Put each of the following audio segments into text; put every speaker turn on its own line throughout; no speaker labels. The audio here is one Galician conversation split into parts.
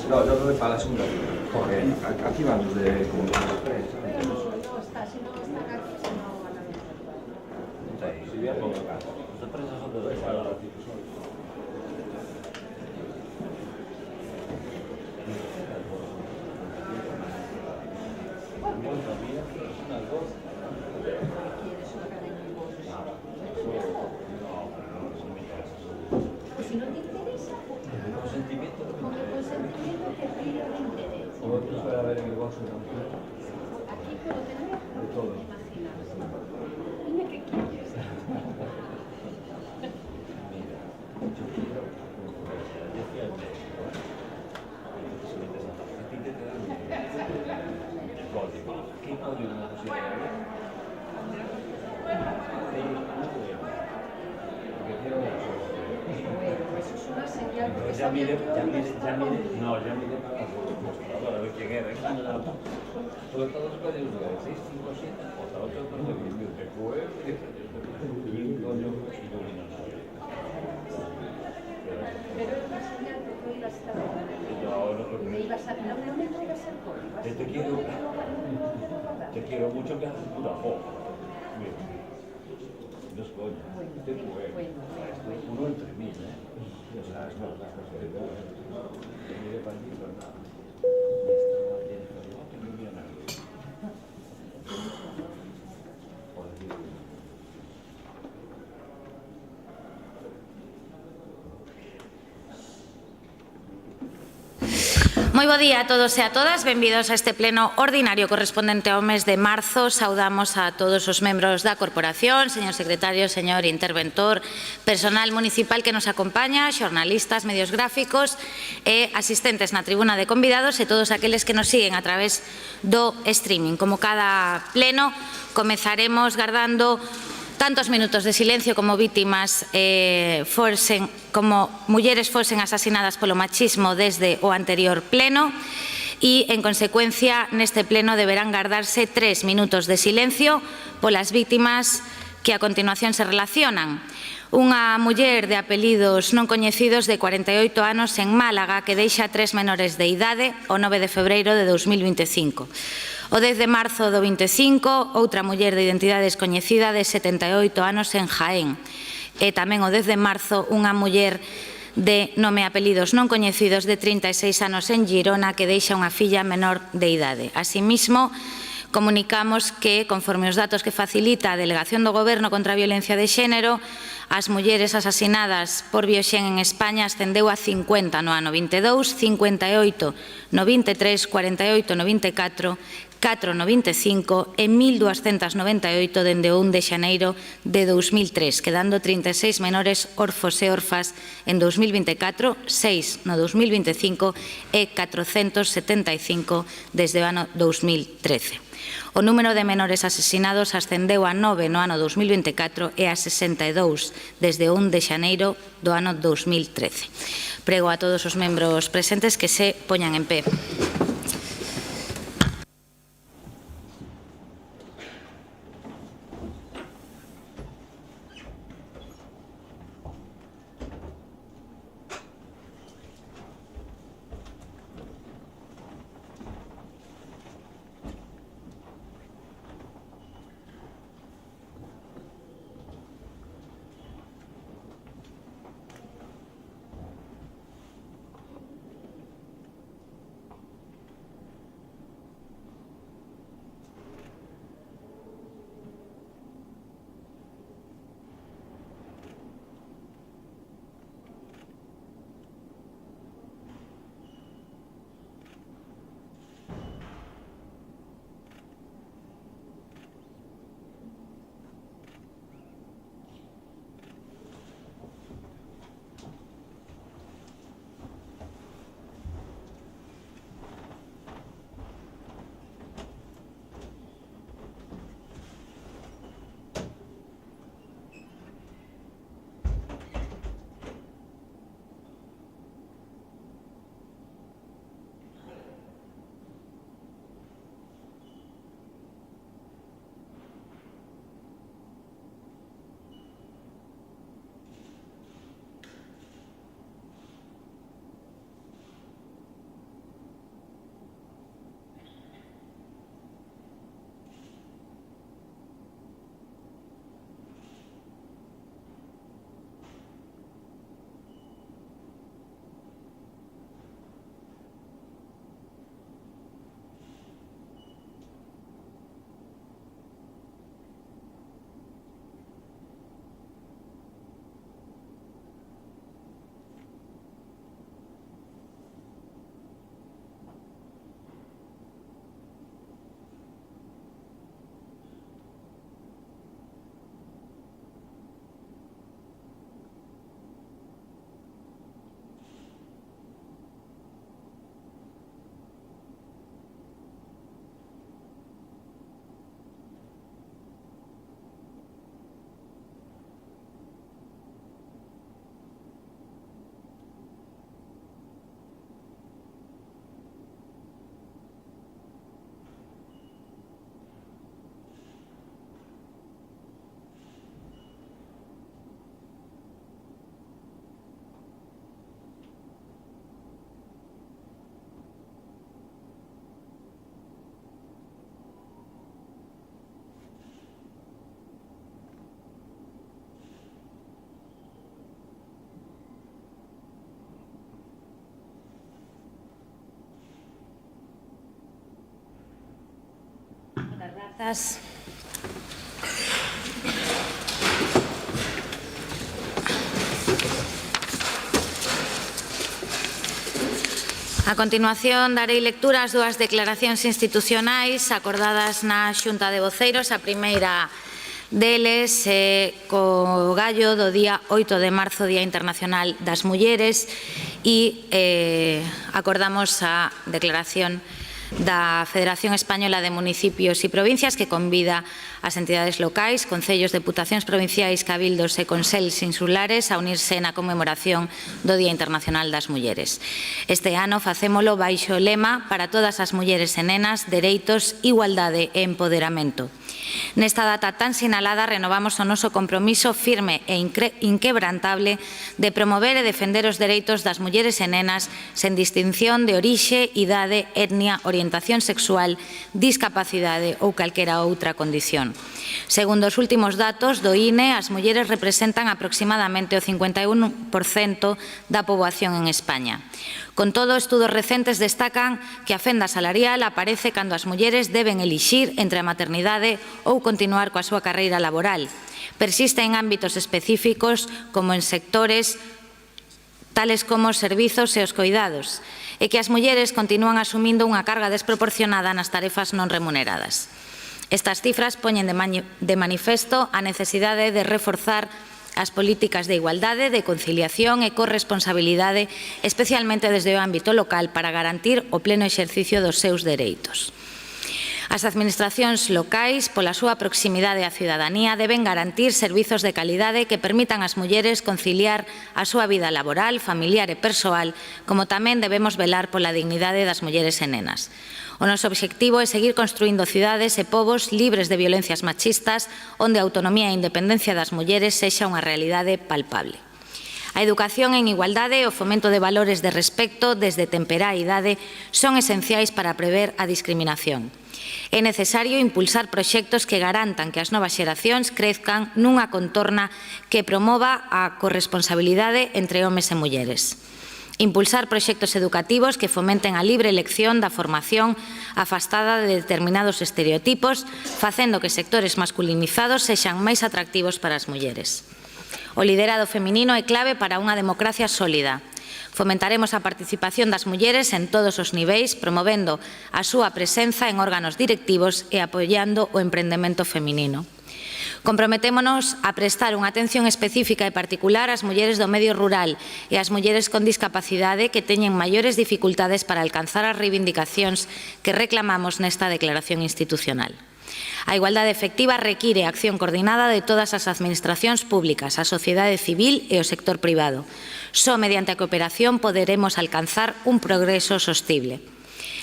No, yo creo que para la segunda. Porque aquí vamos de comunicación.
Pero no está, si no están aquí, si no van a ver.
Si bien pongo acá. Los tres son de dos.
Pues si no te interesa,
El consentimiento.
con el consentimiento que pide el interés.
O otros para ver en el bolso.
Aquí puedo tener
De todo.
imaginarse. Dime qué quieres.
Mira, yo quiero. Decía el médico, si metes la tarjetita te dan el código. ¿Qué código me pusieron ahí? Porque quiero eso.
Bueno, eso es una señal porque
Ya mire,
sabía que
no, ya mire para el mostrador a ver quién era. Sobre todos los códigos de 657, hasta 8 de te fue. Y un coño ilumina.
Pero es una señal que tú ibas a estar y me ibas a la única iba a ser código.
Te quiero mucho que haces pura foto. Mira. Dos coños. Te fue. Esto uno entre mil, O sea, es verdad. Mire para allí, pero nada.
Moi bo día a todos e a todas, benvidos a este pleno ordinario correspondente ao mes de marzo. Saudamos a todos os membros da corporación, señor secretario, señor interventor, personal municipal que nos acompaña, xornalistas, medios gráficos e asistentes na tribuna de convidados e todos aqueles que nos siguen a través do streaming. Como cada pleno, comezaremos gardando tantos minutos de silencio como vítimas como mulleres fosen asasinadas polo machismo desde o anterior pleno e, en consecuencia, neste pleno deberán gardarse 3 minutos de silencio polas vítimas que a continuación se relacionan. Unha muller de apelidos non coñecidos de 48 anos en Málaga que deixa 3 menores de idade o 9 de febreiro de 2025. O 10 de marzo do 25, outra muller de identidade descoñecida de 78 anos en Jaén. E tamén o 10 de marzo, unha muller de nome e apelidos non coñecidos de 36 anos en Girona que deixa unha filla menor de idade. Asimismo, comunicamos que, conforme os datos que facilita a Delegación do Goberno contra a Violencia de Xénero, as mulleres asasinadas por Bioxen en España ascendeu a 50 no ano 22, 58 no 23, 48 no 24, 4 no 25 e 1.298 dende o 1 de xaneiro de 2003, quedando 36 menores orfos e orfas en 2024, 6 no 2025 e 475 desde o ano 2013. O número de menores asesinados ascendeu a 9 no ano 2024 e a 62 desde o 1 de xaneiro do ano 2013. Prego a todos os membros presentes que se poñan en pé. Grazas. A continuación, darei lectura ás dúas declaracións institucionais acordadas na Xunta de Voceiros. A primeira deles co gallo do día 8 de marzo, Día Internacional das Mulleres, e acordamos a declaración da Federación Española de Municipios e Provincias, que convida as entidades locais, concellos, deputacións provinciais, cabildos e consellos insulares a unirse na conmemoración do Día Internacional das Mulleres. Este ano facémolo baixo o lema "Para todas as mulleres e nenas, dereitos, igualdade e empoderamento". Nesta data tan sinalada renovamos o noso compromiso firme e inquebrantable de promover e defender os dereitos das mulleres e nenas sen distinción de orixe, idade, etnia, orientación sexual, discapacidade ou calquera outra condición. Segundo os últimos datos do INE, as mulleres representan aproximadamente o 51% da poboación en España. Con todo, estudos recentes destacan que a fenda salarial aparece cando as mulleres deben elixir entre a maternidade ou continuar coa súa carreira laboral. Persiste en ámbitos específicos como en sectores tales como os servizos e os coidados, e que as mulleres continúan asumindo unha carga desproporcionada nas tarefas non remuneradas. Estas cifras poñen de manifesto a necesidade de reforzar as políticas de igualdade, de conciliación e corresponsabilidade, especialmente desde o ámbito local, para garantir o pleno exercicio dos seus dereitos. As administracións locais, pola súa proximidade á cidadanía, deben garantir servizos de calidade que permitan ás mulleres conciliar a súa vida laboral, familiar e persoal, como tamén debemos velar pola dignidade das mulleres e nenas. O noso obxectivo é seguir construindo cidades e povos libres de violencias machistas, onde a autonomía e a independencia das mulleres sexa unha realidade palpable. A educación en igualdade e o fomento de valores de respecto desde temperá idade son esenciais para prever a discriminación. É necesario impulsar proxectos que garantan que as novas xeracións crezcan nunha contorna que promova a corresponsabilidade entre homes e mulleres. Impulsar proxectos educativos que fomenten a libre elección da formación afastada de determinados estereotipos, facendo que sectores masculinizados sexan máis atractivos para as mulleres. O liderado feminino é clave para unha democracia sólida. Fomentaremos a participación das mulleres en todos os niveis, promovendo a súa presenza en órganos directivos e apoiando o emprendemento feminino. Comprometémonos a prestar unha atención específica e particular ás mulleres do medio rural e ás mulleres con discapacidade que teñen maiores dificultades para alcanzar as reivindicacións que reclamamos nesta declaración institucional. A igualdade efectiva require acción coordinada de todas as administracións públicas, a sociedade civil e o sector privado. Só mediante a cooperación poderemos alcanzar un progreso sostible.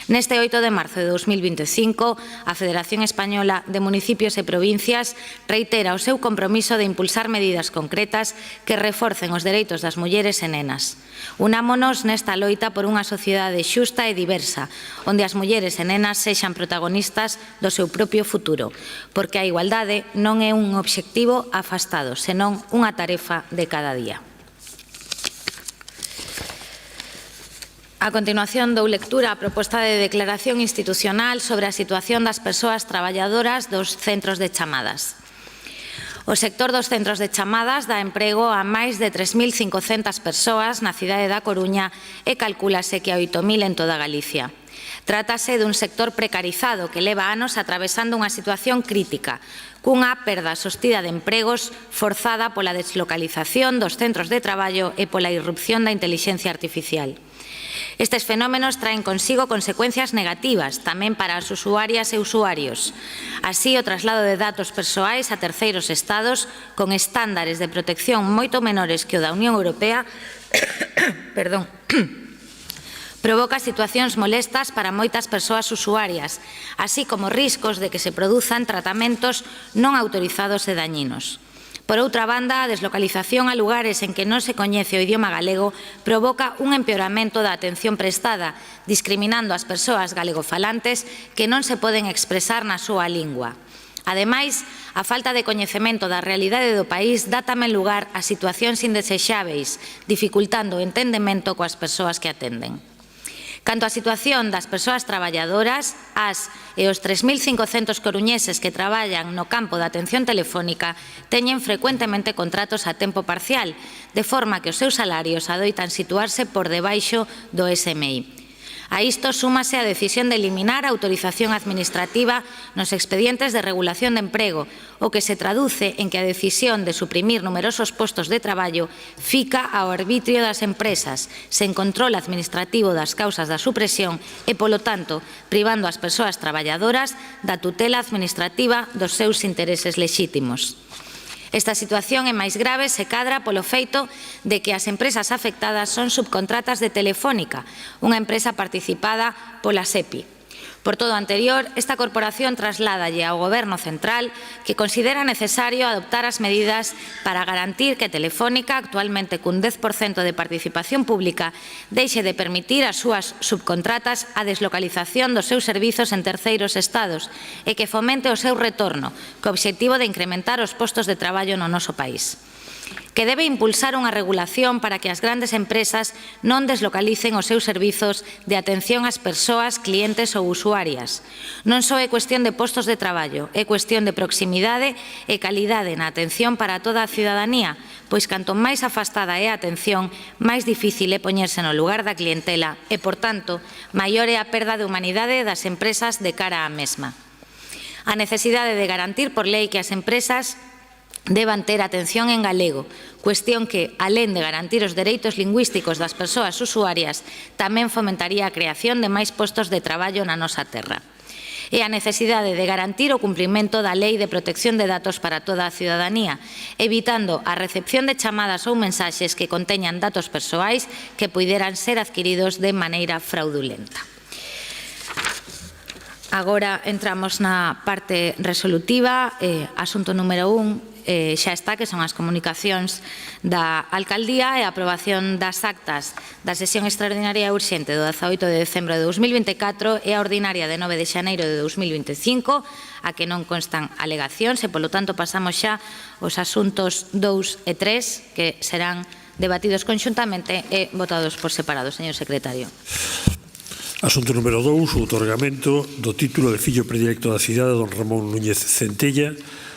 Neste 8 de marzo de 2025, a Federación Española de Municipios e Provincias reitera o seu compromiso de impulsar medidas concretas que reforcen os dereitos das mulleres e nenas. Unámonos nesta loita por unha sociedade xusta e diversa, onde as mulleres e nenas sexan protagonistas do seu propio futuro, porque a igualdade non é un obxectivo afastado, senón unha tarefa de cada día. A continuación, dou lectura á proposta de declaración institucional sobre a situación das persoas traballadoras dos centros de chamadas. O sector dos centros de chamadas dá emprego a máis de 3.500 persoas na cidade da Coruña e calcúlase que a 8.000 en toda Galicia. Trátase dun sector precarizado que leva anos atravesando unha situación crítica, cunha perda sostida de empregos forzada pola deslocalización dos centros de traballo e pola irrupción da intelixencia artificial. Estes fenómenos traen consigo consecuencias negativas tamén para as usuarias e usuarios. Así, o traslado de datos persoais a terceiros estados con estándares de protección moito menores que o da Unión Europea provoca situacións molestas para moitas persoas usuarias, así como riscos de que se produzan tratamentos non autorizados e dañinos. Por outra banda, a deslocalización a lugares en que non se coñece o idioma galego provoca un empeoramento da atención prestada, discriminando as persoas galegofalantes que non se poden expresar na súa lingua. Ademais, a falta de coñecemento da realidade do país dá tamén lugar a situacións indesexáveis, dificultando o entendemento coas persoas que atenden. Canto á situación das persoas traballadoras, as e os 3.500 coruñeses que traballan no campo da atención telefónica teñen frecuentemente contratos a tempo parcial, de forma que os seus salarios adoitan situarse por debaixo do SMI. A isto súmase a decisión de eliminar a autorización administrativa nos expedientes de regulación de emprego, o que se traduce en que a decisión de suprimir numerosos postos de traballo fica ao arbitrio das empresas, sen control administrativo das causas da supresión e, polo tanto, privando as persoas traballadoras da tutela administrativa dos seus intereses lexítimos. Esta situación é máis grave se cadra polo feito de que as empresas afectadas son subcontratas de Telefónica, unha empresa participada pola SEPI. Por todo o anterior, esta corporación trasládalle ao Goberno central que considera necesario adoptar as medidas para garantir que Telefónica, actualmente cun 10% de participación pública, deixe de permitir as súas subcontratas a deslocalización dos seus servizos en terceiros estados e que fomente o seu retorno, co obxectivo de incrementar os postos de traballo no noso país. Que debe impulsar unha regulación para que as grandes empresas non deslocalicen os seus servizos de atención ás persoas, clientes ou usuarias. Non só é cuestión de postos de traballo, é cuestión de proximidade e calidade na atención para toda a cidadanía, pois canto máis afastada é a atención, máis difícil é poñerse no lugar da clientela e, por tanto, maior é a perda de humanidade das empresas de cara á mesma. A necesidade de garantir por lei que as empresas deban ter atención en galego, cuestión que, alén de garantir os dereitos lingüísticos das persoas usuarias, tamén fomentaría a creación de máis postos de traballo na nosa terra. E a necesidade de garantir o cumprimento da Lei de Protección de Datos para toda a cidadanía, evitando a recepción de chamadas ou mensaxes que conteñan datos persoais que puideran ser adquiridos de maneira fraudulenta. Agora entramos na parte resolutiva, asunto número 1. Xa está, que son as comunicacións da Alcaldía e a aprobación das actas da sesión extraordinaria urxente do 18 de decembro de 2024 e a ordinaria de 9 de xaneiro de 2025, a que non constan alegacións e, polo tanto, pasamos xa os asuntos 2 e 3, que serán debatidos conxuntamente e votados por separado. Señor secretario.
Asunto número 2, o outorgamento do título de fillo predilecto da cidade, don Ramón Núñez Centella.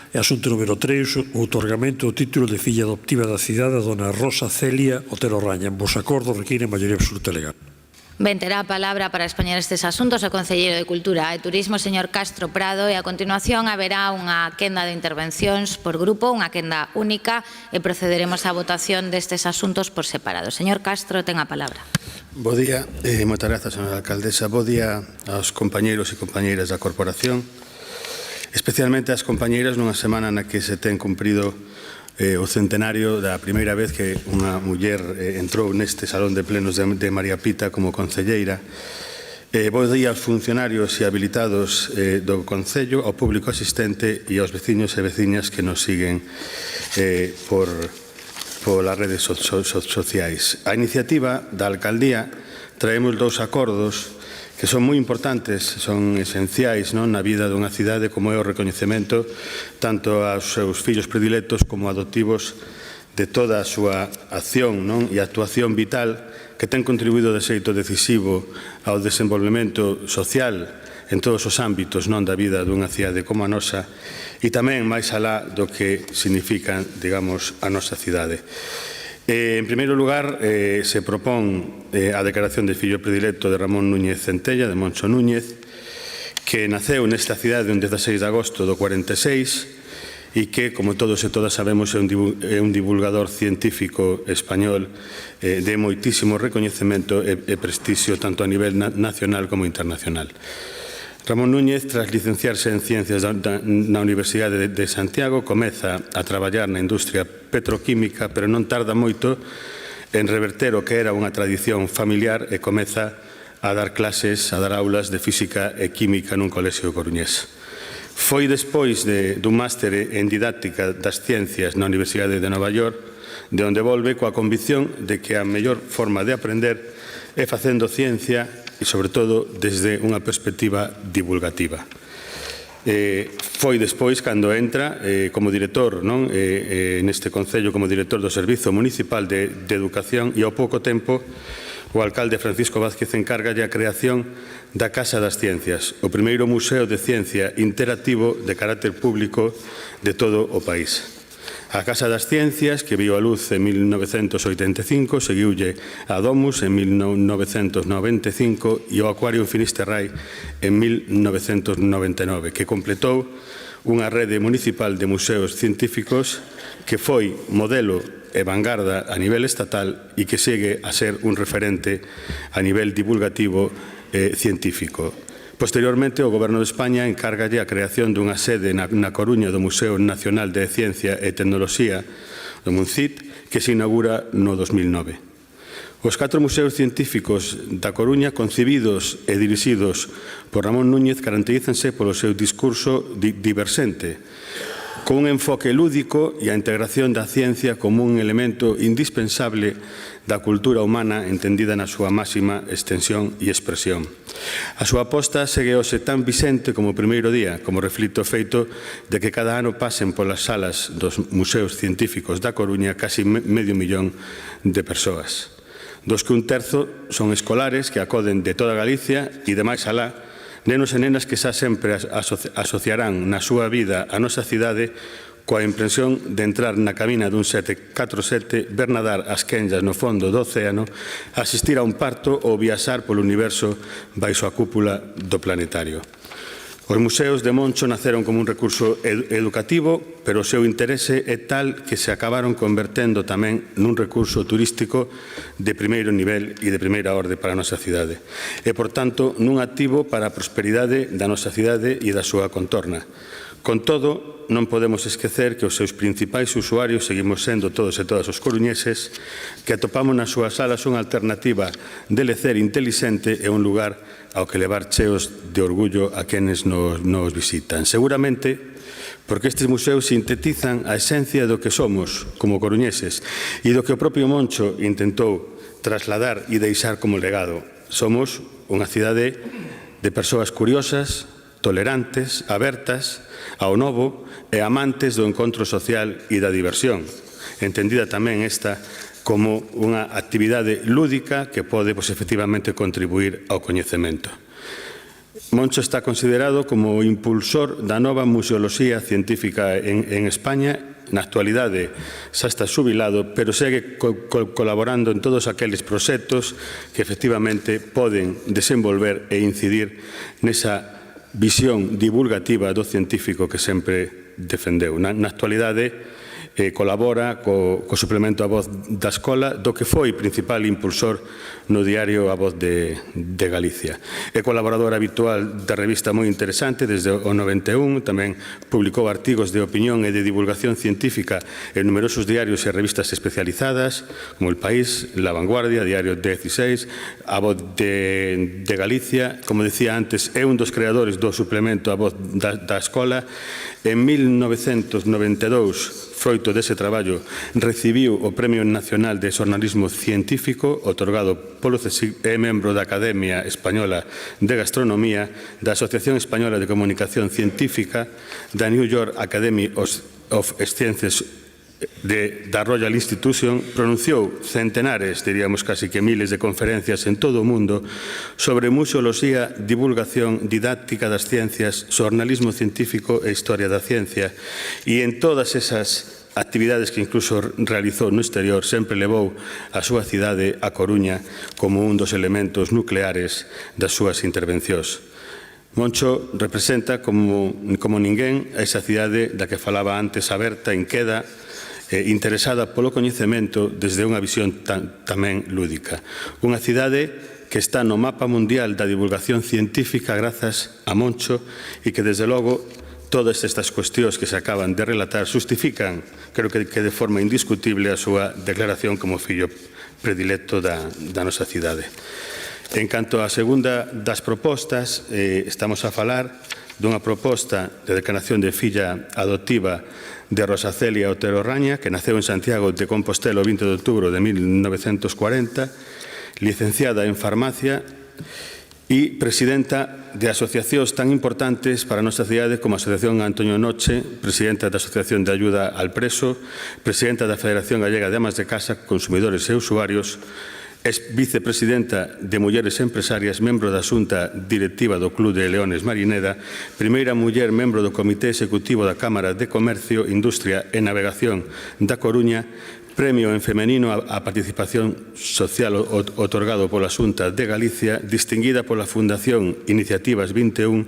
E asunto número 3, o outorgamento do título de filla adoptiva da cidade, a dona Rosa Celia Otero Raña. Ambos acordos requiren maioría absoluta legal.
Ben, terá a palabra para expoñer estes asuntos o Concelleiro de Cultura e Turismo, señor Castro Prado, e a continuación haberá unha quenda de intervencións por grupo, unha quenda única, e procederemos á votación destes asuntos por separado. Señor Castro, ten a palabra.
Bo día, moitas grazas, señora alcaldesa. Bo día aos compañeiros e compañeiras da corporación, especialmente as compañeiras nunha semana na que se ten cumprido o centenario da primeira vez que unha muller entrou neste salón de plenos de María Pita como concelleira. Bo día aos funcionarios e habilitados do Concello, ao público asistente e aos veciños e veciñas que nos siguen polas redes sociais. A iniciativa da Alcaldía traemos 2 acordos que son moi importantes, son esenciais na vida dunha cidade, como é o recoñecemento tanto aos seus fillos predilectos como adoptivos de toda a súa acción e actuación vital que ten contribuído de xeito decisivo ao desenvolvemento social en todos os ámbitos da vida dunha cidade como a nosa e tamén máis alá do que significa, digamos, a nosa cidade. En primeiro lugar, se propón a declaración de fillo predilecto de Ramón Núñez Centella, de Moncho Núñez, que naceu nesta cidade un 16 de agosto do 46 e que, como todos e todas sabemos, é un divulgador científico español de moitísimo recoñecemento e prestixio tanto a nivel nacional como internacional. Ramón Núñez, tras licenciarse en Ciencias na Universidade de Santiago, comeza a traballar na industria petroquímica, pero non tarda moito en reverter o que era unha tradición familiar e comeza a dar clases, a dar aulas de física e química nun colexio coruñés. Foi despois dun máster en didáctica das ciencias na Universidade de Nova York, de onde volve coa convicción de que a mellor forma de aprender é facendo ciencia e, sobre todo, desde unha perspectiva divulgativa. Foi despois cando entra como director neste Concello, como director do Servizo Municipal de Educación e ao pouco tempo O alcalde Francisco Vázquez encárgalle a creación da Casa das Ciencias, o primeiro museo de ciencia interactivo de carácter público de todo o país. A Casa das Ciencias, que viu a luz en 1985, seguiulle a Domus en 1995 e o Aquarium Finisterrae en 1999, que completou unha rede municipal de museos científicos que foi modelo e vanguarda a nivel estatal e que segue a ser un referente a nivel divulgativo científico. Posteriormente, o Goberno de España encárgalle a creación dunha sede na Coruña do Museo Nacional de Ciencia e Tecnoloxía, do MUNCIT, que se inaugura no 2009. Os 4 museos científicos da Coruña, concibidos e dirixidos por Ramón Núñez, caracterízanse polo seu discurso diversente, con un enfoque lúdico e a integración da ciencia como un elemento indispensable da cultura humana entendida na súa máxima extensión e expresión. A súa aposta segue hoxe tan vixente como o primeiro día, como reflito o feito de que cada ano pasen polas salas dos museos científicos da Coruña casi medio millón de persoas, dos que un terzo son escolares que acoden de toda Galicia e de máis alá, nenos e nenas que xa sempre asociarán na súa vida a nosa cidade coa impresión de entrar na cabina dun 747, ver nadar as quenllas no fondo do océano, asistir a un parto ou viaxar polo universo baixo a cúpula do planetario. Os museos de Moncho naceron como un recurso educativo, pero o seu interese é tal que se acabaron convertendo tamén nun recurso turístico de primeiro nivel e de primeira orde para a nosa cidade. E, por tanto, nun activo para a prosperidade da nosa cidade e da súa contorna. Con todo, non podemos esquecer que os seus principais usuarios seguimos sendo todos e todas os coruñeses, que atopamos nas súas salas unha alternativa de lecer intelixente e un lugar ao que levar cheos de orgullo a quenes nos visitan. Seguramente porque estes museos sintetizan a esencia do que somos como coruñeses e do que o propio Moncho intentou trasladar e deixar como legado. Somos unha cidade de persoas curiosas, tolerantes, abertas ao novo e amantes do encontro social e da diversión, entendida tamén esta como unha actividade lúdica que pode, efectivamente, contribuir ao coñecemento. Moncho está considerado como o impulsor da nova museoloxía científica en España. Na actualidade xa está xubilado, pero segue colaborando en todos aqueles proxectos que, efectivamente, poden desenvolver e incidir nesa visión divulgativa do científico que sempre defendeu. Na actualidade, colabora co suplemento A Voz da Escola, do que foi principal impulsor no diario A Voz de Galicia. É colaborador habitual da revista moi interesante desde o 91, tamén publicou artigos de opinión e de divulgación científica en numerosos diarios e revistas especializadas, como El País, La Vanguardia, Diario 16, A Voz de Galicia. Como decía antes, é un dos creadores do suplemento A Voz da Escola. En 1992, froito dese traballo, recibiu o Premio Nacional de Xornalismo Científico otorgado polo CSIC, é membro da Academia Española de Gastronomía, da Asociación Española de Comunicación Científica, da New York Academy of Sciences da Royal Institution. Pronunciou centenares, diríamos casi que miles de conferencias en todo o mundo sobre museoloxía, divulgación, didáctica das ciencias, xornalismo científico e historia da ciencia, e en todas esas actividades que incluso realizou no exterior sempre levou a súa cidade, a Coruña, como un dos elementos nucleares das súas intervencións. Moncho representa como ninguén a esa cidade da que falaba antes, aberta, inqueda, interesada polo coñecemento desde unha visión tamén lúdica. Unha cidade que está no mapa mundial da divulgación científica grazas a Moncho e que, desde logo, todas estas cuestións que se acaban de relatar justifican, creo que de forma indiscutible, a súa declaración como fillo predilecto da nosa cidade. En canto á segunda das propostas, estamos a falar dunha proposta de declaración de filla adoptiva de Rosa Celia Otero Raña, que naceu en Santiago de Compostela o 20 de outubro de 1940, licenciada en farmacia e presidenta de asociacións tan importantes para a nosa cidade como a Asociación Antonio Noche, presidenta da Asociación de Ayuda al Preso, presidenta da Federación Gallega de Amas de Casa, Consumidores e Usuarios, É vicepresidenta de Mulleres Empresarias, membro da Xunta Directiva do Club de Leones Marineda, primeira muller membro do Comité Executivo da Cámara de Comercio, Industria e Navegación da Coruña, premio en femenino á participación social otorgado pola Xunta de Galicia, distinguida pola Fundación Iniciativas 21,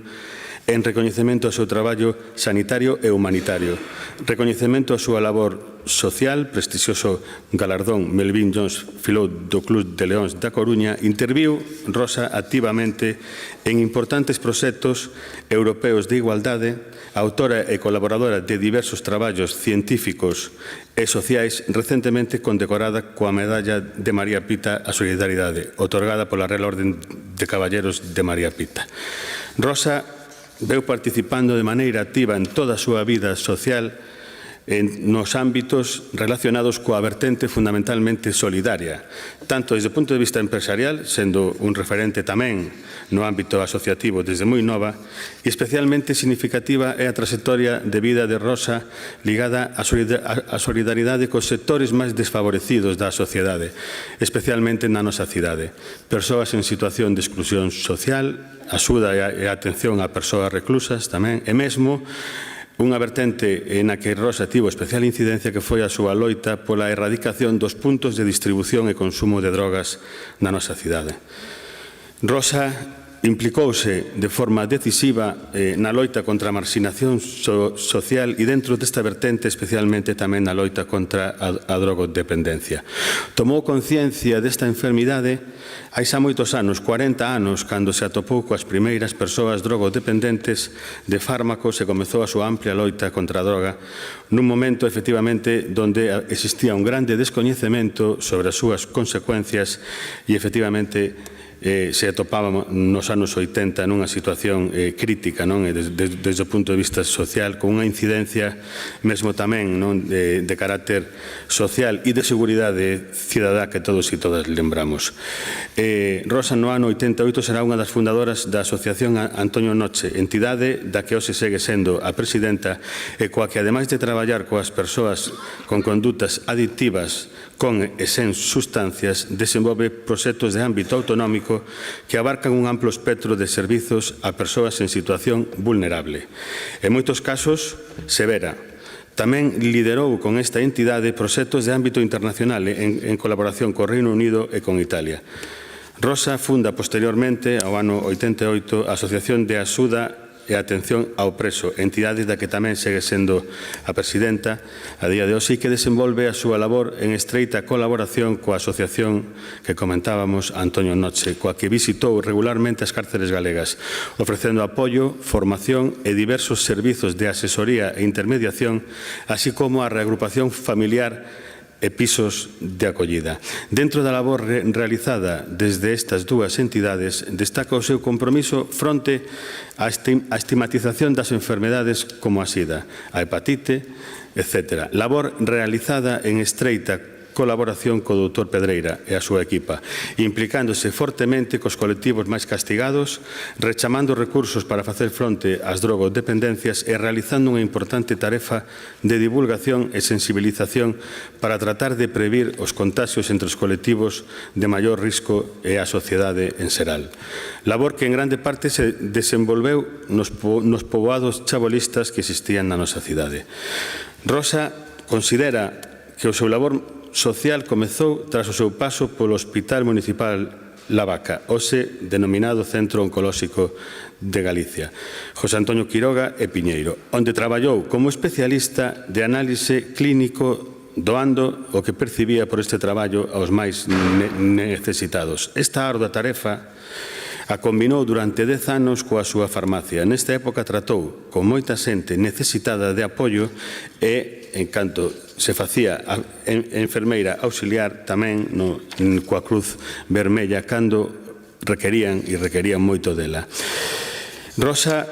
en recoñecemento ao seu traballo sanitario e humanitario, recoñecemento á súa labor social, prestixioso galardón Melvin Jones Filou do Club de Leóns da Coruña, interviu Rosa activamente en importantes proxectos europeos de igualdade, autora e colaboradora de diversos traballos científicos e sociais, recentemente condecorada coa Medalla de María Pita á Solidaridade, otorgada pola Real Orden de Caballeros de María Pita. Rosa veu participando de maneira activa en toda a súa vida social nos ámbitos relacionados coa vertente fundamentalmente solidaria, tanto desde o punto de vista empresarial, sendo un referente tamén no ámbito asociativo desde moi nova, e especialmente significativa é a trayectoria de vida de Rosa ligada á solidaridade cos sectores máis desfavorecidos da sociedade, especialmente na nosa cidade, persoas en situación de exclusión social, axuda e atención a persoas reclusas tamén, e mesmo unha vertente na que Rosa tivo especial incidencia, que foi a súa loita pola erradicación dos puntos de distribución e consumo de drogas na nosa cidade. Rosa implicouse de forma decisiva na loita contra a marxinación social e dentro desta vertente especialmente tamén na loita contra a drogodependencia. Tomou conciencia desta enfermidade hai xa moitos anos, 40 anos, cando se atopou coas primeiras persoas drogodependentes de fármacos e comezou a súa amplia loita contra a droga nun momento efectivamente donde existía un grande descoñecemento sobre as súas consecuencias e efectivamente se atopaba nos anos 80 nunha situación crítica, non? Desde o punto de vista social, con unha incidencia mesmo tamén de carácter social e de seguridade cidadá que todos e todas lembramos. Rosa no ano 88 será unha das fundadoras da Asociación Antonio Noche, entidade da que hoxe segue sendo a presidenta e coa que, ademais de traballar coas persoas con condutas adictivas con e sen sustancias, desenvolve proxectos de ámbito autonómico que abarcan un amplo espectro de servizos a persoas en situación vulnerable. En moitos casos, severa. Tamén liderou con esta entidade proxectos de ámbito internacional en colaboración co Reino Unido e con Italia. Rosa funda posteriormente, ao ano 88, a Asociación de Axuda e Atención ao Preso, entidade da que tamén segue sendo a presidenta a día de hoxe, que desenvolve a súa labor en estreita colaboración coa asociación que comentábamos, Antonio Noche, coa que visitou regularmente as cárceles galegas, ofrecendo apoio, formación e diversos servizos de asesoría e intermediación, así como a reagrupación familiar e pisos de acollida. Dentro da labor realizada desde estas dúas entidades, destaca o seu compromiso fronte á estigmatización das enfermedades como a sida, a hepatite, etc. Labor realizada en estreita colaboración co doutor Pedreira e a súa equipa, implicándose fortemente cos colectivos máis castigados, rechamando recursos para facer fronte ás drogodependencias e realizando unha importante tarefa de divulgación e sensibilización para tratar de previr os contaxios entre os colectivos de maior risco e a sociedade en xeral. Labor que en grande parte se desenvolveu nos poboados chabolistas que existían na nosa cidade. Rosa considera que o seu labor social comezou tras o seu paso polo Hospital Municipal La Vaca, hoxe denominado Centro Oncolóxico de Galicia, José Antonio Quiroga e Piñeiro, onde traballou como especialista de análise clínico, doando o que percibía por este traballo aos máis necesitados. Esta ardua tarefa a combinou durante 10 anos coa súa farmacia. Nesta época tratou con moita xente necesitada de apoio e, en canto se facía enfermeira auxiliar, tamén coa Cruz Vermella, cando requerían moito dela. Rosa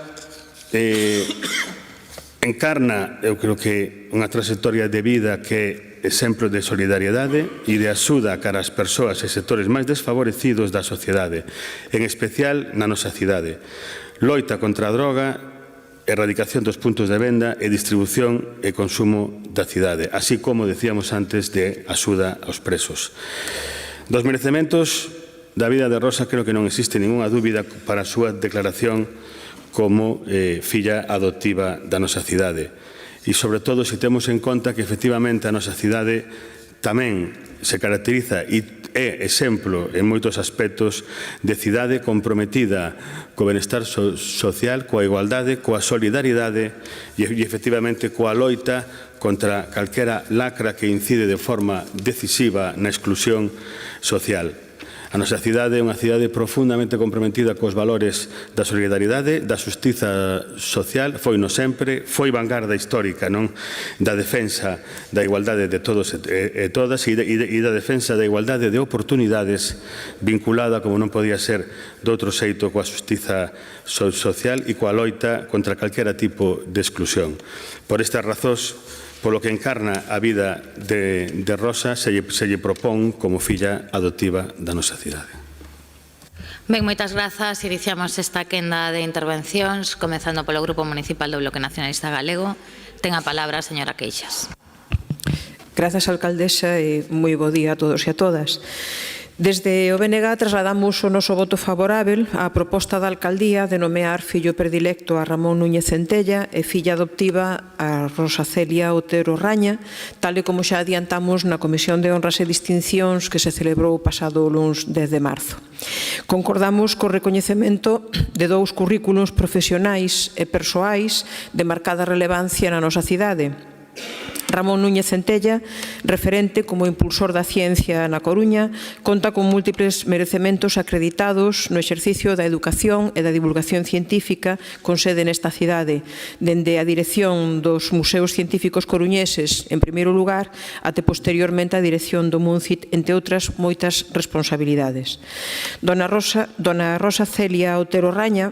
encarna, eu creo que, unha trayectoria de vida que é exemplo de solidariedade e de axuda cara as persoas e sectores máis desfavorecidos da sociedade, en especial na nosa cidade. Loita contra a droga, erradicación dos puntos de venda e distribución e consumo da cidade, así como, decíamos antes, de axuda aos presos. Dos merecementos da vida de Rosa creo que non existe ninguna dúbida para a súa declaración como filla adoptiva da nosa cidade. E, sobre todo, se temos en conta que, efectivamente, a nosa cidade tamén se caracteriza e é exemplo en moitos aspectos de cidade comprometida co benestar social, coa igualdade, coa solidaridade e, efectivamente, coa loita contra calquera lacra que incide de forma decisiva na exclusión social. A nosa cidade é unha cidade profundamente comprometida cos valores da solidariedade, da xustiza social, foi no sempre, foi vanguarda histórica, non, da defensa da igualdade de todos e todas e da defensa da igualdade de oportunidades vinculada, como non podía ser de outro xeito, coa xustiza social e coa loita contra calquera tipo de exclusión. Por estas razóns, polo que encarna a vida de Rosa, se lle propón como filla adoptiva da nosa cidade.
Ben, moitas grazas. Iniciamos esta quenda de intervencións, comezando polo Grupo Municipal do Bloque Nacionalista Galego. Ten a palabra a señora Queixas.
Grazas, alcaldesa, e moi bo día a todos e a todas. Desde o BNG trasladamos o noso voto favorável á proposta da alcaldía de nomear fillo predilecto a Ramón Núñez Centella e filla adoptiva a Rosa Celia Otero Raña, tal e como xa adiantamos na Comisión de Honras e Distincións que se celebrou o pasado luns 10 de marzo. Concordamos co recoñecemento de dous currículos profesionais e persoais de marcada relevancia na nosa cidade. Ramón Núñez Centella, referente como impulsor da ciencia na Coruña, conta con múltiples merecementos acreditados no exercicio da educación e da divulgación científica con sede nesta cidade, dende a dirección dos Museos Científicos Coruñeses, en primeiro lugar, até posteriormente a dirección do MUNCIT, entre outras moitas responsabilidades. Dona Rosa Celia Otero Raña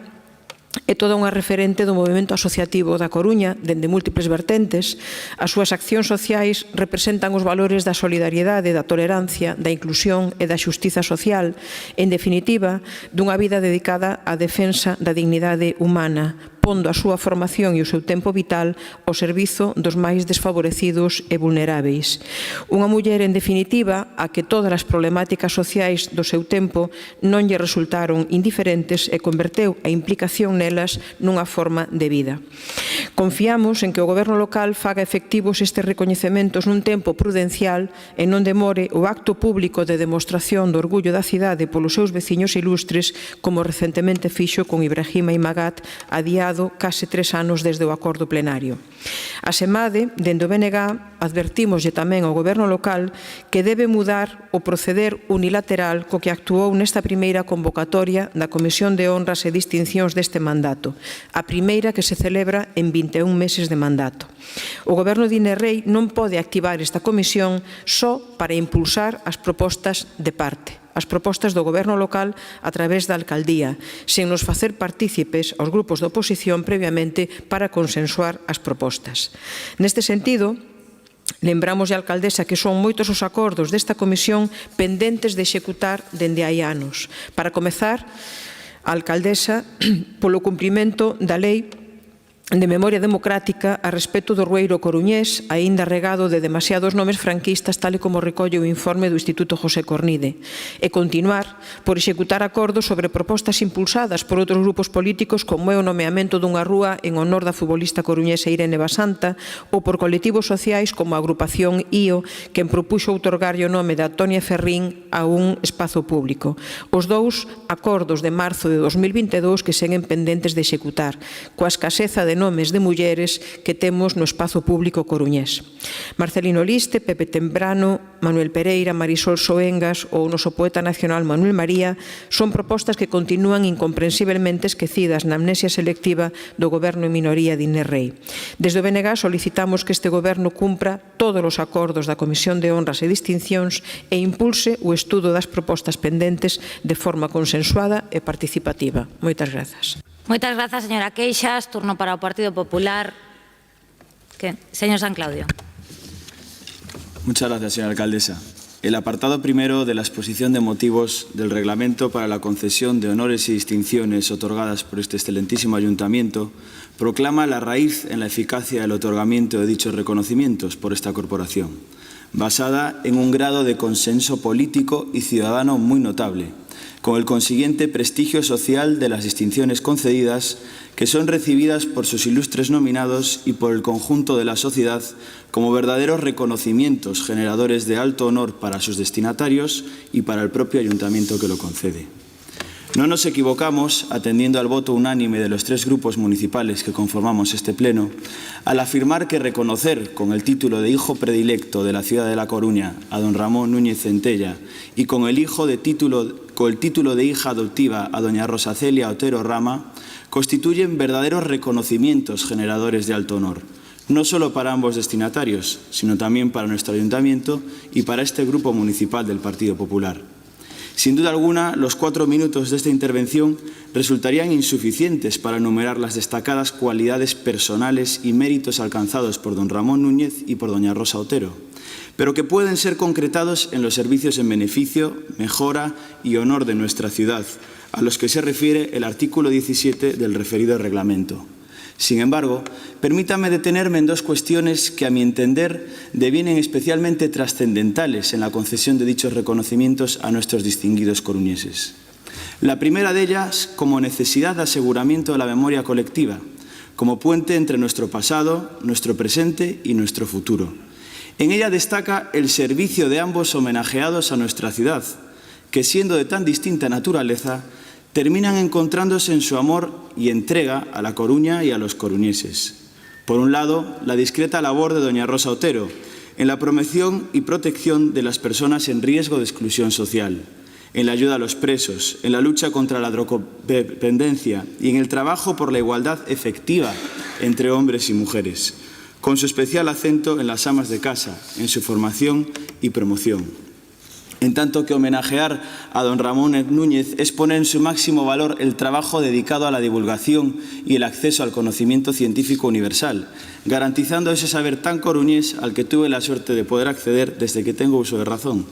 é toda unha referente do movimento asociativo da Coruña, dende múltiples vertentes. As súas accións sociais representan os valores da solidariedade, da tolerancia, da inclusión e da xustiza social, en definitiva, dunha vida dedicada á defensa da dignidade humana, pondo a súa formación e o seu tempo vital ao servizo dos máis desfavorecidos e vulneráveis. Unha muller, en definitiva, a que todas as problemáticas sociais do seu tempo non lle resultaron indiferentes e converteu a implicación nelas nunha forma de vida. Confiamos en que o Goberno local faga efectivos estes recoñecementos nun tempo prudencial e non demore o acto público de demostración do orgullo da cidade polos seus veciños ilustres, como recentemente fixo con Ibrahima Imagat, adiado case 3 anos desde o acordo plenario. A SEMADE, dende o BNG, advertímoslle tamén ao Goberno local que debe mudar o proceder unilateral co que actuou nesta primeira convocatoria da Comisión de Honras e Distincións deste mandato, a primeira que se celebra en 21 meses de mandato. O Goberno de Inés Rei non pode activar esta comisión só para impulsar as propostas de parte, as propostas do Goberno local a través da alcaldía, sen nos facer partícipes aos grupos de oposición previamente para consensuar as propostas. Neste sentido, lembramos a alcaldesa que son moitos os acordos desta comisión pendentes de executar dende hai anos. Para comezar, a alcaldesa, polo cumprimento da lei de memoria democrática a respecto do Rueiro coruñés, aínda regado de demasiados nomes franquistas, tal e como recolle o informe do Instituto José Cornide, e continuar por executar acordos sobre propostas impulsadas por outros grupos políticos, como é o nomeamento dunha rúa en honor da futbolista coruñesa Irene Basanta, ou por colectivos sociais como a agrupación IO, quen propuxo outorgarlle o nome de Antonia Ferrín a un espazo público. Os dous acordos de marzo de 2022 que seguen pendentes de executar, coa escaseza de nomes de mulleres que temos no espazo público coruñés. Marcelino Liste, Pepe Temprano, Manuel Pereira, Marisol Soengas ou o noso poeta nacional Manuel María son propostas que continúan incomprensiblemente esquecidas na amnesia selectiva do Goberno en minoría de Inés Rei. Desde o BNG solicitamos que este Goberno cumpra todos os acordos da Comisión de Honras e Distincións e impulse o estudo das propostas pendentes de forma consensuada e participativa. Moitas grazas.
Moitas grazas, señora Queixas. Turno para o Partido Popular. Señor San Claudio.
Muchas gracias, señora alcaldesa. El apartado primero de la exposición de motivos del reglamento para la concesión de honores y distinciones otorgadas por este excelentísimo ayuntamiento proclama la raíz en la eficacia del otorgamiento de dichos reconocimientos por esta corporación. basada en un grado de consenso político y ciudadano muy notable, con el consiguiente prestigio social de las distinciones concedidas, que son recibidas por sus ilustres nominados y por el conjunto de la sociedad como verdaderos reconocimientos generadores de alto honor para sus destinatarios y para el propio ayuntamiento que lo concede. No nos equivocamos, atendiendo al voto unánime de los 3 grupos municipales que conformamos este pleno, al afirmar que reconocer con el título de hijo predilecto de la ciudad de La Coruña a don Ramón Núñez Centella y con el título de hija adoptiva a doña Rosa Celia Otero Rama constituyen verdaderos reconocimientos generadores de alto honor, no solo para ambos destinatarios, sino también para nuestro ayuntamiento y para este grupo municipal del Partido Popular. Sin duda alguna, los 4 minutos de esta intervención resultarían insuficientes para enumerar las destacadas cualidades personales y méritos alcanzados por don Ramón Núñez y por doña Rosa Otero, pero que pueden ser concretados en los servicios en beneficio, mejora y honor de nuestra ciudad, a los que se refiere el artículo 17 del referido reglamento. Sin embargo, permítame detenerme en 2 cuestiones que, a mi entender, devienen especialmente trascendentales en la concesión de dichos reconocimientos a nuestros distinguidos coruñeses. La primera de ellas, como necesidad de aseguramiento de la memoria colectiva, como puente entre nuestro pasado, nuestro presente y nuestro futuro. En ella destaca el servicio de ambos homenajeados a nuestra ciudad, que, siendo de tan distinta naturaleza, terminan encontrándose en su amor y entrega a La Coruña y a los coruñeses. Por un lado, la discreta labor de doña Rosa Otero en la promoción y protección de las personas en riesgo de exclusión social, en la ayuda a los presos, en la lucha contra la drogodependencia y en el trabajo por la igualdad efectiva entre hombres y mujeres, con su especial acento en las amas de casa, en su formación y promoción. En tanto que homenajear a don Ramón Núñez es poner en su máximo valor el trabajo dedicado a la divulgación y el acceso al conocimiento científico universal, garantizando ese saber tan coruñés al que tuve la suerte de poder acceder desde que tengo uso de razón.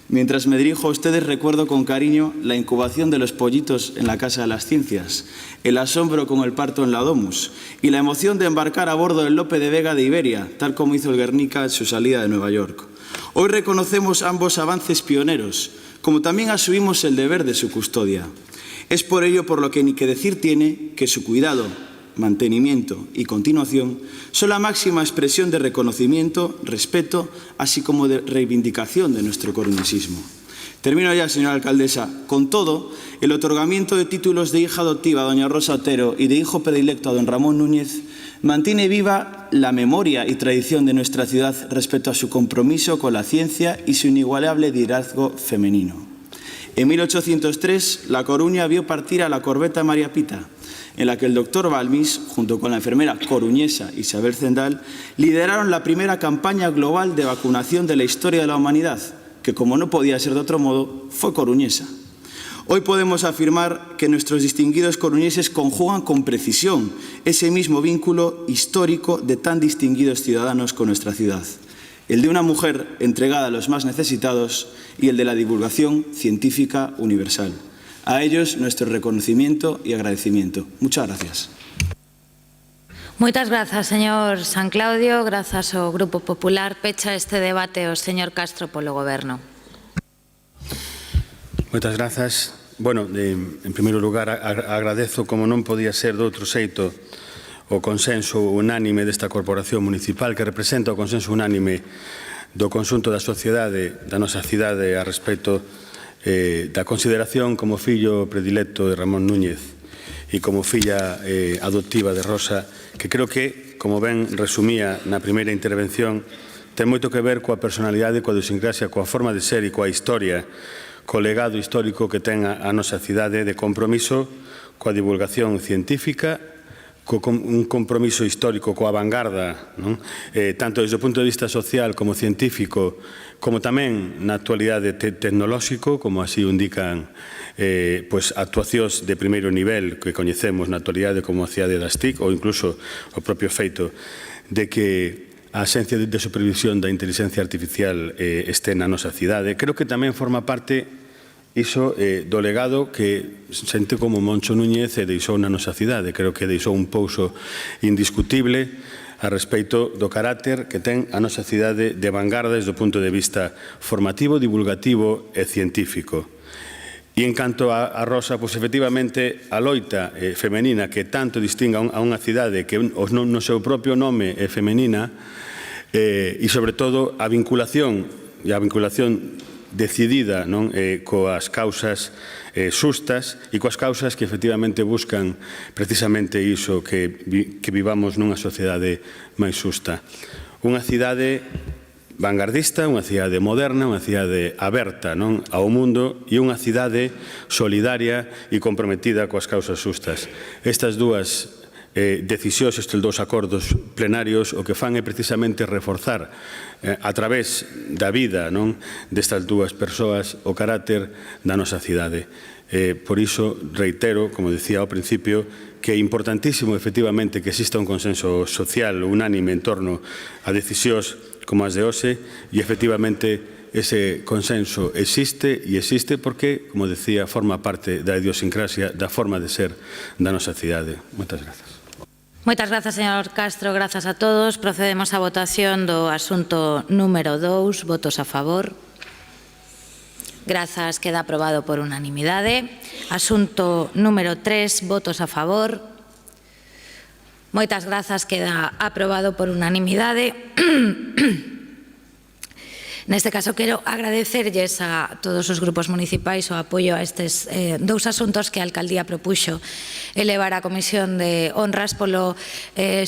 Mientras me dirijo a ustedes, recuerdo con cariño la incubación de los pollitos en la Casa de las Ciencias, el asombro con el parto en la Domus y la emoción de embarcar a bordo del Lope de Vega de Iberia, tal como hizo el Guernica en su salida de Nueva York. Hoy reconocemos ambos avances pioneros, como también asumimos el deber de su custodia. Es por ello por lo que ni que decir tiene que su cuidado, mantenimiento y continuación son la máxima expresión de reconocimiento, respeto, así como de reivindicación de nuestro coruñesismo. Termino ya, señora alcaldesa. Con todo, el otorgamiento de títulos de hija adoptiva a doña Rosa Otero y de hijo predilecto a don Ramón Núñez mantiene viva la memoria y tradición de nuestra ciudad respecto a su compromiso con la ciencia y su inigualable liderazgo femenino. En 1803, La Coruña vio partir a la corbeta María Pita, en la que el doctor Balmis, junto con la enfermera coruñesa Isabel Zendal, lideraron la primera campaña global de vacunación de la historia de la humanidad, que, como no podía ser de otro modo, fue coruñesa. Hoy podemos afirmar que nuestros distinguidos coruñeses conjugan con precisión ese mismo vínculo histórico de tan distinguidos ciudadanos con nuestra ciudad, el de una mujer entregada a los más necesitados y el de la divulgación científica universal. A ellos nuestro reconocimiento y agradecimiento. Muchas gracias.
Moitas grazas, señor San Claudio. Grazas ao Grupo Popular. Pecha este debate o señor Castro polo Goberno.
Moitas grazas. Bueno, en primeiro lugar, agradezo, como non podía ser de outro xeito, o consenso unánime desta corporación municipal, que representa o consenso unánime do conxunto da sociedade da nosa cidade a respecto da consideración como fillo predilecto de Ramón Núñez e como filla adoptiva de Rosa, que creo que, como ben resumía na primeira intervención, ten moito que ver coa personalidade, coa idiosincrasia, coa forma de ser e coa historia, co legado histórico que ten a nosa cidade de compromiso coa divulgación científica, un compromiso histórico coa vanguarda, non? Tanto desde o punto de vista social como científico, como tamén na actualidade tecnolóxico, como así indican actuacións de primeiro nivel que coñecemos na actualidade como a cidade das TIC, ou incluso o propio feito de que a Axencia de Supervisión da Inteligencia Artificial este na nosa cidade. Creo que tamén forma parte iso do legado que xente como Moncho Núñez deixou na nosa cidade. Creo que deixou un pouso indiscutible a respeito do carácter que ten a nosa cidade de vanguarda desde o punto de vista formativo, divulgativo e científico. E en canto a Rosa, pois efectivamente a loita femenina que tanto distingue a unha cidade que no seu propio nome é femenina e sobre todo a vinculación decidida coas causas xustas e coas causas que efectivamente buscan precisamente iso, que vivamos nunha sociedade máis xusta. Unha cidade vanguardista, unha cidade moderna, unha cidade aberta ao mundo e unha cidade solidaria e comprometida coas causas xustas. Estas dúas decisións, estes dous acordos plenarios, o que fan é precisamente reforzar a través da vida destas dúas persoas o carácter da nosa cidade. Por iso, reitero, como decía ao principio, que é importantísimo efectivamente que exista un consenso social unánime en torno a decisións como as de hoxe e efectivamente ese consenso existe e existe porque, como decía, forma parte da idiosincrasia, da forma de ser da nosa cidade. Moitas grazas.
Moitas grazas, señor Castro. Grazas a todos. Procedemos á votación do asunto número 2. Votos a favor. Grazas. Queda aprobado por unanimidade. Asunto número 3. Votos a favor. Moitas grazas. Queda aprobado por unanimidade. Neste caso, quero agradecerlles a todos os grupos municipais o apoio a estes dous asuntos que a Alcaldía propuxo elevar á Comisión de Honras polo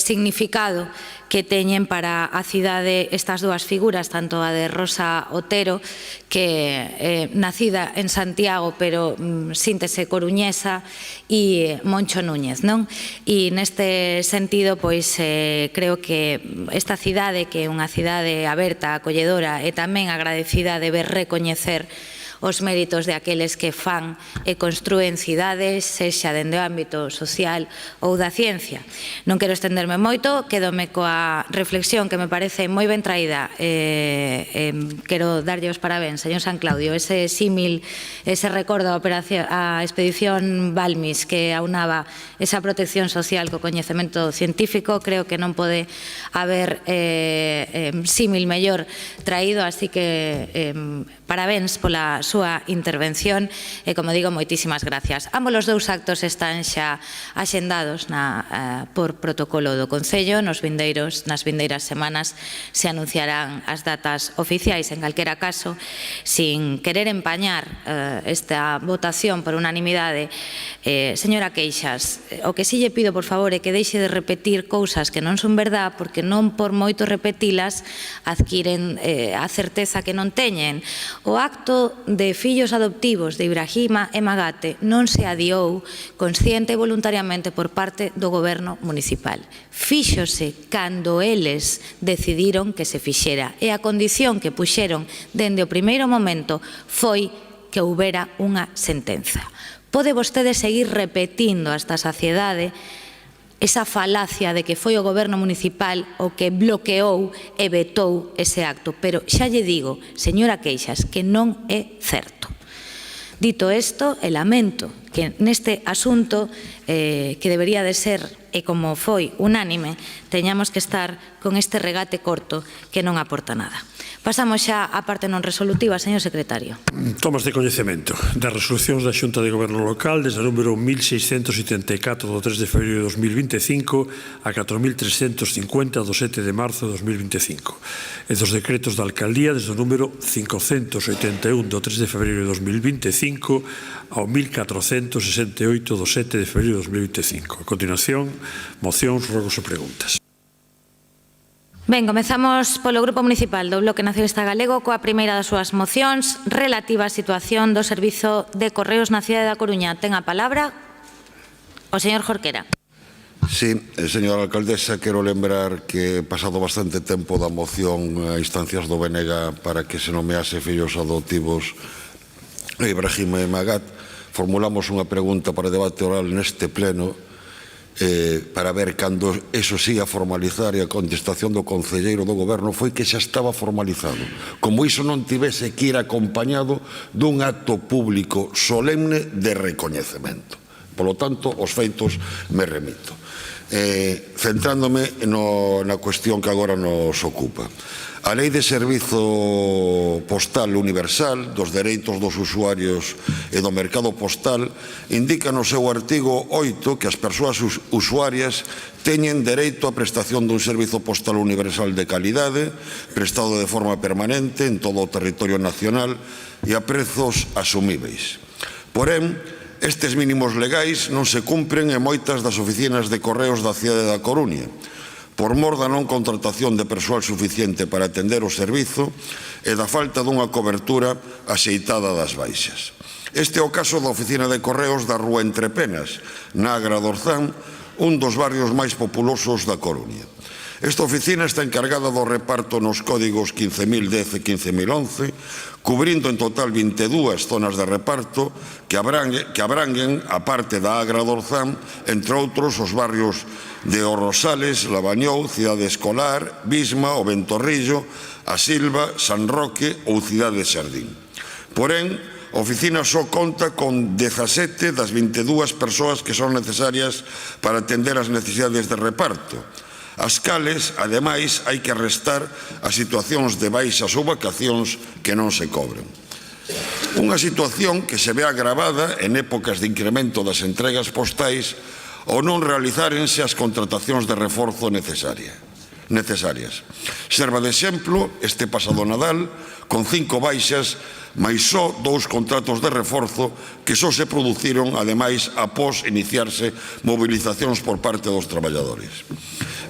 significado que teñen para a cidade estas dúas figuras, tanto a de Rosa Otero, que nacida en Santiago, pero síntese coruñesa, e Moncho Núñez, non? E neste sentido, pois, creo que esta cidade, que é unha cidade aberta, acolledora, e tamén agradecida de ver recoñecer os méritos de aqueles que fan e construen cidades, sexa dende o ámbito social ou da ciencia. Non quero estenderme moito, quedome coa reflexión que me parece moi ben traída. Quero darlle os parabéns, señor San Claudio, ese símil, ese recordo a expedición Balmis que aunaba esa protección social co coñecemento científico, creo que non pode haber símil mellor traído, así que parabéns pola súa intervención e, como digo, moitísimas gracias. Ambos os dous actos están xa axendados por protocolo do Concello. Nas vindeiras semanas se anunciarán as datas oficiais. En calquera caso, sin querer empañar esta votación por unanimidade, señora Queixas, o que si lle pido, por favor, é que deixe de repetir cousas que non son verdad, porque non por moito repetilas adquiren a certeza que non teñen. O acto de fillos adoptivos de Ibrahima e Magate non se adiou consciente e voluntariamente por parte do Goberno municipal. Fíxose cando eles decidiron que se fixera e a condición que puxeron dende o primeiro momento foi que houbera unha sentenza. Pode vostede seguir repetindo hasta a saciedade esa falacia de que foi o Goberno municipal o que bloqueou e vetou ese acto, pero xa lle digo, señora Queixas, que non é certo. Dito isto, lamento que neste asunto, que debería de ser, e como foi unánime, teñamos que estar con este regate corto que non aporta nada. Pasamos xa á parte non resolutiva, señor secretario.
Tomas de coñecemento das resolucións da Xunta de Goberno Local desde o número 1674 do 3 de febreiro de 2025 a 4350 do 7 de marzo de 2025 e dos decretos da Alcaldía desde o número 581 do 3 de febreiro de 2025 ao 1468 do 7 de febreiro de 2025. A continuación, mocións, rogos e preguntas.
Ben, comezamos polo Grupo Municipal do Bloque Nacionalista Galego coa primeira das súas mocións relativa á situación do Servizo de Correos na cidade da Coruña. Ten a palabra o señor Jorquera.
Sí, señora alcaldesa, quero lembrar que pasado bastante tempo da moción a instancias do Benega para que se nomease fillos adoptivos a Ibrahima e Magat, formulamos unha pregunta para debate oral neste pleno para ver cando eso se ia formalizar, e a contestación do concelleiro do goberno foi que xa estaba formalizado, como iso non tivese que ir acompañado dun acto público solemne de recoñecemento. Polo tanto, os feitos me remito. Centrándome na cuestión que agora nos ocupa. A Lei de Servizo Postal Universal dos dereitos dos usuarios e do mercado postal indica no seu artigo 8 que as persoas usuarias teñen dereito á prestación dun servizo postal universal de calidade, prestado de forma permanente en todo o territorio nacional e a prezos asumíveis. Porén, estes mínimos legais non se cumpren en moitas das oficinas de correos da cidade da Coruña, por mor da non contratación de persoal suficiente para atender o servizo e da falta dunha cobertura axeitada das baixas. Este é o caso da oficina de correos da Rúa Entrepenas, na Agra do Orzán, un dos barrios máis populosos da Coruña. Esta oficina está encargada do reparto nos códigos 15.010 e 15.011, cubrindo en total 22 zonas de reparto que abranguen a parte da Agra do Orzán, entre outros os barrios de O Rosales, Labañou, Cidade Escolar, Bisma, O Ventorrillo, A Silva, San Roque ou Cidade Xardín. Porén, a oficina só conta con 17 das 22 persoas que son necesarias para atender as necesidades de reparto, as cales, ademais, hai que restar as situacións de baixas ou vacacións que non se cobren. Unha situación que se ve agravada en épocas de incremento das entregas postais ou non realizárense as contratacións de reforzo necesarias. Serva de exemplo este pasado Nadal, con 5 baixas, mais só 2 contratos de reforzo que só se produciron, ademais, após iniciarse mobilizacións por parte dos traballadores.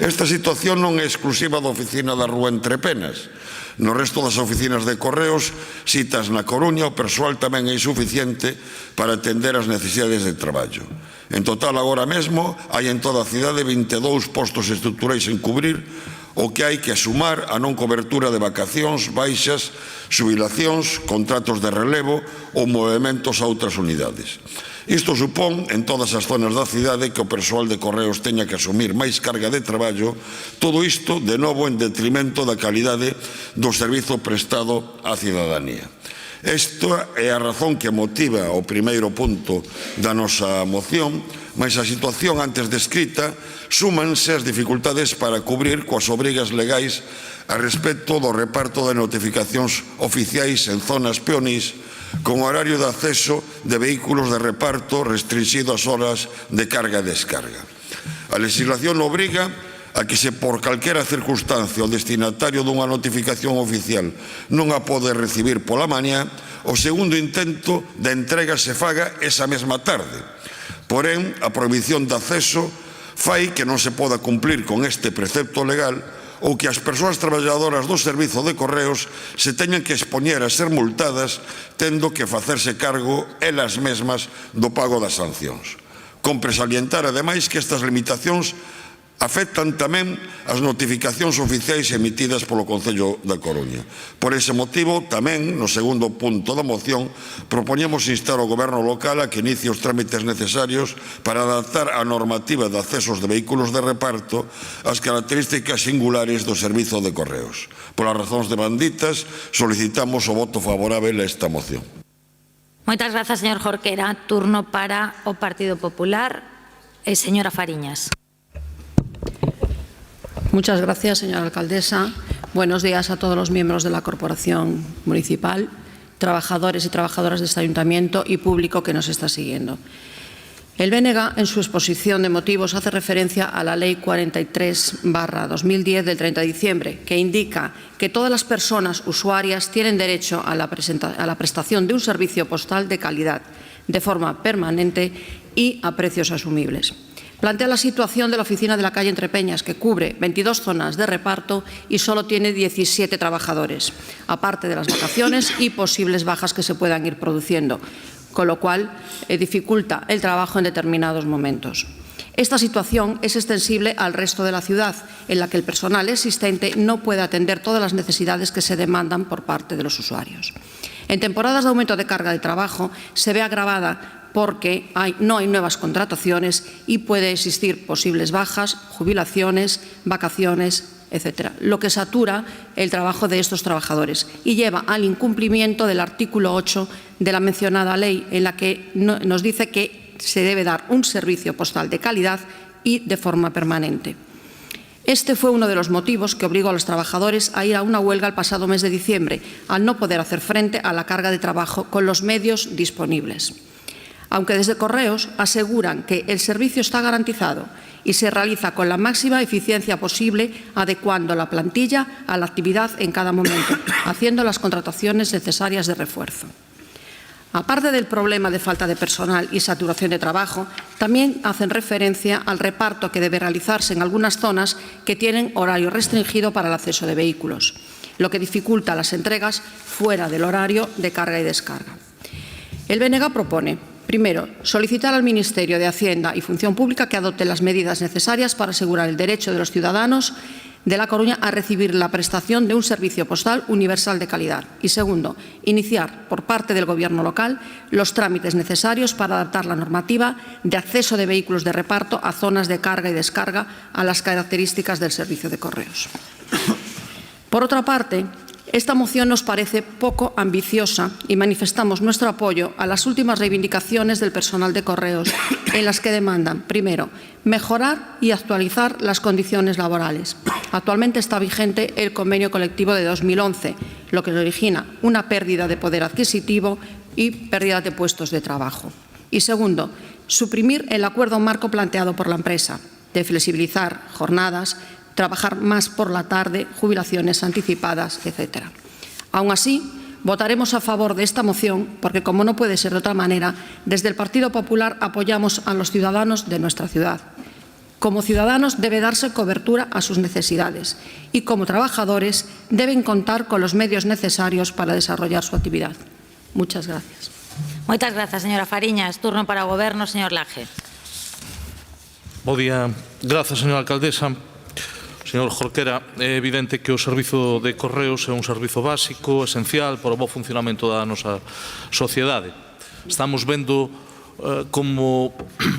Esta situación non é exclusiva da oficina da Rúa Entrepenas. No resto das oficinas de correos citas na Coruña, o persoal tamén é insuficiente para atender as necesidades de traballo. En total, agora mesmo, hai en toda a cidade 22 postos estruturais en cubrir, o que hai que sumar a non cobertura de vacacións, baixas, xubilacións, contratos de relevo ou movementos a outras unidades. Isto supón, en todas as zonas da cidade, que o persoal de correos teña que asumir máis carga de traballo, todo isto, de novo, en detrimento da calidade do servizo prestado á cidadanía. Esta é a razón que motiva o primeiro punto da nosa moción, mas a situación antes descrita súmanse as dificultades para cubrir coas obrigas legais a respecto do reparto de notificacións oficiais en zonas peonís con horario de acceso de vehículos de reparto restringido ás horas de carga e descarga. A legislación obriga a que se por calquera circunstancia o destinatario dunha notificación oficial non a pode recibir pola mañá, o segundo intento de entrega se faga esa mesma tarde. Porén, a prohibición de acceso fai que non se poda cumplir con este precepto legal ou que as persoas traballadoras do servizo de correos se teñan que expoñer a ser multadas tendo que facerse cargo elas mesmas do pago das sancións. Compre salientar, ademais, que estas limitacións afectan tamén as notificacións oficiais emitidas polo Concello da Coruña. Por ese motivo, tamén, no segundo punto da moción, propoñemos instar ao Goberno local a que inicie os trámites necesarios para adaptar a normativa de accesos de vehículos de reparto ás características singulares do servizo de correos. Polas razóns demanditas, solicitamos o voto favorável a esta moción.
Moitas grazas, señor Jorquera. Turno para o Partido Popular. Señora Fariñas.
Muchas gracias, señora alcaldesa. Buenos días a todos los miembros de la Corporación Municipal, trabajadores y trabajadoras de este ayuntamiento y público que nos está siguiendo. El BNG, en su exposición de motivos, hace referencia a la Ley 43/2010 del 30 de diciembre, que indica que todas las personas usuarias tienen derecho a la prestación de un servicio postal de calidad, de forma permanente y a precios asumibles. Plantea la situación de la oficina de la calle Entrepeñas, que cubre 22 zonas de reparto y solo tiene 17 trabajadores, aparte de las vacaciones y posibles bajas que se puedan ir produciendo, con lo cual dificulta el trabajo en determinados momentos. Esta situación es extensible al resto de la ciudad, en la que el personal existente no puede atender todas las necesidades que se demandan por parte de los usuarios. En temporadas de aumento de carga de trabajo se ve agravada porque no hay nuevas contrataciones y puede existir posibles bajas, jubilaciones, vacaciones, etcétera, lo que satura el trabajo de estos trabajadores y lleva al incumplimiento del artículo 8 de la mencionada ley, en la que nos dice que se debe dar un servicio postal de calidad y de forma permanente. Este fue uno de los motivos que obligó a los trabajadores a ir a una huelga el pasado mes de diciembre, al no poder hacer frente a la carga de trabajo con los medios disponibles. Aunque desde Correos aseguran que el servicio está garantizado y se realiza con la máxima eficiencia posible, adecuando la plantilla a la actividad en cada momento, haciendo las contrataciones necesarias de refuerzo. Aparte del problema de falta de personal y saturación de trabajo, también hacen referencia al reparto que debe realizarse en algunas zonas que tienen horario restringido para el acceso de vehículos, lo que dificulta las entregas fuera del horario de carga y descarga. El BNG propone, primero, solicitar al Ministerio de Hacienda y Función Pública que adopte las medidas necesarias para asegurar el derecho de los ciudadanos de La Coruña a recibir la prestación de un servicio postal universal de calidad. Y segundo, iniciar por parte del Gobierno local los trámites necesarios para adaptar la normativa de acceso de vehículos de reparto a zonas de carga y descarga a las características del servicio de correos. Por otra parte, esta moción nos parece poco ambiciosa y manifestamos nuestro apoyo a las últimas reivindicaciones del personal de Correos, en las que demandan, primero, mejorar y actualizar las condiciones laborales. Actualmente está vigente el convenio colectivo de 2011, lo que origina una pérdida de poder adquisitivo y pérdida de puestos de trabajo. Y segundo, suprimir el acuerdo marco planteado por la empresa, de flexibilizar jornadas, trabajar más por la tarde, jubilaciones anticipadas, etc. Aún así, votaremos a favor de esta moción porque, como no puede ser de otra manera, desde el Partido Popular apoyamos a los ciudadanos de nuestra ciudad. Como ciudadanos debe darse cobertura a sus necesidades y, como trabajadores, deben contar con los medios necesarios para desarrollar su actividad. Muchas gracias.
Moitas grazas, señora Fariñas. Turno para o Goberno, señor Laje.
Bo día. Grazas, señora alcaldesa. Señor Jorquera, é evidente que o servizo de correos é un servizo básico, esencial para o bo funcionamento da nosa sociedade. Estamos vendo como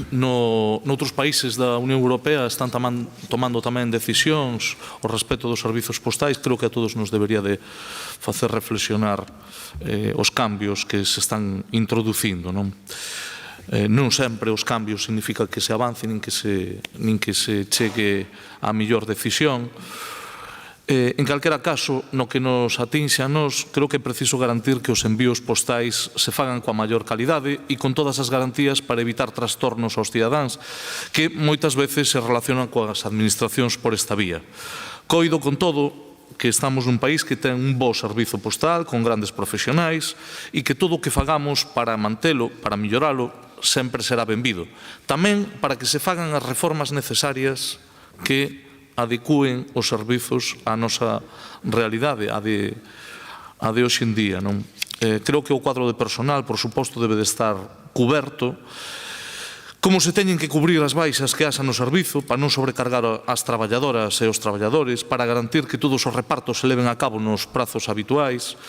noutros países da Unión Europea están tomando tamén decisións ao respecto dos servizos postais. Creo que a todos nos debería de facer reflexionar os cambios que se están introducindo, non? Non sempre os cambios significa que se avance nin que se chegue á mellor decisión. En calquera caso, no que nos atinxe a nós, creo que é preciso garantir que os envíos postais se fagan coa maior calidade e con todas as garantías para evitar trastornos aos cidadáns que moitas veces se relacionan coas administracións por esta vía. Coido con todo que estamos nun país que ten un bo servizo postal con grandes profesionais e que todo o que fagamos para mantelo, para melloralo, sempre será benvido. Tamén para que se fagan as reformas necesarias que adecúen os servizos á nosa realidade, a de hoxe en día. Creo que o cuadro de personal, por suposto, debe de estar cuberto. Como se teñen que cubrir as baixas que haxa no servizo para non sobrecargar as traballadoras e os traballadores, para garantir que todos os repartos se leven a cabo nos prazos habituais.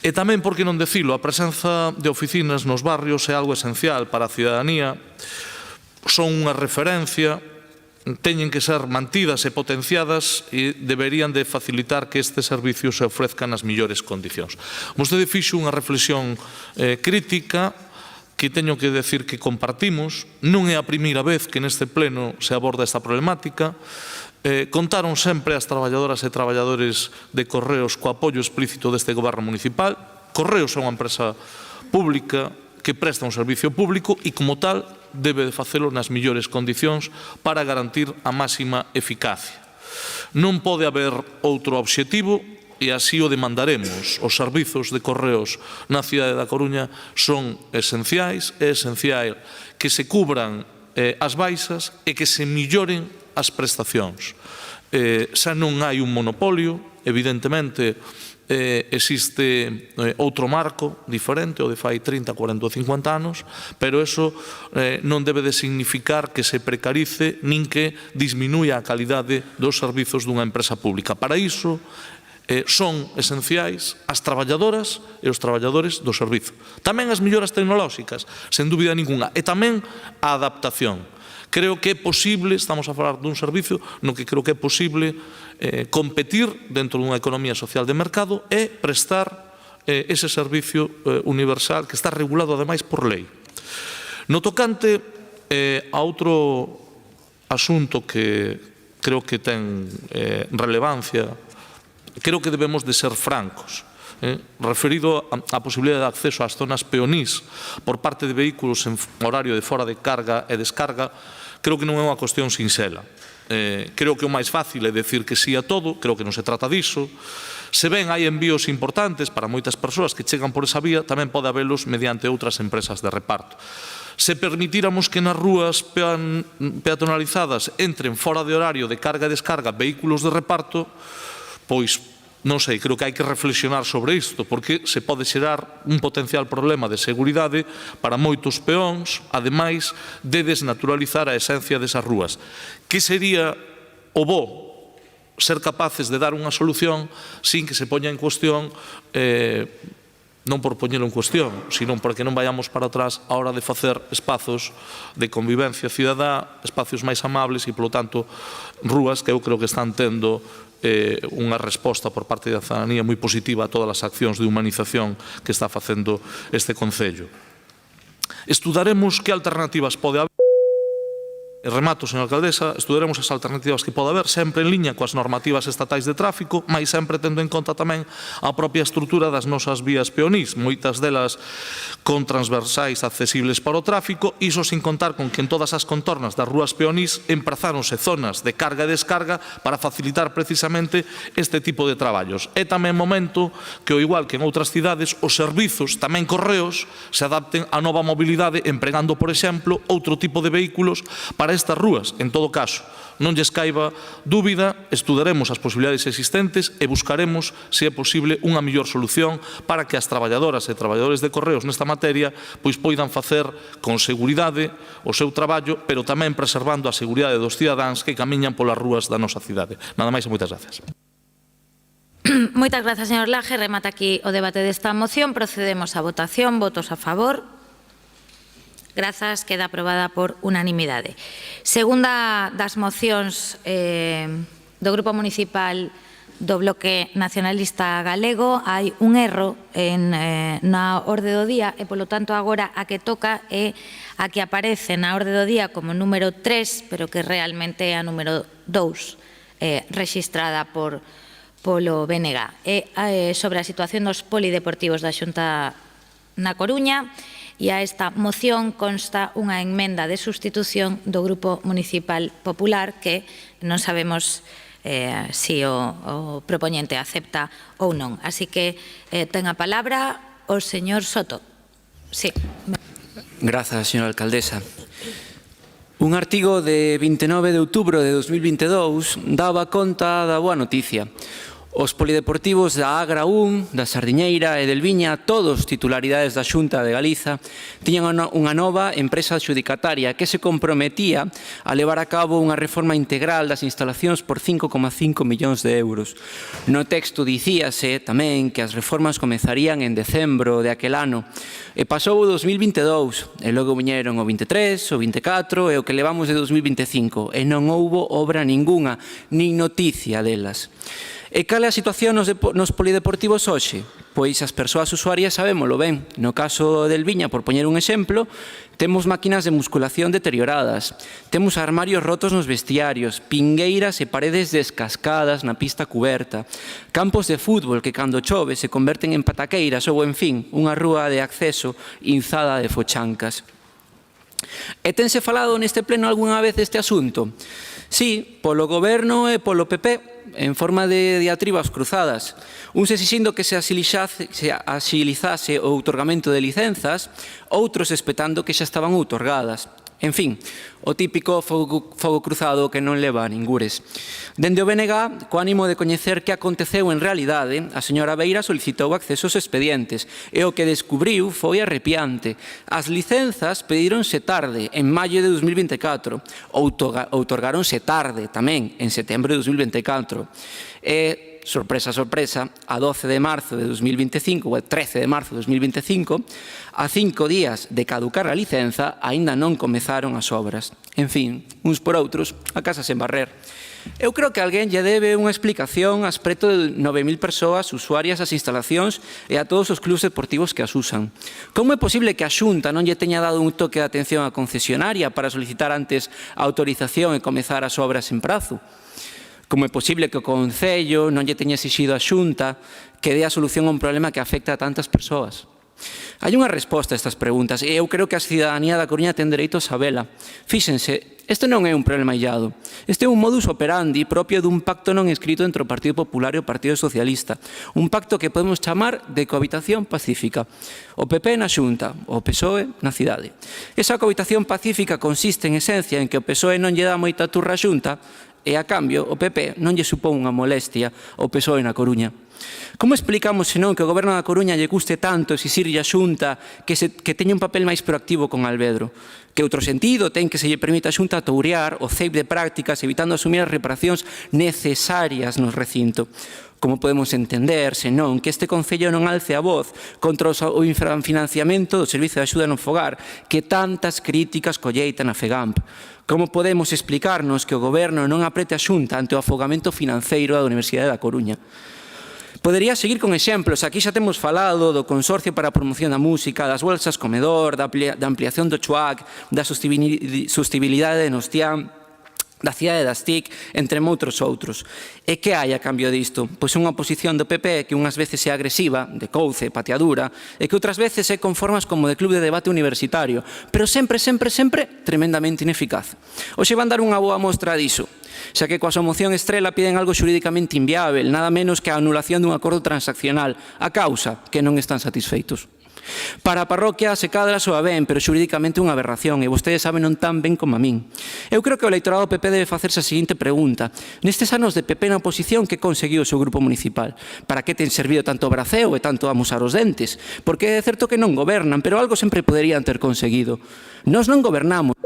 E tamén, por que non decilo, a presenza de oficinas nos barrios é algo esencial para a cidadanía, son unha referencia, teñen que ser mantidas e potenciadas e deberían de facilitar que este servicio se ofrezca nas millores condicións. Vostede fixo unha reflexión crítica que teño que decir que compartimos. Non é a primeira vez que neste pleno se aborda esta problemática. Contaron sempre as traballadoras e traballadores de Correos co apoio explícito deste Goberno municipal. Correos é unha empresa pública que presta un servicio público e, como tal, debe de facelo nas millores condicións para garantir a máxima eficacia. Non pode haber outro obxectivo e así o demandaremos. Os servizos de Correos na cidade da Coruña son esenciais, é esencial que se cubran as baixas e que se melloren as prestacións. Xa non hai un monopolio, evidentemente existe outro marco diferente, o de fai 30, 40 ou 50 anos, pero eso non debe de significar que se precarice nin que disminuya a calidade dos servizos dunha empresa pública. Para iso son esenciais as traballadoras e os traballadores do servizo. Tamén as melloras tecnolóxicas, sen dúbida ninguna, e tamén a adaptación. Creo que é posible, estamos a falar dun servicio no que creo que é posible competir dentro dunha economía social de mercado e prestar ese servicio universal que está regulado ademais por lei. No tocante a outro asunto que creo que ten relevancia. Creo que debemos de ser francos. Referido á posibilidade de acceso ás zonas peonís por parte de vehículos en horario de fora de carga e descarga, creo que non é unha cuestión sinxela. Creo que o máis fácil é decir que sí a todo, creo que non se trata diso. Se ben hai envíos importantes para moitas persoas que chegan por esa vía, tamén pode habelos mediante outras empresas de reparto. Se permitíramos que nas rúas peatonalizadas entren fora de horario de carga e descarga vehículos de reparto, pois non sei, creo que hai que reflexionar sobre isto, porque se pode xerar un potencial problema de seguridade para moitos peóns, ademais de desnaturalizar a esencia desas rúas. Que sería o bo ser capaces de dar unha solución sin que se poña en cuestión, non por poñelo en cuestión, sino porque non vayamos para atrás a hora de facer espazos de convivencia cidadá, espacios máis amables e, polo tanto, rúas que eu creo que están tendo unha resposta por parte da cidadanía moi positiva a todas as accións de humanización que está facendo este Concello. Estudaremos que alternativas pode haber. Remato, señora alcaldesa, estudaremos as alternativas que pode haber, sempre en liña coas normativas estatais de tráfico, mas sempre tendo en conta tamén a propia estrutura das nosas vías peonís, moitas delas con transversais accesibles para o tráfico, iso sin contar con que en todas as contornas das rúas peonís emprazáronse zonas de carga e descarga para facilitar precisamente este tipo de traballos. É tamén momento que, ao igual que en outras cidades, os servizos, tamén correos, se adapten á nova mobilidade empregando, por exemplo, outro tipo de vehículos para estas rúas. En todo caso, non lles caiba dúbida, estudaremos as posibilidades existentes e buscaremos, se é posible, unha mellor solución para que as traballadoras e traballadores de correos nesta materia pois poidan facer con seguridade o seu traballo, pero tamén preservando a seguridade dos cidadáns que camiñan polas rúas da nosa cidade. Nada máis e moitas gracias.
Moitas grazas, señor Laje. Remata aquí o debate desta moción. Procedemos á votación. Votos a favor. Grazas, queda aprobada por unanimidade. Segunda das mocións do Grupo Municipal do Bloque Nacionalista Galego, hai un erro na orde do día e, polo tanto, agora a que toca é a que aparece na orde do día como número 3, pero que realmente é a número 2, rexistrada polo BNG. É sobre a situación dos polideportivos da Xunta na Coruña. E a esta moción consta unha enmenda de sustitución do Grupo Municipal Popular que non sabemos se o propoñente acepta ou non. Así que ten a palabra o señor Soto. Sí.
Grazas, señora alcaldesa. Un artigo de 29 de outubro de 2022 daba conta da boa noticia. Os polideportivos da Agra 1, da Sardiñeira e del Viña, todos titularidades da Xunta de Galiza, tiñan unha nova empresa adxudicataria que se comprometía a levar a cabo unha reforma integral das instalacións por 5,5 millóns de euros. No texto dicíase tamén que as reformas comezarían en decembro de aquel ano, e pasou o 2022, e logo viñeron o 23, o 24 e o que levamos de 2025, e non houbo obra ningunha, nin noticia delas. E cal é a situación nos polideportivos hoxe? Pois as persoas usuarias sabémolo ben. No caso del Viña, por poñer un exemplo, temos máquinas de musculación deterioradas, temos armarios rotos nos vestiarios, pingueiras e paredes descascadas na pista cuberta, campos de fútbol que cando chove se converten en pataqueiras ou, en fin, unha rúa de acceso inzada de fochancas. E tense falado neste pleno algunha vez deste asunto? Sí, polo Goberno e polo PP, en forma de diatribas cruzadas. Uns exixindo que se axilizase o outorgamento de licenzas, outros espetando que xa estaban outorgadas. En fin, o típico fogo cruzado que non leva a ningures. Dende o BNG, co ánimo de coñecer que aconteceu en realidade, a señora Beira solicitou acceso aos expedientes e o que descubriu foi arrepiante. As licenzas pedíronse tarde, en maio de 2024, outorgáronse tarde, tamén, en setembro de 2024. E, sorpresa, sorpresa, a 12 de marzo de 2025, ou a 13 de marzo de 2025, a 5 días de caducar a licenza, aínda non comezaron as obras. En fin, uns por outros, a casa sen barrer. Eu creo que alguén lle debe unha explicación ás preto de 9.000 persoas usuarias das instalacións e a todos os clubs deportivos que as usan. Como é posible que a Xunta non lle teña dado un toque de atención á concesionaria para solicitar antes a autorización e comezar as obras en prazo? Como é posible que o Concello non lle teña exixido a Xunta que dé a solución a un problema que afecta a tantas persoas? Hai unha resposta a estas preguntas e eu creo que a cidadanía da Coruña ten dereito a sabela. Fíxense, este non é un problema illado. Este é un modus operandi propio dun pacto non escrito entre o Partido Popular e o Partido Socialista. Un pacto que podemos chamar de cohabitación pacífica. O PP na Xunta, o PSOE na cidade. Esa cohabitación pacífica consiste en esencia en que o PSOE non lle dá moita turra á Xunta e, a cambio, o PP non lle supón unha molestia ao PSOE na Coruña. Como explicamos, senón, que o Goberno da Coruña lle custe tanto exixirlle a Xunta que teña un papel máis proactivo con Alvedro? Que outro sentido ten que se lle permita a Xunta tourear o CEIP de prácticas evitando asumir as reparacións necesarias no recinto? Como podemos entender, senón, que este Concello non alce a voz contra o infrafinanciamento do Servizo de Axuda no Fogar que tantas críticas colleita na FEGAMP? Como podemos explicarnos que o Goberno non aprete a Xunta ante o afogamento financeiro da Universidade da Coruña? Podería seguir con exemplos. Aquí xa temos falado do Consorcio para a Promoción da Música, das bolsas comedor, da ampliación do CHUAC, da sostibilidade de Nostián, da cidade das TIC, entre moitos outros. E que hai a cambio disto? Pois unha oposición do PP que unhas veces é agresiva, de couce, pateadura, e que outras veces é con formas como de club de debate universitario, pero sempre tremendamente ineficaz. Hoxe van dar unha boa mostra diso, xa que coa súa moción estrela piden algo xurídicamente inviável, nada menos que a anulación dun acordo transaccional, a causa que non están satisfeitos. Para a parroquia se cadra soa ben, pero xurídicamente unha aberración, e vostedes saben non tan ben como a min. Eu creo que o eleitorado do PP debe facerse a seguinte pregunta. Nestes anos de PP na oposición, que conseguiu o seu grupo municipal? Para que ten servido tanto o braceo e tanto amosar os dentes? Porque é certo que non gobernan, pero algo sempre poderían ter conseguido. Nós non gobernamos.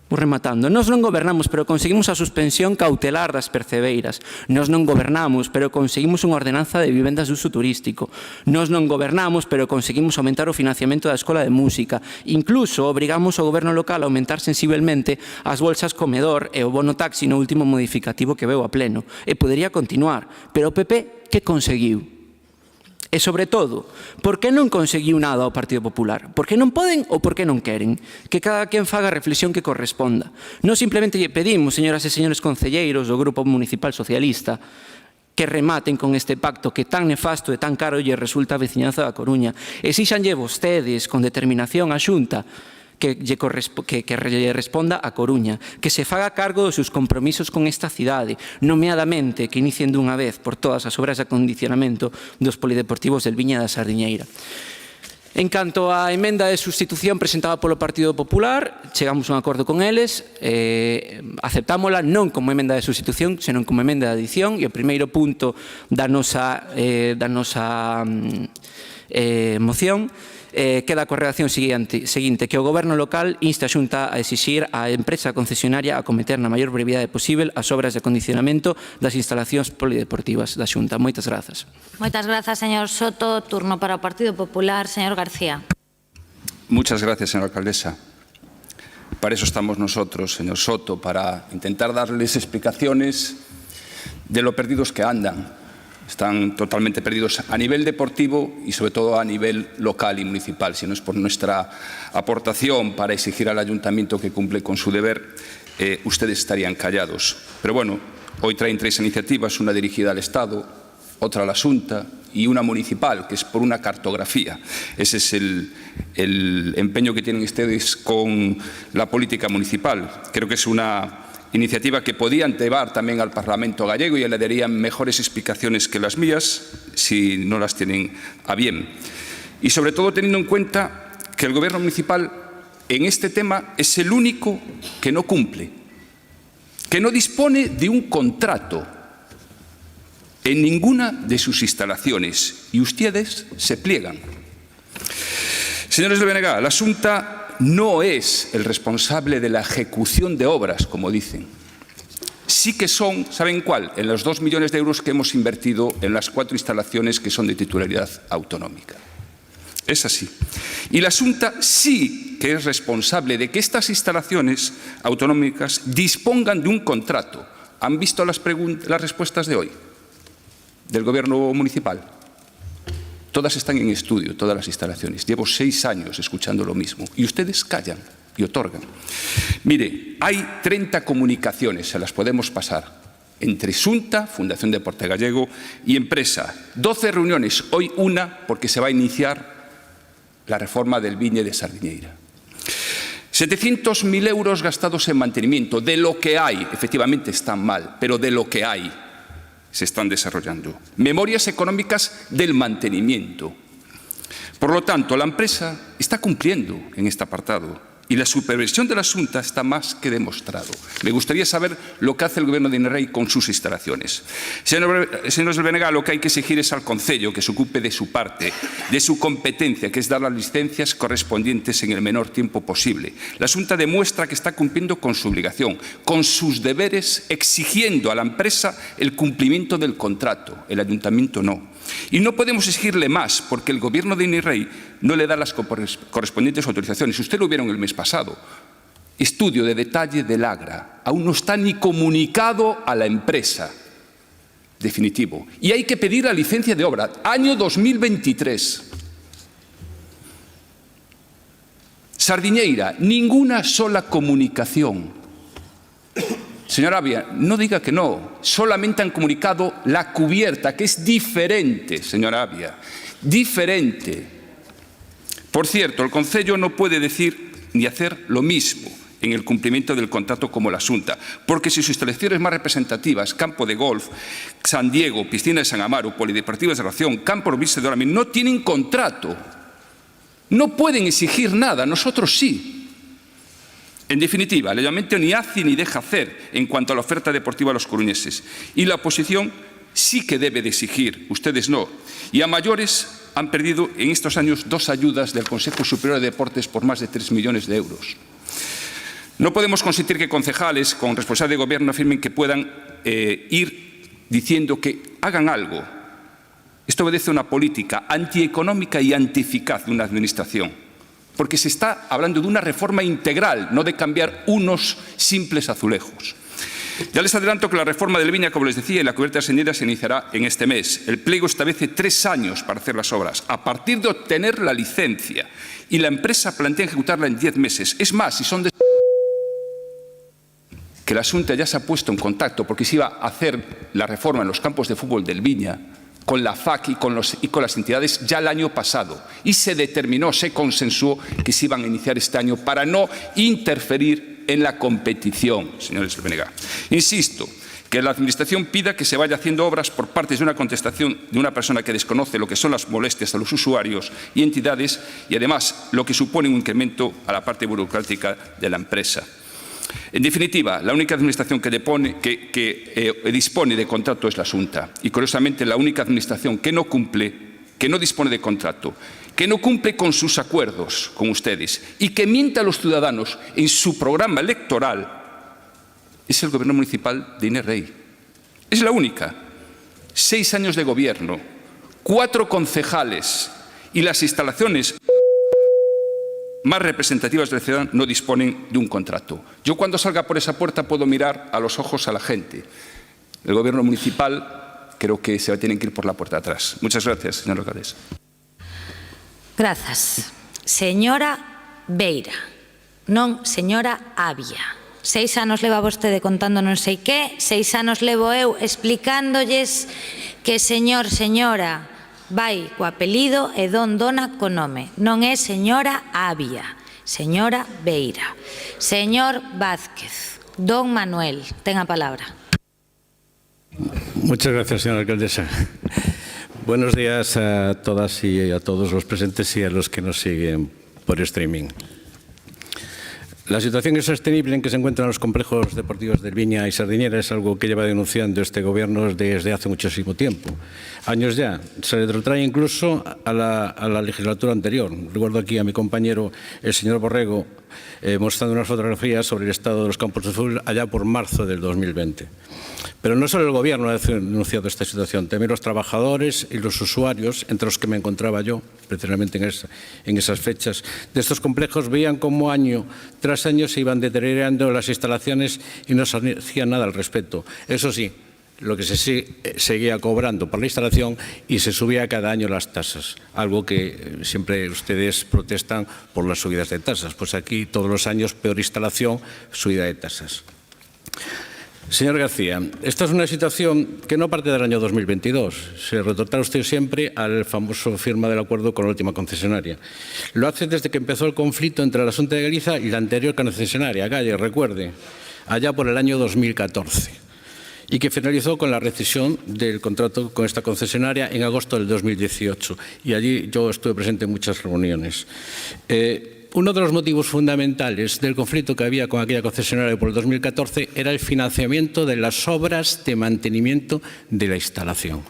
Vou rematando. Nós non gobernamos, pero conseguimos a suspensión cautelar das percebeiras. Nós non gobernamos, pero conseguimos unha ordenanza de vivendas de uso turístico. Nós non gobernamos, pero conseguimos aumentar o financiamento da Escola de Música. Incluso obrigamos ao goberno local a aumentar sensiblemente as bolsas comedor e o bono taxi no último modificativo que veu a pleno. E podería continuar, pero o PP que conseguiu? E, sobre todo, por que non conseguiu nada o Partido Popular? Por que non poden ou por que non queren? Que cada quen faga a reflexión que corresponda. Non simplemente lle pedimos, señoras e señores concelleiros do Grupo Municipal Socialista, que rematen con este pacto que tan nefasto e tan caro lle resulta a veciñanza da Coruña. Exíxanlle vostedes con determinación á Xunta que lle responda a Coruña, que se faga cargo dos seus compromisos con esta cidade, nomeadamente que inicien dunha vez por todas as obras de acondicionamento dos polideportivos del Viña da Sardiñeira. En canto á emenda de sustitución presentada polo Partido Popular, chegamos a un acordo con eles, aceptámola non como emenda de sustitución, senón como emenda de adición, e o primeiro punto da nosa moción queda a corredacción seguinte, que o Goberno local inste a Xunta a exixir á empresa concesionaria a acometer na maior brevidade posible as obras de acondicionamento das instalacións polideportivas da Xunta. Moitas grazas.
Moitas grazas, señor Soto. Turno para o Partido Popular. Señor García.
Muchas gracias, señora alcaldesa. Para eso estamos nosotros, señor Soto, para intentar darles explicaciones de lo perdidos que andan. Están totalmente perdidos a nivel deportivo y sobre todo a nivel local y municipal. Si no es por nuestra aportación para exigir al ayuntamiento que cumple con su deber, ustedes estarían callados. Pero bueno, hoy traen 3 iniciativas, una dirigida al Estado, otra a la Xunta y una municipal, que es por una cartografía. Ese es el empeño que tienen ustedes con la política municipal. Creo que es una iniciativa que podían llevar también al Parlamento gallego y le darían mejores explicaciones que las mías, si no las tienen a bien. Y sobre todo teniendo en cuenta que el Gobierno municipal en este tema es el único que no cumple, que no dispone de un contrato en ninguna de sus instalaciones y ustedes se pliegan. Señores del BNG, la Xunta no es el responsable de la ejecución de obras, como dicen. Sí que son, ¿saben cuál? En los 2 millones de euros que hemos invertido en las 4 instalaciones que son de titularidad autonómica. Es así. Y la Xunta sí sí que es responsable de que estas instalaciones autonómicas dispongan de un contrato. ¿Han visto las respuestas de hoy del Gobierno municipal? Todas están en estudio, todas las instalaciones. Llevo 6 años escuchando lo mismo y ustedes callan y otorgan. Mire, hay 30 comunicaciones, se las podemos pasar, entre Xunta, Fundación Deporte Gallego y empresa. 12 reuniones, hoy una porque se va a iniciar la reforma del Viñe de Sardiñeira. 700.000 euros gastados en mantenimiento, de lo que hay, efectivamente están mal, pero de lo que hay se están desarrollando. Memorias económicas del mantenimiento. Por lo tanto, la empresa está cumpliendo en este apartado y la supervisión de la Xunta está más que demostrado. Me gustaría saber lo que hace el Gobierno de Innerrei con sus instalaciones. Señores del BNG, lo que hay que exigir es al Concello que se ocupe de su parte, de su competencia, que es dar las licencias correspondientes en el menor tiempo posible. La Xunta demuestra que está cumpliendo con su obligación, con sus deberes, exigiendo a la empresa el cumplimiento del contrato. El Ayuntamiento no. Y no podemos exigirle más porque el Gobierno de Innerrei no le da las correspondientes autorizaciones. Usted lo vieron el mes pasado. Estudio de detalle del Agra. Aún no está ni comunicado a la empresa. Definitivo. Y hay que pedir la licencia de obra. Año 2023. Sardiñeira, ninguna sola comunicación. Señora Avia, no diga que no. Solamente han comunicado la cubierta, que es diferente, señora Avia. Diferente. Por cierto, el Concello no puede decir ni hacer lo mismo en el cumplimiento del contrato como la Xunta, porque si sus instalaciones más representativas, campo de golf, San Diego, piscina de San Amaro, polideportivas de Ración, campo Robiste de Orami, no tienen contrato, no pueden exigir nada, nosotros sí. En definitiva, el Ayuntamiento ni hace ni deja hacer en cuanto a la oferta deportiva a los coruñeses. Y la oposición sí que debe de exigir, ustedes no. Y a mayores han perdido en estos años 2 ayudas del Consejo Superior de Deportes por más de 3 millones de euros. No podemos consentir que concejales con responsabilidad de gobierno afirmen que puedan ir diciendo que hagan algo. Esto obedece a una política antieconómica y antieficaz de una administración. Porque se está hablando de una reforma integral, no de cambiar unos simples azulejos. Ya les adelanto que la reforma del Viña, como les decía, y la cubierta de Sardiñeira se iniciará en este mes. El pliego establece 3 años para hacer las obras, a partir de obtener la licencia, y la empresa plantea ejecutarla en 10 meses. Es más, si son de... que la Xunta ya se ha puesto en contacto porque se iba a hacer la reforma en los campos de fútbol del Viña, con la FAC y con las entidades ya el año pasado. Y se determinó, se consensuó que se iban a iniciar este año para no interferir en la competición, señores del BNG. Insisto, que la Administración pida que se vaya haciendo obras por parte de una contestación de una persona que desconoce lo que son las molestias a los usuarios y entidades y, además, lo que supone un incremento a la parte burocrática de la empresa. En definitiva, la única administración que dispone de contrato es la Xunta y, curiosamente, la única administración que no cumple, que no dispone de contrato, que no cumple con sus acuerdos con ustedes y que miente a los ciudadanos en su programa electoral es el Gobierno municipal de Innerrei. Es la única. 6 años de gobierno, 4 concejales y las instalaciones más representativas de la ciudad no disponen de un contrato. Yo cuando salga por esa puerta puedo mirar a los ojos a la gente. El Gobierno municipal creo que se va a tener que ir por la puerta de atrás. Muchas gracias, señora alcaldesa.
Grazas. Señora Beira, non señora Avia. 6 anos leva vostede contando non sei que, 6 anos levo eu explicándolles que señora vai co apelido e dona co nome. Non é señora Avia, señora Beira. Señor Vázquez, don Manuel, ten a palabra.
Muchas gracias, señora alcaldesa. Buenos días a todas y a todos los presentes y a los que nos siguen por streaming. La situación insostenible en que se encuentran los complejos deportivos del Viña y Sardiñeira es algo que lleva denunciando este Gobierno desde hace muchísimo tiempo. Años ya. Se le retrae incluso a la legislatura anterior. Recuerdo aquí a mi compañero, el señor Borrego, mostrando unas fotografías sobre el estado de los campos de fútbol allá por marzo del 2020. Pero no solo el Gobierno ha denunciado esta situación, también los trabajadores y los usuarios, entre los que me encontraba yo, precisamente en esas fechas, de estos complejos veían cómo año tras año se iban deteriorando las instalaciones y no se hacía nada al respecto. Eso sí, lo que se seguía cobrando por la instalación y se subía cada año las tasas, algo que siempre ustedes protestan por las subidas de tasas. Pues aquí todos los años peor instalación, subida de tasas. Señor García, esta es una situación que no parte del año 2022. Se retrotrae usted siempre al famoso firma del acuerdo con la última concesionaria. Lo hace desde que empezó el conflicto entre la Xunta de Galicia y la anterior concesionaria, Galle, recuerde, allá por el año 2014. Y que finalizó con la rescisión del contrato con esta concesionaria en agosto del 2018. Y allí yo estuve presente en muchas reuniones. Uno de los motivos fundamentales del conflicto que había con aquella concesionaria por el 2014 era el financiamiento de las obras de mantenimiento de la instalación. O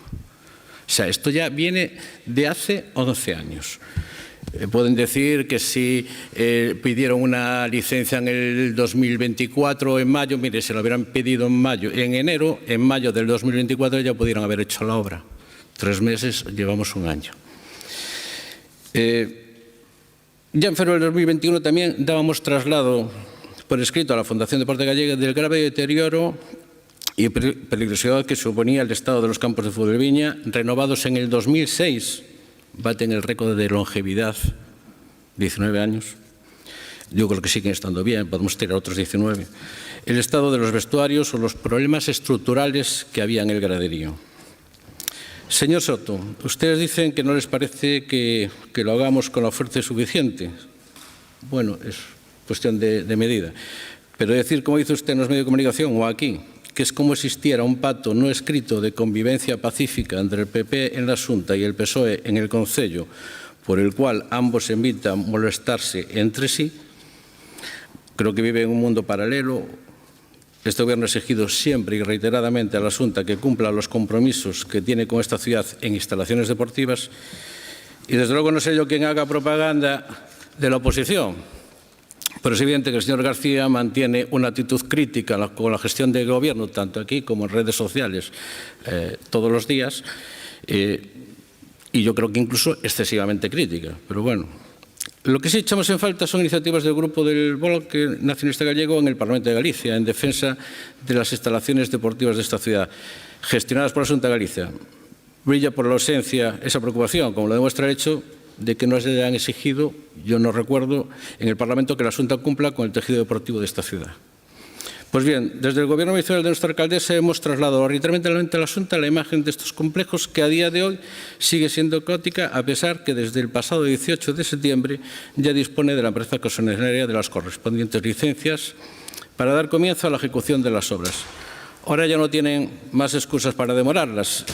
sea, esto ya viene de hace 11 años. Pueden decir que si pidieron una licencia en el 2024 en mayo, mire, se lo hubieran pedido en enero, en mayo del 2024 ya pudieron haber hecho la obra. 3 meses, llevamos un año. Ya en febrero del 2021 también dábamos traslado por escrito a la Fundación Deporte Gallega del grave deterioro y peligrosidad que suponía el estado de los campos de fútbol de Viña, renovados en el 2006. Baten el récord de longevidad, 19 años. Yo creo que siguen estando bien, podemos tirar otros 19. El estado de los vestuarios o los problemas estructurales que había en el graderío. Señor Soto, ustedes dicen que no les parece que lo hagamos con la oferta suficiente. Bueno, es cuestión de medida. Pero decir, como dice usted en los medios de comunicación o aquí, que es como existiera un pacto no escrito de convivencia pacífica entre el PP en la Xunta y el PSOE en el Concello, por el cual ambos evitan molestarse entre sí, creo que vive en un mundo paralelo. Este Gobierno ha exigido siempre y reiteradamente a la Xunta que cumpla los compromisos que tiene con esta ciudad en instalaciones deportivas y desde luego no sé yo quién haga propaganda de la oposición. Pero es evidente que el señor García mantiene una actitud crítica con la gestión del Gobierno, tanto aquí como en redes sociales, todos los días, y yo creo que incluso excesivamente crítica. Pero bueno, lo que sí echamos en falta son iniciativas del Grupo del Bloque Nacionalista Gallego en el Parlamento de Galicia, en defensa de las instalaciones deportivas de esta ciudad, gestionadas por la Xunta de Galicia. Brilla por la ausencia esa preocupación, como lo demuestra el hecho de que no se le han exigido, yo no recuerdo, en el Parlamento que la Xunta cumpla con el tejido deportivo de esta ciudad. Pues bien, desde el Gobierno municipal de nuestra alcaldesa hemos trasladado arbitrariamente a la Xunta la imagen de estos complejos que a día de hoy sigue siendo caótica, a pesar que desde el pasado 18 de septiembre ya dispone de la empresa concesionaria de las correspondientes licencias para dar comienzo a la ejecución de las obras. Ahora ya no tienen más excusas para demorarlas.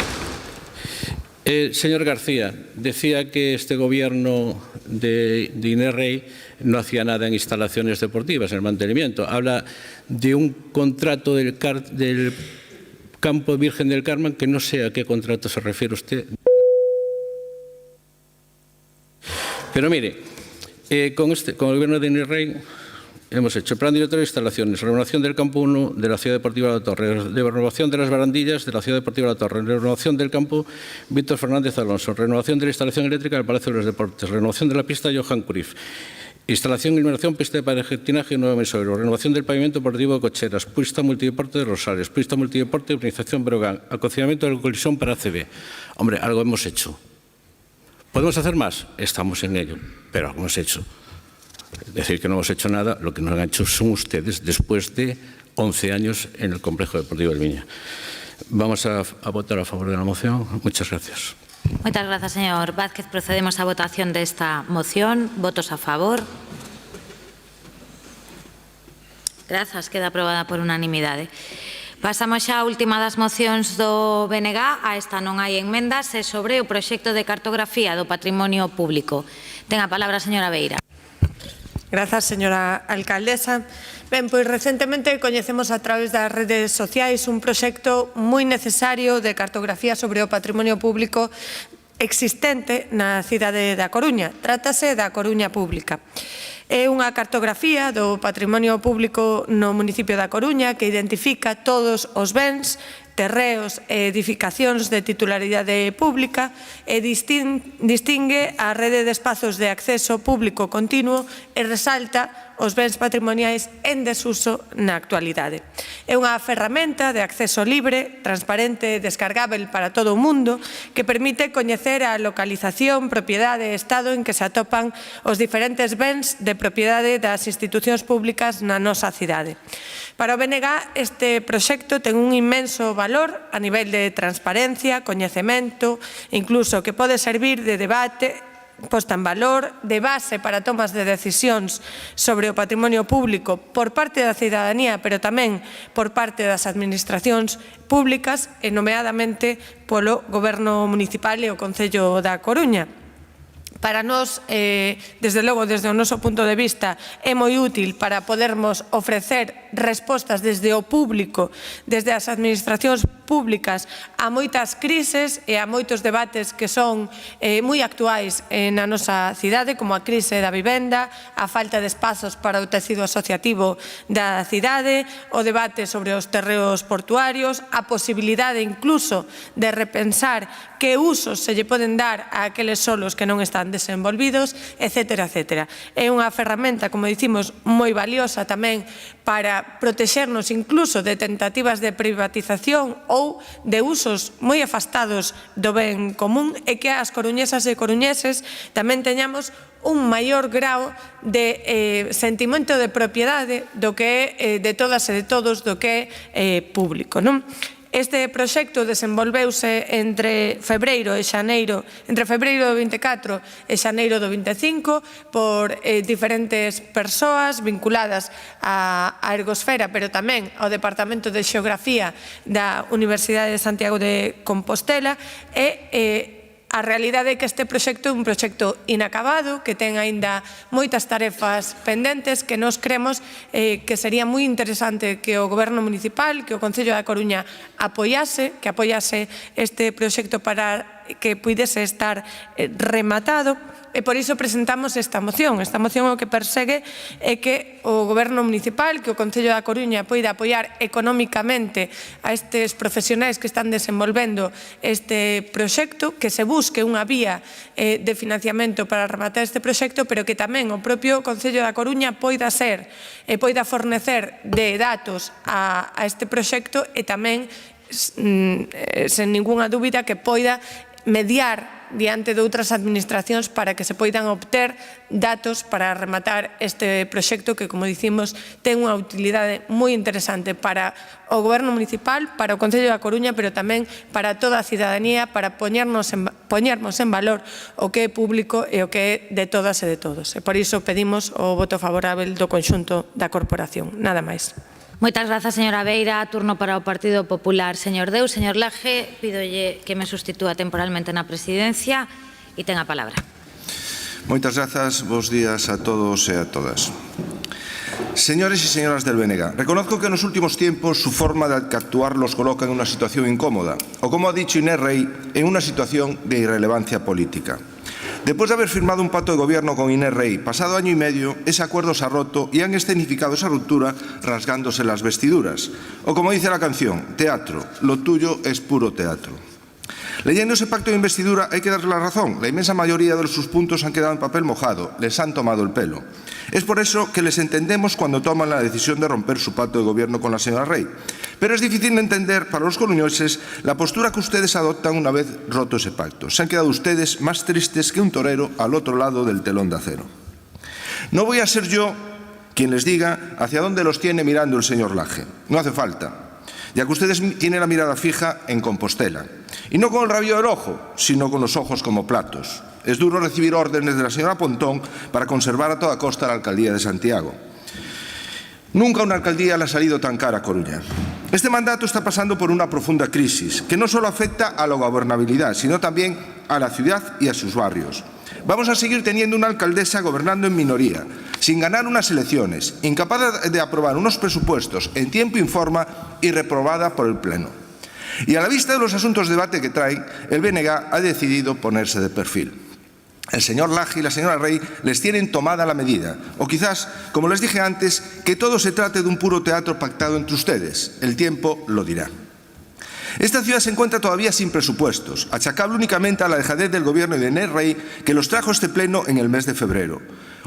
Señor García, decía que este Gobierno de Inés Rey no hacía nada en instalaciones deportivas, en el mantenimiento. Habla de un contrato del Campo Virgen del Carmen, que no sé a qué contrato se refiere usted. Pero mire, con el Gobierno de Inés Rey hemos hecho el plan director de instalaciones, renovación del campo 1 de la Ciudad Deportiva de la Torre, renovación de las barandillas de la Ciudad Deportiva de la Torre, renovación del campo Víctor Fernández Alonso, renovación de la instalación eléctrica del Palacio de los Deportes, renovación de la pista Johan Cruyff, instalación y iluminación, pista de patinaje y nuevo mesero, renovación del pavimento deportivo de Cocheras, pista multideporte de Rosales, pista multideporte de Urbanización Brogan, acondicionamiento de la colisión para ACB. Hombre, algo hemos hecho. ¿Podemos hacer más? Estamos en ello, pero algo hemos hecho. Decir que no hemos hecho nada, lo que no han hecho son ustedes después de 11 años en el Complejo Deportivo del Viña. Vamos a votar a favor de la moción. Muchas gracias.
Muchas gracias, señor Vázquez. Procedemos a votación de esta moción. ¿Votos a favor? Grazas. Queda aprobada por unanimidade. Pasamos xa a última das mocións do BNG. A esta non hai enmendas. É sobre o proxecto de cartografía do patrimonio público. Ten a palabra a señora Beira.
Grazas, señora alcaldesa. Ben, pois recentemente coñecemos a través das redes sociais un proxecto moi necesario de cartografía sobre o patrimonio público existente na cidade da Coruña. Trátase da Coruña Pública. É unha cartografía do patrimonio público no municipio da Coruña que identifica todos os bens, terreos e edificacións de titularidade pública e distingue a rede de espazos de acceso público continuo e resalta os bens patrimoniais en desuso na actualidade. É unha ferramenta de acceso libre, transparente e descargável para todo o mundo que permite coñecer a localización, propiedade e estado en que se atopan os diferentes bens de propiedade das institucións públicas na nosa cidade. Para o BNG, este proxecto ten un inmenso valor a nivel de transparencia, coñecemento, incluso que pode servir de debate, posta en valor, de base para tomas de decisións sobre o patrimonio público por parte da cidadanía, pero tamén por parte das administracións públicas e nomeadamente polo Goberno Municipal e o Concello da Coruña. Para nós, desde logo, desde o noso punto de vista, é moi útil para podermos ofrecer respostas desde o público, desde as administracións públicas, a moitas crises e a moitos debates que son moi actuais na nosa cidade, como a crise da vivenda, a falta de espazos para o tecido asociativo da cidade, o debate sobre os terreos portuarios, a posibilidade incluso de repensar que usos se lle poden dar a aqueles solos que non están desenvolvidos, etcétera, etcétera. É unha ferramenta, como dicimos, moi valiosa tamén para protexernos incluso de tentativas de privatización ou de usos moi afastados do ben común e que as coruñesas e coruñeses tamén teñamos un maior grao de sentimento de propiedade do que é de todas e de todos, do que é público, non? Este proxecto desenvolveuse entre febreiro do 24 e xaneiro do 25 por diferentes persoas vinculadas á ergosfera, pero tamén ao Departamento de Xeografía da Universidade de Santiago de Compostela e a realidade é que este proxecto é un proxecto inacabado, que ten aínda moitas tarefas pendentes, que nos cremos que sería moi interesante que o Goberno Municipal, que o Concello da Coruña apoiase este proxecto para que puidese estar rematado. E por iso presentamos esta moción. Esta moción o que persegue é que o Goberno Municipal, que o Concello da Coruña poida apoiar económicamente a estes profesionais que están desenvolvendo este proxecto, que se busque unha vía de financiamento para rematar este proxecto, pero que tamén o propio Concello da Coruña poida fornecer de datos a este proxecto e tamén, sen ningunha dúbida, que poida mediar diante de outras administracións para que se poidan obter datos para rematar este proxecto que, como dicimos, ten unha utilidade moi interesante para o Goberno Municipal, para o Concello da Coruña, pero tamén para toda a cidadanía, para poñermos en valor o que é público e o que é de todas e de todos. E por iso pedimos o voto favorável do conxunto da corporación. Nada máis.
Moitas grazas, señora Beira. Turno para o Partido Popular, señor Deus. Señor Laje, pídolle que me sustitúa temporalmente na presidencia e ten a palabra.
Moitas grazas, bos días a todos e a todas. Señores y señoras del BNG, reconozco que en los últimos tiempos su forma de actuar los coloca en una situación incómoda, o como ha dicho Inés Rey, en una situación de irrelevancia política. Después de haber firmado un pacto de gobierno con Inés Rey, pasado año y medio, ese acuerdo se ha roto y han escenificado esa ruptura rasgándose las vestiduras. O como dice la canción, teatro, lo tuyo es puro teatro. Leyendo ese pacto de investidura hay que darle la razón. La inmensa mayoría de sus puntos han quedado en papel mojado, les han tomado el pelo. Es por eso que les entendemos cuando toman la decisión de romper su pacto de gobierno con la señora Rey. Pero es difícil de entender para los coruñeses la postura que ustedes adoptan una vez roto ese pacto. Se han quedado ustedes más tristes que un torero al otro lado del telón de acero. No voy a ser yo quien les diga hacia dónde los tiene mirando el señor Laje. No hace falta, ya que ustedes tienen la mirada fija en Compostela. Y no con el rabillo del ojo, sino con los ojos como platos. Es duro recibir órdenes de la señora Pontón para conservar a toda costa la alcaldía de Santiago. Nunca una alcaldía le ha salido tan cara a Coruña. Este mandato está pasando por una profunda crisis, que no solo afecta a la gobernabilidad, sino también a la ciudad y a sus barrios. Vamos a seguir teniendo una alcaldesa gobernando en minoría, sin ganar unas elecciones, incapaz de aprobar unos presupuestos en tiempo y forma y reprobada por el Pleno. Y a la vista de los asuntos de debate que traen, el BNG ha decidido ponerse de perfil. El señor Laje y la señora Rey les tienen tomada la medida. O quizás, como les dije antes, que todo se trate de un puro teatro pactado entre ustedes. El tiempo lo dirá. Esta ciudad se encuentra todavía sin presupuestos, achacable únicamente a la dejadez del gobierno de Inés Rey, que los trajo a este pleno en el mes de febrero.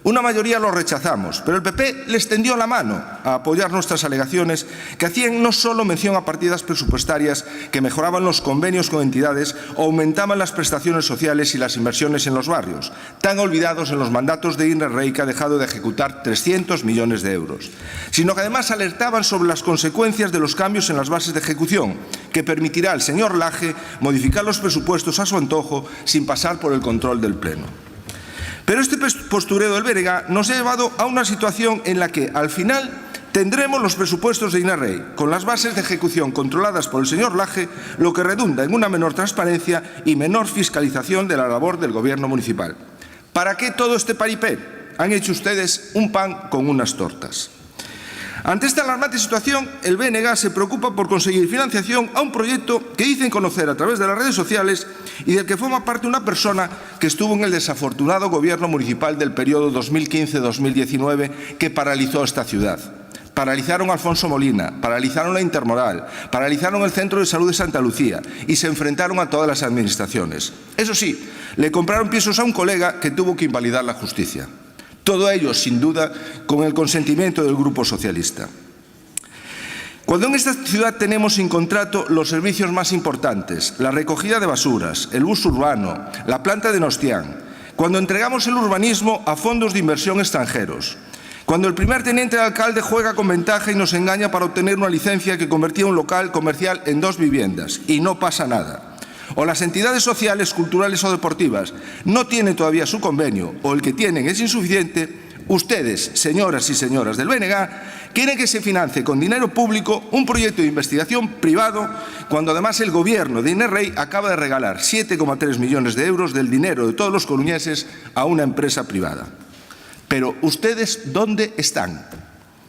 Una mayoría lo rechazamos, pero el PP les tendió la mano a apoyar nuestras alegaciones que hacían no solo mención a partidas presupuestarias que mejoraban los convenios con entidades o aumentaban las prestaciones sociales y las inversiones en los barrios, tan olvidados en los mandatos de Inés Rey, que ha dejado de ejecutar 300 millones de euros, sino que además alertaban sobre las consecuencias de los cambios en las bases de ejecución, que permitirá al señor Laje modificar los presupuestos a su antojo sin pasar por el control del Pleno. Pero este postureo del BNG nos ha llevado a una situación en la que, al final, tendremos los presupuestos de Inés Rey, con las bases de ejecución controladas por el señor Laje, lo que redunda en una menor transparencia y menor fiscalización de la labor del Gobierno municipal. ¿Para qué todo este paripé? Han hecho ustedes un pan con unas tortas. Ante esta alarmante situación, el BNG se preocupa por conseguir financiación a un proyecto que dicen conocer a través de las redes sociales y del que forma parte una persona que estuvo en el desafortunado gobierno municipal del periodo 2015-2019 que paralizó esta ciudad. Paralizaron a Alfonso Molina, paralizaron la Intermoral, paralizaron el Centro de Salud de Santa Lucía y se enfrentaron a todas las administraciones. Eso sí, le compraron pisos a un colega que tuvo que invalidar la justicia. Todo ello, sin duda, con el consentimiento del Grupo Socialista. Cuando en esta ciudad tenemos sin contrato los servicios más importantes, la recogida de basuras, el bus urbano, la planta de Nostián, cuando entregamos el urbanismo a fondos de inversión extranjeros, cuando el primer teniente de alcalde juega con ventaja y nos engaña para obtener una licencia que convertía un local comercial en 2 viviendas y no pasa nada, o las entidades sociales, culturales o deportivas no tienen todavía su convenio o el que tienen es insuficiente, ustedes, señoras y señoras del BNG, quieren que se financie con dinero público un proyecto de investigación privado cuando además el gobierno de Inés Rey acaba de regalar 7,3 millones de euros del dinero de todos los coruñeses a una empresa privada. Pero ¿ustedes dónde están?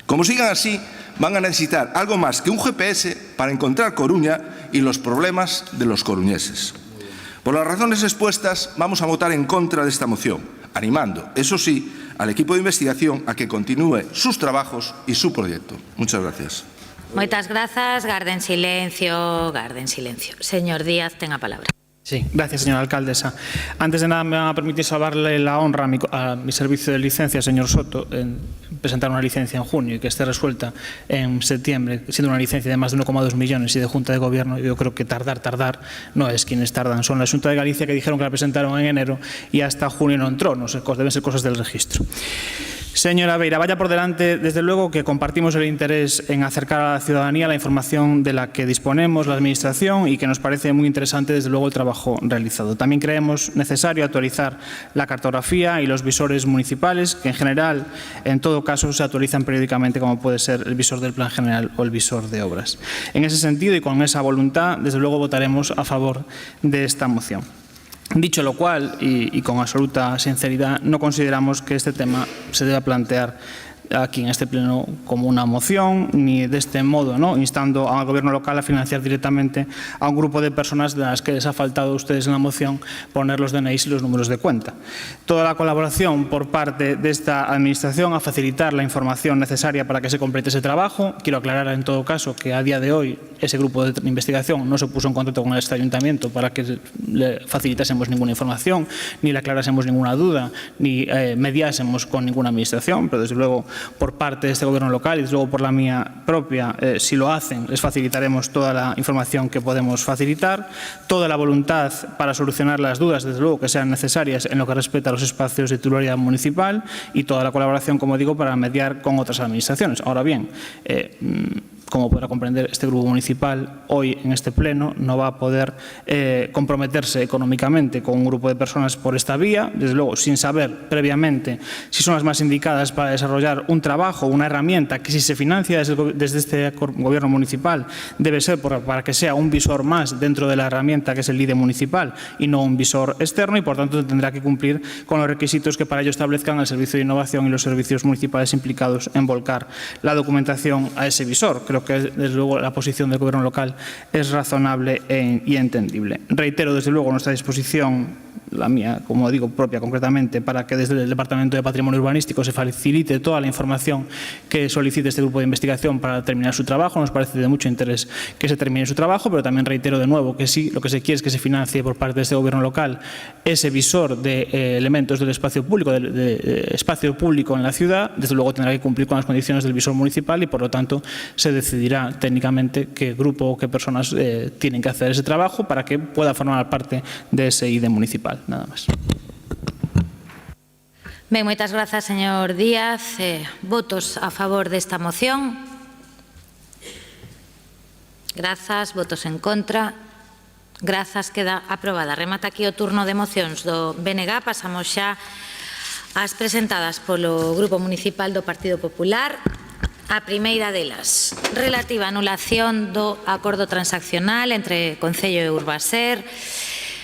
Como sigan así, van a necesitar algo más que un GPS para encontrar Coruña y los problemas de los coruñeses. Por las razones expuestas, vamos a votar en contra de esta moción, animando, eso sí, al equipo de investigación a que continúe sus trabajos y su proyecto. Muchas gracias.
Moitas grazas. Garden silencio, garden silencio. Señor Díaz, tenga palabra.
Sí, gracias, señora alcaldesa. Antes de nada, me van a permitir salvarle la honra a mi servicio de licencia, señor Soto, en presentar una licencia en junio y que esté resuelta en septiembre, siendo una licencia de más de 1,2 millones y de Junta de Gobierno. Yo creo que tardar no es quienes tardan, son la Junta de Galicia, que dijeron que la presentaron en enero y hasta junio no entró, no sé, deben ser cosas del registro. Señora Beira, vaya por delante, desde luego que compartimos el interés en acercar a la ciudadanía la información de la que disponemos la Administración y que nos parece muy interesante, desde luego, el trabajo realizado. También creemos necesario actualizar la cartografía y los visores municipales, que en general, en todo caso, se actualizan periódicamente, como puede ser el visor del Plan General o el visor de obras. En ese sentido y con esa voluntad, desde luego, votaremos a favor de esta moción. Dicho lo cual, y con absoluta sinceridad, no consideramos que este tema se deba plantear aquí en este pleno como una moción, ni de este modo, ¿no?, instando al gobierno local a financiar directamente a un grupo de personas de las que les ha faltado a ustedes en la moción poner los DNIs y los números de cuenta. Toda la colaboración por parte de esta administración a facilitar la información necesaria para que se complete ese trabajo. Quiero aclarar en todo caso que a día de hoy ese grupo de investigación no se puso en contacto con este ayuntamiento para que le facilitásemos ninguna información, ni le aclarásemos ninguna duda, ni mediásemos con ninguna administración, pero desde luego por parte de este gobierno local y desde luego por la mía propia, si lo hacen, les facilitaremos toda la información que podemos facilitar, toda la voluntad para solucionar las dudas, desde luego, que sean necesarias en lo que respecta a los espacios de titularidad municipal y toda la colaboración, como digo, para mediar con otras administraciones. Ahora bien, como podrá comprender, este grupo municipal hoy en este pleno no va a poder comprometerse económicamente con un grupo de personas por esta vía, desde luego sin saber previamente si son las más indicadas para desarrollar un trabajo, una herramienta que si se financia desde este gobierno municipal debe ser para que sea un visor más dentro de la herramienta que es el IDE municipal y no un visor externo y por tanto tendrá que cumplir con los requisitos que para ello establezcan el Servicio de Innovación y los servicios municipales implicados en volcar la documentación a ese visor. Creo que desde luego la posición del gobierno local es razonable y entendible. Reitero desde luego nuestra disposición la mía, como digo, propia concretamente, para que desde el Departamento de Patrimonio Urbanístico se facilite toda la información que solicite este grupo de investigación para terminar su trabajo. Nos parece de mucho interés que se termine su trabajo, pero también reitero de nuevo que sí, lo que se quiere es que se financie por parte de este Gobierno local ese visor de elementos del espacio público, de espacio público en la ciudad. Desde luego tendrá que cumplir con las condiciones del visor municipal y, por lo tanto, se decidirá técnicamente qué grupo o qué personas tienen que hacer ese trabajo para que pueda formar parte de ese IDE municipal. Nada máis.
Ben, moitas grazas, señor Díaz. Votos a favor desta moción? Grazas. Votos en contra? Grazas. Queda aprobada. Remata aquí o turno de mocións do BNG. Pasamos xa ás presentadas polo Grupo Municipal do Partido Popular. A primeira delas, relativa á anulación do acordo transaccional entre Concello e Urbaser.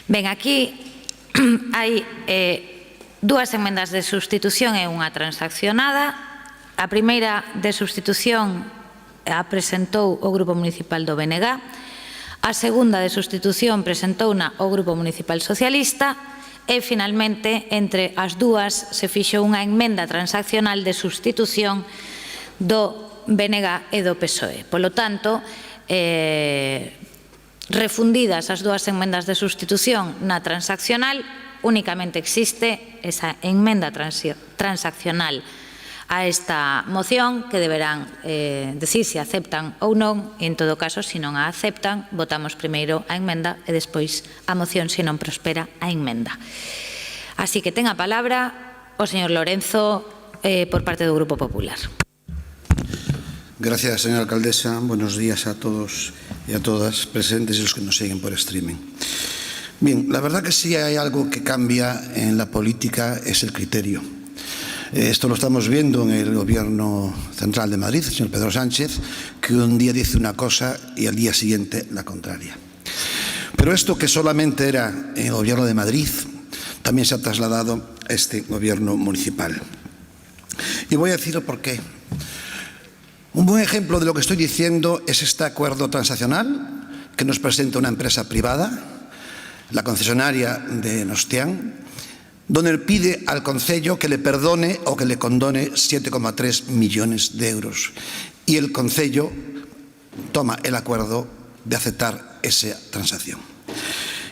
Ben, aquí hai dúas emendas de sustitución e unha transaccionada. A primeira de sustitución a presentou o Grupo Municipal do BNG. A segunda de sustitución presentouna o Grupo Municipal Socialista e, finalmente, entre as dúas se fixo unha emenda transaccional de sustitución do BNG e do PSOE. Polo tanto, refundidas as dúas enmendas de sustitución na transaccional, únicamente existe esa enmenda transaccional a esta moción que deberán decir se aceptan ou non, e en todo caso, se non a aceptan, votamos primeiro a enmenda e despois a moción se non prospera a enmenda. Así que ten a palabra o señor Lorenzo por parte do Grupo Popular.
Gracias, señora alcaldesa. Buenos días a todos y a todas presentes y los que nos siguen por streaming. Bien, la verdad que sí hay algo que cambia en la política, es el criterio. Esto lo estamos viendo en el Gobierno Central de Madrid, el señor Pedro Sánchez, que un día dice una cosa y al día siguiente la contraria. Pero esto que solamente era en el Gobierno de Madrid, también se ha trasladado a este Gobierno municipal. Y voy a decirlo por qué. Un buen ejemplo de lo que estoy diciendo es este acuerdo transaccional que nos presenta una empresa privada, la concesionaria de Nostián, donde pide al Concello que le perdone o que le condone 7,3 millones de euros. Y el Concello toma el acuerdo de aceptar esa transacción.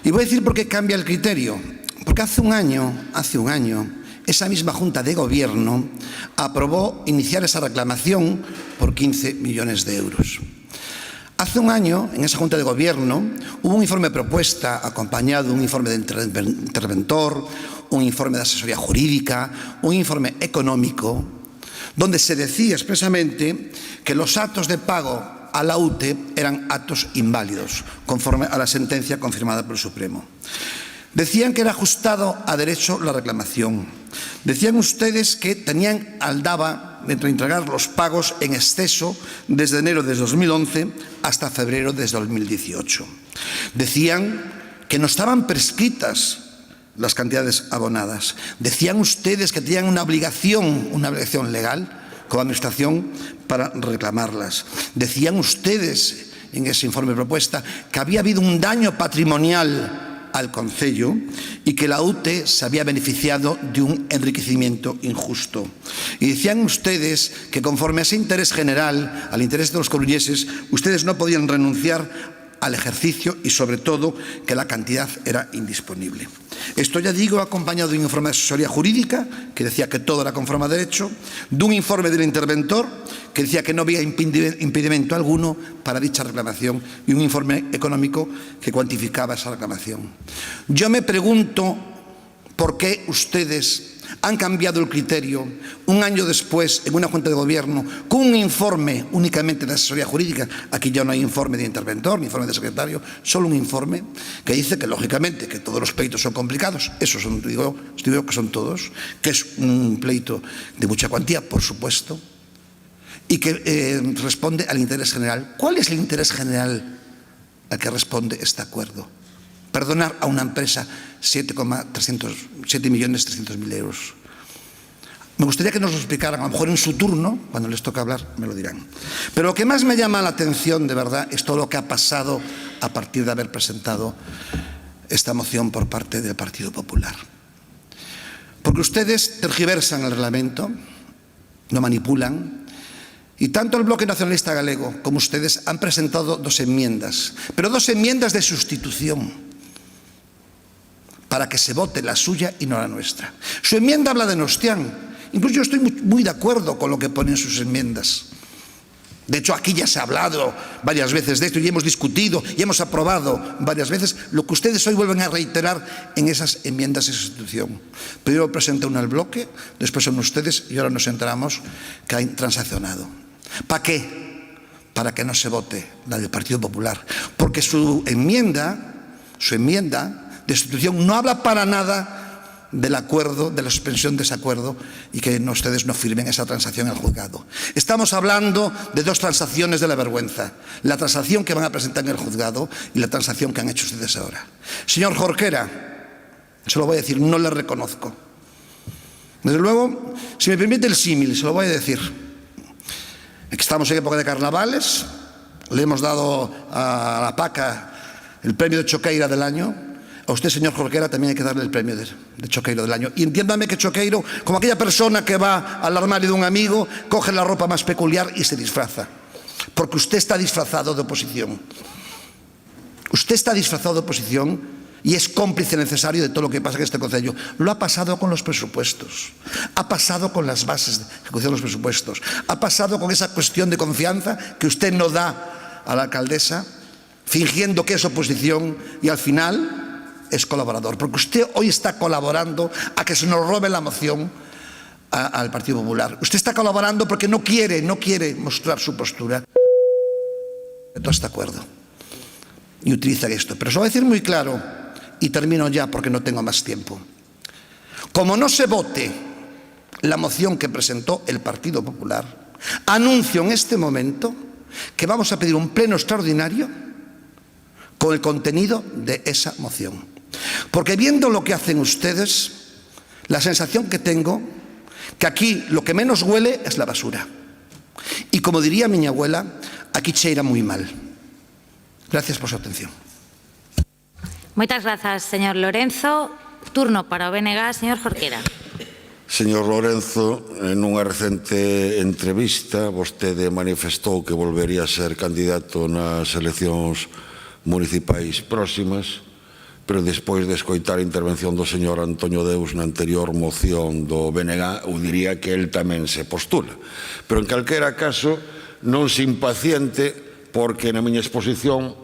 Y voy a decir por qué cambia el criterio. Porque hace un año, esa misma Junta de Gobierno aprobó iniciar esa reclamación por 15 millones de euros. Hace un año, en esa Junta de Gobierno, hubo un informe de propuesta acompañado de un informe de interventor, un informe de asesoría jurídica, un informe económico, donde se decía expresamente que los actos de pago a la UTE eran actos inválidos, conforme a la sentencia confirmada por el Supremo. Decían que era ajustado a derecho la reclamación. Decían ustedes que tenían al DABA de entregar los pagos en exceso desde enero de 2011 hasta febrero de 2018. Decían que no estaban prescritas las cantidades abonadas. Decían ustedes que tenían una obligación legal como administración para reclamarlas. Decían ustedes en ese informe de propuesta que había habido un daño patrimonial al Concello y que la UTE se había beneficiado de un enriquecimiento injusto. Y decían ustedes que conforme a ese interés general, al interés de los coruñeses, ustedes no podían renunciar al ejercicio y, sobre todo, que la cantidad era indisponible. Esto, ya digo, acompañado de un informe de asesoría jurídica que decía que todo era conforme a derecho, de un informe del interventor que decía que no había impedimento alguno para dicha reclamación y un informe económico que cuantificaba esa reclamación. Yo me pregunto por qué ustedes han cambiado el criterio un año después en una Junta de Gobierno con un informe únicamente de asesoría jurídica. Aquí ya no hay informe de interventor ni informe de secretario, solo un informe que dice que lógicamente que todos los pleitos son complicados, eso son, digo que son todos, que es un pleito de mucha cuantía, por supuesto, y que responde al interés general. ¿Cuál es el interés general al que responde este acuerdo? Perdonar a una empresa 7.300.000 euros. Me gustaría que nos lo explicaran, a lo mejor en su turno, cuando les toca hablar, me lo dirán. Pero lo que más me llama la atención, de verdad, es todo lo que ha pasado a partir de haber presentado esta moción por parte del Partido Popular. Porque ustedes tergiversan el reglamento, lo manipulan, y tanto el Bloque Nacionalista Galego como ustedes han presentado 2 enmiendas, pero 2 enmiendas de sustitución, para que se vote la suya y no la nuestra. Su enmienda habla de Nostián. Incluso yo estoy muy de acuerdo con lo que ponen sus enmiendas. De hecho, aquí ya se ha hablado varias veces de esto y hemos discutido y hemos aprobado varias veces lo que ustedes hoy vuelven a reiterar en esas enmiendas de sustitución. Primero presenta una al bloque, después son ustedes y ahora nos enteramos que han transaccionado. ¿Para qué? Para que no se vote la del Partido Popular. Porque su enmienda de sustitución no habla para nada del acuerdo, de la suspensión de ese acuerdo y que ustedes no firmen esa transacción en el juzgado. Estamos hablando de 2 transacciones de la vergüenza. La transacción que van a presentar en el juzgado y la transacción que han hecho ustedes ahora. Señor Jorquera, se lo voy a decir, no le reconozco. Desde luego, si me permite el símil, se lo voy a decir. Estamos en época de carnavales, le hemos dado a la PACA el premio de Choqueira del año. A usted, señor Jorquera, también hay que darle el premio de Choqueiro del año. Y entiéndame que Choqueiro, como aquella persona que va al armario de un amigo, coge la ropa más peculiar y se disfraza. Porque usted está disfrazado de oposición. Usted está disfrazado de oposición y es cómplice necesario de todo lo que pasa en este concello. Lo ha pasado con los presupuestos. Ha pasado con las bases de ejecución de los presupuestos. Ha pasado con esa cuestión de confianza que usted no da a la alcaldesa, fingiendo que es oposición y al final es colaborador, porque usted hoy está colaborando a que se nos robe la moción al Partido Popular. Usted está colaborando porque no quiere mostrar su postura de todo este acuerdo. Y utiliza esto. Pero se lo voy a decir muy claro, y termino ya porque no tengo más tiempo. Como no se vote la moción que presentó el Partido Popular, anuncio en este momento que vamos a pedir un pleno extraordinario con el contenido de esa moción. Porque viendo lo que hacen ustedes, la sensación que tengo, que aquí lo que menos huele es la basura. Y como diría mi abuela, aquí cheira muy mal. Gracias por su atención.
Muchas gracias, señor Lorenzo. Turno para o BNG, señor Jorquera.
Señor Lorenzo, en unha recente entrevista, vostede manifestou que volvería a ser candidato nas eleccións municipais próximas, pero despois de escoitar a intervención do señor Antonio Deus na anterior moción do BNG, eu diría que el tamén se postula. Pero en calquera caso, non se impaciente, porque na miña exposición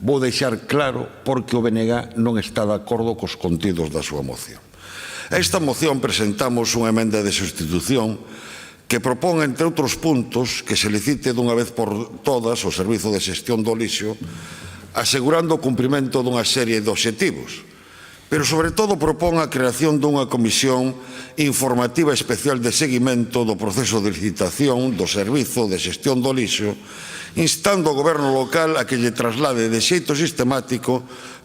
vou deixar claro porque o BNG non está de acordo cos contidos da súa moción. A esta moción presentamos unha emenda de sustitución que propón, entre outros puntos, que se licite dunha vez por todas o Servizo de Xestión do Lixo, asegurando o cumprimento dunha serie de obxectivos, pero sobre todo propón a creación dunha comisión informativa especial de seguimento do proceso de licitación do Servizo de Xestión do Lixo, instando ao Goberno local a que lle traslade de xeito sistemático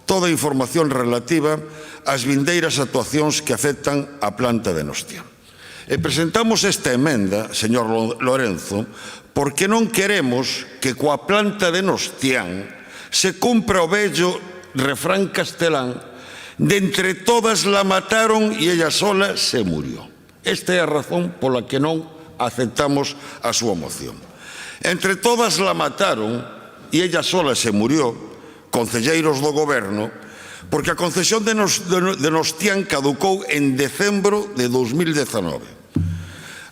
toda a información relativa ás vindeiras actuacións que afectan a planta de Nostián. E presentamos esta emenda, señor Lorenzo, porque non queremos que coa planta de Nostián se cumpra o vello refrán castelán de entre todas la mataron e ella sola se murió. Esta é a razón pola que non aceptamos a súa moción. Entre todas la mataron e ella sola se murió, concelleiros do goberno, porque a concesión de Nostián caducou en decembro de 2019.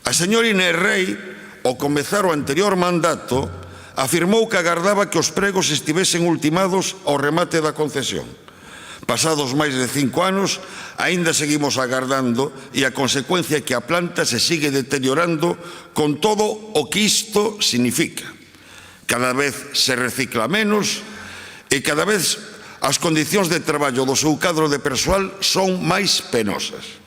A señora Inés Rei, ao comezar o anterior mandato, afirmou que agardaba que os pregos estivesen ultimados ao remate da concesión. Pasados máis de 5 anos, aínda seguimos agardando e a consecuencia é que a planta se sigue deteriorando con todo o que isto significa. Cada vez se recicla menos e cada vez as condicións de traballo do seu cadro de persoal son máis penosas.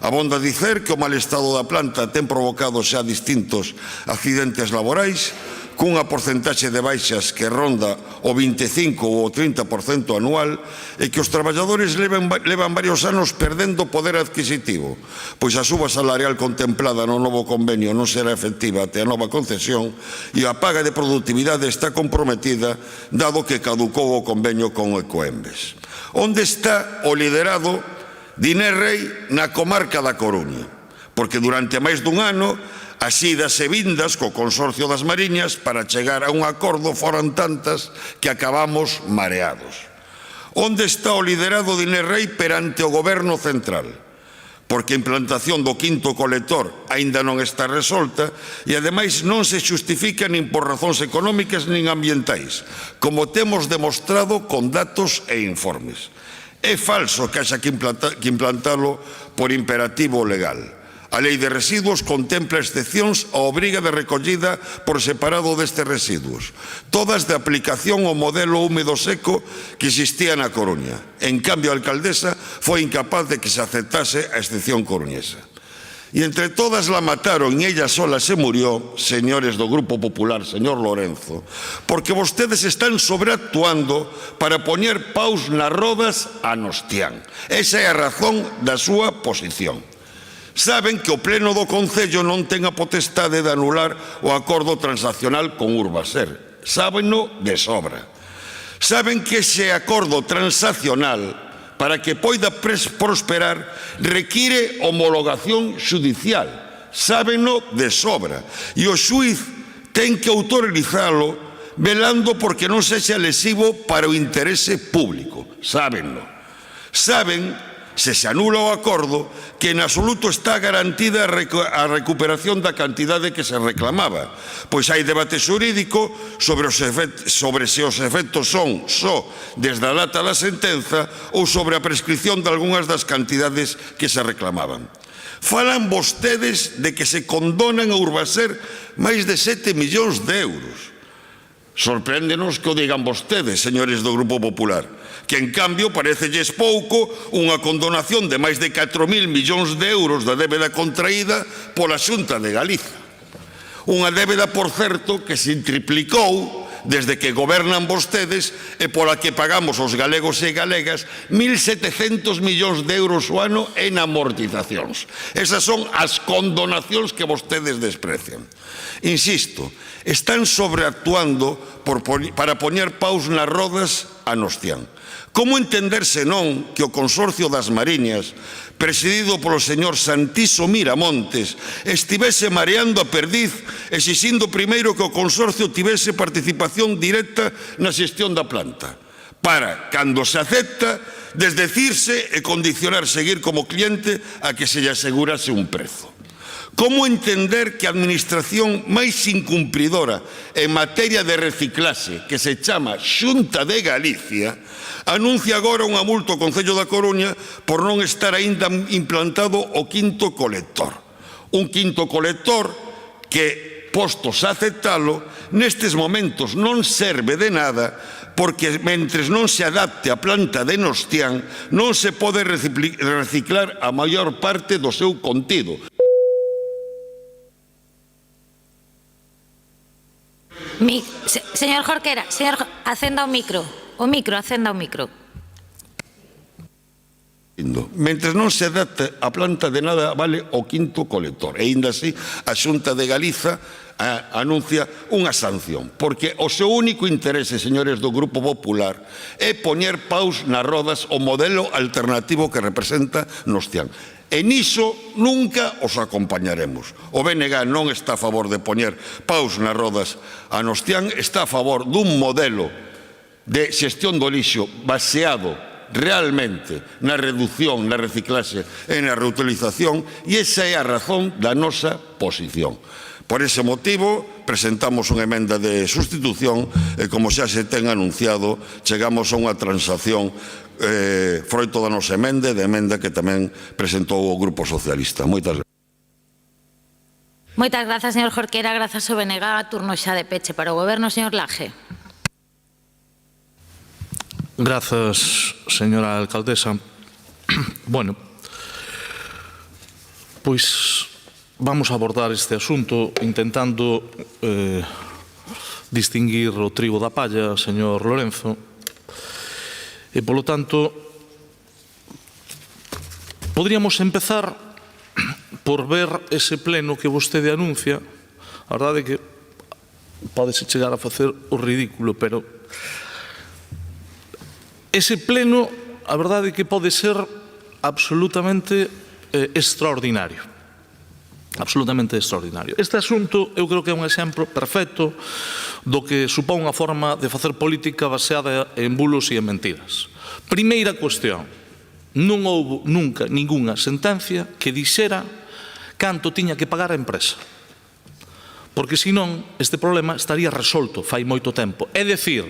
Abonda dicer que o mal estado da planta ten provocado xa distintos accidentes laborais, cunha porcentaxe de baixas que ronda o 25 ou o 30% anual e que os traballadores levan varios anos perdendo poder adquisitivo, pois a suba salarial contemplada no novo convenio non será efectiva até a nova concesión e a paga de productividade está comprometida dado que caducou o convenio con Ecoembes. Onde está o liderado de Inés Rei na comarca da Coruña? Porque durante máis dun ano as idas e vindas co Consorcio das Mariñas para chegar a un acordo foran tantas que acabamos mareados. Onde está o liderado de Inés Rei perante o Goberno Central? Porque a implantación do quinto colector aínda non está resolta e, ademais, non se justifica nin por razóns económicas nin ambientais, como temos demostrado con datos e informes. É falso que haxa que implantalo por imperativo legal. A Lei de Residuos contempla excepcións a obriga de recollida por separado destes residuos, todas de aplicación ao modelo húmedo seco que existía na Coruña. En cambio, a alcaldesa foi incapaz de que se aceptase a excepción coruñesa. E entre todas la mataron e ella sola se murió, señores do Grupo Popular, señor Lorenzo, porque vostedes están sobreactuando para poñer paus nas rodas a Nostián. Esa é a razón da súa posición. Saben que o Pleno do Concello non ten a potestade de anular o acordo transaccional con Urbaser. Sábenno de sobra. Saben que ese acordo transaccional, para que poida prosperar, require homologación judicial. Sábenno de sobra. E o xuiz ten que autorizalo velando porque non sexa lesivo para o interese público. Sábenno. Saben, se se anula o acordo, que en absoluto está garantida a recuperación da cantidade que se reclamaba, pois hai debate xurídico sobre se os efectos son só desde a data da sentenza ou sobre a prescripción de algunhas das cantidades que se reclamaban. Falan vostedes de que se condonan a Urbaser máis de 7 millóns de euros. Sorpréndenos que o digan vostedes, señores do Grupo Popular, que en cambio parecelles pouco unha condonación de máis de 4.000 millóns de euros da débeda contraída pola Xunta de Galiza. Unha débeda, por certo, que se triplicou desde que gobernan vostedes e pola que pagamos os galegos e galegas 1.700 millóns de euros o ano en amortizacións. Esas son as condonacións que vostedes desprecian. Insisto, están sobreactuando para poñer paus nas rodas a Nostián. Como entender senón que o Consorcio das Mariñas, presidido polo señor Santiso Miramontes, estivese mareando a perdiz, exixindo primeiro que o Consorcio tivese participación directa na xestión da planta, para, cando se acepta, desdecirse e condicionar seguir como cliente a que se lle asegurase un prezo? Como entender que a administración máis incumpridora en materia de reciclaxe, que se chama Xunta de Galicia, anuncia agora unha multa ao Concello da Coruña por non estar aínda implantado o quinto colector? Un quinto colector que, postos a aceptalo, nestes momentos non serve de nada porque mentres non se adapte a planta de Nostián non se pode reciclar a maior parte do seu contido.
Señor Jorquera, acenda o micro, acenda o micro.
Mentres non se adapte a planta de nada vale o quinto colector. E ainda así a Xunta de Galiza anuncia unha sanción, porque o seu único interese, señores do Grupo Popular, é poñer paus nas rodas o modelo alternativo que representa Nostián. E niso nunca os acompañaremos. O BNG non está a favor de poñer paus nas rodas a Nostián, está a favor dun modelo de xestión do lixo baseado realmente na reducción, na reciclaxe e na reutilización, e esa é a razón da nosa posición. Por ese motivo, presentamos unha emenda de sustitución e, como xa se ten anunciado, chegamos a unha transacción froito da nosa emenda e de emenda que tamén presentou o Grupo Socialista. Moitas gracias.
Moitas grazas, señor Jorquera. Grazas ao BNG. Turno xa de peche para o Goberno, señor Laje.
Grazas, señora alcaldesa. Bueno, pois vamos a abordar este asunto intentando distinguir o trigo da palla, señor Lorenzo, e, polo tanto, podríamos empezar por ver ese pleno que vostede anuncia. A verdade é que pódese chegar a facer o ridículo, pero ese pleno a verdade é que pode ser absolutamente extraordinario. Absolutamente extraordinario. Este asunto eu creo que é un exemplo perfecto do que supón unha forma de facer política baseada en bulos e en mentiras. Primeira cuestión, non houve nunca ningunha sentencia que dixera canto tiña que pagar a empresa. Porque senón este problema estaría resolto fai moito tempo. É dicir,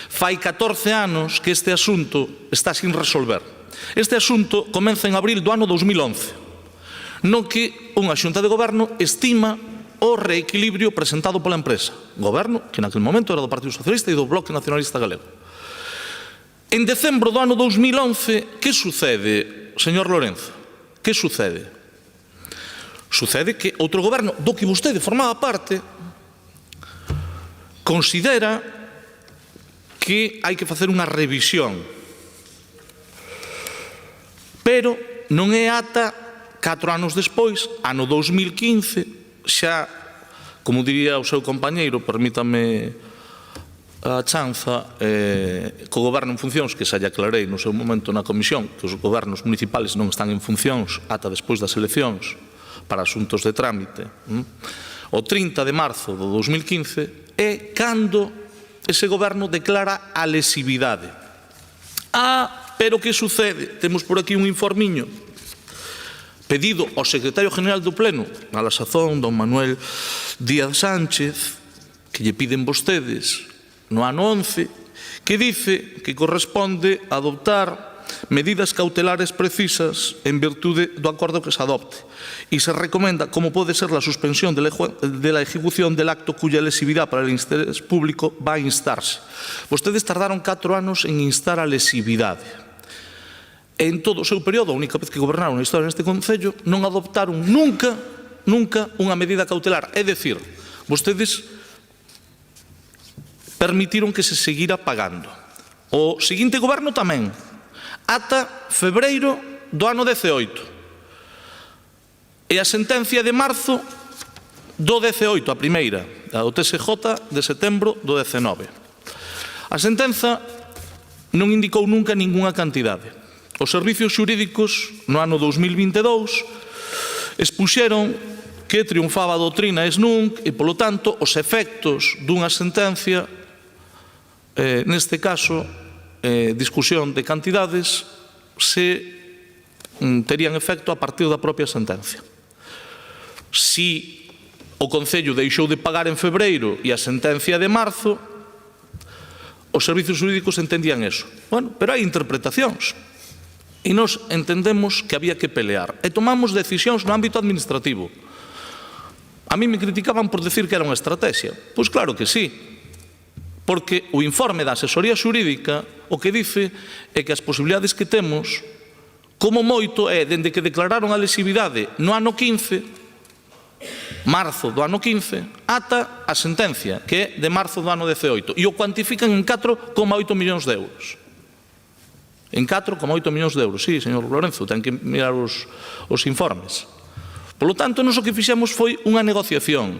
fai 14 anos que este asunto está sin resolver. Este asunto comeza en abril do ano 2011. No que unha xunta de goberno estima o reequilibrio presentado pola empresa. Goberno que naquele momento era do Partido Socialista e do Bloque Nacionalista Galego. En decembro do ano 2011, que sucede, señor Lorenzo? Que sucede? Sucede que outro goberno do que vostede formaba parte considera que hai que facer unha revisión. Pero non é ata 4 anos despois, ano 2015, xa, como diría o seu compañeiro, permítame a chanza, co goberno en funcións, que xa lle aclarei no seu momento na comisión, que os gobernos municipales non están en funcións ata despois das eleccións para asuntos de trámite, o 30 de marzo do 2015, é cando ese goberno declara a lesividade. Pero que sucede? Temos por aquí un informiño pedido ao secretario general do Pleno, a la sazón, don Manuel Díaz Sánchez, que lle piden vostedes no ano 11, que dice que corresponde adoptar medidas cautelares precisas en virtude do acordo que se adopte e se recomenda como pode ser la suspensión de la ejecución del acto cuya lesividad para el interés público va a instarse. Vostedes tardaron 4 anos en instar a lesividade. En todo o seu período, a única vez que gobernaron a historia neste Concello, non adoptaron nunca unha medida cautelar. É dicir, vostedes permitiron que se seguira pagando. O seguinte goberno tamén, ata febreiro do ano 18. E a sentencia de marzo do 18, a primeira, a do TSJ de setembro do 19. A sentenza non indicou nunca ningunha cantidade. Os servicios xurídicos no ano 2022 expuxeron que triunfaba a doutrina ex nunc e, polo tanto, os efectos dunha sentencia, neste caso, discusión de cantidades, se terían efecto a partir da propia sentencia. Si o Concello deixou de pagar en febreiro e a sentencia de marzo, os servicios xurídicos entendían eso. Bueno, pero hai interpretacións. E nos entendemos que había que pelear. E tomamos decisións no ámbito administrativo. A mí me criticaban por decir que era unha estrategia. Pois claro que sí. Porque o informe da asesoría xurídica o que dice é que as posibilidades que temos, como moito, é dende que declararon a lesividade no ano 15, marzo do ano 15, ata a sentencia, que é de marzo do ano 18. E o cuantifican en 4,8 millóns de euros. En 4,8 millóns de euros. Sí, señor Lorenzo, ten que mirar os informes. Polo tanto, nos o que fixemos foi unha negociación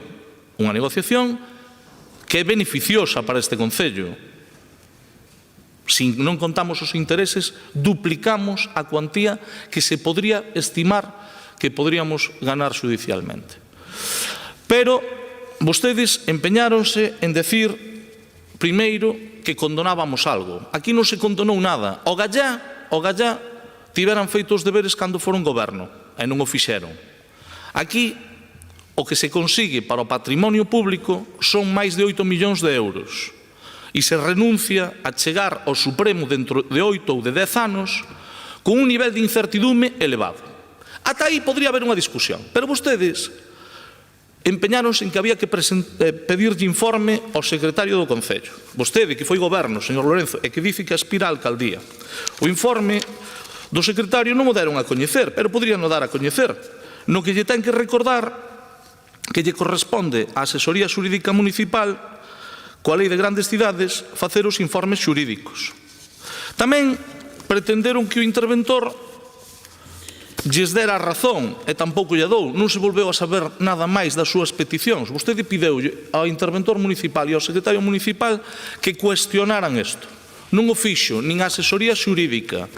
que é beneficiosa para este Concello. Se non contamos os intereses, duplicamos a cuantía que se podría estimar que podríamos ganar judicialmente. Pero vostedes empeñáronse en decir, primeiro, que condonábamos algo. Aquí non se condonou nada. O Gallá tiveran feito os deberes cando foron goberno, e non o fixeron. Aquí, o que se consigue para o patrimonio público son máis de 8 millóns de euros. E se renuncia a chegar ao Supremo dentro de 8 ou de 10 anos con un nivel de incertidume elevado. Ata aí podría haber unha discusión. Pero vostedes empeñáronse en que había que pedirlle informe ao secretario do Concello. Vostede, que foi goberno, señor Lorenzo, e que dice que aspira a alcaldía. O informe do secretario non o deron a coñecer, pero poderían o dar a coñecer. No que lle ten que recordar que lle corresponde á asesoría xurídica municipal, coa lei de grandes cidades, facer os informes xurídicos. Tamén pretenderon que o interventor lles dera a razón, e tampouco lle dou, non se volveu a saber nada máis das súas peticións. Vostede pideulle ao interventor municipal e ao secretario municipal que cuestionaran isto. Non o fixo nin a asesoría xurídica,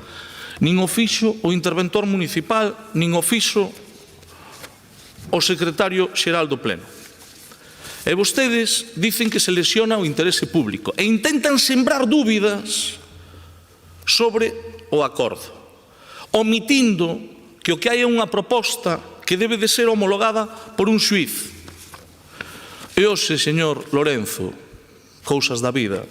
nin o fixo o interventor municipal, nin o fixo o secretario xeral do Pleno. E vostedes dicen que se lesiona o interese público e intentan sembrar dúbidas sobre o acordo, omitindo que o que hai é unha proposta que debe de ser homologada por un xuiz. E hoxe, señor Lorenzo, cousas da vida,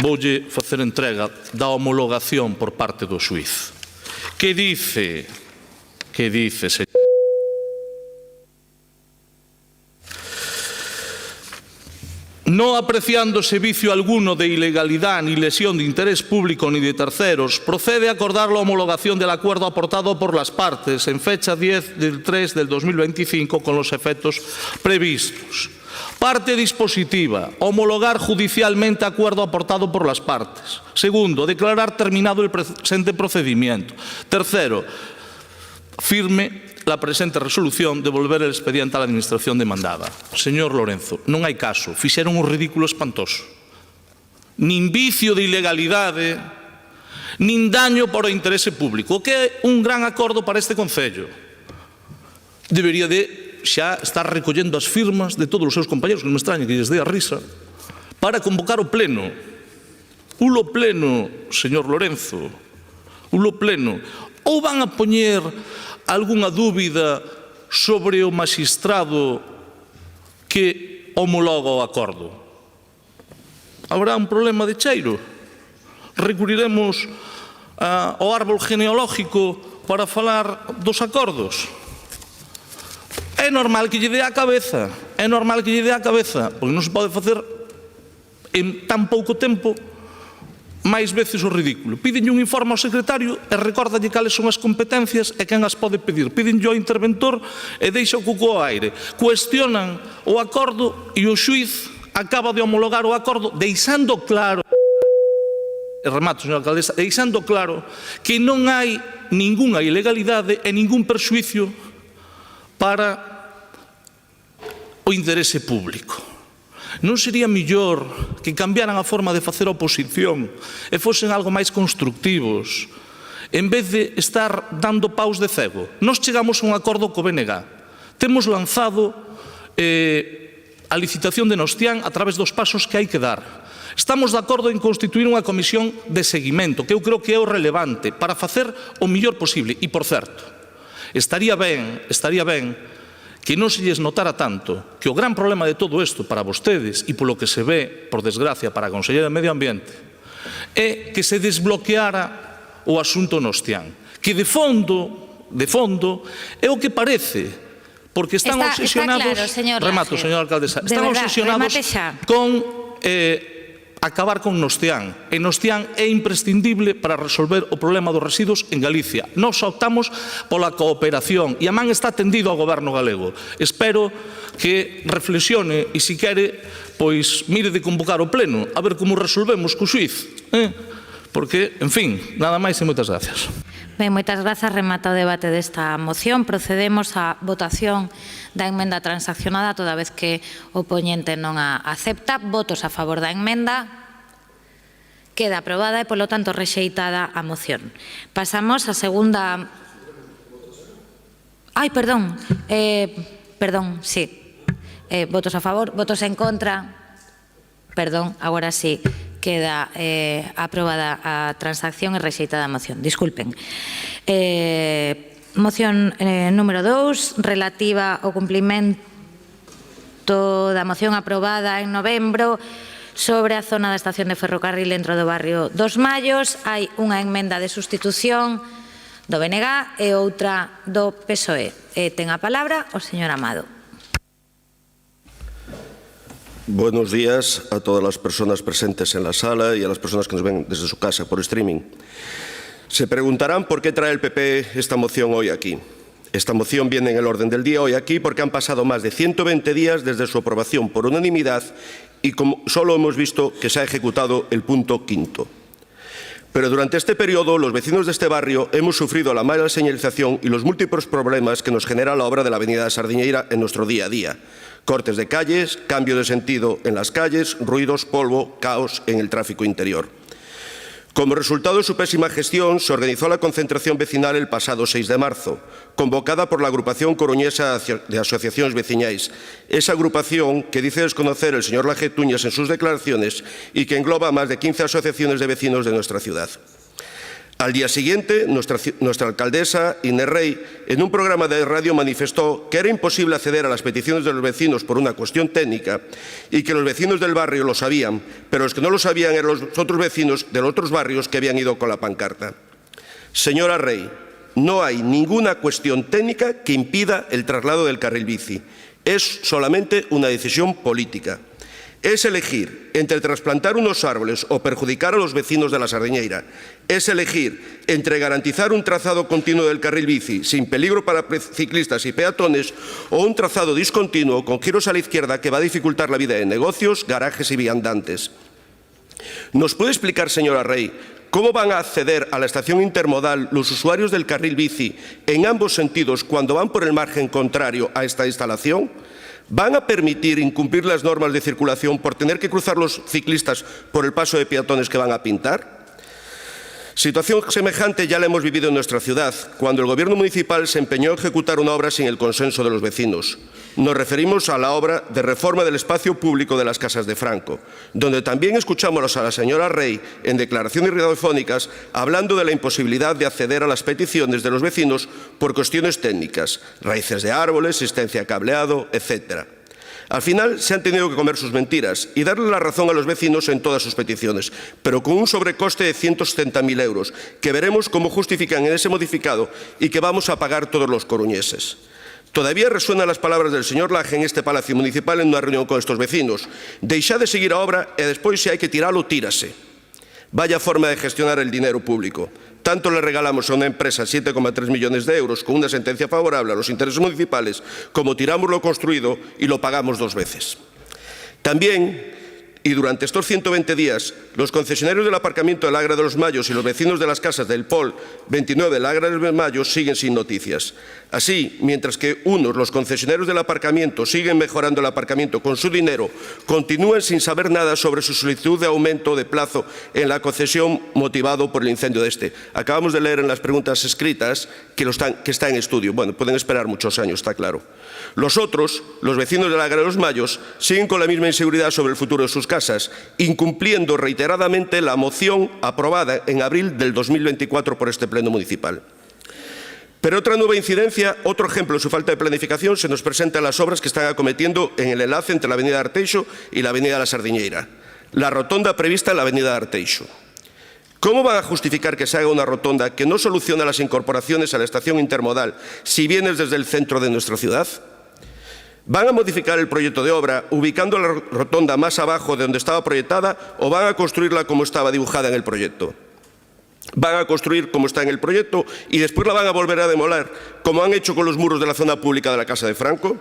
voulle facer entrega da homologación por parte do xuiz. Que dice, señor? No apreciándose vicio alguno de ilegalidad ni lesión de interés público ni de terceros, procede a acordar la homologación del acuerdo aportado por las partes en fecha 10 del 3 del 2025 con los efectos previstos. Parte dispositiva, homologar judicialmente acuerdo aportado por las partes. Segundo, declarar terminado el presente procedimiento. Tercero, firme la presente resolución devolver el expediente a la administración demandada. Señor Lorenzo, non hai caso, fixeron un ridículo espantoso. Nin vicio de ilegalidade, nin daño para o interese público, o que é un gran acordo para este Concello. Debería de xa estar recollendo as firmas de todos os seus compañeros, que non me extraña que lles dé a risa, para convocar o Pleno. Ulo Pleno, señor Lorenzo, ulo Pleno. Ou van a poñer algunha dúbida sobre o magistrado que homologa o acordo? Habrá un problema de cheiro? Recurriremos ao árbol genealógico para falar dos acordos? É normal que lle dé a cabeza, porque non se pode facer en tan pouco tempo máis veces o ridículo. Pídenlle un informe ao secretario e recordalle cales son as competencias e quen as pode pedir. Pídenlle ao interventor e deixa o cuco ao aire. Cuestionan o acordo e o xuiz acaba de homologar o acordo deixando claro, e remato, señora alcaldesa, deixando claro que non hai ningunha ilegalidade e ningún perxuicio para o interese público. Non sería mellor que cambiaran a forma de facer oposición e fosen algo máis constructivos, en vez de estar dando paus de cego? Nós chegamos a un acordo co BNG. Temos lanzado a licitación de Nostián a través dos pasos que hai que dar. Estamos de acordo en constituir unha comisión de seguimento, que eu creo que é o relevante, para facer o mellor posible. E, por certo, estaría ben que non se lles notara tanto que o gran problema de todo isto para vostedes e polo que se ve, por desgracia, para a Conselleira de Medio Ambiente é que se desbloqueara o asunto Nostián, que de fondo é o que parece, porque están obsesionados,
está claro, señor
remato, señora alcaldesa, están obsesionados con acabar con Nostián. E Nostián é imprescindible para resolver o problema dos residuos en Galicia. Nós optamos pola cooperación e a man está tendido ao goberno galego. Espero que reflexione e, se quere, pois mire de convocar o Pleno a ver como resolvemos co xuiz. Porque, en fin, nada máis e moitas gracias.
Ben, moitas grazas. Remata o debate desta moción. Procedemos á votación da emenda transaccionada, toda vez que o poñente non a acepta. Votos a favor da emenda. Queda aprobada e, polo tanto, rexeitada a moción. Pasamos á segunda... Ai, perdón. Perdón, sí. Votos a favor, votos en contra. Perdón, agora sí. Queda aprobada a transacción e rexeitada a moción. Disculpen. Moción número 2, relativa ao cumplimento da moción aprobada en novembro sobre a zona da estación de ferrocarril dentro do barrio dos Mallos. Hai unha emenda de sustitución do BNG e outra do PSOE. Ten a palabra o señor Amado.
Buenos días a todas las personas presentes en la sala y a las personas que nos ven desde su casa por streaming. Se preguntarán por qué trae el PP esta moción hoy aquí. Esta moción viene en el orden del día hoy aquí porque han pasado más de 120 días desde su aprobación por unanimidad y solo hemos visto que se ha ejecutado el punto 5. Pero durante este periodo, los vecinos de este barrio hemos sufrido la mala señalización y los múltiples problemas que nos genera la obra de la avenida Sardiñeira en nuestro día a día. Cortes de calles, cambio de sentido en las calles, ruidos, polvo, caos en el tráfico interior. Como resultado de su pésima gestión, se organizó la concentración vecinal el pasado 6 de marzo, convocada por la Agrupación Coruñesa de Asociaciones Veciñais. Esa agrupación que dice desconocer el señor Laje Tuñas en sus declaraciones y que engloba a más de 15 asociaciones de vecinos de nuestra ciudad. Al día siguiente, nuestra alcaldesa, Inés Rey, en un programa de radio manifestó que era imposible acceder a las peticiones de los vecinos por una cuestión técnica y que los vecinos del barrio lo sabían, pero los que no lo sabían eran los otros vecinos de los otros barrios que habían ido con la pancarta. Señora Rey, no hay ninguna cuestión técnica que impida el traslado del carril bici. Es solamente una decisión política. Es elegir entre trasplantar unos árboles o perjudicar a los vecinos de la Sardiñeira. Es elegir entre garantizar un trazado continuo del carril bici sin peligro para ciclistas y peatones o un trazado discontinuo con giros a la izquierda que va a dificultar la vida de negocios, garajes y viandantes. ¿Nos puede explicar, señora Rey, cómo van a acceder a la estación intermodal los usuarios del carril bici en ambos sentidos cuando van por el margen contrario a esta instalación? ¿Van a permitir incumplir las normas de circulación por tener que cruzar los ciclistas por el paso de peatones que van a pintar? Situación semejante ya la hemos vivido en nuestra ciudad, cuando el Gobierno municipal se empeñó en ejecutar una obra sin el consenso de los vecinos. Nos referimos a la obra de reforma del espacio público de las Casas de Franco, donde también escuchamos a la señora Rey en declaraciones radiofónicas hablando de la imposibilidad de acceder a las peticiones de los vecinos por cuestiones técnicas, raíces de árboles, existencia de cableado, etc. Al final se han tenido que comer sus mentiras y darle la razón a los vecinos en todas sus peticiones, pero con un sobrecoste de 170.000 euros, que veremos cómo justifican en ese modificado y que vamos a pagar todos los coruñeses. Todavía resuenan las palabras del señor Laje en este Palacio Municipal en una reunión con estos vecinos. Deixad de seguir a obra e despois se hai que tiralo, tírase. Vaya forma de gestionar el dinero público. Tanto le regalamos a una empresa 7,3 millones de euros con una sentencia favorable a los intereses municipales como tiramos lo construido y lo pagamos 2 veces. También, y durante estos 120 días, los concesionarios del aparcamiento del Agra de los Mayos y los vecinos de las casas del POL 29 del Agra de los Mayos siguen sin noticias. Así, mientras que unos, los concesionarios del aparcamiento, siguen mejorando el aparcamiento con su dinero, continúan sin saber nada sobre su solicitud de aumento de plazo en la concesión motivado por el incendio de este. Acabamos de leer en las preguntas escritas que está en estudio. Bueno, pueden esperar muchos años, está claro. Los otros, los vecinos del Agra de los Mayos, siguen con la misma inseguridad sobre el futuro de sus casas, incumpliendo reiteradamente la moción aprobada en abril del 2024 por este Pleno Municipal. Pero otra nueva incidencia, otro ejemplo de su falta de planificación, se nos presenta en las obras que están acometiendo en el enlace entre la avenida Arteixo y la avenida La Sardiñeira. La rotonda prevista en la avenida Arteixo. ¿Cómo van a justificar que se haga una rotonda que no soluciona las incorporaciones a la estación intermodal si vienes desde el centro de nuestra ciudad? ¿Van a modificar el proyecto de obra ubicando la rotonda más abajo de donde estaba proyectada o van a construirla como estaba dibujada en el proyecto? Van a construir como está en el proyecto y después la van a volver a demoler, como han hecho con los muros de la zona pública de la Casa de Franco.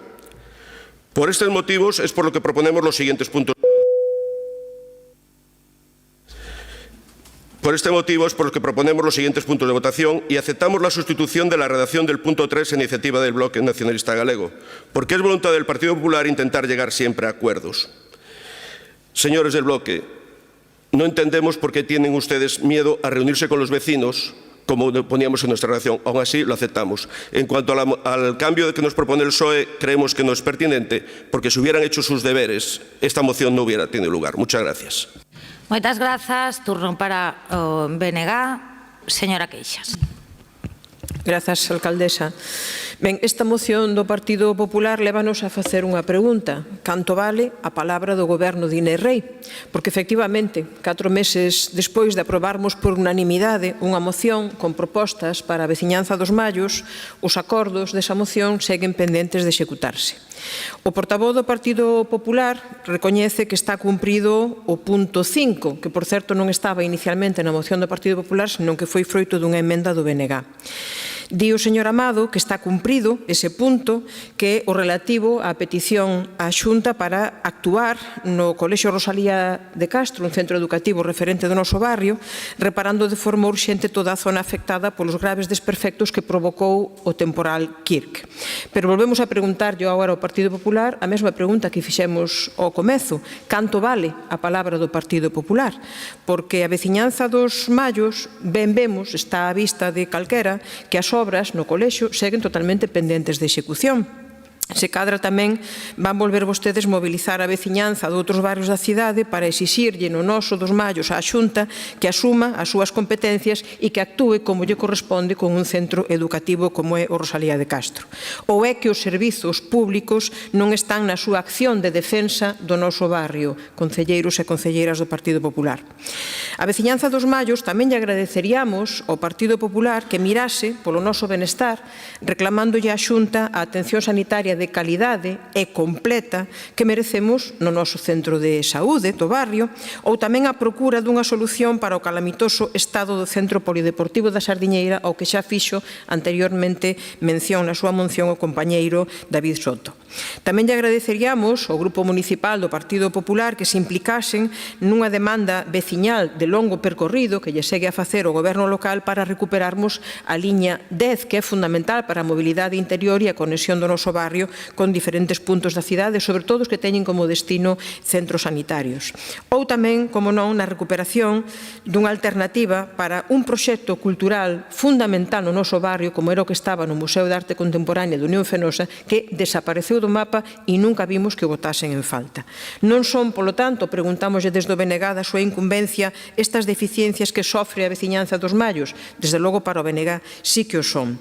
Por estos motivos es por lo que proponemos los siguientes puntos. Por este motivo es por lo que proponemos los siguientes puntos de votación y aceptamos la sustitución de la redacción del punto 3 en iniciativa del Bloque Nacionalista Galego, porque es voluntad del Partido Popular intentar llegar siempre a acuerdos. Señores del Bloque, no entendemos por qué tienen ustedes miedo a reunirse con los vecinos, como poníamos en nuestra redacción. Aún así, lo aceptamos. En cuanto al cambio que nos propone el PSOE, creemos que no es pertinente, porque si hubieran hecho sus deberes, esta moción no hubiera tenido lugar. Muchas gracias.
Moitas grazas. Turno para o BNG. Señora Queixas.
Grazas, alcaldesa. Ben, esta moción do Partido Popular lévanos a facer unha pregunta. Canto vale a palabra do goberno de Inés Rei? Porque, efectivamente, 4 meses despois de aprobarmos por unanimidade unha moción con propostas para a veciñanza dos Mallos, os acordos desa moción seguen pendentes de executarse. O portavoz do Partido Popular recoñece que está cumprido o punto 5, que, por certo, non estaba inicialmente na moción do Partido Popular, senón que foi froito dunha emenda do BNG. Di o señor Amado que está cumprido ese punto, que é o relativo á petición á Xunta para actuar no Colexio Rosalía de Castro, un centro educativo referente do noso barrio, reparando de forma urxente toda a zona afectada polos graves desperfectos que provocou o temporal Kirk. Pero volvemos a preguntarlle agora ao Partido Popular a mesma pregunta que fixemos ao comezo: canto vale a palabra do Partido Popular? Porque a veciñanza dos Mallos, ben vemos, está á vista de calquera, que as obras no colexio seguen totalmente pendentes de execución. Se cadra tamén van volver vostedes mobilizar a veciñanza de outros barrios da cidade para exixirlle no noso dos Mallos á Xunta que asuma as súas competencias e que actúe como lle corresponde con un centro educativo como é o Rosalía de Castro. Ou é que os servizos públicos non están na súa acción de defensa do noso barrio, concelleiros e concelleiras do Partido Popular. A veciñanza dos Mallos tamén lle agradeceríamos ao Partido Popular que mirase polo noso benestar, reclamándolle á Xunta a atención sanitaria de calidade e completa que merecemos no noso centro de saúde do barrio, ou tamén a procura dunha solución para o calamitoso estado do centro polideportivo da Sardiñeira, ao que xa fixo anteriormente mención na súa moción o compañeiro David Soto. Tamén lle agradeceríamos ao Grupo Municipal do Partido Popular que se implicasen nunha demanda veciñal de longo percorrido que lle segue a facer o Goberno local para recuperarmos a liña 10, que é fundamental para a mobilidade interior e a conexión do noso barrio con diferentes puntos da cidade, sobre todo os que teñen como destino centros sanitarios. Ou tamén, como non, na recuperación dunha alternativa para un proxecto cultural fundamental no noso barrio, como era o que estaba no Museo de Arte Contemporánea de Unión Fenosa, que desapareceu do mapa e nunca vimos que o botasen en falta. Non son, polo tanto, preguntámoslle desde o BNG da súa incumbencia estas deficiencias que sofre a veciñanza dos Mallos. Desde logo para o BNG sí que o son.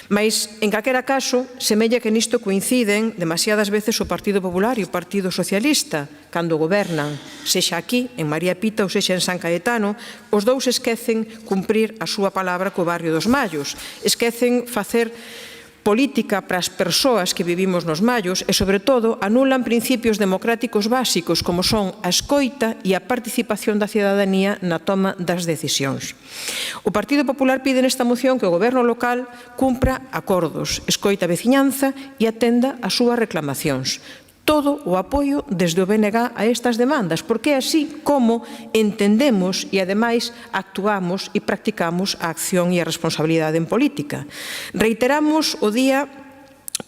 Mais, en calquera caso, semella que nisto coinciden demasiadas veces o Partido Popular e o Partido Socialista. Cando gobernan, sexa aquí, en María Pita, ou sexa en San Caetano, os dous esquecen cumprir a súa palabra co barrio dos Mallos. Esquecen facer política para as persoas que vivimos nos Mallos e, sobre todo, anulan principios democráticos básicos como son a escoita e a participación da cidadanía na toma das decisións. O Partido Popular pide nesta moción que o Goberno local cumpra acordos, escoita a veciñanza e atenda as súas reclamacións. Todo o apoio desde o BNG a estas demandas, porque é así como entendemos e, ademais, actuamos e practicamos a acción e a responsabilidade en política. Reiteramos o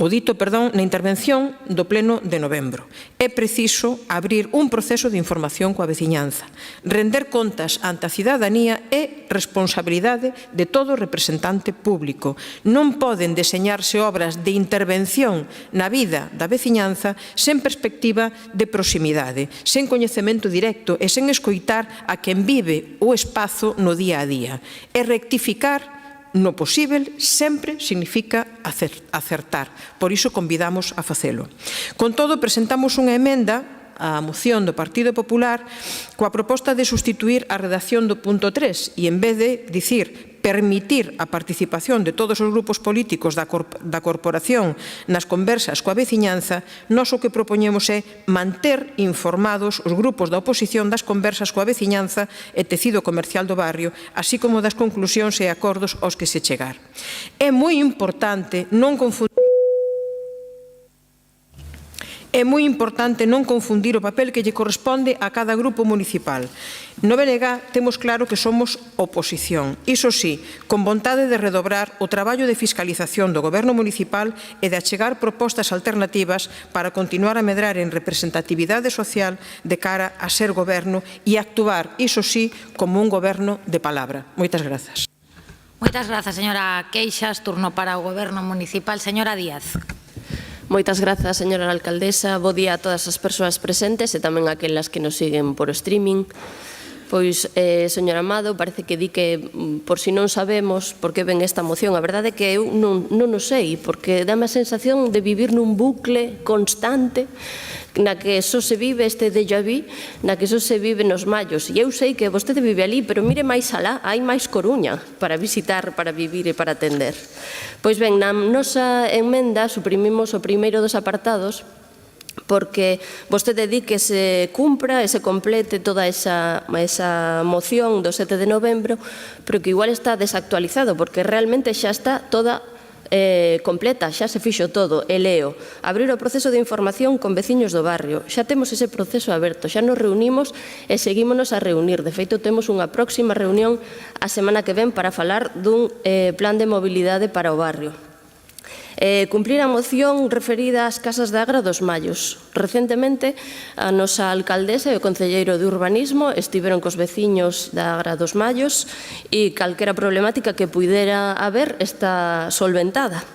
dito na intervención do pleno de novembro. É preciso abrir un proceso de información coa veciñanza. Render contas ante a cidadanía é responsabilidade de todo representante público. Non poden deseñarse obras de intervención na vida da veciñanza sen perspectiva de proximidade, sen coñecemento directo e sen escoitar a quen vive o espazo no día a día. É rectificar no posíbel sempre significa acertar. Por iso convidamos a facelo. Con todo, presentamos unha emenda á moción do Partido Popular coa proposta de sustituir a redacción do punto 3 e, en vez de dicir permitir a participación de todos os grupos políticos da corporación nas conversas coa veciñanza, nós o que propoñemos é manter informados os grupos da oposición das conversas coa veciñanza e tecido comercial do barrio, así como das conclusións e acordos aos que se chegar. É moi importante non confundir o papel que lle corresponde a cada grupo municipal. No BNG temos claro que somos oposición, iso sí, con vontade de redobrar o traballo de fiscalización do Goberno municipal e de achegar propostas alternativas para continuar a medrar en representatividade social de cara a ser goberno e actuar, iso sí, como un goberno de palabra. Moitas grazas.
Moitas grazas, señora Queixas. Turno para o Goberno municipal. Señora Díaz.
Moitas grazas, señora alcaldesa. Bo día a todas as persoas presentes e tamén a aquelas que nos siguen por streaming. Pois, señor Amado, parece que di que por si non sabemos por que ven esta moción. A verdade é que eu non o sei, porque dá a sensación de vivir nun bucle constante na que só se vive este déjà vu, na que só se vive nos Mallos. E eu sei que vostede vive ali, pero mire máis alá, hai máis Coruña para visitar, para vivir e para atender. Pois ben, na nosa emenda suprimimos o primeiro dos apartados porque vostede di que se cumpra e se complete toda esa moción do 7 de novembro, pero que igual está desactualizado, porque realmente xa está toda completa, xa se fixo todo, e leo, abrir o proceso de información con veciños do barrio, xa temos ese proceso aberto, xa nos reunimos e seguímonos a reunir, de feito temos unha próxima reunión a semana que ven para falar dun plan de mobilidade para o barrio. Cumplir a moción referida ás casas de Agra dos Mallos. Recentemente, a nosa alcaldesa e o concelleiro de Urbanismo estiveron cos veciños da Agra dos Mallos e calquera problemática que puidera haber está solventada.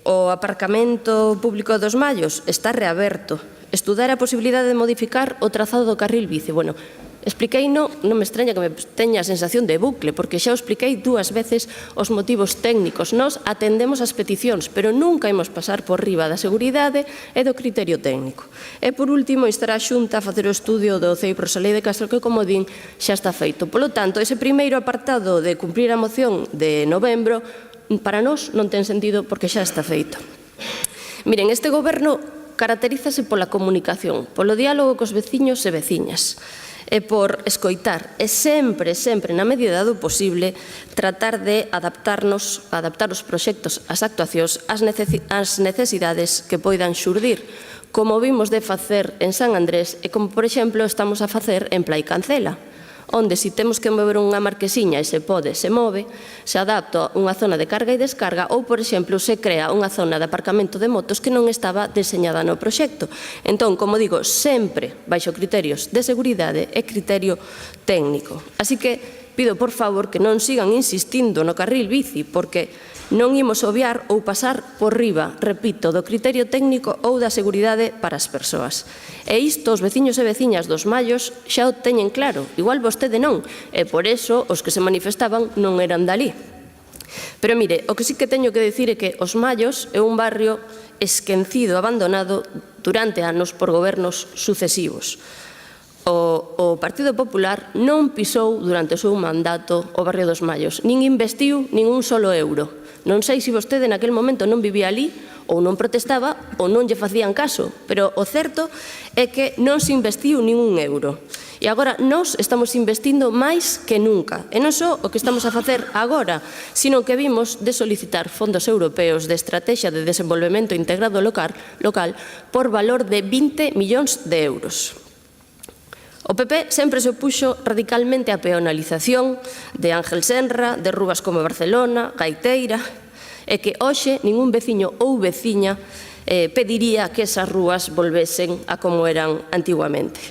O aparcamento público dos Mallos está reaberto. Estudar a posibilidade de modificar o trazado do carril bici. Bueno, expliqueino, non me extraña que me teña a sensación de bucle, porque xa o expliquei 2 veces os motivos técnicos. Nós atendemos as peticións, pero nunca imos pasar por riba da seguridade e do criterio técnico. E, por último, instar a Xunta a facer o estudio do CEIP Rosalía de Castro, que, como din, xa está feito. Polo tanto, ese primeiro apartado de cumprir a moción de novembro, para nós non ten sentido porque xa está feito. Miren, este goberno caracterízase pola comunicación, polo diálogo cos veciños e veciñas, e por escoitar, e sempre, sempre, na medida do posible, tratar de adaptar os proxectos, as actuacións, ás necesidades que poidan xurdir, como vimos de facer en San Andrés e como, por exemplo, estamos a facer en Plai Cancela, onde se temos que mover unha marquesiña e se pode, se move, se adapta unha zona de carga e descarga ou, por exemplo, se crea unha zona de aparcamento de motos que non estaba deseñada no proxecto. Entón, como digo, sempre baixo criterios de seguridade e criterio técnico. Así que pido, por favor, que non sigan insistindo no carril bici, porque non imos obviar ou pasar por riba, repito, do criterio técnico ou da seguridade para as persoas. E isto os veciños e veciñas dos Mallos xa o teñen claro, igual vostede non, e por eso os que se manifestaban non eran dali. Pero mire, o que sí que teño que dicir é que os Mallos é un barrio esquecido, abandonado durante anos por gobernos sucesivos. O Partido Popular non pisou durante o seu mandato o barrio dos Mallos, nin investiu nin un solo euro. Non sei se vostede naquel momento non vivía ali, ou non protestaba, ou non lle facían caso, pero o certo é que non se investiu nin un euro. E agora nós estamos investindo máis que nunca. E non só o que estamos a facer agora, sino que vimos de solicitar fondos europeos de Estrategia de Desenvolvemento Integrado Local por valor de 20 millóns de euros. O PP sempre se opuxo radicalmente á peonalización de Ángel Senra, de rúas como Barcelona, Gaiteira, e que hoxe ningún veciño ou veciña pediría que esas rúas volvesen a como eran antiguamente.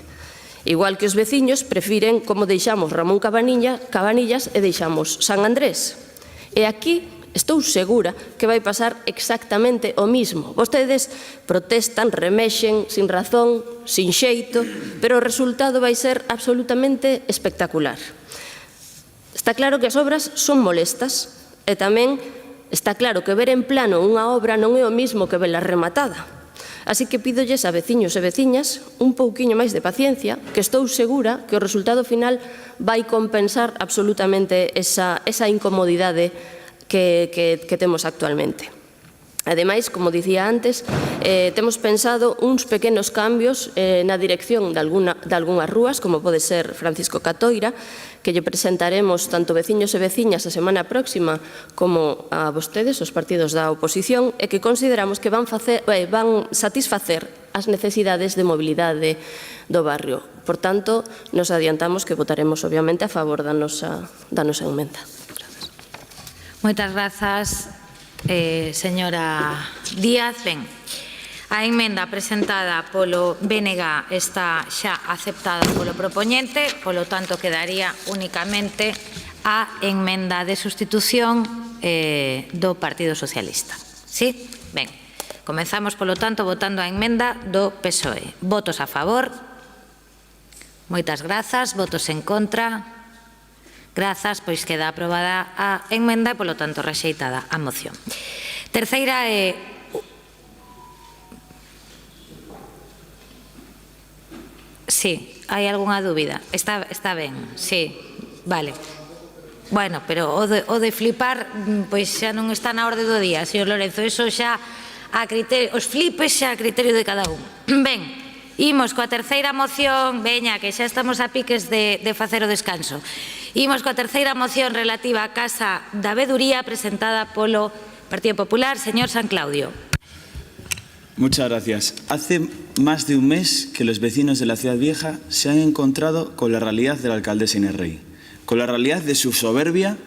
Igual que os veciños prefiren como deixamos Ramón Cabanillas e deixamos San Andrés. E aquí estou segura que vai pasar exactamente o mismo. Vostedes protestan, remexen, sin razón, sin xeito, pero o resultado vai ser absolutamente espectacular. Está claro que as obras son molestas e tamén está claro que ver en plano unha obra non é o mismo que vela rematada. Así que pídolles a veciños e veciñas un pouquiño máis de paciencia, que estou segura que o resultado final vai compensar absolutamente esa incomodidade que temos actualmente. Ademais, como dicía antes, temos pensado uns pequenos cambios na dirección de algunhas rúas, como pode ser Francisco Catoira, que lle presentaremos tanto veciños e veciñas a semana próxima como a vostedes, os partidos da oposición, e que consideramos que van satisfacer as necesidades de mobilidade do barrio. Por tanto, nos adiantamos que votaremos, obviamente, a favor da nosa emenda.
Moitas grazas, señora Díaz. Ben, a emenda presentada polo BNG está xa aceptada polo propoñente, polo tanto quedaría únicamente a emenda de sustitución do Partido Socialista. Sí? Ben, comenzamos polo tanto votando a emenda do PSOE. Votos a favor? Moitas grazas. Votos en contra? Grazas, pois queda aprobada a emenda e, polo tanto, rexeitada a moción. Terceira é... Sí, hai algunha dúbida? Está ben, sí, vale. Bueno, pero o de flipar, pois xa non está na orde do día, señor Lorenzo, eso xa os flipes xa a criterio de cada un. Ben, imos coa terceira moción, veña, que xa estamos a piques de facer o descanso. Imos coa terceira moción relativa á Casa da Veduría presentada polo Partido Popular, señor San Claudio.
Muchas gracias. Hace más de un mes que los vecinos de la Ciudad Vieja se han encontrado con la realidad de la alcaldesa Inés Rey, con la realidad de su soberbia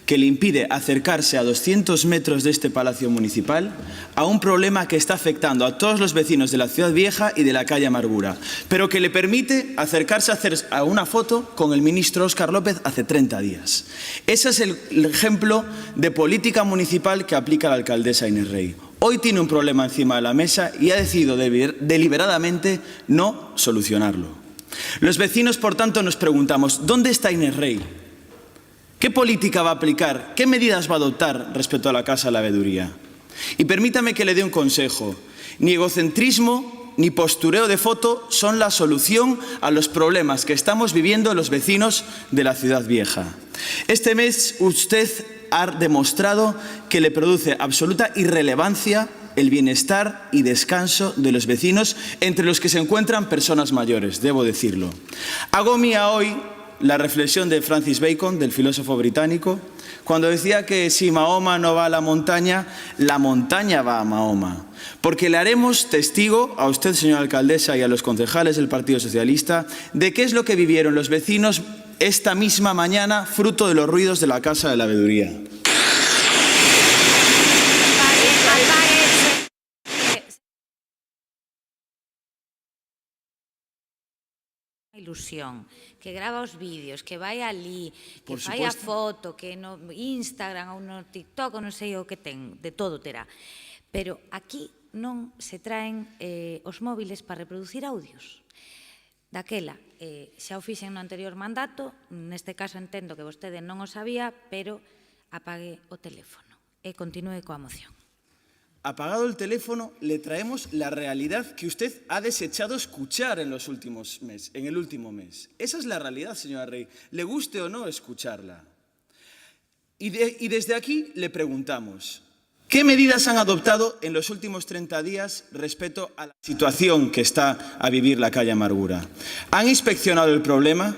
que le impide acercarse a 200 metros de este Palacio Municipal a un problema que está afectando a todos los vecinos de la Ciudad Vieja y de la calle Amargura, pero que le permite acercarse a hacer una foto con el ministro Óscar López hace 30 días. Ese es el ejemplo de política municipal que aplica la alcaldesa Inés Rey. Hoy tiene un problema encima de la mesa y ha decidido deliberadamente no solucionarlo. Los vecinos, por tanto, nos preguntamos, ¿dónde está Inés Rey? ¿Qué política va a aplicar? ¿Qué medidas va a adoptar respecto a la Casa de la Veeduría? Y permítame que le dé un consejo. Ni egocentrismo ni postureo de foto son la solución a los problemas que estamos viviendo los vecinos de la Ciudad Vieja. Este mes usted ha demostrado que le produce absoluta irrelevancia el bienestar y descanso de los vecinos, entre los que se encuentran personas mayores, debo decirlo. Hago mía hoy la reflexión de Francis Bacon, del filósofo británico, cuando decía que si Mahoma no va a la montaña va a Mahoma. Porque le haremos testigo a usted, señora alcaldesa, y a los concejales del Partido Socialista, de qué es lo que vivieron los vecinos esta misma mañana, fruto de los ruidos de la Casa de la Veeduría.
Ilusión, que grava os vídeos, que vai ali, que fai a foto, que no Instagram ou no TikTok ou non sei o que ten, de todo terá. Pero aquí non se traen os móviles para reproducir audios. Daquela, xa o fixen no anterior mandato, neste caso entendo que vostede non o sabía, pero apague o teléfono e continúe coa moción.
Apagado el teléfono, le traemos la realidad que usted ha desechado escuchar en el último mes. Esa es la realidad, señora Rey. Le guste o no escucharla. Y desde aquí le preguntamos, ¿qué medidas han adoptado en los últimos 30 días respecto a la situación que está a vivir la calle Amargura? ¿Han inspeccionado el problema?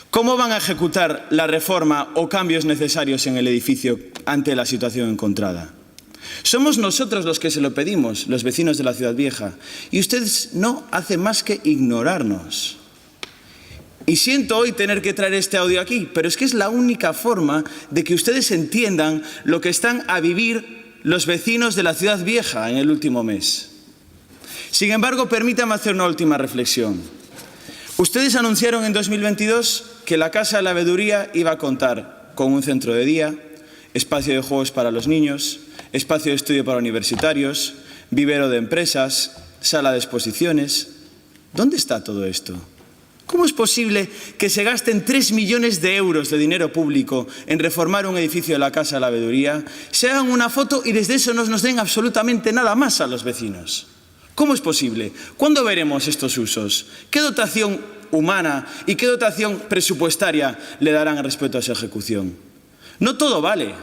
¿Cómo van a ejecutar la reforma o cambios necesarios en el edificio ante la situación encontrada? Somos nosotros los que se lo pedimos, los vecinos de la Ciudad Vieja, y ustedes no hacen más que ignorarnos. Y siento hoy tener que traer este audio aquí, pero es que es la única forma de que ustedes entiendan lo que están a vivir los vecinos de la Ciudad Vieja en el último mes. Sin embargo, permítame hacer una última reflexión. Ustedes anunciaron en 2022 que la Casa de la Veeduría iba a contar con un centro de día, espacio de juegos para los niños, espacio de estudio para universitarios, vivero de empresas, sala de exposiciones. ¿Dónde está todo esto? ¿Cómo es posible que se gasten 3 millones de euros de dinero público en reformar un edificio de la Casa de la Veeduría, se hagan una foto y desde eso no nos den absolutamente nada más a los vecinos? ¿Cómo es posible? ¿Cuándo veremos estos usos? ¿Qué dotación humana y qué dotación presupuestaria le darán respecto a su ejecución? No todo vale.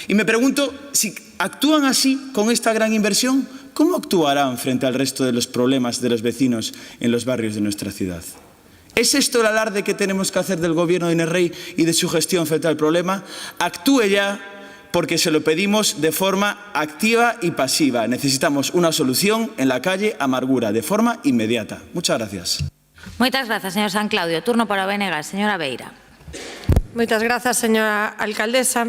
Y me pregunto, si actúan así con esta gran inversión, ¿cómo actuarán frente al resto de los problemas de los vecinos en los barrios de nuestra ciudad? ¿Es esto el alarde que tenemos que hacer del gobierno de Inés Rey y de su gestión frente al problema? Actúe ya, porque se lo pedimos de forma activa y pasiva. Necesitamos una solución en la calle Amargura, de forma inmediata. Muchas gracias.
Moitas grazas, señor San Claudio. Turno para o BNG, señora Beira.
Moitas grazas, señora alcaldesa.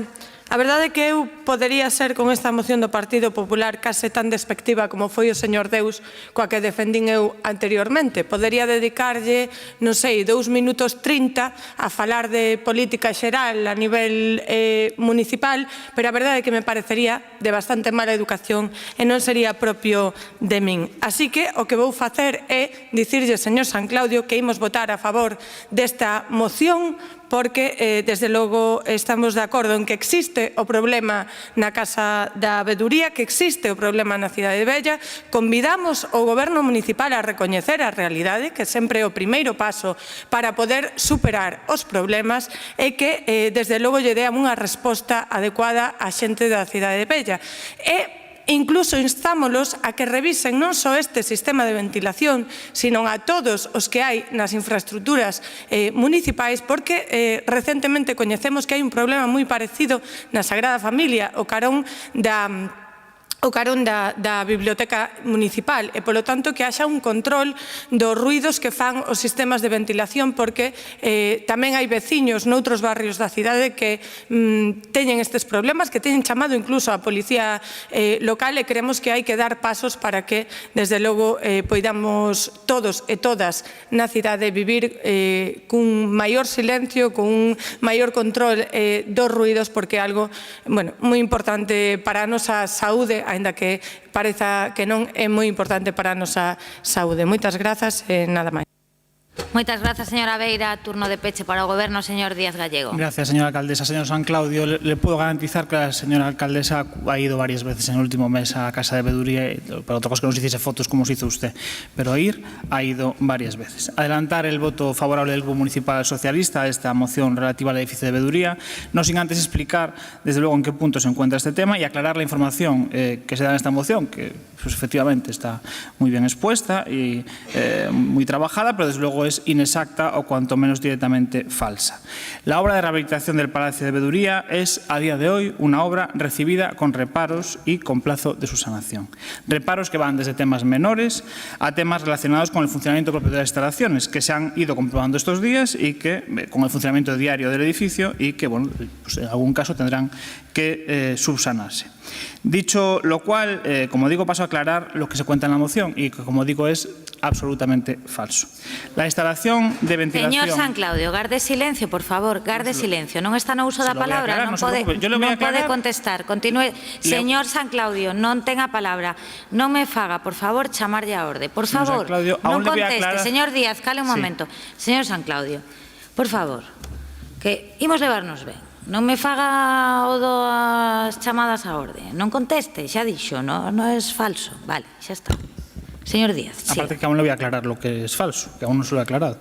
A verdade é que eu podería ser con esta moción do Partido Popular case tan despectiva como foi o señor Deus coa que defendín eu anteriormente. Podería dedicarlle, non sei, 2 minutos 30 a falar de política xeral a nivel municipal, pero a verdade é que me parecería de bastante mala educación e non sería propio de min. Así que o que vou facer é dicirlle, señor San Claudio, que imos votar a favor desta moción porque, desde logo, estamos de acordo en que existe o problema na Casa da Veeduría, que existe o problema na Cidade Vella. Convidamos o Goberno municipal a recoñecer a realidade, que sempre é o primeiro paso para poder superar os problemas e que, desde logo, lle dean unha resposta adecuada á xente da Cidade Vella. E incluso instámolos a que revisen non só este sistema de ventilación, sino a todos os que hai nas infraestructuras municipais, porque recentemente coñecemos que hai un problema moi parecido na Sagrada Familia, o carón da Biblioteca Municipal e, polo tanto, que haxa un control dos ruidos que fan os sistemas de ventilación, porque tamén hai veciños noutros barrios da cidade que teñen estes problemas, que teñen chamado incluso a policía local, e creemos que hai que dar pasos para que, desde logo, poidamos todos e todas na cidade vivir cun maior silencio, cun maior control dos ruidos, porque é algo moi importante para a nosa saúde, aínda que pareza que non, é moi importante para a nosa saúde. Moitas grazas e nada máis.
Moitas grazas, señora Beira. Turno de peche para o Goberno, señor Díaz Gallego.
Gracias, señora alcaldesa. Señor San Claudio, le puedo garantizar que la señora alcaldesa ha ido varias veces en el último mes a Casa de Veeduría, para otra cosa que nos hiciese fotos como se hizo usted, pero ha ido varias veces. Adelantar el voto favorable del Grupo Municipal Socialista a esta moción relativa al edificio de Veeduría, no sin antes explicar, desde luego, en qué punto se encuentra este tema y aclarar la información que se da en esta moción, que pues, efectivamente está muy bien expuesta y muy trabajada, pero desde luego es inexacta o cuanto menos directamente falsa. La obra de rehabilitación del Palacio de Veeduría es a día de hoy una obra recibida con reparos y con plazo de subsanación. Reparos que van desde temas menores a temas relacionados con el funcionamiento propio de las instalaciones, que se han ido comprobando estos días y que con el funcionamiento diario del edificio y que bueno, pues en algún caso tendrán que subsanarse. Dicho lo cual, como digo, paso a aclarar lo que se cuenta en la moción y que, como digo, es absolutamente falso. La instalación de ventilación...
Señor San Claudio, garde silencio, por favor, garde silencio. Non está no uso da palabra, non pode contestar. Continúe. Señor San Claudio, non ten a palabra. Non me faga, por favor, chamarlle a orde. Por favor, non conteste. Señor Díaz, cale un momento. Señor San Claudio, por favor, que imos levarnos ben. Non me faga o das chamadas a orde. Non conteste, xa dixo, non é falso. Vale, xa está. Señor Díaz.
Aparte que aún le voy a aclarar lo que es falso, que aún no se lo he aclarado.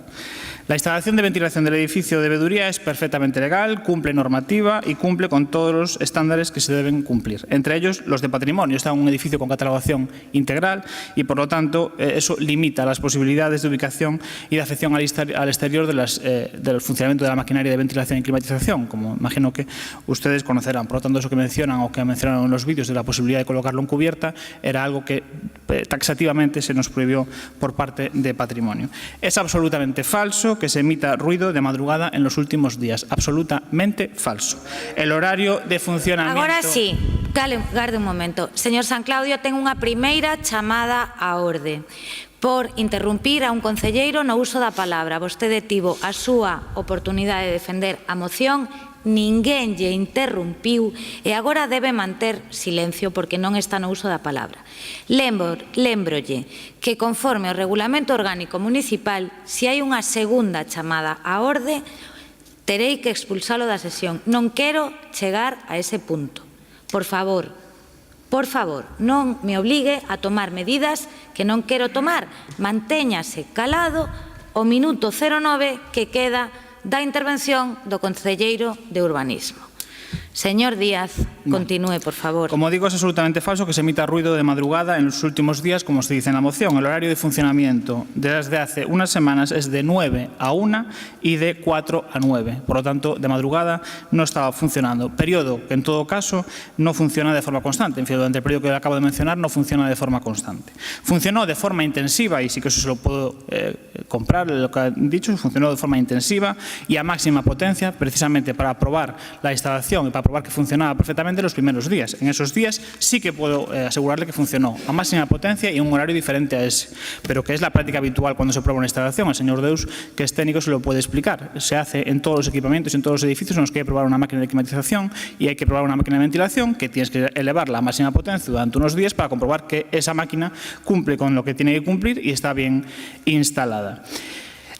La instalación de ventilación del edificio de Veeduría es perfectamente legal, cumple normativa y cumple con todos los estándares que se deben cumplir, entre ellos los de patrimonio. Está en un edificio con catalogación integral y, por lo tanto, eso limita las posibilidades de ubicación y de afección al exterior del funcionamiento de la maquinaria de ventilación y climatización, como imagino que ustedes conocerán. Por lo tanto, eso que mencionan o que mencionaron en los vídeos de la posibilidad de colocarlo en cubierta era algo que taxativamente se nos prohibió por parte de patrimonio. Es absolutamente falso que se emita ruido de madrugada en los últimos días. Absolutamente falso. El horario de funcionamiento...
Agora sí, garde un momento. Señor San Claudio, ten unha primeira chamada a orde por interrumpir a un concelleiro no uso da palabra. Vostede tivo a súa oportunidade de defender a moción, ninguén lle interrumpiu e agora debe manter silencio porque non está no uso da palabra. Lémbrolle que conforme ao Regulamento Orgánico Municipal, se hai unha segunda chamada á orde, terei que expulsalo da sesión. Non quero chegar a ese punto. Por favor, non me obligue a tomar medidas que non quero tomar. Mantéñase calado o minuto 09 que queda da intervención do concelleiro de Urbanismo. Señor Díaz, continúe, por favor.
Como digo, es absolutamente falso que se emita ruido de madrugada en los últimos días, como se dice en la moción. El horario de funcionamiento desde hace unas semanas es de 9 a 1 y de 4 a 9. Por lo tanto, de madrugada no estaba funcionando. Periodo que, en todo caso, no funciona de forma constante. En fin, durante el periodo que acabo de mencionar, no funciona de forma constante. Funcionó de forma intensiva, y sí que eso se lo puedo comprar, lo que han dicho, funcionó de forma intensiva y a máxima potencia, precisamente para probar la instalación y para probar que funcionaba perfectamente los primeros días. En esos días sí que puedo asegurarle que funcionó a máxima potencia y en un horario diferente a ese, pero que es la práctica habitual cuando se prueba una instalación. El señor Deus, que es técnico, se lo puede explicar. Se hace en todos los equipamientos, en todos los edificios en los que hay que probar una máquina de climatización y hay que probar una máquina de ventilación, que tienes que elevarla a máxima potencia durante unos días para comprobar que esa máquina cumple con lo que tiene que cumplir y está bien instalada.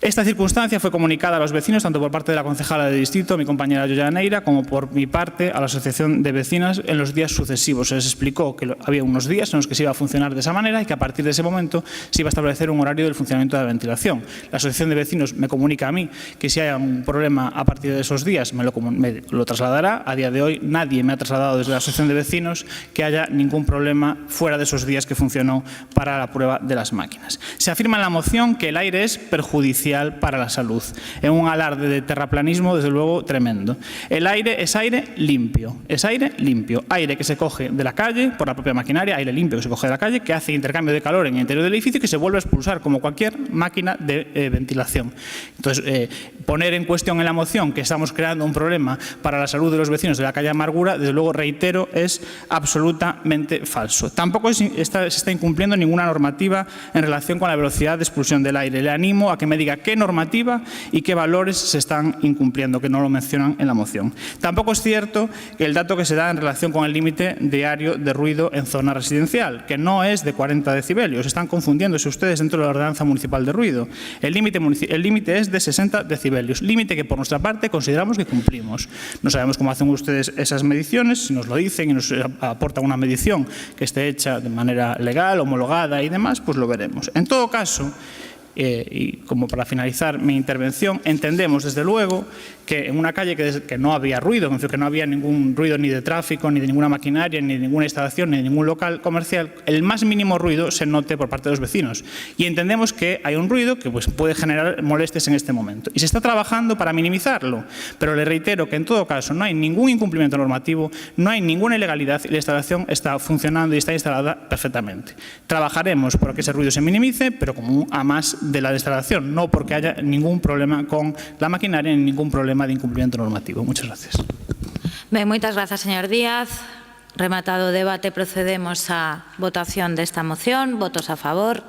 Esta circunstancia fue comunicada a los vecinos tanto por parte de la concejala de distrito, mi compañera Yoya Neira, como por mi parte a la Asociación de Vecinas en los días sucesivos. Se les explicó que había unos días en los que se iba a funcionar de esa manera y que a partir de ese momento se iba a establecer un horario del funcionamiento de la ventilación. La Asociación de Vecinos me comunica a mí que si hay un problema a partir de esos días me lo trasladará. A día de hoy nadie me ha trasladado desde la Asociación de Vecinos que haya ningún problema fuera de esos días que funcionó para la prueba de las máquinas. Se afirma en la moción que el aire es perjudicial para la salud, en un alarde de terraplanismo desde luego tremendo. El aire es aire limpio, aire que se coge de la calle por la propia maquinaria, aire limpio que se coge de la calle, que hace intercambio de calor en el interior del edificio y que se vuelve a expulsar como cualquier máquina de ventilación. Entonces, poner en cuestión en la moción que estamos creando un problema para la salud de los vecinos de la calle Amargura, desde luego reitero, es absolutamente falso. Tampoco se está incumpliendo ninguna normativa en relación con la velocidad de expulsión del aire. Le animo a que me diga qué normativa y qué valores se están incumpliendo, que no lo mencionan en la moción. Tampoco es cierto que el dato que se da en relación con el límite diario de ruido en zona residencial, que no es de 40 decibelios. Están confundiéndose ustedes dentro de la ordenanza municipal de ruido. El límite es de 60 decibelios, límite que por nuestra parte consideramos que cumplimos. No sabemos cómo hacen ustedes esas mediciones, si nos lo dicen y nos aportan una medición que esté hecha de manera legal, homologada y demás, pues lo veremos. En todo caso, y como para finalizar mi intervención, entendemos desde luego que en una calle que no había ruido, que no había ningún ruido ni de tráfico, ni de ninguna maquinaria, ni de ninguna instalación, ni de ningún local comercial, el más mínimo ruido se note por parte de los vecinos. Y entendemos que hay un ruido que puede generar molestias en este momento. Y se está trabajando para minimizarlo. Pero le reitero que en todo caso no hay ningún incumplimiento normativo, no hay ninguna ilegalidad y la instalación está funcionando y está instalada perfectamente. Trabajaremos para que ese ruido se minimice, pero como a más de la instalación, no porque haya ningún problema con la maquinaria ni ningún problema de incumplimiento normativo. Muchas gracias.
Ben, moitas grazas, señor Díaz. Rematado o debate, procedemos á votación desta moción. Votos a favor.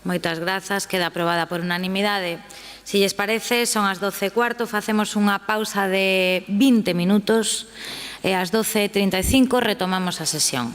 Moitas grazas. Queda aprobada por unanimidade. Si lles parece, son as 12:15, facemos unha pausa de 20 minutos e ás 12:35 retomamos a sesión.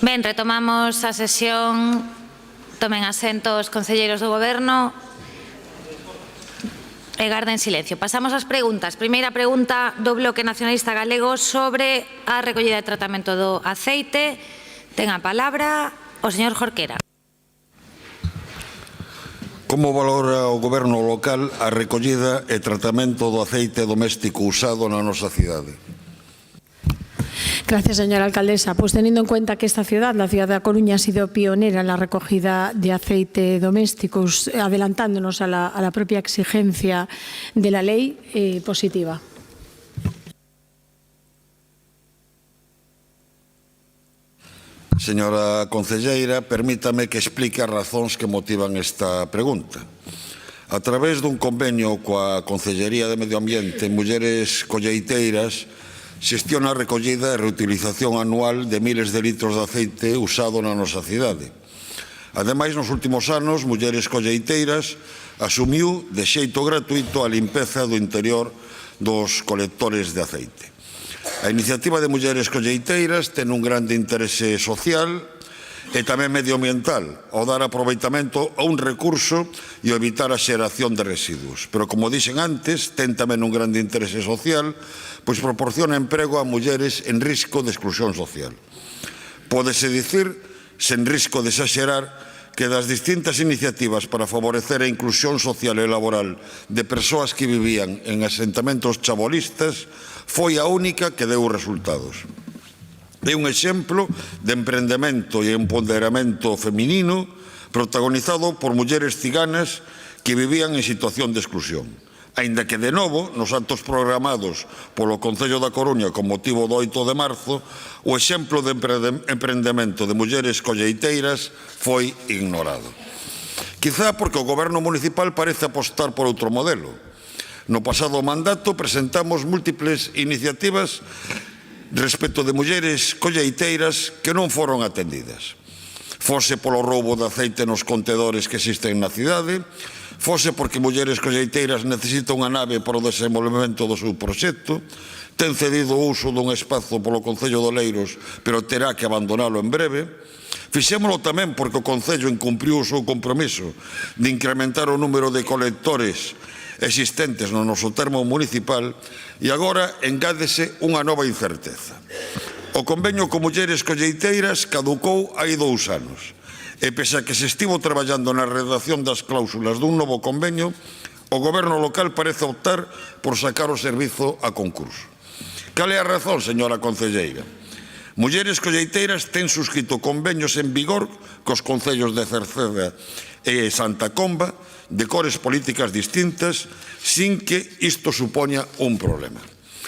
Ben, retomamos a sesión. Tomen asento os concelleiros do Goberno e garden silencio. Pasamos ás preguntas. Primeira pregunta do Bloque Nacionalista Galego sobre a recollida e tratamento do aceite. Ten a palabra o señor Jorquera.
Como valora o Goberno local a recollida e tratamento do aceite doméstico usado na nosa cidade?
Gracias, señora alcaldesa. Pues teniendo en cuenta que esta ciudad, la ciudad de A Coruña, ha sido pionera en la recogida de aceite doméstico, adelantándonos a la propia exigencia de la ley, positiva.
Señora concelleira, permítame que explique as razóns que motivan esta pregunta. A través dun convenio coa Concellería de Medio Ambiente, Mulleres Colleiteiras xestiona a recollida e reutilización anual de miles de litros de aceite usado na nosa cidade. Ademais, nos últimos anos, Mulleres Colleiteiras asumiu de xeito gratuito a limpeza do interior dos colectores de aceite. A iniciativa de Mulleres Colleiteiras ten un grande interese social e tamén medioambiental ao dar aproveitamento a un recurso e ao evitar a xeración de residuos. Pero, como dixen antes, ten tamén un grande interese social, pois proporciona emprego a mulleres en risco de exclusión social. Pódese dicir, sen risco de exaxerar, que das distintas iniciativas para favorecer a inclusión social e laboral de persoas que vivían en asentamentos chabolistas foi a única que deu resultados. É un exemplo de emprendemento e empoderamento feminino protagonizado por mulleres ciganas que vivían en situación de exclusión. Aínda que, de novo, nos actos programados polo Concello da Coruña con motivo do 8 de marzo, o exemplo de emprendemento de mulleres colleiteiras foi ignorado. Quizá porque o Goberno municipal parece apostar por outro modelo. No pasado mandato presentamos múltiples iniciativas respecto de mulleres colleiteiras que non foron atendidas. Fose polo roubo de aceite nos contedores que existen na cidade, fose porque Mulleres Colleiteiras necesita unha nave para o desenvolvemento do seu proxecto, ten cedido o uso dun espazo polo Concello de Oleiros, pero terá que abandonalo en breve. Fixémolo tamén porque o Concello incumpriu o seu compromiso de incrementar o número de colectores existentes no noso termo municipal e agora engádese unha nova incerteza. O convenio con Mulleres Colleiteiras caducou hai 2 anos e, pese a que se estivo traballando na redacción das cláusulas dun novo convenio, o Goberno local parece optar por sacar o servizo a concurso. Cal é a razón, señora concelleira? Mulleres Colleiteiras ten suscrito convenios en vigor cos concellos de Cerceda e Santa Comba de cores políticas distintas sin que isto supoña un problema.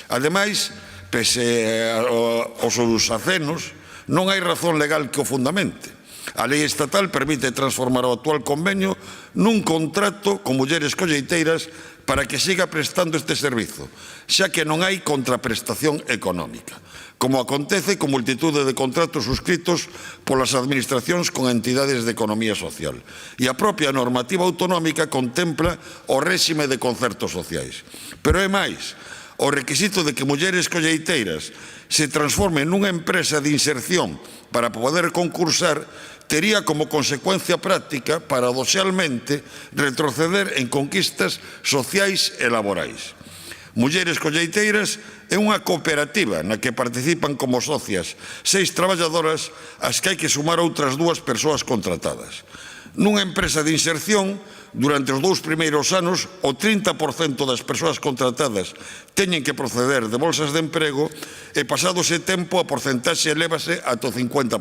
Ademais, pese aos seus acenos, non hai razón legal que o fundamente. A lei estatal permite transformar o actual convenio nun contrato con mulleres colleiteiras para que siga prestando este servizo, xa que non hai contraprestación económica, como acontece con multitude de contratos suscritos polas administracións con entidades de economía social. E a propia normativa autonómica contempla o réxime de concertos sociais. Pero é máis, o requisito de que Mulleres Colleiteiras se transforme nunha empresa de inserción para poder concursar tería como consecuencia práctica, paradoxalmente, retroceder en conquistas sociais e laborais. Mulleres Colleiteiras é unha cooperativa na que participan como socias 6 traballadoras ás que hai que sumar outras 2 persoas contratadas. Nunha empresa de inserción, durante os 2 primeiros anos, o 30% das persoas contratadas teñen que proceder de bolsas de emprego e, pasado ese tempo, a porcentaxe elévase ata o 50%.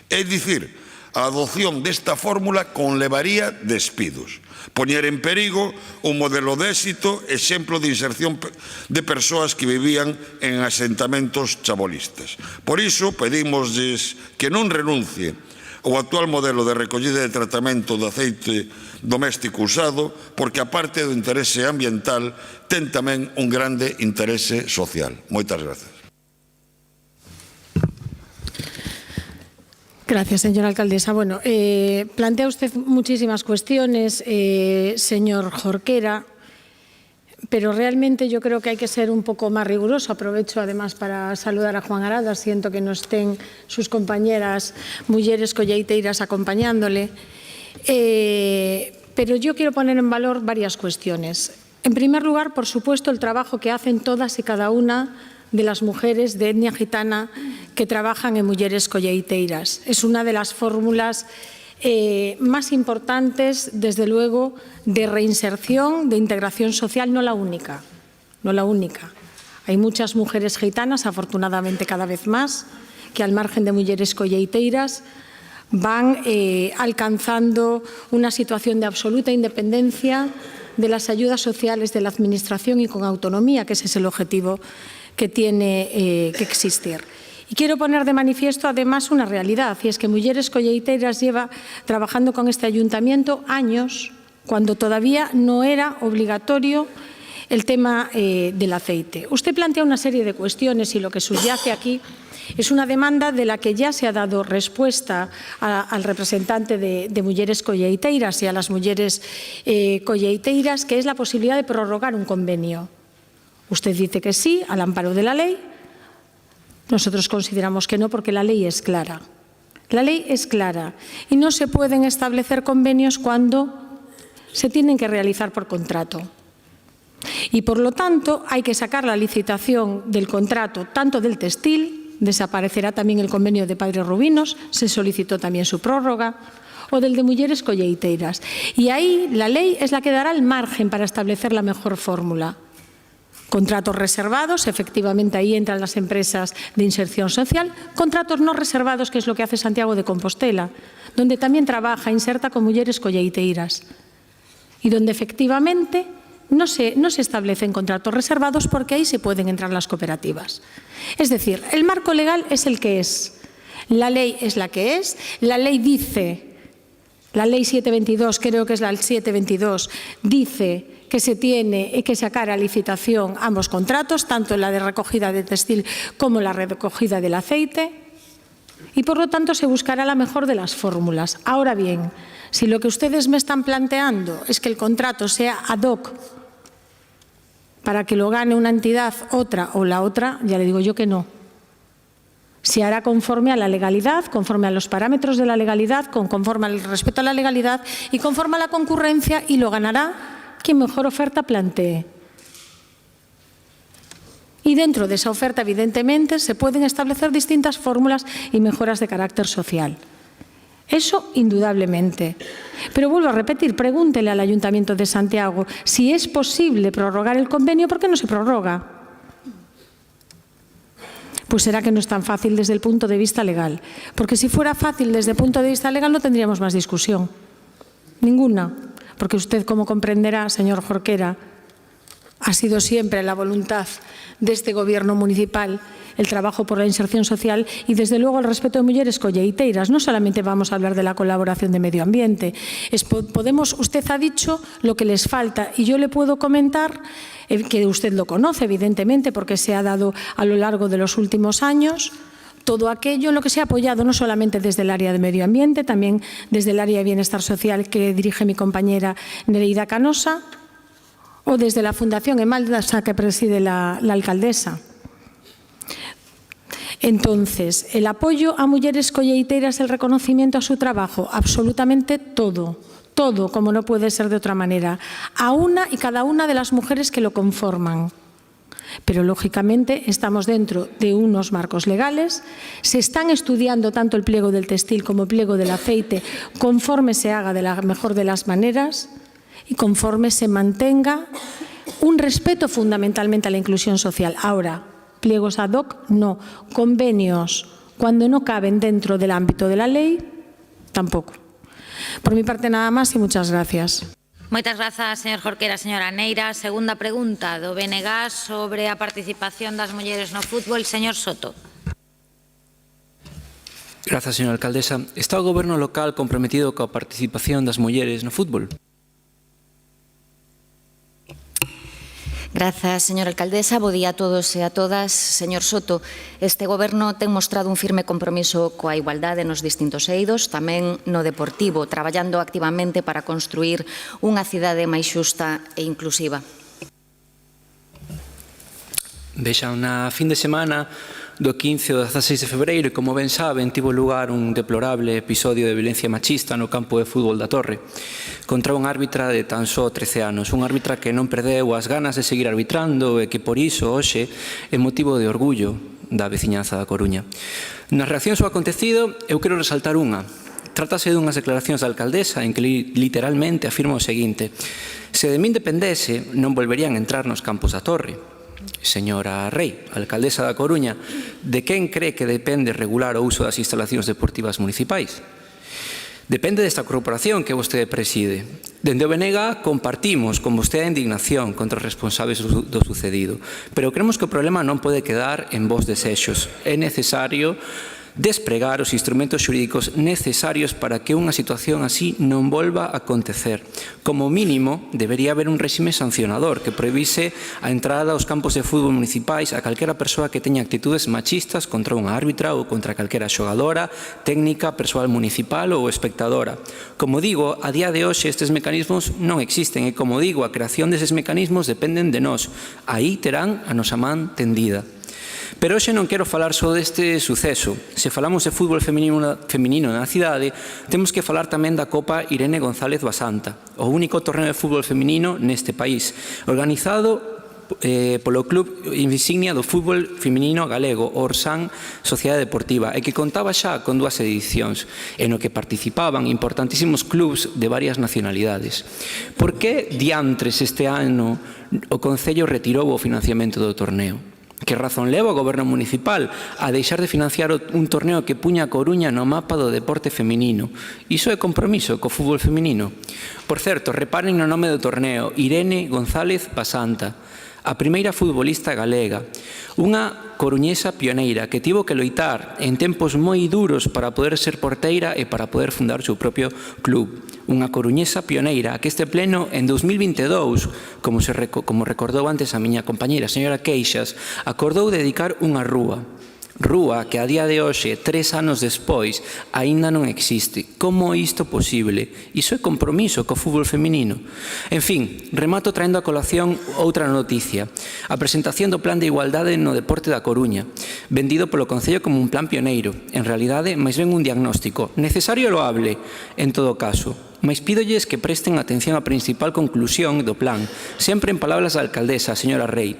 É dicir, a adopción desta fórmula conlevaría despidos, poñer en perigo un modelo de éxito, exemplo de inserción de persoas que vivían en asentamentos chabolistas. Por iso, pedimosles que non renuncie ao actual modelo de recollida e tratamento de aceite doméstico usado, porque, aparte do interese ambiental, ten tamén un grande interese social. Moitas grazas.
Gracias, señora alcaldesa. Bueno, plantea usted muchísimas cuestiones, señor Jorquera. pero realmente yo creo que hay que ser un poco más riguroso. Aprovecho además para saludar a Juan Arada, siento que no estén sus compañeras mulleres colleiteiras acompañándole, pero yo quiero poner en valor varias cuestiones. En primer lugar, por supuesto, el trabajo que hacen todas y cada una de las mujeres de etnia gitana que trabajan en mulleres colleiteiras. Es una de las fórmulas más importantes, desde luego, de reinserción, de integración social, no la única, no la única. Hay muchas mujeres gitanas, afortunadamente cada vez más, que al margen de mulleres colleiteiras van alcanzando una situación de absoluta independencia de las ayudas sociales de la Administración y con autonomía, que ese es el objetivo que tiene que existir. Y quiero poner de manifiesto además una realidad, y es que Mulleres Colleiteiras lleva trabajando con este ayuntamiento años, cuando todavía no era obligatorio el tema del aceite. Usted plantea una serie de cuestiones y lo que subyace aquí es una demanda de la que ya se ha dado respuesta al representante de Mulleres Colleiteiras y a las mulleres colleiteiras, que es la posibilidad de prorrogar un convenio. Usted dice que sí, al amparo de la ley. Nosotros consideramos que no, porque la ley es clara. La ley es clara y no se pueden establecer convenios cuando se tienen que realizar por contrato. Y, por lo tanto, hay que sacar la licitación del contrato, tanto del textil, desaparecerá también el convenio de Padres Rubinos, se solicitó también su prórroga, o del de Mulleres Colleiteiras. Y ahí la ley es la que dará el margen para establecer la mejor fórmula. Contratos reservados, efectivamente ahí entran las empresas de inserción social. Contratos no reservados, que es lo que hace Santiago de Compostela, donde también trabaja, inserta con mulleres colleiteiras. Y donde efectivamente no se establecen contratos reservados, porque ahí se pueden entrar las cooperativas. Es decir, el marco legal es el que es. La ley es la que es. La ley dice, la ley 722, creo que es la 722, dice que se tiene que sacar a licitación ambos contratos, tanto la de recogida de textil como la recogida del aceite, y por lo tanto se buscará la mejor de las fórmulas. Ahora bien, si lo que ustedes me están planteando es que el contrato sea ad hoc para que lo gane una entidad, otra o la otra, ya le digo yo que no. Se hará conforme a la legalidad, conforme a los parámetros de la legalidad, conforme al respeto a la legalidad y conforme a la concurrencia, y lo ganará quien mejor oferta plantee. Y dentro de esa oferta, evidentemente, se pueden establecer distintas fórmulas y mejoras de carácter social. Eso, indudablemente. Pero vuelvo a repetir, pregúntele al Ayuntamiento de Santiago si es posible prorrogar el convenio. ¿Por qué no se prorroga? Pues será que no es tan fácil desde el punto de vista legal. Porque si fuera fácil desde el punto de vista legal no tendríamos más discusión. Ninguna. Porque usted, como comprenderá, señor Jorquera, ha sido siempre la voluntad de este Gobierno municipal el trabajo por la inserción social y, desde luego, el respeto de mulleres colleiteiras. No solamente vamos a hablar de la colaboración de medio ambiente. Usted ha dicho lo que les falta y yo le puedo comentar, que usted lo conoce, evidentemente, porque se ha dado a lo largo de los últimos años, todo aquello en lo que se ha apoyado no solamente desde el área de medio ambiente, también desde el área de bienestar social que dirige mi compañera Nereida Canosa, o desde la Fundación Emaldasa que preside la alcaldesa. Entonces, el apoyo a mulleres colleiteiras, el reconocimiento a su trabajo, absolutamente todo, todo, como no puede ser de otra manera, a una y cada una de las mujeres que lo conforman. Pero, lógicamente, estamos dentro de unos marcos legales, se están estudiando tanto el pliego del textil como el pliego del aceite, conforme se haga de la mejor de las maneras y conforme se mantenga un respeto fundamentalmente a la inclusión social. Ahora, pliegos ad hoc, no. Convenios, cuando no caben dentro del ámbito de la ley, tampoco. Por mi parte, nada más y muchas gracias.
Moitas grazas, señor Jorquera. Señora Neira, segunda pregunta do BNG sobre a participación das mulleres no fútbol. Señor Soto.
Grazas, señora alcaldesa. Está o goberno local comprometido coa participación das mulleres no fútbol?
Grazas, señora alcaldesa. Bo día a todos e a todas. Señor Soto, este Goberno ten mostrado un firme compromiso coa igualdade nos distintos eidos, tamén no deportivo, traballando activamente para construir unha cidade máis xusta e inclusiva.
Vexan, na fin de semana do 15 ao 16 de febreiro, e como ben saben, tivo lugar un deplorable episodio de violencia machista no campo de fútbol da Torre contra unha árbitra de tan só 13 anos, unha árbitra que non perdeu as ganas de seguir arbitrando e que por iso hoxe é motivo de orgullo da veciñanza da Coruña. Nas reaccións ao acontecido, eu quero resaltar unha. Trátase dunhas declaracións da alcaldesa en que literalmente afirma o seguinte: se de min dependese, non volverían a entrar nos campos da Torre. Señora Rei, alcaldesa da Coruña, de quen cree que depende regular o uso das instalacións deportivas municipais? Depende desta corporación que vostede preside. Dende o BNG compartimos con vostede a indignación contra os responsables do sucedido, pero creemos que o problema non pode quedar en vos desexos. É necesario despregar os instrumentos xurídicos necesarios para que unha situación así non volva a acontecer. Como mínimo, debería haber un réxime sancionador que prohibise a entrada aos campos de fútbol municipais a calquera persoa que teña actitudes machistas contra unha árbitra ou contra calquera xogadora, técnica, persoal municipal ou espectadora. Como digo, a día de hoxe estes mecanismos non existen e, como digo, a creación deses mecanismos dependen de nós. Aí terán a nosa man tendida. Pero hoxe non quero falar só deste suceso. Se falamos de fútbol feminino na cidade, temos que falar tamén da Copa Irene González Basanta, o único torneo de fútbol feminino neste país, organizado polo club insignia do fútbol feminino galego, o Orsán Sociedade Deportiva, e que contaba xa con 2 edicións, en o que participaban importantísimos clubs de varias nacionalidades. Por que diantres este ano o Concello retirou o financiamento do torneo? Que razón leva o goberno municipal a deixar de financiar un torneo que puña a Coruña no mapa do deporte feminino? Iso é compromiso co fútbol feminino? Por certo, reparen no nome do torneo: Irene González Basanta, a primeira futbolista galega, unha coruñesa pioneira que tivo que loitar en tempos moi duros para poder ser porteira e para poder fundar o seu propio club. Unha coruñesa pioneira a que este pleno en 2022, como recordou antes a miña compañeira, a señora Queixas, acordou dedicar unha rúa que a día de hoxe, 3 anos despois, aínda non existe. Como isto posible? Iso é compromiso co fútbol feminino. En fin, remato traendo a colación outra noticia: a presentación do Plan de Igualdade no Deporte da Coruña, vendido polo Concello como un plan pioneiro. En realidade, máis ben un diagnóstico necesario e loable, en todo caso. Mais pídolles que presten atención á principal conclusión do plan, sempre en palabras da alcaldesa, a señora Rei.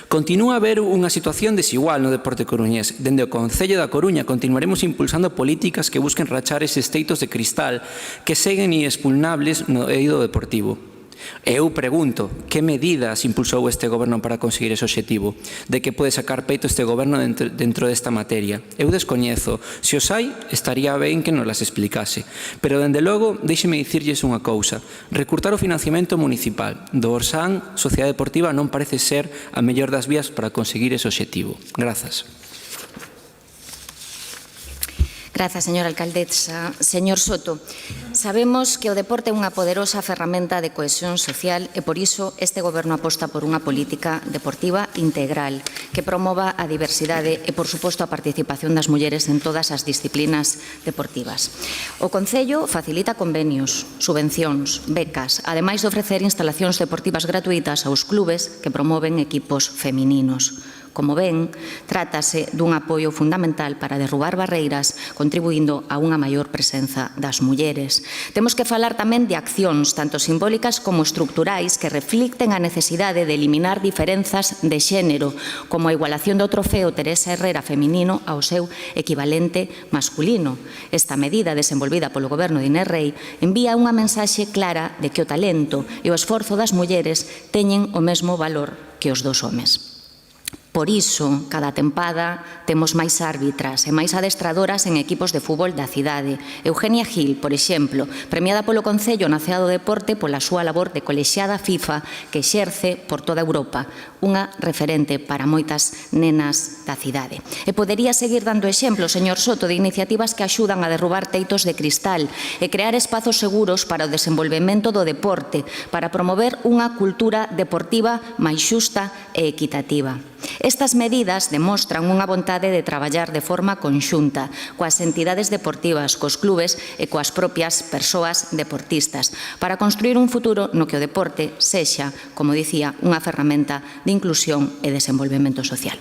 Continúa a haber unha situación desigual no deporte coruñés. Dende o Concello da Coruña continuaremos impulsando políticas que busquen rachar eses teitos de cristal que seguen inexpugnables no eido deportivo. Eu pregunto, que medidas impulsou este goberno para conseguir ese obxectivo? De que pode sacar peito este goberno dentro desta materia? Eu descoñezo. Se os hai, estaría ben que nos las explicase. Pero, dende logo, deixeme dicirlles unha cousa. Recurtar o financiamento municipal do Orsán Sociedade Deportiva non parece ser a mellor das vías para conseguir ese obxectivo. Grazas.
Grazas, señora alcaldesa. Señor Soto, sabemos que o deporte é unha poderosa ferramenta de cohesión social e por iso este goberno aposta por unha política deportiva integral que promova a diversidade e, por suposto, a participación das mulleres en todas as disciplinas deportivas. O Concello facilita convenios, subvencións, becas, ademais de ofrecer instalacións deportivas gratuitas aos clubes que promoven equipos femininos. Como ven, trátase dun apoio fundamental para derrubar barreiras, contribuindo a unha maior presenza das mulleres. Temos que falar tamén de accións, tanto simbólicas como estructurais, que reflicten a necesidade de eliminar diferenzas de xénero, como a igualación do trofeo Teresa Herrera feminino ao seu equivalente masculino. Esta medida, desenvolvida polo goberno de Inés Rei, envía unha mensaxe clara de que o talento e o esforzo das mulleres teñen o mesmo valor que os dos homes. Por iso, cada tempada temos máis árbitras e máis adestradoras en equipos de fútbol da cidade. Eugenia Gil, por exemplo, premiada polo Concello Nacional do Deporte pola súa labor de colexiada FIFA que exerce por toda Europa, unha referente para moitas nenas da cidade. E podería seguir dando exemplos, señor Soto, de iniciativas que axudan a derrubar teitos de cristal e crear espazos seguros para o desenvolvemento do deporte, para promover unha cultura deportiva máis xusta e equitativa. Estas medidas demostran unha vontade de traballar de forma conxunta coas entidades deportivas, cos clubes e coas propias persoas deportistas para construir un futuro no que o deporte sexa, como dicía, unha ferramenta de inclusión e desenvolvemento social.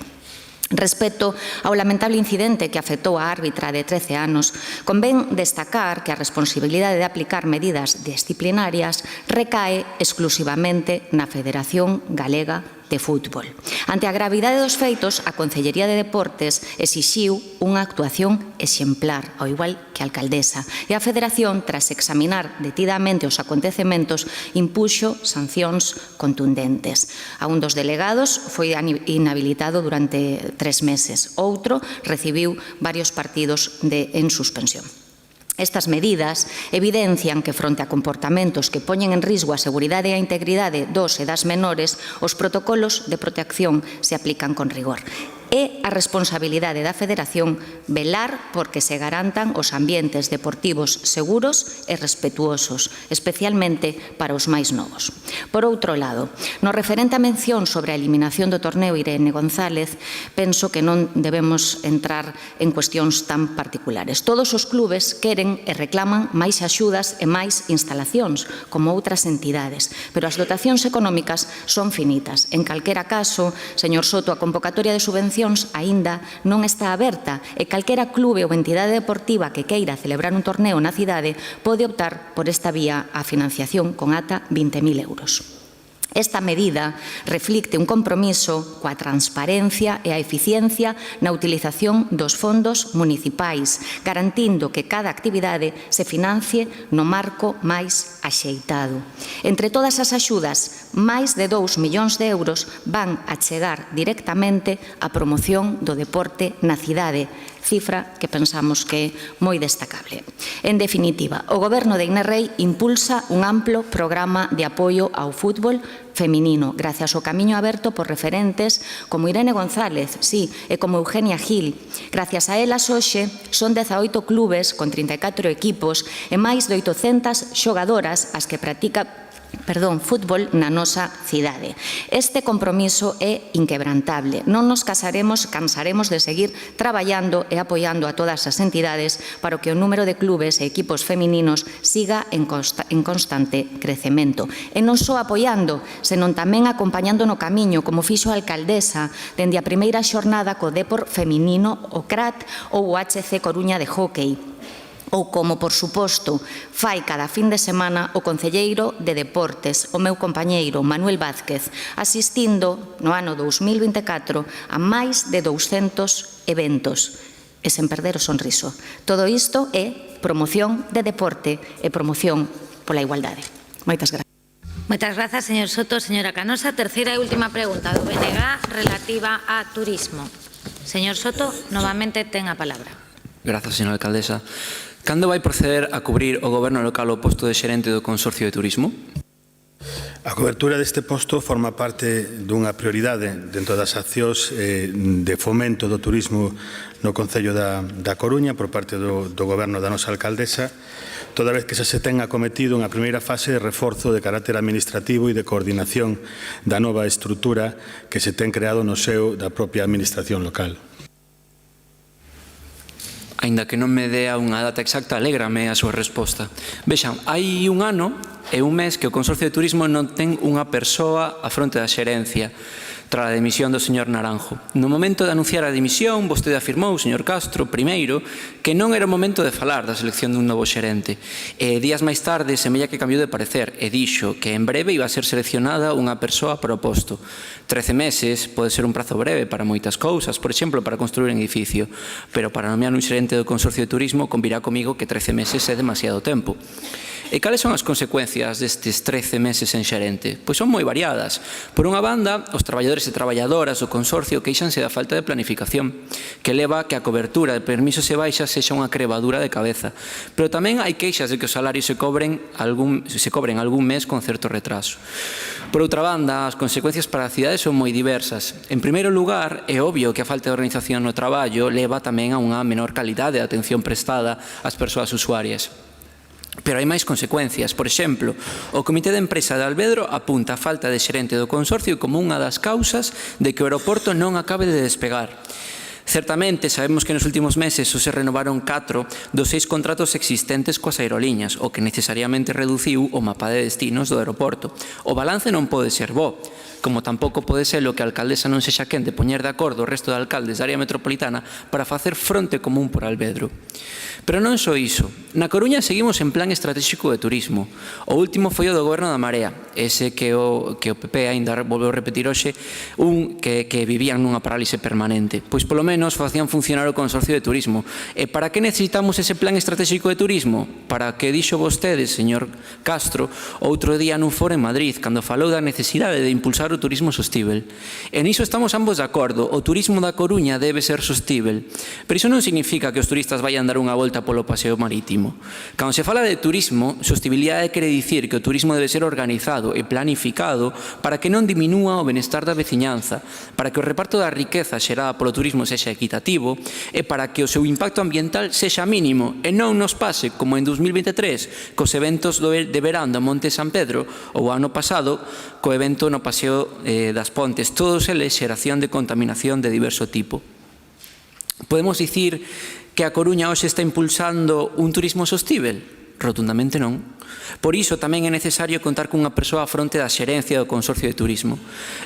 Respecto ao lamentable incidente que afectou a árbitra de 13 anos, convén destacar que a responsabilidade de aplicar medidas disciplinarias recae exclusivamente na Federación Galega de Fútbol. Ante a gravidade dos feitos, a Concellería de Deportes exixiu unha actuación exemplar, ao igual que a alcaldesa, e a Federación, tras examinar detidamente os acontecementos, impuxo sancións contundentes. A un dos delegados foi inhabilitado durante 3 meses, outro recibiu varios partidos en suspensión. Estas medidas evidencian que, fronte a comportamentos que poñen en risco a seguridade e a integridade dos e das menores, os protocolos de protección se aplican con rigor. É a responsabilidade da Federación velar porque se garantan os ambientes deportivos seguros e respetuosos, especialmente para os máis novos. Por outro lado, no referente a mención sobre a eliminación do torneo Irene González, penso que non debemos entrar en cuestións tan particulares. Todos os clubes queren e reclaman máis axudas e máis instalacións, como outras entidades, pero as dotacións económicas son finitas. En calquera caso, señor Soto, a convocatoria de subvencións aínda non está aberta e calquera clube ou entidade deportiva que queira celebrar un torneo na cidade pode optar por esta vía a financiación con ata 20.000 euros. Esta medida reflicte un compromiso coa transparencia e a eficiencia na utilización dos fondos municipais, garantindo que cada actividade se financie no marco máis axeitado. Entre todas as axudas, máis de 2 millóns de euros van a chegar directamente á promoción do deporte na cidade, cifra que pensamos que é moi destacable. En definitiva, o Goberno de Inés Rei impulsa un amplo programa de apoio ao fútbol feminino, gracias ao camiño aberto por referentes como Irene González, sí, e como Eugenia Gil. Gracias a elas hoxe son 18 clubes con 34 equipos e máis de 800 xogadoras as que practica fútbol na nosa cidade. Este compromiso é inquebrantable. Non nos cansaremos de seguir traballando e apoiando a todas as entidades para que o número de clubes e equipos femininos siga en constante crecemento. E non só apoiando, senón tamén acompañando no camiño, como fixo a alcaldesa dende a primeira xornada co Depor feminino, o CRAT ou o HC Coruña de hóquei. Ou como, por suposto, fai cada fin de semana o concelleiro de Deportes, o meu compañeiro Manuel Vázquez, asistindo no ano 2024 a máis de 200 eventos, e sen perder o sonriso. Todo isto é promoción de deporte e promoción pola igualdade. Moitas grazas. Moitas grazas, señor Soto. Señora Canosa, terceira e última pregunta do BNG relativa a turismo. Señor Soto, novamente ten a palabra.
Grazas, señora alcaldesa. Cando vai proceder a cubrir o goberno local o posto de xerente do Consorcio de Turismo?
A cobertura deste posto forma parte dunha prioridade dentro das accións de fomento do turismo no Concello da Coruña por parte do goberno da nosa alcaldesa, toda vez que se ten acometido unha primeira fase de reforzo de carácter administrativo e de coordinación da nova estrutura que se ten creado no seo da propia administración local.
Aínda que non me dea unha data exacta, alégrame a súa resposta. Vexan, hai un ano e un mes que o Consorcio de Turismo non ten unha persoa á fronte da xerencia tras a dimisión do señor Naranjo. No momento de anunciar a dimisión, vostede afirmou, señor Castro, primeiro, que non era o momento de falar da selección dun novo xerente. E días máis tarde, semella que cambiou de parecer e dixo que en breve iba a ser seleccionada unha persoa para o posto. 13 meses pode ser un prazo breve para moitas cousas, por exemplo, para construir un edificio, pero para nomear un xerente do Consorcio de Turismo convirá comigo que 13 meses é demasiado tempo. E cales son as consecuencias destes 13 meses en xerente? Pois son moi variadas. Por unha banda, os traballadores e traballadoras do consorcio queixanse da falta de planificación, que leva a que a cobertura de permisos e baixas sexa unha crevadura de cabeza. Pero tamén hai queixas de que os salarios se cobren algún mes con certo retraso. Por outra banda, as consecuencias para a cidade son moi diversas. En primeiro lugar, é obvio que a falta de organización no traballo leva tamén a unha menor calidade de atención prestada ás persoas usuarias. Pero hai máis consecuencias. Por exemplo, o Comité de Empresa de Alvedro apunta a falta de xerente do consorcio como unha das causas de que o aeroporto non acabe de despegar. Certamente, sabemos que nos últimos meses só se renovaron 4 dos 6 contratos existentes coas aerolíneas, o que necesariamente reduciu o mapa de destinos do aeroporto. O balance non pode ser bo, como tampouco pode ser o que a alcaldesa non sexa quen de poñer de acordo o resto de alcaldes da área metropolitana para facer fronte común por Alvedro. Pero non só iso. Na Coruña seguimos en plan estratégico de turismo. O último foi o do Goberno da Marea, ese que o PP ainda volveu a repetir hoxe, que vivían nunha parálise permanente. Pois polo menos facían funcionar o Consorcio de Turismo. E para que necesitamos ese plan estratégico de turismo? Para que dixo vostede, señor Castro, outro día nun foro en Madrid, cando falou da necesidade de impulsar o turismo sostíbel. E niso estamos ambos de acordo. O turismo da Coruña debe ser sostíbel. Pero iso non significa que os turistas vayan dar unha volta polo paseo marítimo. Cando se fala de turismo, sostibilidade quere dicir que o turismo debe ser organizado e planificado para que non diminúa o benestar da veciñanza, para que o reparto da riqueza xerada polo turismo sexa equitativo e para que o seu impacto ambiental sexa mínimo e non nos pase como en 2023 cos eventos de verán do Monte San Pedro ou ano pasado co evento no Paseo das Pontes, todos eles xeración de contaminación de diverso tipo. Podemos dicir que a Coruña hoxe está impulsando un turismo sostíbel? Rotundamente non. Por iso tamén é necesario contar cunha persoa á fronte da xerencia do Consorcio de Turismo.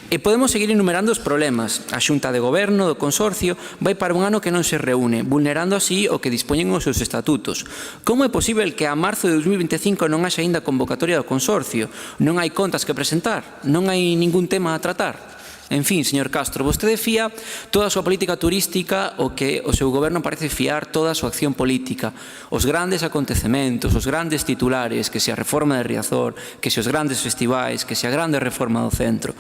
E podemos seguir enumerando os problemas. A Xunta de Goberno do Consorcio vai para un ano que non se reúne, vulnerando así o que dispoñen os seus estatutos. Como é posible que a marzo de 2025 non haxa aínda convocatoria do Consorcio? Non hai contas que presentar? Non hai ningún tema a tratar? En fin, señor Castro, vostede fía toda a súa política turística o que o seu goberno parece fiar toda a súa acción política. Os grandes acontecementos, os grandes titulares, que se a reforma de Riazor, que se os grandes festivais, que se a grande reforma do centro.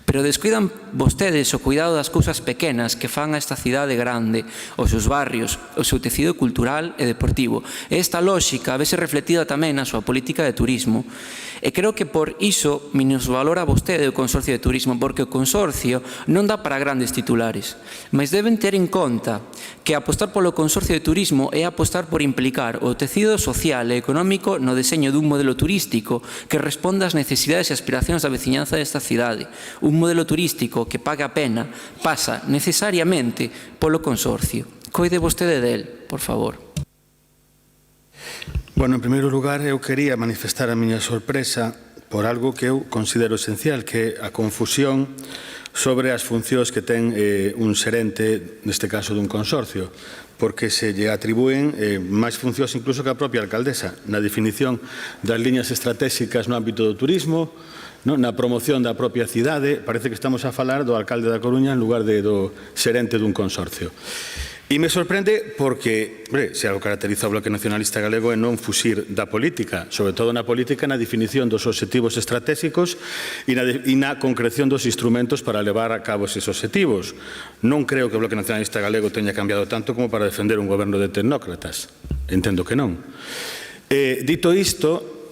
Pero descuidan vostedes o cuidado das cousas pequenas que fan a esta cidade grande, os seus barrios, o seu tecido cultural e deportivo. E esta lógica vese reflectida tamén na súa política de turismo. E creo que por iso minusvalora vostede o Consorcio de Turismo, porque o Consorcio non dá para grandes titulares. Mas deben ter en conta que apostar polo Consorcio de Turismo é apostar por implicar o tecido social e económico no deseño dun modelo turístico que responda ás necesidades e aspiracións da veciñanza desta cidade. Un modelo turístico que paga a pena pasa necesariamente polo Consorcio. Coide vostede del, por favor.
Bueno, en primeiro lugar, eu quería manifestar a miña sorpresa por algo que eu considero esencial, que é a confusión sobre as funcións que ten un xerente, neste caso dun consorcio, porque se lle atribúen máis funcións incluso que a propia alcaldesa, na definición das liñas estratégicas no ámbito do turismo, na promoción da propia cidade. Parece que estamos a falar do alcalde da Coruña en lugar do xerente dun consorcio. E me sorprende porque, se algo caracteriza o Bloque Nacionalista Galego é non fuxir da política, sobre todo na política, na definición dos obxectivos estratégicos e na concreción dos instrumentos para levar a cabo eses obxectivos. Non creo que o Bloque Nacionalista Galego teña cambiado tanto como para defender un goberno de tecnócratas. Entendo que non. Dito isto,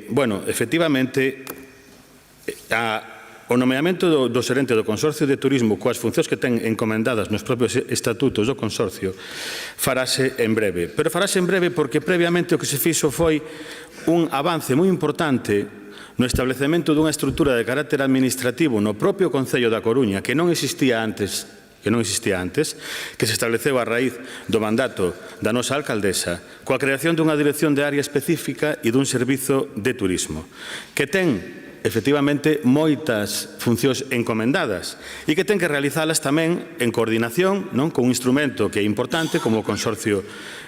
bueno, efectivamente, o nomeamento do xerente do Consorcio de Turismo coas funcións que ten encomendadas nos propios estatutos do Consorcio farase en breve. Pero farase en breve porque previamente o que se fixo foi un avance moi importante no establecemento dunha estrutura de carácter administrativo no propio Concello da Coruña que non existía antes, que se estableceu a raíz do mandato da nosa alcaldesa, coa creación dunha dirección de área específica e dun servizo de turismo, que ten efectivamente moitas funcións encomendadas e que ten que realizalas tamén en coordinación con un instrumento que é importante como o Consorcio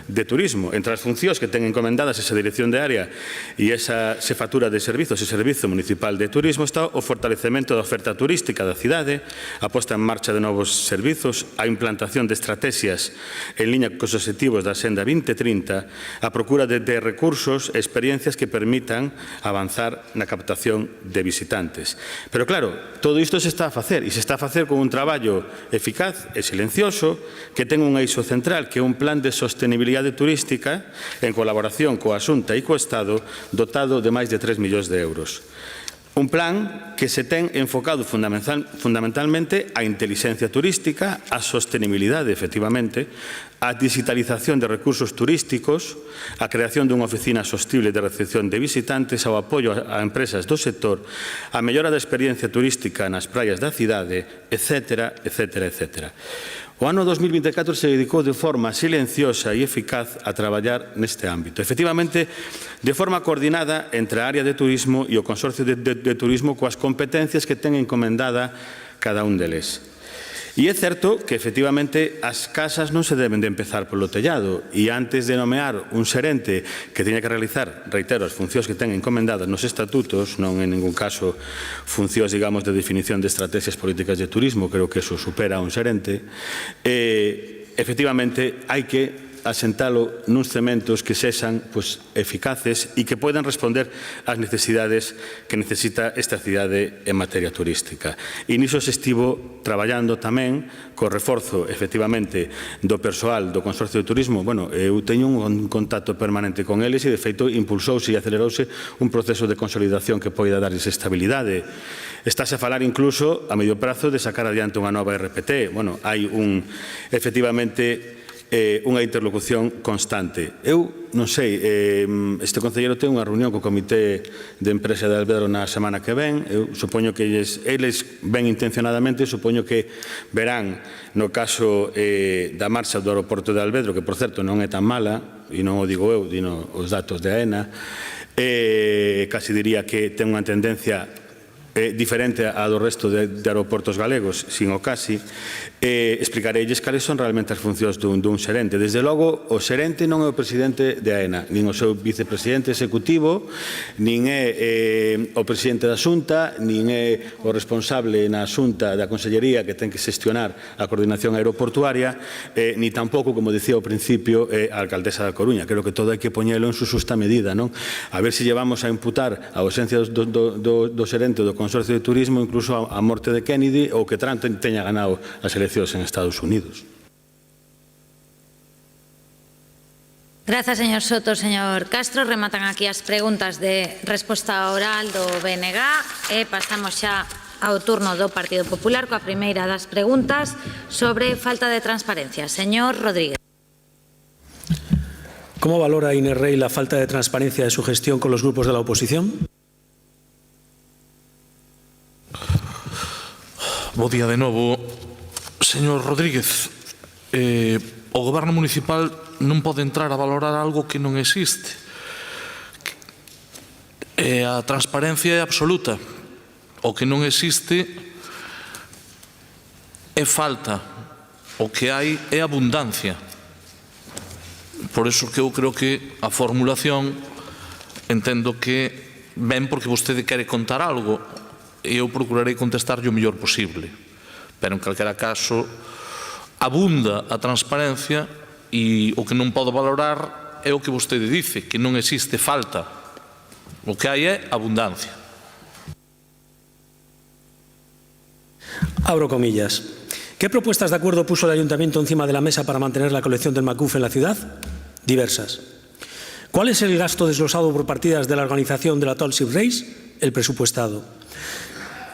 de Turismo. Entre as funcións que ten encomendadas esa dirección de área e esa xefatura de servizos e Servizo Municipal de Turismo está o fortalecemento da oferta turística da cidade, a posta en marcha de novos servizos, a implantación de estrategias en liña cos obxectivos da Xenda 2030, a procura de recursos e experiencias que permitan avanzar na captación de visitantes. Pero claro, todo isto se está a facer e se está a facer con un traballo eficaz e silencioso que ten un eixo central que é un plan de sostenibilidade turística en colaboración coa Xunta e co Estado dotado de máis de 3 millóns de euros. Un plan que se ten enfocado fundamentalmente á intelixencia turística, á sostenibilidade, efectivamente, á digitalización de recursos turísticos, á creación dunha oficina sostible de recepción de visitantes, ao apoio a empresas do sector, á mellora da experiencia turística nas praias da cidade, etc., etc., etc. O ano 2024 se dedicou de forma silenciosa e eficaz a traballar neste ámbito. Efectivamente, de forma coordinada entre a área de turismo e o Consorcio de Turismo coas competencias que ten encomendada cada un deles. E é certo que, efectivamente, as casas non se deben de empezar polo tellado e antes de nomear un xerente que teña que realizar, reitero, as funcións que ten encomendadas nos estatutos, non en ningún caso funcións, digamos, de definición de estrategias políticas de turismo, creo que eso supera a un xerente, efectivamente, hai que asentalo nuns cementos que sexan eficaces e que podan responder ás necesidades que necesita esta cidade en materia turística. E niso se estivo traballando tamén co reforzo, efectivamente, do persoal do Consorcio de Turismo. Bueno, eu teño un contacto permanente con eles e, de feito, impulsouse e acelerouse un proceso de consolidación que poida darles estabilidade. Estáse a falar incluso a medio prazo de sacar adiante unha nova RPT. Bueno, hai efectivamente, unha interlocución constante. Eu non sei, este concelleiro ten unha reunión co Comité de Empresa de Alvedro na semana que ven. Eu supoño que eles ben intencionadamente, supoño que verán no caso da marcha do aeroporto de Alvedro, que por certo non é tan mala, e non o digo eu, dino os datos de AENA, casi diría que ten unha tendencia diferente a do resto de aeroportos galegos, sin o casi, explicareilles cales son realmente as funcións dun xerente. Desde logo, o xerente non é o presidente de AENA, nin o seu vicepresidente executivo, nin é o presidente da Xunta, nin é o responsable na Xunta da Consellería que ten que xestionar a coordinación aeroportuaria, ni tampouco, como dicía ao principio, a alcaldesa da Coruña. Creo que todo hai que poñelo en su xusta medida, non? A ver se llevamos a imputar a ausencia do xerente do Consorcio de Turismo, incluso a morte de Kennedy, ou que Trump teña ganado as eleccións en Estados Unidos.
Grazas, señor Soto. Señor Castro, rematan aquí as preguntas de resposta oral do BNG e pasamos xa ao turno do Partido Popular coa primeira das preguntas sobre falta de transparencia. Señor Rodríguez.
¿Cómo valora Inés Rey la falta de transparencia de su gestión con los grupos de la oposición?
Bo día de novo. Señor Rodríguez, o Goberno Municipal non pode entrar a valorar algo que non existe. A transparencia é absoluta. O que non existe é falta. O que hai é abundancia. Por iso que eu creo que a formulación entendo que ven porque vostede quere contar algo e eu procurarei contestarlle o mellor posible. Pero en calquera caso abunda a transparencia e o que non podo valorar é o que vostede dice, que non existe falta. O que hai é abundancia.
Abro comillas. ¿Qué propuestas de acuerdo puso el Ayuntamiento encima de la mesa para mantener la colección del MACUF en la ciudad? Diversas. ¿Cuál es el gasto desglosado por partidas de la organización de la Tall Ship Race? El presupuestado.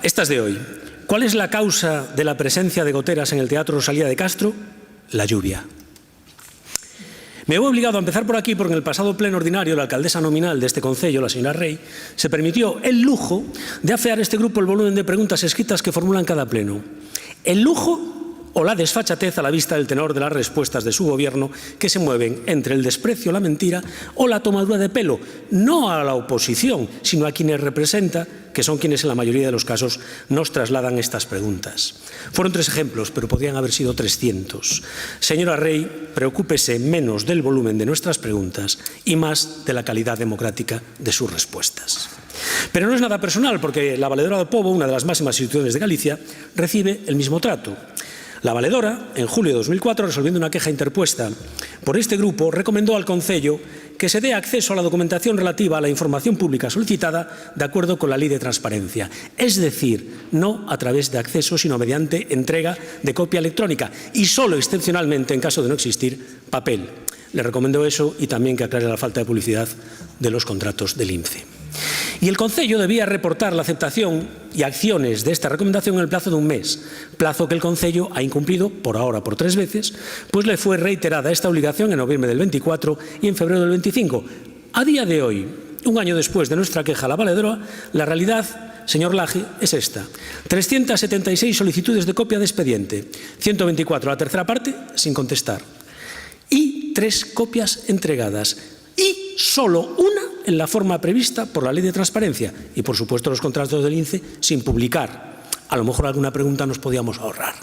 Estas de hoy. ¿Cuál es la causa de la presencia de goteras en el Teatro Rosalía de Castro? La lluvia. Me veo obligado a empezar por aquí porque en el pasado pleno ordinario la alcaldesa nominal de este concello, la señora Rey, se permitió el lujo de afear este grupo el volumen de preguntas escritas que formulan cada pleno. El lujo o la desfachatez a la vista del tenor de las respuestas de su gobierno, que se mueven entre el desprecio, la mentira o la tomadura de pelo, no a la oposición, sino a quienes representa, que son quienes en la mayoría de los casos nos trasladan estas preguntas. Fueron 3 ejemplos, pero podrían haber sido 300. Señora Rey, preocúpese menos del volumen de nuestras preguntas y más de la calidad democrática de sus respuestas. Pero no es nada personal, porque la Valedora do Pobo, una de las máximas instituciones de Galicia, recibe el mismo trato. La Valedora, en julio de 2004, resolviendo una queja interpuesta por este grupo, recomendó al Concello que se dé acceso a la documentación relativa a la información pública solicitada de acuerdo con la Ley de Transparencia. Es decir, no a través de acceso, sino mediante entrega de copia electrónica y solo excepcionalmente, en caso de no existir, papel. Le recomendó eso y también que aclare la falta de publicidad de los contratos del INCE. Y el Concello debía reportar la aceptación y acciones de esta recomendación en el plazo de un mes, plazo que el Concello ha incumplido por ahora por 3 veces, pues le fue reiterada esta obligación en noviembre del 24 y en febrero del 25. A día de hoy, un año después de nuestra queja a la valedora, la realidad, señor Laje, es esta. 376 solicitudes de copia de expediente, 124 a la tercera parte sin contestar y 3 copias entregadas y solo una en la forma prevista por la Ley de Transparencia y, por supuesto, los contratos del INCE sin publicar. A lo mejor alguna pregunta nos podíamos ahorrar.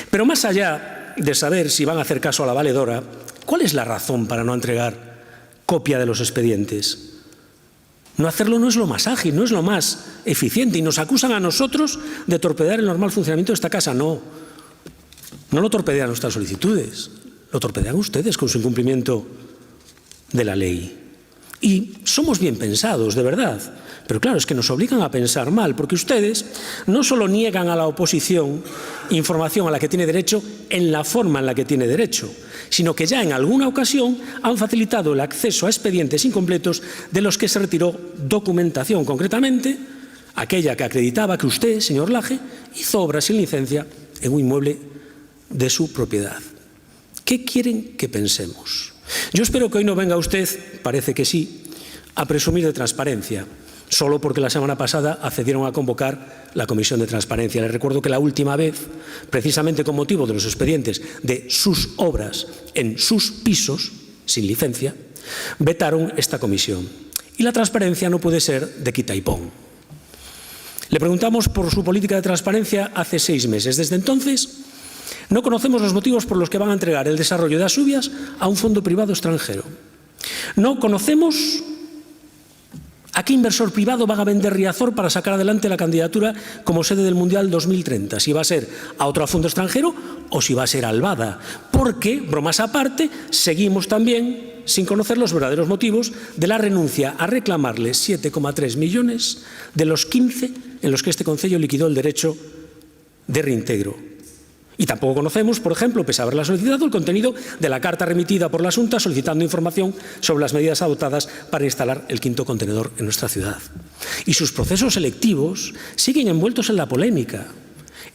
Pero más allá de saber si van a hacer caso a la valedora, ¿cuál es la razón para no entregar copia de los expedientes? No hacerlo no es lo más ágil, no es lo más eficiente y nos acusan a nosotros de torpedear el normal funcionamiento de esta casa. No, no lo torpedean nuestras solicitudes, lo torpedean ustedes con su incumplimiento de la ley. Y somos bien pensados, de verdad, pero claro, es que nos obligan a pensar mal, porque ustedes no solo niegan a la oposición información a la que tiene derecho en la forma en la que tiene derecho, sino que ya en alguna ocasión han facilitado el acceso a expedientes incompletos de los que se retiró documentación, concretamente aquella que acreditaba que usted, señor Laje, hizo obras sin licencia en un inmueble de su propiedad. ¿Qué quieren que pensemos? Yo espero que hoy no venga usted, parece que sí, a presumir de transparencia, solo porque la semana pasada accedieron a convocar la Comisión de Transparencia. Les recuerdo que la última vez, precisamente con motivo de los expedientes de sus obras en sus pisos, sin licencia, vetaron esta comisión. Y la transparencia no puede ser de quita y pon. Le preguntamos por su política de transparencia hace 6 meses. Desde entonces, no conocemos los motivos por los que van a entregar el desarrollo de Asubias a un fondo privado extranjero. No conocemos a qué inversor privado van a vender Riazor para sacar adelante la candidatura como sede del Mundial 2030. Si va a ser a otro fondo extranjero o si va a ser a Albada. Porque, bromas aparte, seguimos también sin conocer los verdaderos motivos de la renuncia a reclamarle 7,3 millones de los 15 en los que este Concello liquidó el derecho de reintegro. Y tampoco conocemos, por ejemplo, pese a haberla solicitado, el contenido de la carta remitida por la Xunta solicitando información sobre las medidas adoptadas para instalar el 5º contenedor en nuestra ciudad. Y sus procesos selectivos siguen envueltos en la polémica.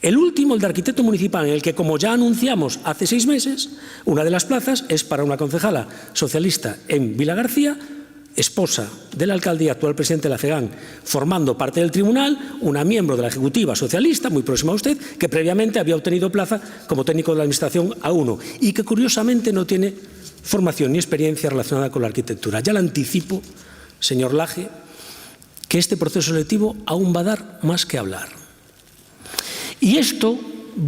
El último, el de arquitecto municipal, en el que, como ya anunciamos hace 6 meses, una de las plazas es para una concejala socialista en Vilagarcía, esposa del alcalde y actual presidente de la CEGAN, formando parte del tribunal, una miembro de la ejecutiva socialista, muy próxima a usted, que previamente había obtenido plaza como técnico de la administración A1 y que curiosamente no tiene formación ni experiencia relacionada con la arquitectura. Ya le anticipo, señor Laje, que este proceso selectivo aún va a dar más que hablar. Y esto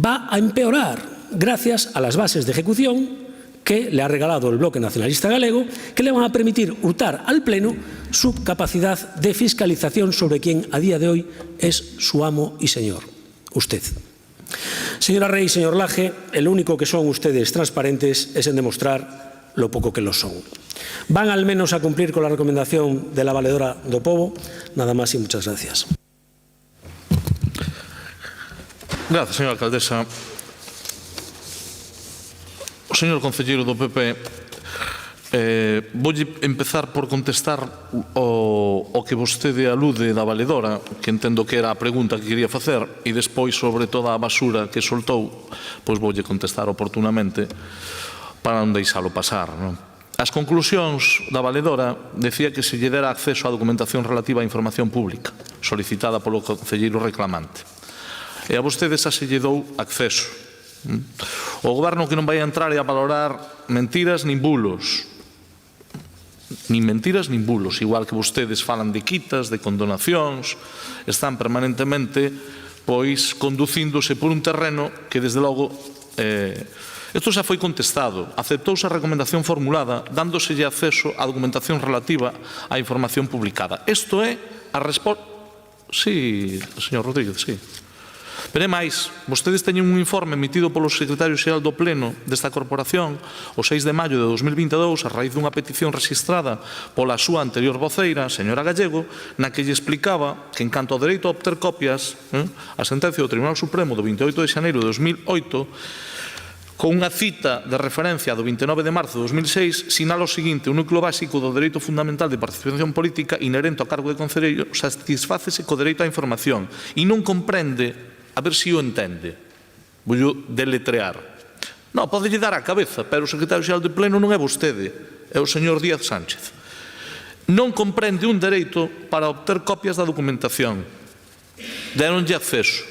va a empeorar gracias a las bases de ejecución que le ha regalado el Bloque Nacionalista Galego, que le van a permitir hurtar al Pleno su capacidad de fiscalización sobre quien a día de hoy es su amo y señor, usted. Señora Rey, señor Laje, el único que son ustedes transparentes es en demostrar lo poco que lo son. Van al menos a cumplir con la recomendación de la valedora do Pobo. Nada más y muchas gracias.
Gracias, señora alcaldesa. O señor concelleiro do PP, voulle empezar por contestar o que vostede alude da valedora, que entendo que era a pregunta que quería facer, e despois sobre toda a basura que soltou, pois voulle contestar oportunamente para non deixalo pasar, non? As conclusións da valedora decía que se lle dera acceso á documentación relativa á información pública solicitada polo concelleiro reclamante. E a vostede xa se lle dou acceso. O goberno que non vai entrar é a valorar mentiras nin bulos. Nin mentiras nin bulos. Igual que vostedes falan de quitas, de condonacións, están permanentemente pois conducíndose por un terreno que desde logo isto xa foi contestado. Aceptouse a recomendación formulada dándoselle acceso á documentación relativa á información publicada. Isto é a resposta... Sí, señor Rodríguez, sí. Pero é máis, vostedes teñen un informe emitido polo secretario xeral do Pleno desta corporación o 6 de maio de 2022 a raíz dunha petición registrada pola súa anterior voceira, señora Gallego, na que lle explicaba que en canto ao dereito a obter copias, a sentencia do Tribunal Supremo do 28 de xaneiro de 2008 con unha cita de referencia do 29 de marzo de 2006, sinala o seguinte: o núcleo básico do dereito fundamental de participación política inherente ao cargo de concelleiro satisfácese co dereito á información e non comprende, a ver se o entende, vou deletrear. Non, pode lle dar a cabeza, pero o secretario xeral do Pleno non é vostede, é o señor Díaz Sánchez. Non comprende un dereito para obter copias da documentación. Deronlle acceso.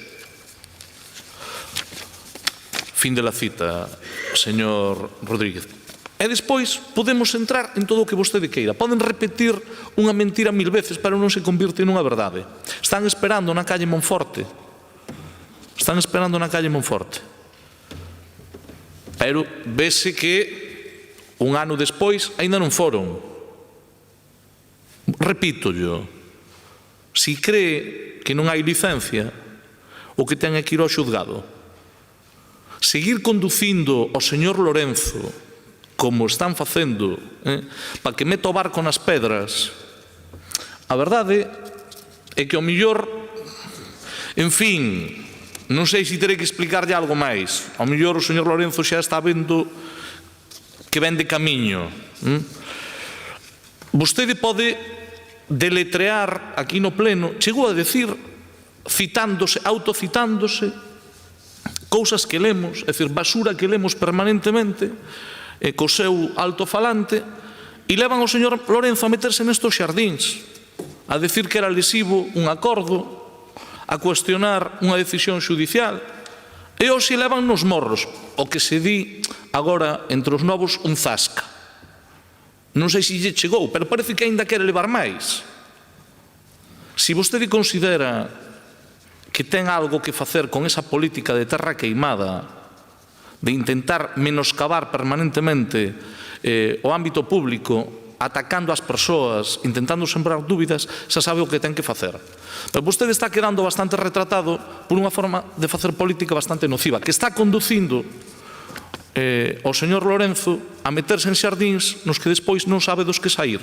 Fin de la cita, señor Rodríguez. E despois podemos entrar en todo o que vostede queira. Poden repetir unha mentira 1000 veces, pero non se convirte nunha verdade. Están esperando na calle Monforte. Están esperando na calle Monforte. Pero vese que un ano despois aínda non foron. Repítollo. Si cree que non hai licencia, o que ten é que ir ao xuzgado. Seguir conducindo o señor Lorenzo como están facendo para que meta o barco nas pedras, a verdade é que o mellor, en fin, non sei se terei que explicarlle algo máis. Ao mellor o señor Lorenzo xa está vendo que ven de camiño. Vostede pode deletrear aquí no pleno, chegou a decir, citándose, autocitándose, cousas que lemos, é dicir, basura que lemos permanentemente, co seu altofalante, e levan o señor Lorenzo a meterse nestos xardíns, a decir que era lesivo un acordo, a cuestionar unha decisión xudicial, e hoxe levan nos morros, o que se di agora entre os novos un zasca. Non sei se lle chegou, pero parece que aínda quere levar máis. Se vostede considera que ten algo que facer con esa política de terra queimada, de intentar menoscabar permanentemente o ámbito público, atacando as persoas, intentando sembrar dúbidas, xa sabe o que ten que facer. Pero vostede está quedando bastante retratado por unha forma de facer política bastante nociva, que está conducindo o señor Lorenzo a meterse en xardíns nos que despois non sabe dos que sair.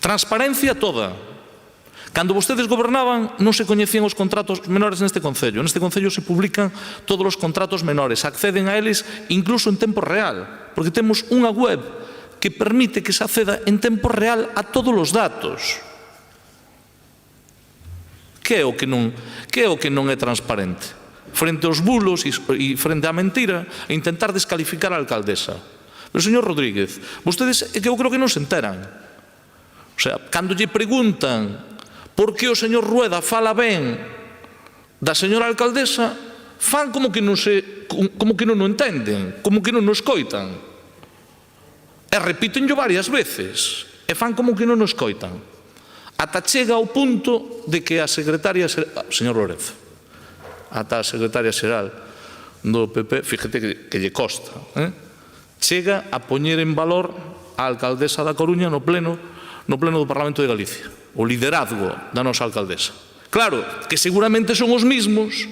Transparencia toda. Cando vostedes gobernaban non se coñecían os contratos menores neste Concello. Neste Concello se publican todos os contratos menores, acceden a eles incluso en tempo real, porque temos unha web que permite que se acceda en tempo real a todos os datos. Que é o que non é transparente? Frente aos bulos e frente á mentira, e intentar descalificar a alcaldesa. Pero, señor Rodríguez, vostedes é que eu creo que non se enteran. O sea, cando lle preguntan por que o señor Rueda fala ben da señora alcaldesa, fan como que non o entenden, como que non o escoitan. E repítenllo varias veces, e fan como que non o escoitan. Ata chega ao punto de que a secretaria, señor Lorenzo, ata a secretaria xeral do PP, fíjate que lle costa, chega a poñer en valor a alcaldesa da Coruña no pleno do Parlamento de Galicia, o liderazgo da nosa alcaldesa. Claro, que seguramente son os mismos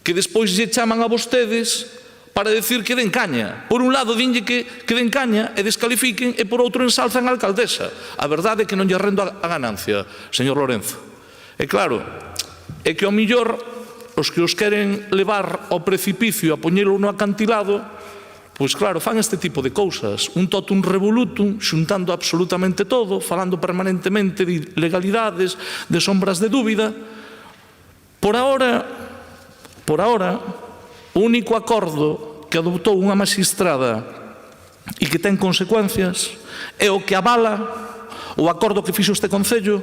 que despois lle chaman a vostedes para decir que den caña. Por un lado, dinlle que den caña e descalifiquen, e por outro ensalzan a alcaldesa. A verdade é que non lle arrendo a ganancia, señor Lorenzo. E claro, é que ao millor os que os queren levar ao precipicio a poñelo no acantilado, pois claro, fan este tipo de cousas, un totum revolutum, xuntando absolutamente todo, falando permanentemente de ilegalidades, de sombras de dúbida. Por ahora, o único acordo que adoptou unha magistrada e que ten consecuencias é o que avala o acordo que fixo este Concello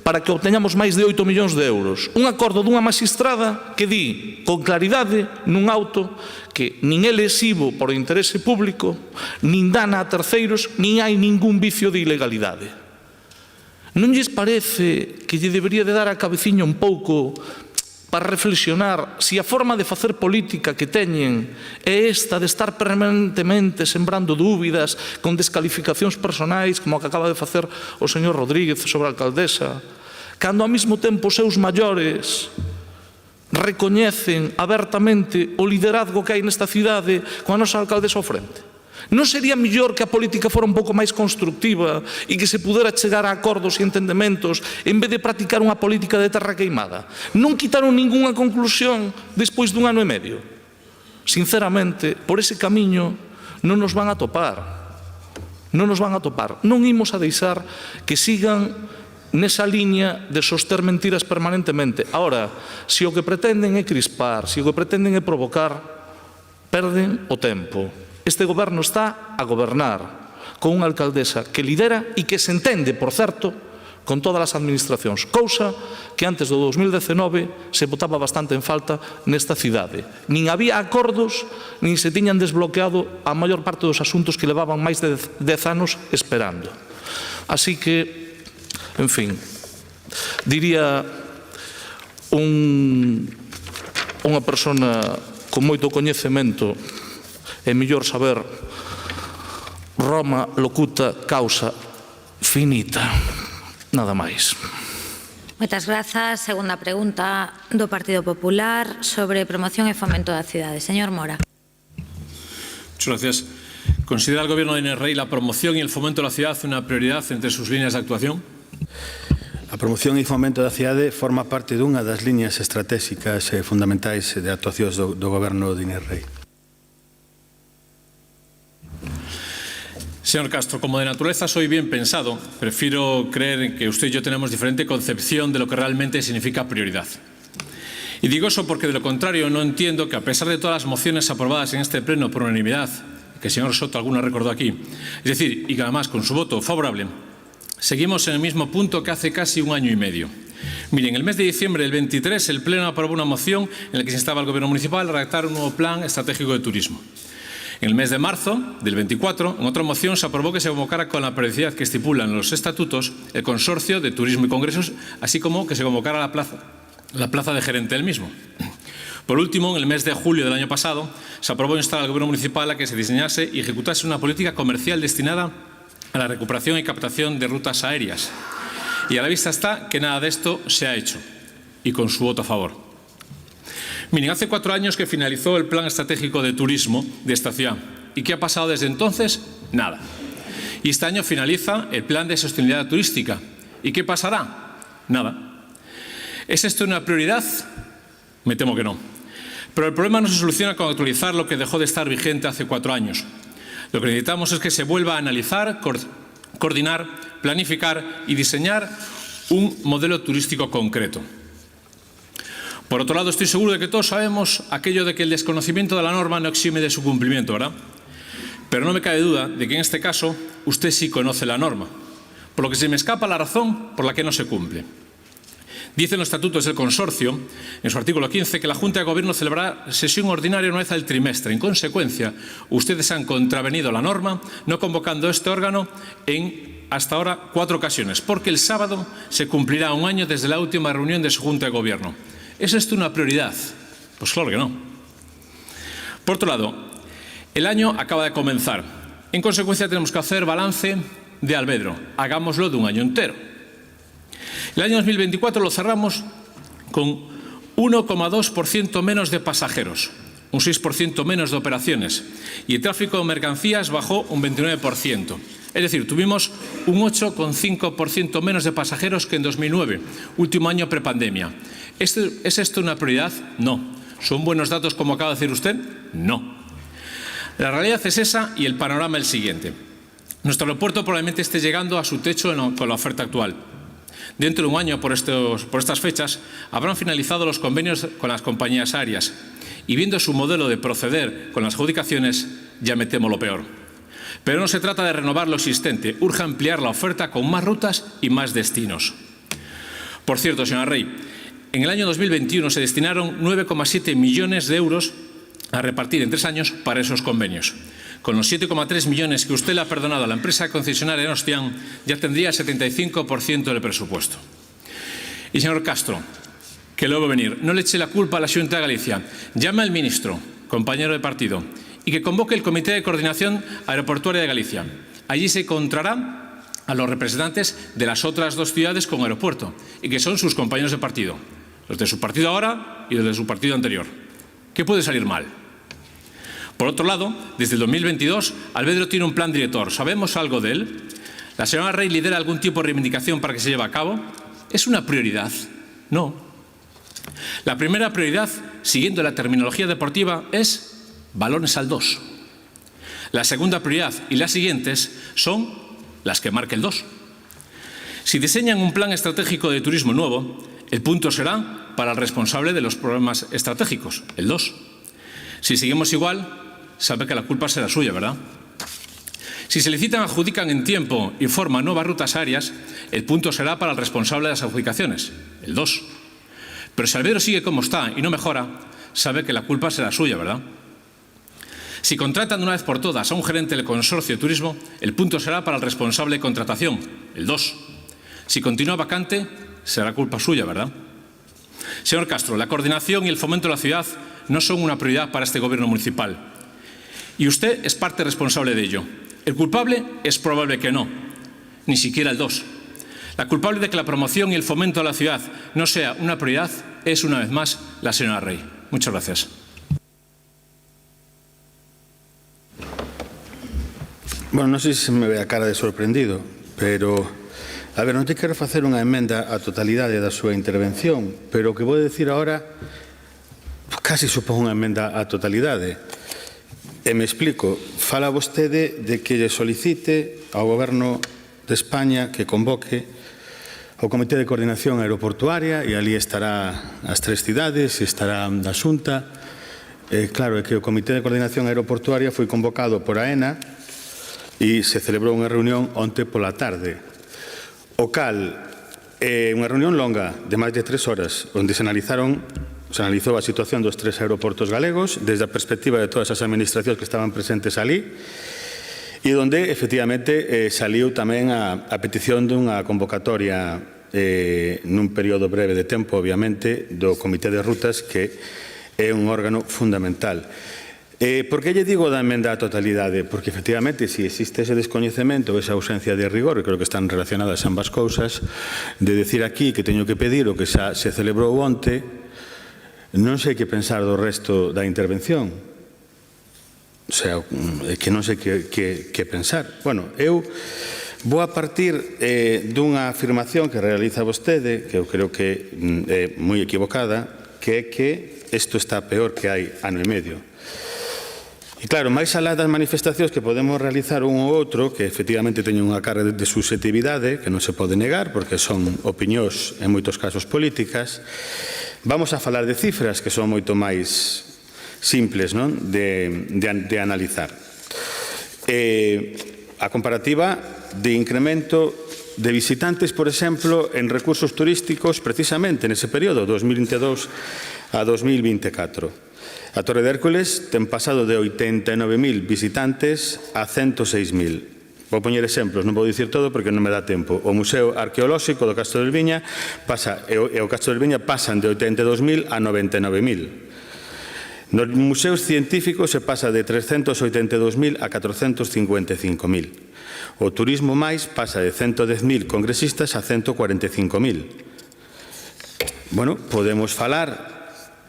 para que obteñamos máis de 8 millóns de euros. Un acordo dunha magistrada que di con claridade nun auto que nin é lesivo por o interese público, nin dana a terceiros, nin hai ningún vicio de ilegalidade. Non lles parece que lle debería de dar a cabeciña un pouco para reflexionar se a forma de facer política que teñen é esta de estar permanentemente sembrando dúbidas con descalificacións personais como a que acaba de facer o señor Rodríguez sobre a alcaldesa, cando ao mesmo tempo os seus maiores recoñecen abertamente o liderazgo que hai nesta cidade con a nosa alcaldesa ao frente? Non sería mellor que a política fora un pouco máis constructiva e que se pudera chegar a acordos e entendementos en vez de practicar unha política de terra queimada? Non quitaron ningunha conclusión despois dun ano e medio. sinceramente, por ese camiño non nos van a topar. Non nos van a topar. Non imos a deixar que sigan nesa liña de soster mentiras permanentemente. Ahora, se o que pretenden é crispar, se o que pretenden é provocar, perden o tempo. Este goberno está a gobernar con unha alcaldesa que lidera e que se entende, por certo, con todas as administracións, cousa que antes do 2019 se botaba bastante en falta nesta cidade. Nin había acordos, nin se tiñan desbloqueado a maior parte dos asuntos que levaban máis de 10 anos esperando. Así que, en fin, diría unha persona con moito coñecemento é mellor saber Roma locuta causa finita. Nada máis.
Moitas grazas. Segunda pregunta do Partido Popular sobre promoción e fomento da cidade. Señor Mora.
Muchas gracias. ¿Considera el Gobierno de Inés Rey la promoción y el fomento de la ciudad una prioridad entre sus líneas de actuación?
A promoción e fomento da cidade forma parte dunha das liñas estratégicas fundamentais de actuacións do Goberno de Inés Rey.
Señor Castro, como de naturaleza soy bien pensado, prefiero creer que usted y yo tenemos diferente concepción de lo que realmente significa prioridad. Y digo eso porque de lo contrario no entiendo que a pesar de todas las mociones aprobadas en este pleno por unanimidad, que el señor Soto alguna recordó aquí, es decir, y que además con su voto favorable, seguimos en el mismo punto que hace casi un año y medio. Miren, el mes de diciembre del 23 el pleno aprobó una moción en la que se instaba al Gobierno municipal a redactar un nuevo plan estratégico de turismo. En el mes de marzo del 24, en otra moción se aprobó que se convocara con la periodicidad que estipulan los estatutos el Consorcio de Turismo y Congresos, así como que se convocara la plaza de gerente del mismo. Por último, en el mes de julio del año pasado, se aprobó instar al Gobierno municipal a que se diseñase y ejecutase una política comercial destinada a la recuperación y captación de rutas aéreas. Y a la vista está que nada de esto se ha hecho, y con su voto a favor. Miren, hace 4 años que finalizó el Plan Estratégico de Turismo de esta ciudad. ¿Y qué ha pasado desde entonces? Nada. Y este año finaliza el Plan de Sostenibilidad Turística. ¿Y qué pasará? Nada. ¿Es esto una prioridad? Me temo que no. Pero el problema no se soluciona con actualizar lo que dejó de estar vigente hace 4 años. Lo que necesitamos es que se vuelva a analizar, coordinar, planificar y diseñar un modelo turístico concreto. Por otro lado, estoy seguro de que todos sabemos aquello de que el desconocimiento de la norma no exime de su cumplimiento, ¿verdad? Pero no me cabe duda de que en este caso usted sí conoce la norma, por lo que se me escapa la razón por la que no se cumple. Dice en los estatutos del consorcio, en su artículo 15, que la Junta de Gobierno celebrará sesión ordinaria una vez al trimestre. En consecuencia, ustedes han contravenido la norma, no convocando este órgano en hasta ahora 4 ocasiones, porque el sábado se cumplirá 1 año desde la última reunión de su Junta de Gobierno. ¿Es esto una prioridad? Pues claro que no. Por otro lado, el año acaba de comenzar. En consecuencia, tenemos que hacer balance de Alvedro. Hagámoslo de un año entero. El año 2024 lo cerramos con 1,2% menos de pasajeros, un 6% menos de operaciones y el tráfico de mercancías bajó un 29%. Es decir, tuvimos un 8,5% menos de pasajeros que en 2009, último año prepandemia. ¿Es esto una prioridad? No. ¿Son buenos datos como acaba de decir usted? No. La realidad es esa y el panorama el siguiente. Nuestro aeropuerto probablemente esté llegando a su techo con la oferta actual. Dentro de un año, por estas fechas, habrán finalizado los convenios con las compañías aéreas y viendo su modelo de proceder con las adjudicaciones, ya me temo lo peor. Pero no se trata de renovar lo existente, urge ampliar la oferta con más rutas y más destinos. Por cierto, señora Rey, en el año 2021 se destinaron 9,7 millones de euros a repartir en 3 años para esos convenios. Con los 7,3 millones que usted le ha perdonado a la empresa concesionaria Enostian, ya tendría el 75% del presupuesto. Y señor Castro, que lo veo venir, no le eche la culpa a la Xunta de Galicia. Llame al ministro, compañero de partido, y que convoque el Comité de Coordinación Aeroportuaria de Galicia. Allí se encontrará a los representantes de las otras 2 ciudades con aeropuerto y que son sus compañeros de partido, los de su partido ahora y los de su partido anterior. ¿Qué puede salir mal? Por otro lado, desde el 2022, Alvedro tiene un plan director. ¿Sabemos algo de él? ¿La señora Rey lidera algún tipo de reivindicación para que se lleve a cabo? ¿Es una prioridad? No. La primera prioridad, siguiendo la terminología deportiva, es balones al 2. La segunda prioridad y las siguientes son las que marque el 2. Si diseñan un plan estratégico de turismo nuevo, el punto será para el responsable de los programas estratégicos, el 2. Si seguimos igual, sabe que la culpa será suya, ¿verdad? Si se licitan, adjudican en tiempo y forma nuevas rutas aéreas, el punto será para el responsable de las adjudicaciones, el 2. Pero si Albero sigue como está y no mejora, sabe que la culpa será suya, ¿verdad? Si contratan de una vez por todas a un gerente del consorcio de turismo, el punto será para el responsable de contratación, el 2. Si continúa vacante, será culpa suya, ¿verdad? Señor Castro, la coordinación y el fomento de la ciudad no son una prioridad para este gobierno municipal. Y usted es parte responsable de ello. El culpable es probable que no, ni siquiera el 2. La culpable de que la promoción y el fomento de la ciudad no sea una prioridad es, una vez más, la señora Rey. Muchas gracias.
Bueno, non sei se me ve a cara de sorprendido, pero, a ver, non te quero facer unha emenda á totalidade da súa intervención, pero o que vou decir agora casi supón unha emenda á totalidade. E me explico, fala vostede de que lle solicite ao Goberno de España que convoque o Comité de Coordinación Aeroportuaria e ali estará as 3 cidades e estará a Xunta. Claro, é que o Comité de Coordinación Aeroportuaria foi convocado por AENA e se celebrou unha reunión onte pola tarde. O cal é unha reunión longa de máis de 3 horas onde se analizou a situación dos 3 aeroportos galegos desde a perspectiva de todas as administracións que estaban presentes ali e onde, efectivamente, saliu tamén a petición dunha convocatoria nun período breve de tempo, obviamente, do Comité de Rutas, que é un órgano fundamental. Por que lle digo da emenda á totalidade? Porque, efectivamente, se existe ese descoñecemento, esa ausencia de rigor, e creo que están relacionadas ambas cousas, de decir aquí que teño que pedir o que xa se celebrou onte, non sei que pensar do resto da intervención. O sea, que non sei que pensar. Bueno, eu vou a partir dunha afirmación que realiza vostede, que eu creo que é moi equivocada, que é que isto está peor que hai ano e medio. E claro, máis alá das manifestacións que podemos realizar un ou outro, que efectivamente teñen unha carga de subjetividade, que non se pode negar, porque son opinións, en moitos casos, políticas, vamos a falar de cifras que son moito máis simples, non? de analizar. A comparativa de incremento de visitantes, por exemplo, en recursos turísticos precisamente nese período, 2022 a 2024. A Torre de Hércules ten pasado de 89.000 visitantes a 106.000. Vou poñer exemplos, non vou dicir todo porque non me dá tempo. O Museo Arqueolóxico do Castro del Viña e o Castro del Viña pasan de 82.000 a 99.000. Nos museos científicos se pasa de 382.000 a 455.000. O Turismo máis pasa de 110.000 congresistas a 145.000. Bueno, podemos falar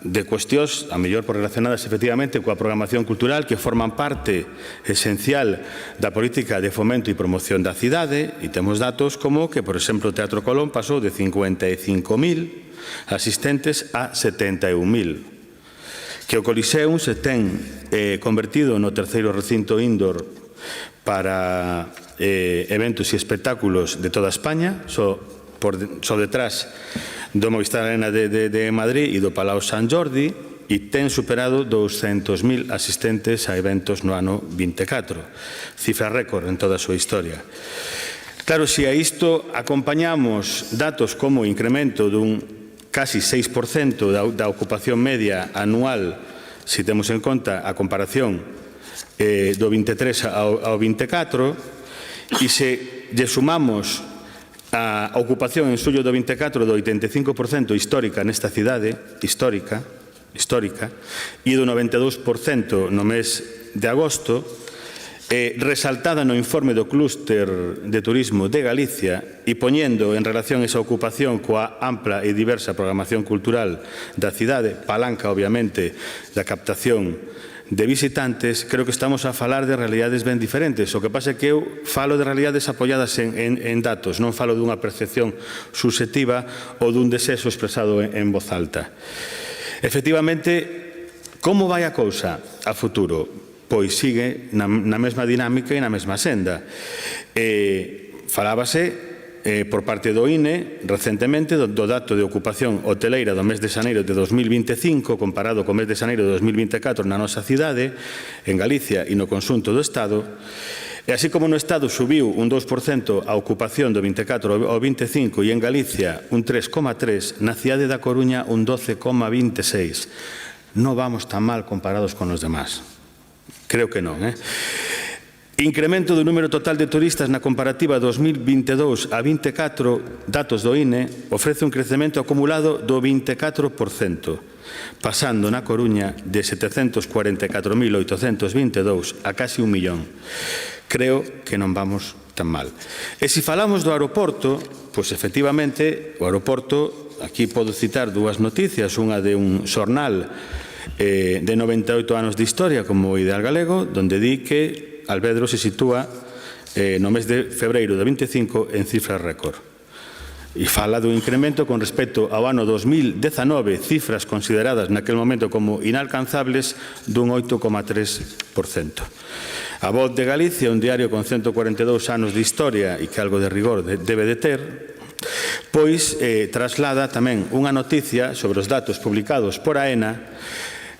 de cuestións, a mellor por relacionadas efectivamente coa programación cultural que forman parte esencial da política de fomento e promoción da cidade e temos datos como que, por exemplo, o Teatro Colón pasou de 55.000 asistentes a 71.000. Que o Coliseum se ten convertido no terceiro recinto indoor para eventos e espectáculos de toda España, só detrás do Movistar Arena de Madrid e do Palau Sant Jordi, e ten superado 200.000 asistentes a eventos no ano 24, cifra récord en toda a súa historia. Claro, se a isto acompañamos datos como o incremento dun casi 6% da ocupación media anual, se temos en conta a comparación do 23 ao 24, e se lle sumamos a ocupación en xullo do 24 do 85% histórica nesta cidade, histórica, e do 92% no mes de agosto, resaltada no informe do Clúster de Turismo de Galicia e poñendo en relación esa ocupación coa ampla e diversa programación cultural da cidade, palanca, obviamente, da captación de visitantes, creo que estamos a falar de realidades ben diferentes. O que pasa é que eu falo de realidades apoiadas en datos, non falo dunha percepción subjetiva ou dun desexo expresado en voz alta. Efectivamente, Como vai a cousa a futuro? Pois sigue na mesma dinámica e na mesma senda. Falábase por parte do INE recentemente do dato de ocupación hoteleira do mes de xaneiro de 2025 comparado co mes de xaneiro de 2024 na nosa cidade, en Galicia e no conxunto do Estado. E así como no Estado subiu un 2% a ocupación do 24 ao 25 e en Galicia un 3,3%, na cidade da Coruña un 12,26%. Non vamos tan mal comparados con os demás. Creo que non, Incremento do número total de turistas na comparativa 2022 a 24, datos do INE, ofrece un crecemento acumulado do 24%, pasando na Coruña de 744.822 a casi 1 millón. Creo que non vamos tan mal. E se falamos do aeroporto, pois efectivamente, o aeroporto, aquí podo citar dúas noticias, unha de un xornal de 98 anos de historia como o Ideal Galego, donde di que Alvedro se sitúa no mes de febreiro de 25 en cifras récord. E fala dun incremento con respecto ao ano 2019, cifras consideradas naquel momento como inalcanzables dun 8,3%. A Voz de Galicia, un diario con 142 anos de historia e que algo de rigor debe de ter, pois traslada tamén unha noticia sobre os datos publicados por AENA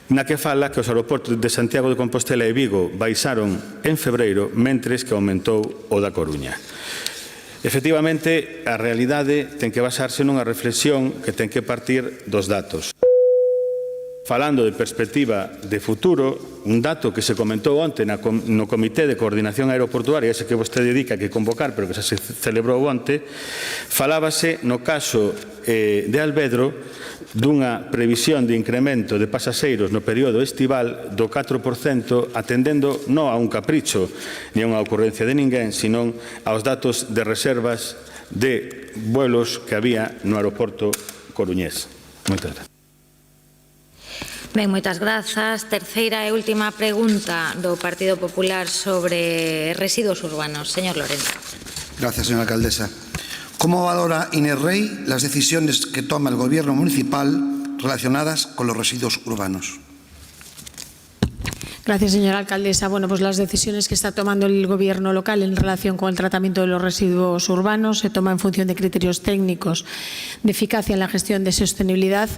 na que fala que os aeroportos de Santiago de Compostela e Vigo baixaron en febreiro, mentres que aumentou o da Coruña. Efectivamente, a realidade ten que basarse nunha reflexión que ten que partir dos datos. Falando de perspectiva de futuro, un dato que se comentou onte no Comité de Coordinación Aeroportuaria, ese que vostede dedica que convocar, pero que se celebrou onte, falábase no caso de Alvedro dunha previsión de incremento de pasaxeiros no período estival do 4%, atendendo non a un capricho ni a unha ocurrencia de ninguén, senón aos datos de reservas de vuelos que había no aeroporto coruñés. Moitas gracias.
Ben, moitas grazas. Terceira e última pregunta do Partido Popular sobre residuos urbanos. Señor Lorenzo.
Gracias, señora alcaldesa. ¿Cómo valora Inés Rey las decisiones que toma el Gobierno municipal relacionadas con los residuos urbanos?
Gracias, señora alcaldesa. Bueno, pues las decisiones que está tomando el Gobierno local en relación con el tratamiento de los residuos urbanos se toma en función de criterios técnicos de eficacia en la gestión de sostenibilidad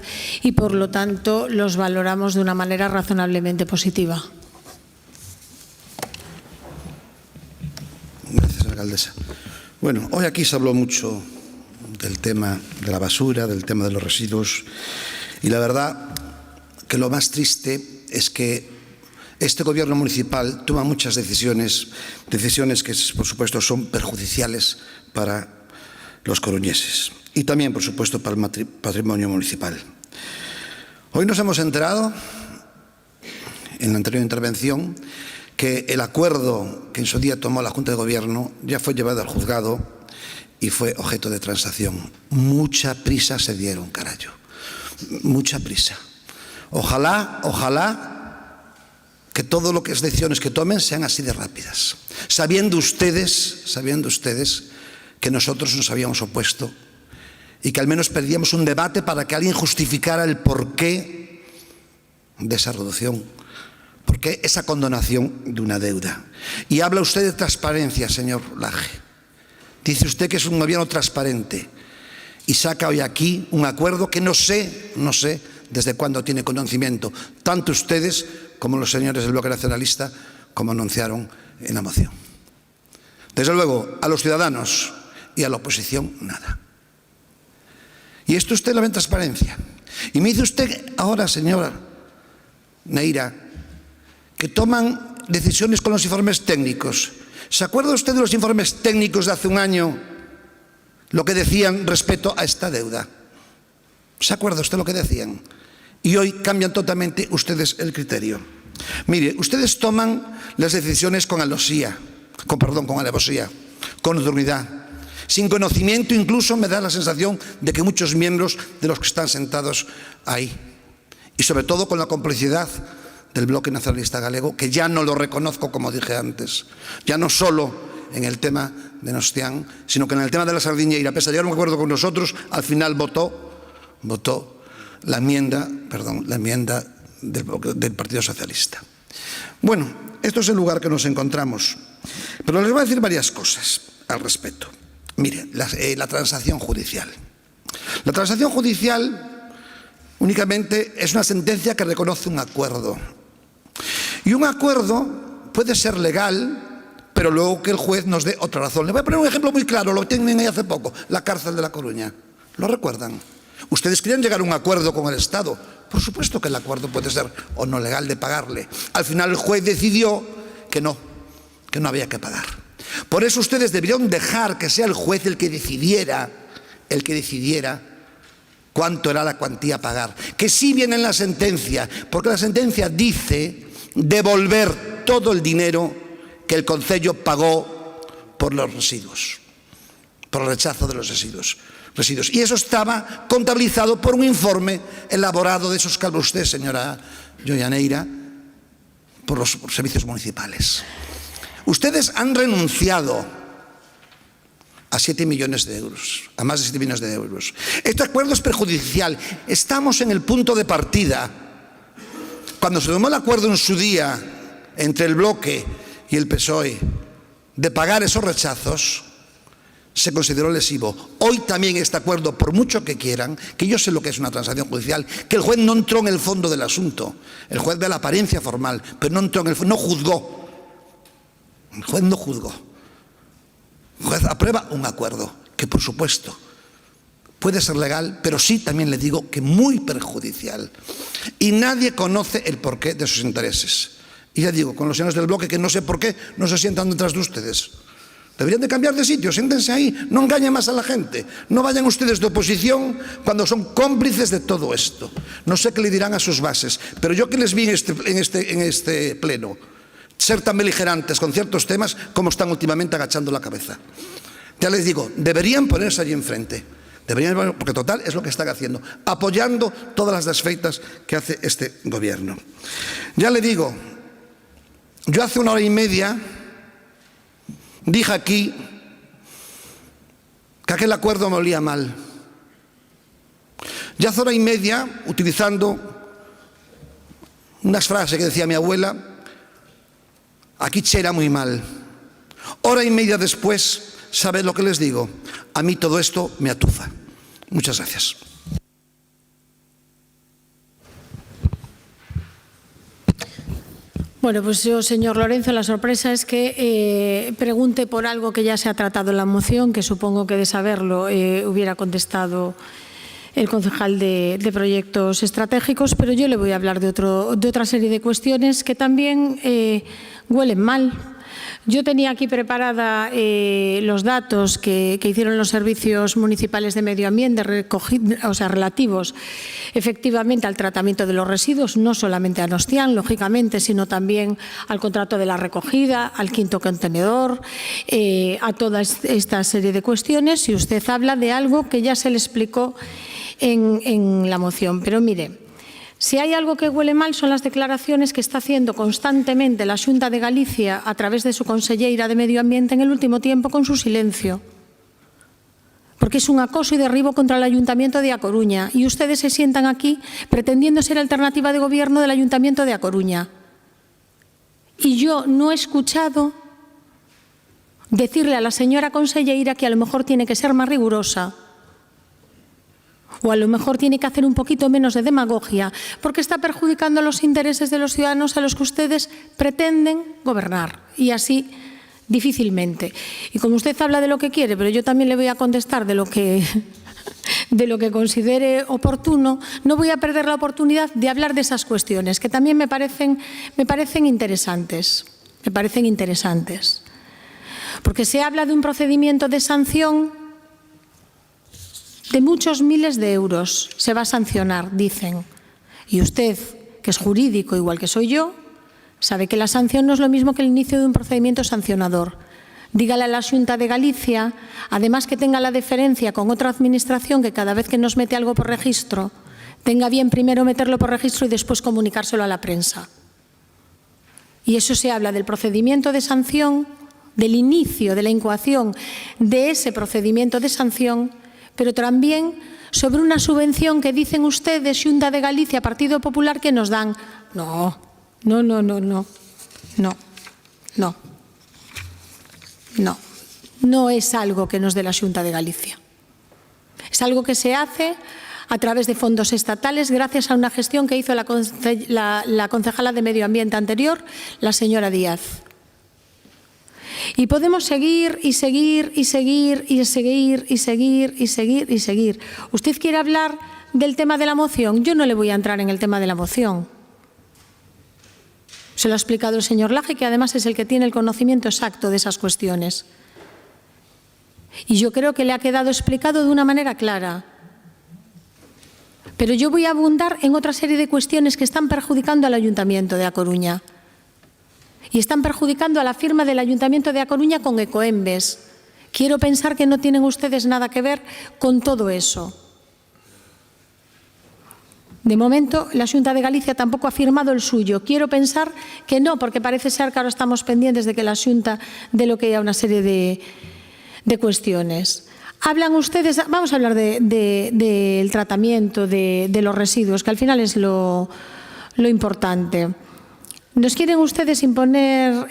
y, por lo tanto, los valoramos de una manera razonablemente positiva.
Gracias, señora alcaldesa. Bueno, hoy aquí se habló mucho del tema de la basura, del tema de los residuos, y la verdad que lo más triste es que este Gobierno municipal toma muchas decisiones que, por supuesto, son perjudiciales para los coruñeses y también, por supuesto, para el patrimonio municipal. Hoy nos hemos enterado, en la anterior intervención, que el acuerdo que en su día tomó la Junta de Gobierno ya fue llevado al juzgado y fue objeto de transacción. Mucha prisa se dieron, carajo. Mucha prisa. Ojalá que todo lo que es decisiones que tomen sean así de rápidas, sabiendo ustedes que nosotros nos habíamos opuesto y que al menos pedíamos un debate para que alguien justificara el porqué de esa reducción, porqué esa condonación de una deuda. Y habla usted de transparencia, señor Laje. Dice usted que es un gobierno transparente y saca hoy aquí un acuerdo que no sé desde cuándo tiene conocimiento, tanto ustedes como los señores del Bloque Nacionalista, como anunciaron en la moción. Desde luego, a los ciudadanos y a la oposición, nada. Y esto usted lo ve en transparencia. Y me dice usted ahora, señora Neira, que toman decisiones con los informes técnicos. ¿Se acuerda usted de los informes técnicos de hace un año, lo que decían respecto a esta deuda? ¿Se acuerda usted lo que decían? Y hoy cambian totalmente ustedes el criterio. Mire, ustedes toman las decisiones con alevosía, con nocturnidad, sin conocimiento, incluso me da la sensación de que muchos miembros de los que están sentados ahí. Y sobre todo con la complicidad del Bloque Nacionalista Galego, que ya no lo reconozco, como dije antes, ya no solo en el tema de Nostián, sino que en el tema de la Sardiñeira, pese a llegar a un acuerdo con nosotros, al final votó la enmienda del Partido Socialista. Bueno, esto es el lugar que nos encontramos, pero les voy a decir varias cosas al respecto. Mire, la transacción judicial. La transacción judicial únicamente es una sentencia que reconoce un acuerdo. Y un acuerdo puede ser legal, pero luego que el juez nos dé otra razón. Le voy a poner un ejemplo muy claro, lo tienen ahí hace poco, la cárcel de La Coruña. ¿Lo recuerdan? Ustedes querían llegar a un acuerdo con el Estado. Por supuesto que el acuerdo puede ser o no legal de pagarle. Al final el juez decidió que no había que pagar. Por eso ustedes debieron dejar que sea el juez el que decidiera cuánto era la cuantía a pagar. Que sí viene en la sentencia, porque la sentencia dice devolver todo el dinero que el concello pagó por los residuos, por el rechazo de los residuos. Y eso estaba contabilizado por un informe elaborado, de esos que habla usted, señora Lloyaneira, por los servicios municipales. Ustedes han renunciado a 7 millones de euros, a más de 7 millones de euros. Este acuerdo es perjudicial. Estamos en el punto de partida. Cuando se tomó el acuerdo en su día entre el Bloque y el PSOE de pagar esos rechazos, se consideró lesivo. Hoy también este acuerdo, por mucho que quieran, que yo sé lo que es una transacción judicial, que el juez no entró en el fondo del asunto. El juez ve la apariencia formal, pero no entró en el fondo, no juzgó. El juez no juzgó. El juez aprueba un acuerdo que, por supuesto, puede ser legal, pero sí, también le digo, que muy perjudicial. Y nadie conoce el porqué de sus intereses. Y ya digo, con los señores del Bloque, que no sé por qué no se sientan detrás de ustedes. Deberían de cambiar de sitio, siéntense ahí, no engañen más a la gente. No vayan ustedes de oposición cuando son cómplices de todo esto. No sé qué le dirán a sus bases, pero yo que les vi en este pleno ser tan beligerantes con ciertos temas como están últimamente agachando la cabeza. Ya les digo, deberían ponerse allí enfrente. Deberían, porque total es lo que están haciendo, apoyando todas las desfeitas que hace este gobierno. Ya le digo, yo hace 1 hora y media dije aquí que aquel acuerdo me olía mal. Ya hace 1 hora y media, utilizando unas frases que decía mi abuela, aquí chera muy mal. 1 hora y media después, ¿saben lo que les digo? A mí todo esto me atufa. Muchas gracias.
Bueno, pues yo, señor Lorenzo, la sorpresa es que pregunte por algo que ya se ha tratado en la moción, que supongo que de saberlo hubiera contestado el concejal de Proyectos Estratégicos, pero yo le voy a hablar de otra serie de cuestiones que también huelen mal. Yo tenía aquí preparada los datos que hicieron los servicios municipales de medio ambiente, relativos efectivamente al tratamiento de los residuos, no solamente a Nostián, lógicamente, sino también al contrato de la recogida, al 5º contenedor, a toda esta serie de cuestiones, y usted habla de algo que ya se le explicó en la moción. Pero mire, si hay algo que huele mal son las declaraciones que está haciendo constantemente la Xunta de Galicia a través de su conselleira de Medio Ambiente en el último tiempo con su silencio. Porque es un acoso y derribo contra el Ayuntamiento de A Coruña. Y ustedes se sientan aquí pretendiendo ser alternativa de gobierno del Ayuntamiento de A Coruña. Y yo no he escuchado decirle a la señora conselleira que a lo mejor tiene que ser más rigurosa, o a lo mejor tiene que hacer un poquito menos de demagogia, porque está perjudicando los intereses de los ciudadanos a los que ustedes pretenden gobernar. Y así, difícilmente. Y como usted habla de lo que quiere, pero yo también le voy a contestar de lo que considere oportuno, no voy a perder la oportunidad de hablar de esas cuestiones, que también me parecen interesantes. Me parecen interesantes. Porque se habla de un procedimiento de sanción de muchos miles de euros. Se va a sancionar, dicen. Y usted, que es jurídico igual que soy yo, sabe que la sanción no es lo mismo que el inicio de un procedimiento sancionador. Dígale a la Xunta de Galicia, además que tenga la deferencia con otra administración que cada vez que nos mete algo por registro, tenga bien primero meterlo por registro y después comunicárselo a la prensa. Y eso se habla del procedimiento de sanción, del inicio de la incoación de ese procedimiento de sanción, pero también sobre una subvención que dicen ustedes, Xunta de Galicia, Partido Popular, que nos dan. No, no, no, no, no, no, no, no, no es algo que nos dé la Xunta de Galicia. Es algo que se hace a través de fondos estatales gracias a una gestión que hizo la concejala de Medio Ambiente anterior, la señora Díaz. Y podemos seguir y seguir y seguir y seguir y seguir y seguir y seguir. ¿Usted quiere hablar del tema de la moción? Yo no le voy a entrar en el tema de la moción. Se lo ha explicado el señor Laje, que además es el que tiene el conocimiento exacto de esas cuestiones. Y yo creo que le ha quedado explicado de una manera clara. Pero yo voy a abundar en otra serie de cuestiones que están perjudicando al Ayuntamiento de A Coruña. Y están perjudicando a la firma del Ayuntamiento de A Coruña con Ecoembes. Quiero pensar que no tienen ustedes nada que ver con todo eso. De momento, la Xunta de Galicia tampoco ha firmado el suyo. Quiero pensar que no, porque parece ser que ahora estamos pendientes de que la Xunta dé lo que haya una serie de cuestiones. Hablan ustedes, vamos a hablar del tratamiento de los residuos, que al final es lo importante. Nos quieren ustedes imponer,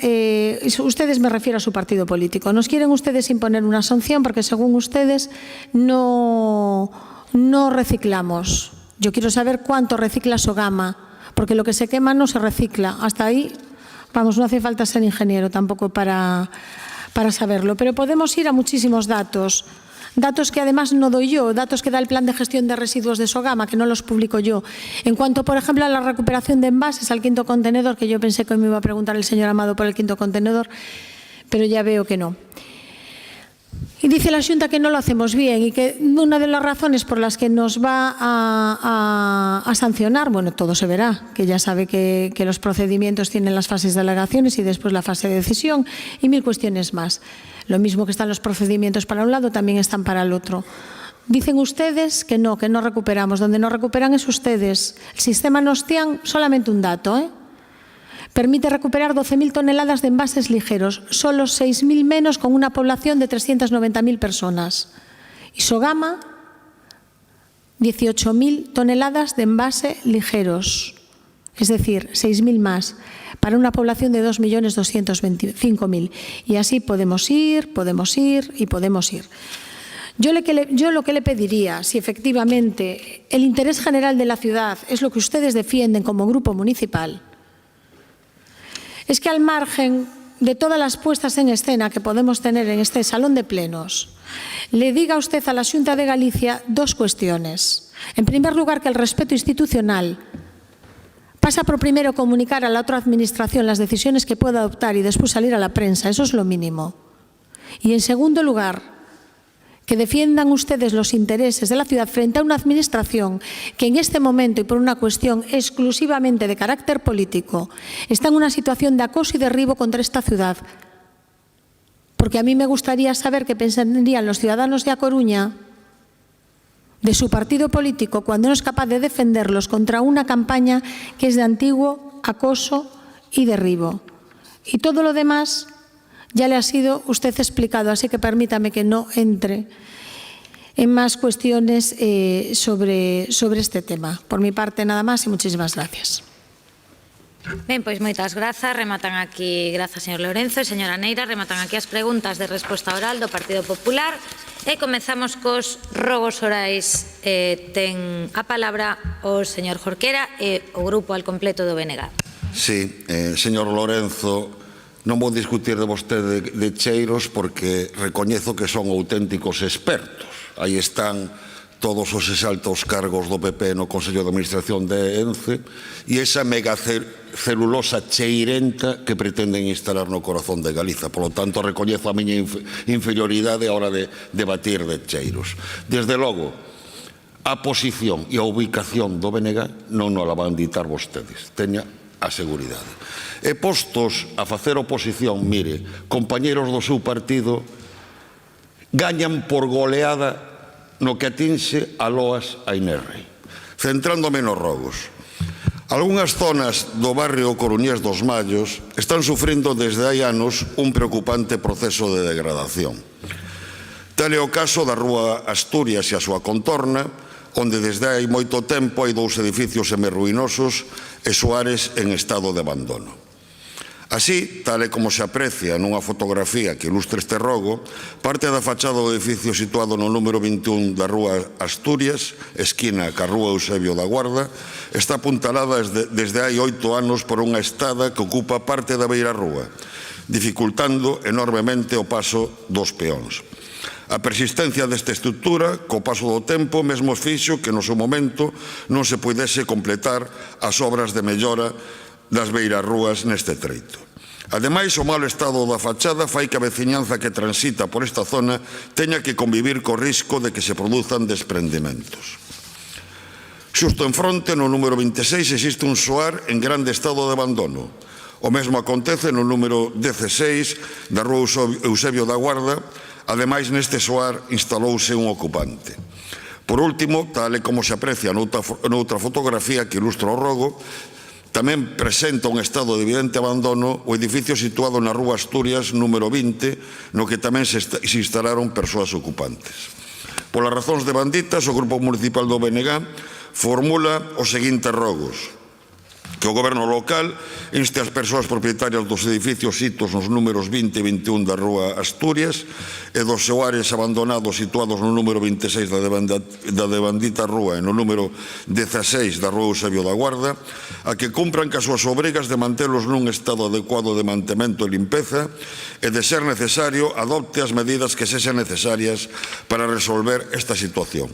ustedes me refiero a su partido político, nos quieren ustedes imponer una sanción porque según ustedes no reciclamos. Yo quiero saber cuánto recicla Sogama, porque lo que se quema no se recicla. Hasta ahí, vamos, no hace falta ser ingeniero tampoco para saberlo. Pero podemos ir a muchísimos datos. Datos que además no doy yo, datos que da el Plan de Gestión de Residuos de Sogama, que no los publico yo. En cuanto, por ejemplo, a la recuperación de envases al quinto contenedor, que yo pensé que me iba a preguntar el señor Amado por el quinto contenedor, pero ya veo que no. Y dice la Xunta que no lo hacemos bien y que una de las razones por las que nos va a sancionar, bueno, todo se verá, que ya sabe que los procedimientos tienen las fases de alegaciones y después la fase de decisión y mil cuestiones más. Lo mismo que están los procedimientos para un lado, también están para el otro. Dicen ustedes que no recuperamos. Donde no recuperan es ustedes. El sistema Nostian, solamente un dato, permite recuperar 12.000 toneladas de envases ligeros, solo 6.000 menos con una población de 390.000 personas. Y Sogama, 18.000 toneladas de envases ligeros, es decir, 6.000 más, para una población de 2.225.000. Y así podemos ir y podemos ir. Yo lo que le pediría, si efectivamente el interés general de la ciudad es lo que ustedes defienden como grupo municipal, es que al margen de todas las puestas en escena que podemos tener en este salón de plenos, le diga usted a la Xunta de Galicia dos cuestiones. En primer lugar, que el respeto institucional pasa por primero comunicar a la otra administración las decisiones que pueda adoptar y después salir a la prensa. Eso es lo mínimo. Y en segundo lugar, que defiendan ustedes los intereses de la ciudad frente a una administración que en este momento y por una cuestión exclusivamente de carácter político está en una situación de acoso y derribo contra esta ciudad. Porque a mí me gustaría saber qué pensarían los ciudadanos de A Coruña de su partido político cuando no es capaz de defenderlos contra una campaña que es de antiguo acoso y derribo. Y todo lo demás ya le ha sido usted explicado, así que permítame que no entre en más cuestiones sobre este tema. Por mi parte, nada más y muchísimas gracias.
Ben, pois moitas grazas. Rematan aquí, grazas, señor Lorenzo e señora Neira, rematan aquí as preguntas de resposta oral do Partido Popular e comezamos cos rogos orais. Ten a palabra o señor Jorquera e o grupo al completo do BNG.
Sí, señor Lorenzo, non vou discutir de vostede de cheiros porque recoñezo que son auténticos expertos. Aí están todos os exaltos cargos do PP no Consello de Administración de ENCE e esa megacelulosa cheirenta que pretenden instalar no corazón de Galiza. Por lo tanto, recoñezo a miña inferioridade a hora de debatir de cheiros. Desde logo, a posición e a ubicación do BNG non nos la van ditar vostedes. Teña a seguridade. E postos a facer oposición, mire, compañeros do seu partido gañan por goleada no que atinxe a loas a Inerrei. Centrándome nos rogos. Algunhas zonas do barrio coruñés dos Mallos están sufrindo desde hai anos un preocupante proceso de degradación. Tal é o caso da Rúa Asturias e a súa contorna, onde desde hai moito tempo hai 2 edificios semirruinosos e soares en estado de abandono. Así, tal e como se aprecia nunha fotografía que ilustra este rogo, parte da fachada do edificio situado no número 21 da Rúa Asturias, esquina ca Rúa Eusebio da Guarda, está apuntalada desde hai 8 anos por unha estada que ocupa parte da beira rúa, dificultando enormemente o paso dos peóns. A persistencia desta estrutura, co paso do tempo, mesmo fixo que no seu momento non se pudese completar as obras de mellora das beiras rúas neste treito. Ademais, o malo estado da fachada fai que a veciñanza que transita por esta zona teña que convivir co risco de que se produzan desprendimentos. Xusto en fronte, no número 26, existe un soar en grande estado de abandono. O mesmo acontece no número 16 da Rúa Eusebio da Guarda. Ademais, neste soar instalouse un ocupante. Por último, tal e como se aprecia noutra fotografía que ilustra o rogo, tamén presenta un estado de evidente abandono o edificio situado na Rúa Asturias número 20, no que tamén se instalaron persoas ocupantes. Polas razóns devanditas, o Grupo Municipal do BNG formula os seguintes rogos: que o Goberno local inste as persoas propietarias dos edificios sitos nos números 20 e 21 da Rúa Asturias e dos soares abandonados situados no número 26 da devandita Rúa e no número 16 da Rúa Eusebio da Guarda, a que cumpran cas súas obrigas de mantelos nun estado adecuado de mantemento e limpeza e, de ser necesario, adopte as medidas que sexan necesarias para resolver esta situación.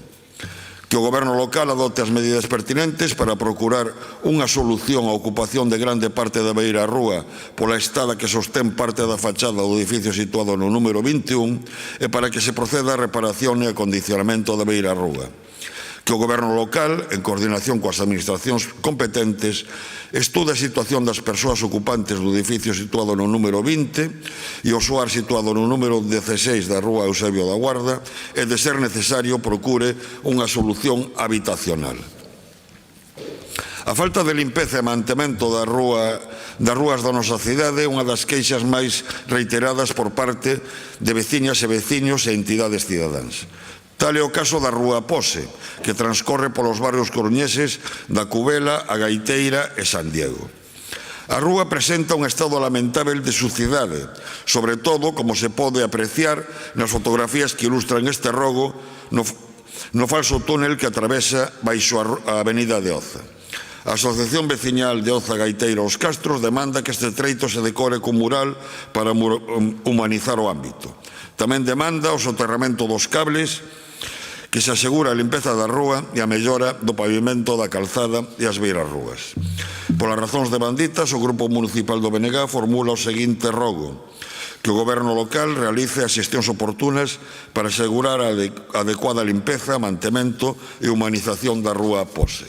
Que o Goberno local adopte as medidas pertinentes para procurar unha solución á ocupación de grande parte da beira rúa pola estada que sostén parte da fachada do edificio situado no número 21 e para que se proceda a reparación e acondicionamento da beira rúa. Que o Goberno local, en coordinación coas administracións competentes, estude a situación das persoas ocupantes do edificio situado no número 20 e o soar situado no número 16 da Rúa Eusebio da Guarda e, de ser necesario, procure unha solución habitacional. A falta de limpeza e mantemento das rúas da nosa cidade é unha das queixas máis reiteradas por parte de veciñas e veciños e entidades cidadáns. Tal é o caso da Rúa Pose, que transcorre polos barrios coruñeses da Cubela, a Gaiteira e San Diego. A rúa presenta un estado lamentável de suciedade, sobre todo, como se pode apreciar nas fotografías que ilustran este rogo, no falso túnel que atravesa baixo a avenida de Oza. A Asociación Veciñal de Oza, Gaiteira aos Castros demanda que este treito se decore con mural para humanizar o ámbito. Tamén demanda o soterramento dos cables, que se asegura a limpeza da rúa e a mellora do pavimento da calzada e as beiras rúas. Polas razóns devanditas, o Grupo Municipal do BNG formula o seguinte rogo: que o Goberno local realice as xestións oportunas para asegurar a adecuada limpeza, mantemento e humanización da Rúa Pose.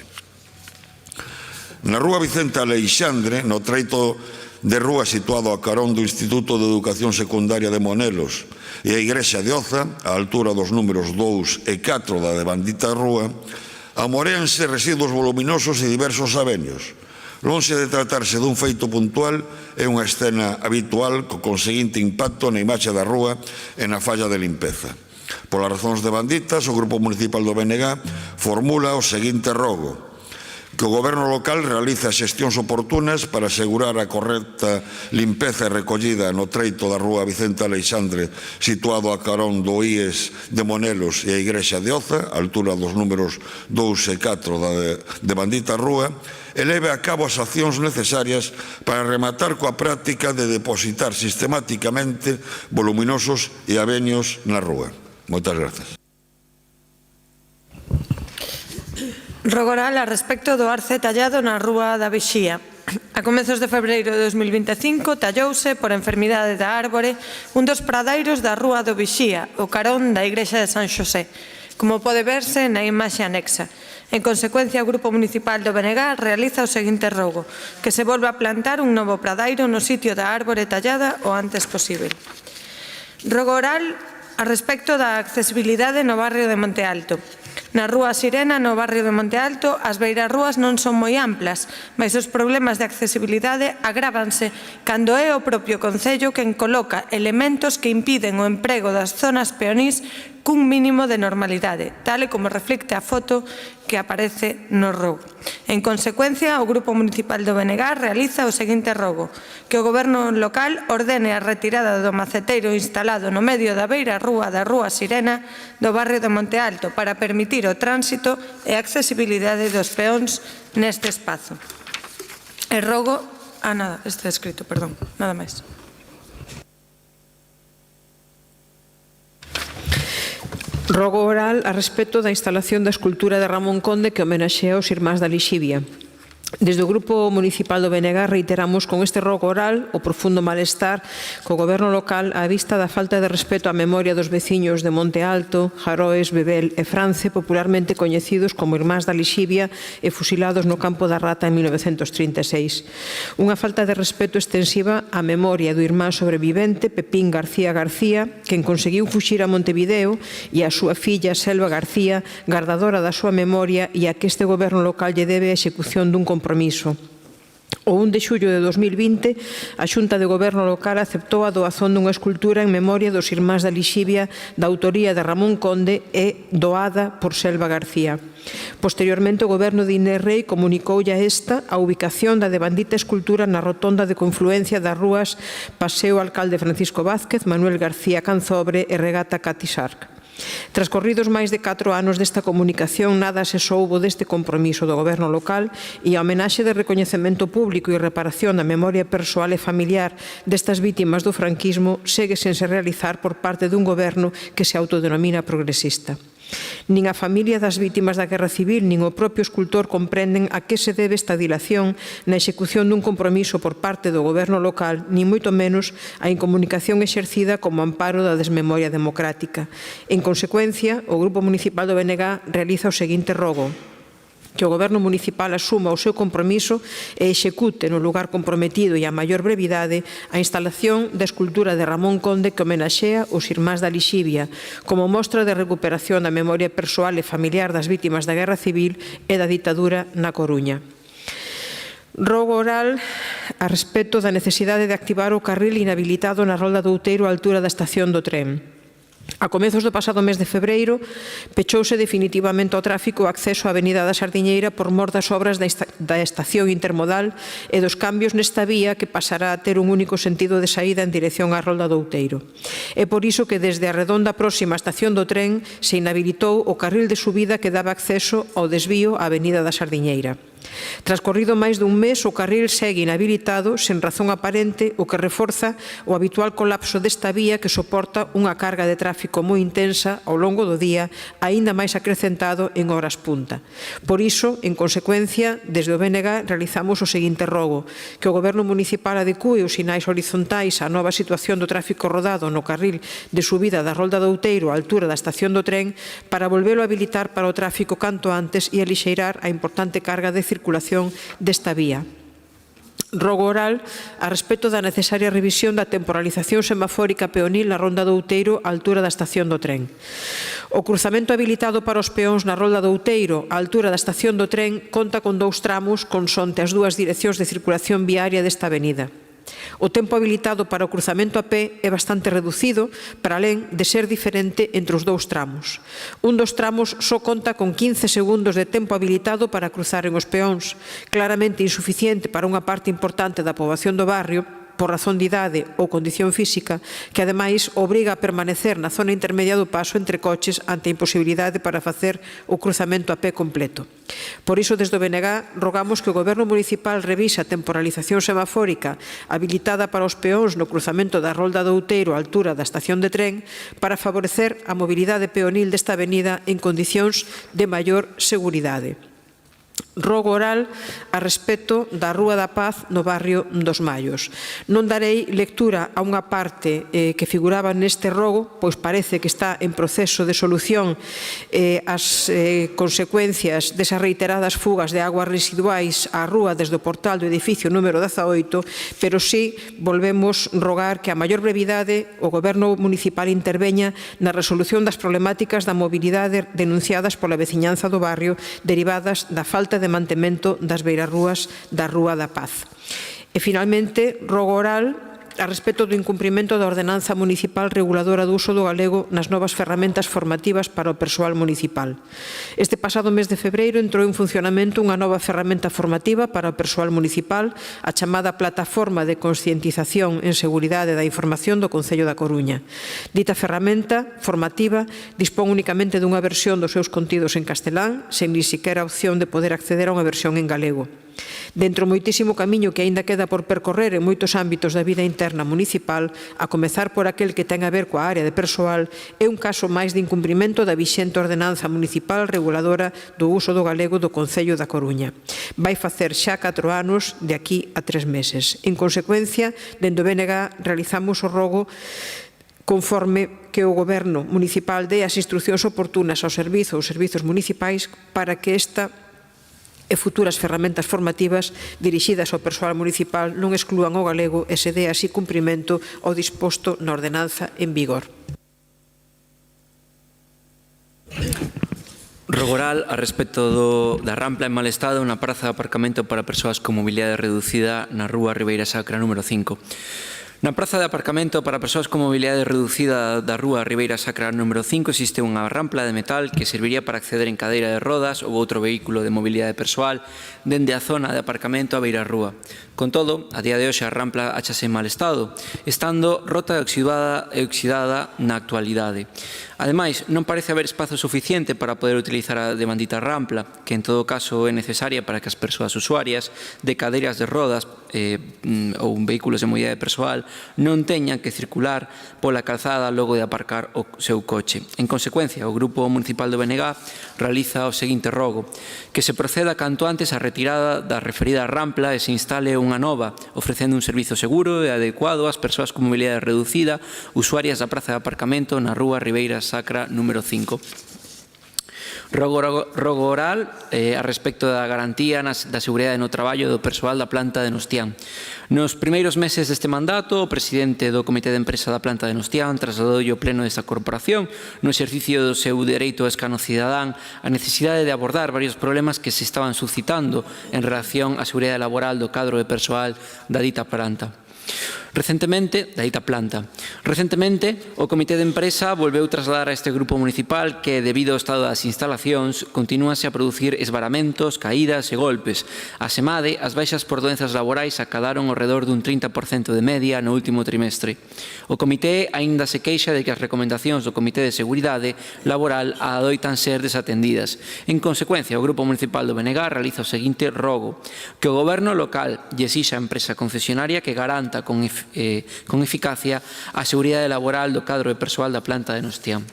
Na Rúa Vicente Aleixandre, no treito de rúa situado a carón do Instituto de Educación Secundaria de Monelos e a Igrexa de Oza, á altura dos números 2 e 4 da devandita rúa, amoréanse residuos voluminosos e diversos avenios. Lonxe de tratarse dun feito puntual, é unha escena habitual co conseguinte impacto na imaxe da rúa e na falla de limpeza. Polas razóns devanditas, o Grupo Municipal do BNG formula o seguinte rogo: que o Goberno local realice as xestións oportunas para asegurar a correcta limpeza e recollida no treito da Rúa Vicente Aleixandre, situado a carón do IES de Monelos e a Igrexa de Oza, a altura dos números 2 e 4 da devandita rúa, e leve a cabo as accións necesarias para rematar coa práctica de depositar sistemáticamente voluminosos e avenios na rúa. Moitas grazas.
Rogo oral a respecto do arce tallado na Rúa da Vixía. A comezos de febreiro de 2025 tallouse por enfermidade da árbore un dos pradeiros da Rúa do Vixía, o carón da Igrexa de San Xosé, como pode verse na imaxe anexa. En consecuencia, o Grupo Municipal do BNG realiza o seguinte rogo: que se volva a plantar un novo pradeiro no sitio da árbore tallada o antes posible. Rogo oral a respecto da accesibilidade no barrio de Monte Alto. Na rúa Sirena, no barrio de Monte Alto, as beirarrúas non son moi amplas, mas os problemas de accesibilidade agrávanse cando é o propio Concello quen coloca elementos que impiden o emprego das zonas peonís cun mínimo de normalidade, tal e como reflicte a foto que aparece no rogo. En consecuencia, o Grupo Municipal do BNG realiza o seguinte rogo: que o Goberno local ordene a retirada do maceteiro instalado no medio da beirarrúa da rúa Sirena do barrio de Monte Alto para permitir o tránsito e a accesibilidade dos peóns neste espazo. E rogo... nada, está escrito, perdón, nada máis.
Rogo oral a respecto da instalación da escultura de Ramón Conde que homenaxea os irmáns da Lixivia. Desde o Grupo Municipal do BNG reiteramos con este rogo oral o profundo malestar co Goberno local á vista da falta de respeto á memoria dos veciños de Monte Alto, Jaroes, Bebel e France, popularmente coñecidos como irmáns da Lixivia e fusilados no Campo da Rata en 1936. Unha falta de respeto extensiva á memoria do irmán sobrevivente, Pepín García García, quen conseguiu fuxir a Montevideo, e a súa filla, Selva García, gardadora da súa memoria e a que este Goberno local lle debe a execución dun compromiso. O 1 de xullo de 2020, a Xunta de Goberno local aceptou a doazón dunha escultura en memoria dos irmáns da Lixivia da autoría de Ramón Conde e doada por Selva García. Posteriormente, o Goberno de Inés Rei comunicoulle a esta a ubicación da devandita escultura na rotonda de confluencia das rúas Paseo Alcalde Francisco Vázquez, Manuel García Canzobre e Regata Catisarc. Transcorridos máis de 4 anos desta comunicación, nada se soubo deste compromiso do Goberno local e a homenaxe de recoñecemento público e reparación da memoria persoal e familiar destas vítimas do franquismo segue sen se realizar por parte dun Goberno que se autodenomina progresista. Nin a familia das vítimas da Guerra Civil nin o propio escultor comprenden a que se debe esta dilación na execución dun compromiso por parte do Goberno local, nin moito menos a incomunicación exercida como amparo da desmemoria democrática. En consecuencia, o Grupo Municipal do BNG realiza o seguinte rogo: que o Goberno Municipal asuma o seu compromiso e execute no lugar comprometido e a maior brevidade a instalación da escultura de Ramón Conde que homenaxea os irmáns da Lixivia como mostra de recuperación da memoria persoal e familiar das vítimas da Guerra Civil e da ditadura na Coruña. Rogo oral a respecto da necesidade de activar o carril inhabilitado na Rolda do Outeiro á altura da estación do tren. A comezos do pasado mes de febreiro, pechouse definitivamente ao tráfico o acceso á Avenida da Sardiñeira por mor das obras da estación intermodal e dos cambios nesta vía que pasará a ter un único sentido de saída en dirección á Rolda do Outeiro. É por iso que desde a redonda próxima á estación do tren se inhabilitou o carril de subida que daba acceso ao desvío á Avenida da Sardiñeira. Transcorrido máis dun mes, o carril segue inhabilitado sen razón aparente, o que reforza o habitual colapso desta vía que soporta unha carga de tráfico moi intensa ao longo do día, aínda máis acrecentado en horas punta. Por iso, en consecuencia, desde o BNG realizamos o seguinte rogo: que o Goberno Municipal adecue os sinais horizontais á nova situación do tráfico rodado no carril de subida da Rolda do Outeiro á altura da estación do tren para volvelo a habilitar para o tráfico canto antes e alixeirar a importante carga de circulación desta vía. Rogo oral a respecto da necesaria revisión da temporalización semafórica peonil na Ronda do Outeiro á altura da estación do tren. O cruzamento habilitado para os peóns na Rolda do Outeiro á altura da estación do tren conta con 2 tramos consonte as 2 direccións de circulación viaria desta avenida. O tempo habilitado para o cruzamento a pé é bastante reducido, para alén de ser diferente entre os 2 tramos. Un dos tramos só conta con 15 segundos de tempo habilitado para cruzaren os peóns, claramente insuficiente para unha parte importante da poboación do barrio, por razón de idade ou condición física, que ademais obriga a permanecer na zona intermedia do paso entre coches ante a imposibilidade para facer o cruzamento a pé completo. Por iso, desde o BNG, rogamos que o Goberno Municipal revise a temporalización semafórica habilitada para os peóns no cruzamento da Rolda do Outeiro á altura da estación de tren para favorecer a mobilidade peonil desta avenida en condicións de maior seguridade. Rogo oral a respecto da Rúa da Paz no barrio dos Mallos. Non darei lectura a unha parte que figuraba neste rogo, pois parece que está en proceso de solución as consecuencias desas reiteradas fugas de aguas residuais á rúa desde o portal do edificio número 18, pero sí volvemos rogar que a maior brevidade o Goberno municipal interveña na resolución das problemáticas da mobilidade denunciadas pola veciñanza do barrio derivadas da falta de mantemento das beirarrúas da Rúa da Paz. E, finalmente, rogo oral a respecto do incumprimento da Ordenanza Municipal Reguladora do Uso do Galego nas novas ferramentas formativas para o persoal municipal. Este pasado mes de febreiro entrou en funcionamento unha nova ferramenta formativa para o persoal municipal, a chamada Plataforma de Conscientización en Seguridade da Información do Concello da Coruña. Dita ferramenta formativa dispón únicamente dunha versión dos seus contidos en castelán, sen ni sequera a opción de poder acceder a unha versión en galego. Dentro moitísimo camiño que aínda queda por percorrer en moitos ámbitos da vida interna municipal, a comezar por aquel que ten a ver coa área de persoal, é un caso máis de incumprimento da vixente ordenanza municipal reguladora do uso do galego do Concello da Coruña. Vai facer xa 4 anos de aquí a 3 meses. En consecuencia, dende o BNG realizamos o rogo conforme que o Goberno municipal dé as instruccións oportunas aos servizos municipais para que esta e futuras ferramentas formativas dirixidas ao persoal municipal non exclúan o galego e se dé así cumprimento ao disposto na ordenanza en vigor.
Rogo oral a respecto da rampla en mal estado na praza de aparcamento para persoas con mobilidade reducida na Rúa Ribeira Sacra número 5. Na praza de aparcamento para persoas con mobilidade reducida da Rúa Ribeira Sacra número 5 existe unha rampla de metal que serviría para acceder en cadeira de rodas ou outro vehículo de mobilidade persoal dende a zona de aparcamento a beira rúa. Con todo, a día de hoxe a rampla áchase en mal estado, estando rota e oxidada na actualidade. Ademais, non parece haber espazo suficiente para poder utilizar a demandita rampla, que en todo caso é necesaria para que as persoas usuarias de cadeiras de rodas ou vehículos de mobilidade persoal non teñan que circular pola calzada logo de aparcar o seu coche. En consecuencia, o Grupo Municipal do BNG realiza o seguinte rogo: que se proceda canto antes á retirada da referida rampla e se instale unha nova, ofrecendo un servizo seguro e adecuado ás persoas con mobilidade reducida, usuarias da praza de aparcamento na Rúa Ribeira Sacra número 5. Rogo oral a respecto da garantía da seguridade no traballo do persoal da planta de Nostián. Nos primeiros meses deste mandato, o presidente do Comité de Empresa da planta de Nostián trasladou ao pleno desta corporación, no exercicio do seu dereito ao escano cidadán, a necesidade de abordar varios problemas que se estaban suscitando en relación á seguridade laboral do cadro de persoal da dita planta. Recentemente, o Comité de Empresa volveu trasladar a este grupo municipal que, debido ao estado das instalacións, continúase a producir esvaramentos, caídas e golpes. Asemade, as baixas por doenzas laborais acadaron ao redor dun 30% de media no último trimestre. O Comité aínda se queixa de que as recomendacións do Comité de Seguridade Laboral adoitan ser desatendidas. En consecuencia, o Grupo Municipal do BNG realiza o seguinte rogo: que o Goberno local lle exixa á empresa concesionaria que garanta con eficacia a seguridade laboral do cadro de persoal da planta de Nostián.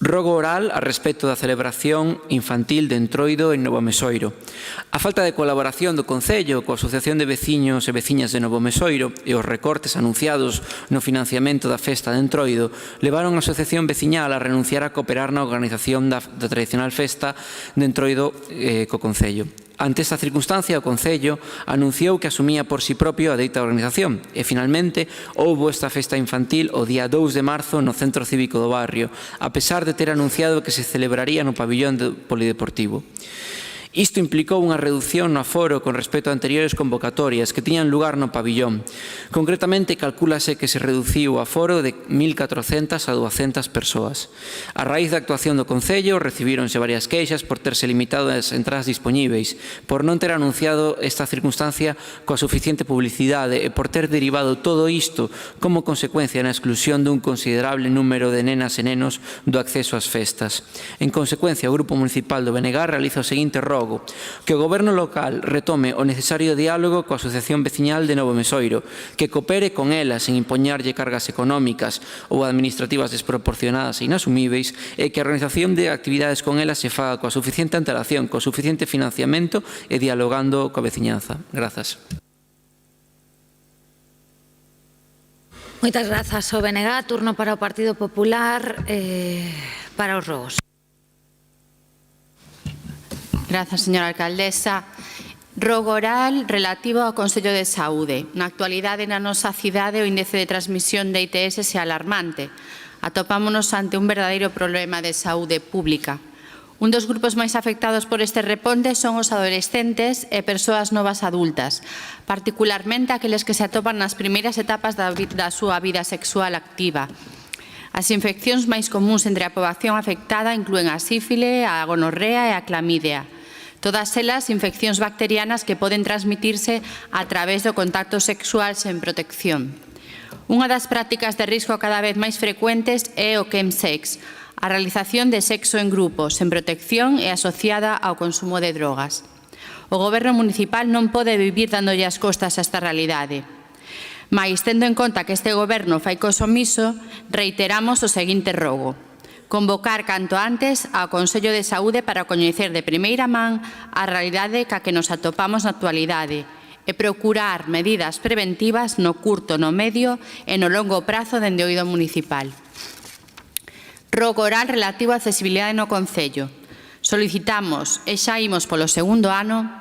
Rogo oral a respecto da celebración infantil de Entroido en Novo Mesoiro. A falta de colaboración do Concello coa Asociación de Veciños e Veciñas de Novo Mesoiro e os recortes anunciados no financiamento da festa de Entroido levaron a Asociación Veciñal a renunciar a cooperar na organización da tradicional festa de Entroido co Concello. Ante esta circunstancia, o Concello anunciou que asumía por si propio a deita organización e, finalmente, houbo esta festa infantil o día 2 de marzo no Centro Cívico do barrio, a pesar de ter anunciado que se celebraría no pabillón do Polideportivo. Isto implicou unha reducción no aforo con respecto a anteriores convocatorias que tiñan lugar no pabillón. Concretamente, calcúlase que se reduciu o aforo de 1.400 a 200 persoas. A raíz da actuación do Concello, recibíronse varias queixas por terse limitado as entradas dispoñíveis, por non ter anunciado esta circunstancia coa suficiente publicidade e por ter derivado todo isto como consecuencia na exclusión dun considerable número de nenas e nenos do acceso ás festas. En consecuencia, o Grupo Municipal do BNG realiza o seguinte rogo: Rogo, que o Goberno local retome o necesario diálogo coa Asociación Veciñal de Novo Mesoiro, que coopere con ela sen impoñarlle cargas económicas ou administrativas desproporcionadas e inasumíveis, e que a organización de actividades con ela se faga coa suficiente antelación, co suficiente financiamento e dialogando coa veciñanza. Grazas.
Moitas grazas ao BNG. Turno para o Partido Popular, para os Rogos.
Grazas, señora alcaldesa. Rogo oral relativo ao Consello de Saúde. Na actualidade na nosa cidade o índice de transmisión de ITS é alarmante. Atopámonos ante un verdadeiro problema de saúde pública. Un dos grupos máis afectados por este reponte son os adolescentes e persoas novas adultas, particularmente aqueles que se atopan nas primeiras etapas da súa vida sexual activa. As infeccións máis comuns entre a poboación afectada inclúen a sífile, a gonorrea e a clamidia. Todas elas infeccións bacterianas que poden transmitirse a través do contacto sexual sen protección. Unha das prácticas de risco cada vez máis frecuentes é o chemsex, a realización de sexo en grupo, sen protección e asociada ao consumo de drogas. O Goberno municipal non pode vivir dándolle as costas a esta realidade. Mais, tendo en conta que este Goberno fai caso omiso, reiteramos o seguinte rogo: convocar canto antes ao Consello de Saúde para coñecer de primeira man a realidade ca que nos atopamos na actualidade e procurar medidas preventivas no curto, no medio e no longo prazo dende o eido municipal. Rogo oral relativo á accesibilidade no Concello. Solicitamos, e xa imos polo segundo ano,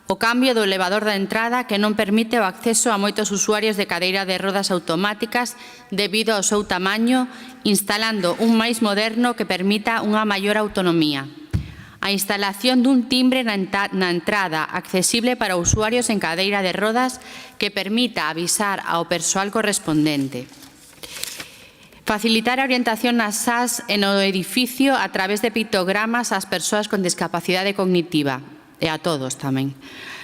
o cambio do elevador da entrada que non permite o acceso a moitos usuarios de cadeira de rodas automáticas debido ao seu tamaño, instalando un máis moderno que permita unha maior autonomía. A instalación dun timbre na entrada accesible para usuarios en cadeira de rodas que permita avisar ao persoal correspondente. Facilitar a orientación nas SAS e no edificio a través de pictogramas ás persoas con discapacidade cognitiva, e a todos tamén.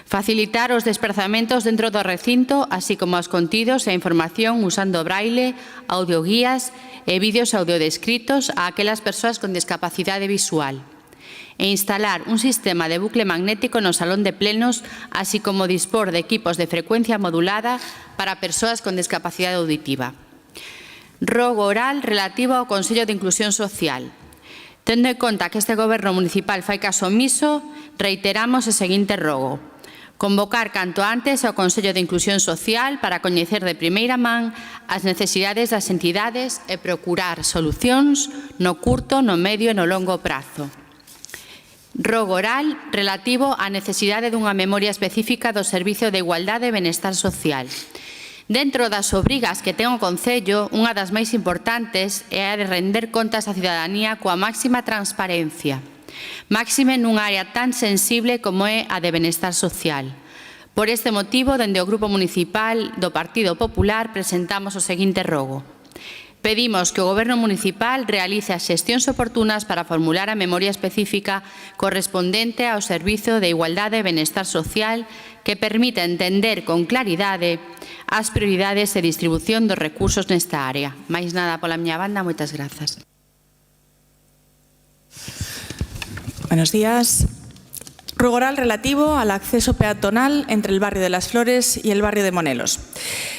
Facilitar os desplazamentos dentro do recinto, así como os contidos e a información usando braille, audioguías e vídeos audiodescritos a aquelas persoas con discapacidade visual. E instalar un sistema de bucle magnético no salón de plenos, así como dispor de equipos de frecuencia modulada para persoas con discapacidade auditiva. Rogo oral relativo ao Consello de Inclusión Social. Tendo en conta que este Goberno municipal fai caso omiso, reiteramos o seguinte rogo: convocar canto antes ao Consello de Inclusión Social para coñecer de primeira man as necesidades das entidades e procurar solucións no curto, no medio e no longo prazo. Rogo oral relativo á necesidade dunha memoria específica do Servicio de Igualdade e Benestar Social. Dentro das obrigas que ten o Concello, unha das máis importantes é a de render contas á cidadanía coa máxima transparencia, máxime nunha área tan sensible como é a de benestar social. Por este motivo, dende o Grupo Municipal do Partido Popular presentamos o seguinte rogo: pedimos que o Goberno municipal realice as xestións oportunas para formular a memoria específica correspondente ao Servizo de Igualdade e Benestar Social que permita entender con claridade as prioridades e distribución dos recursos nesta área. Máis nada pola miña banda, moitas grazas.
Buenos días. Ruego oral relativo al acceso peatonal entre el barrio de Las Flores y el barrio de Monelos.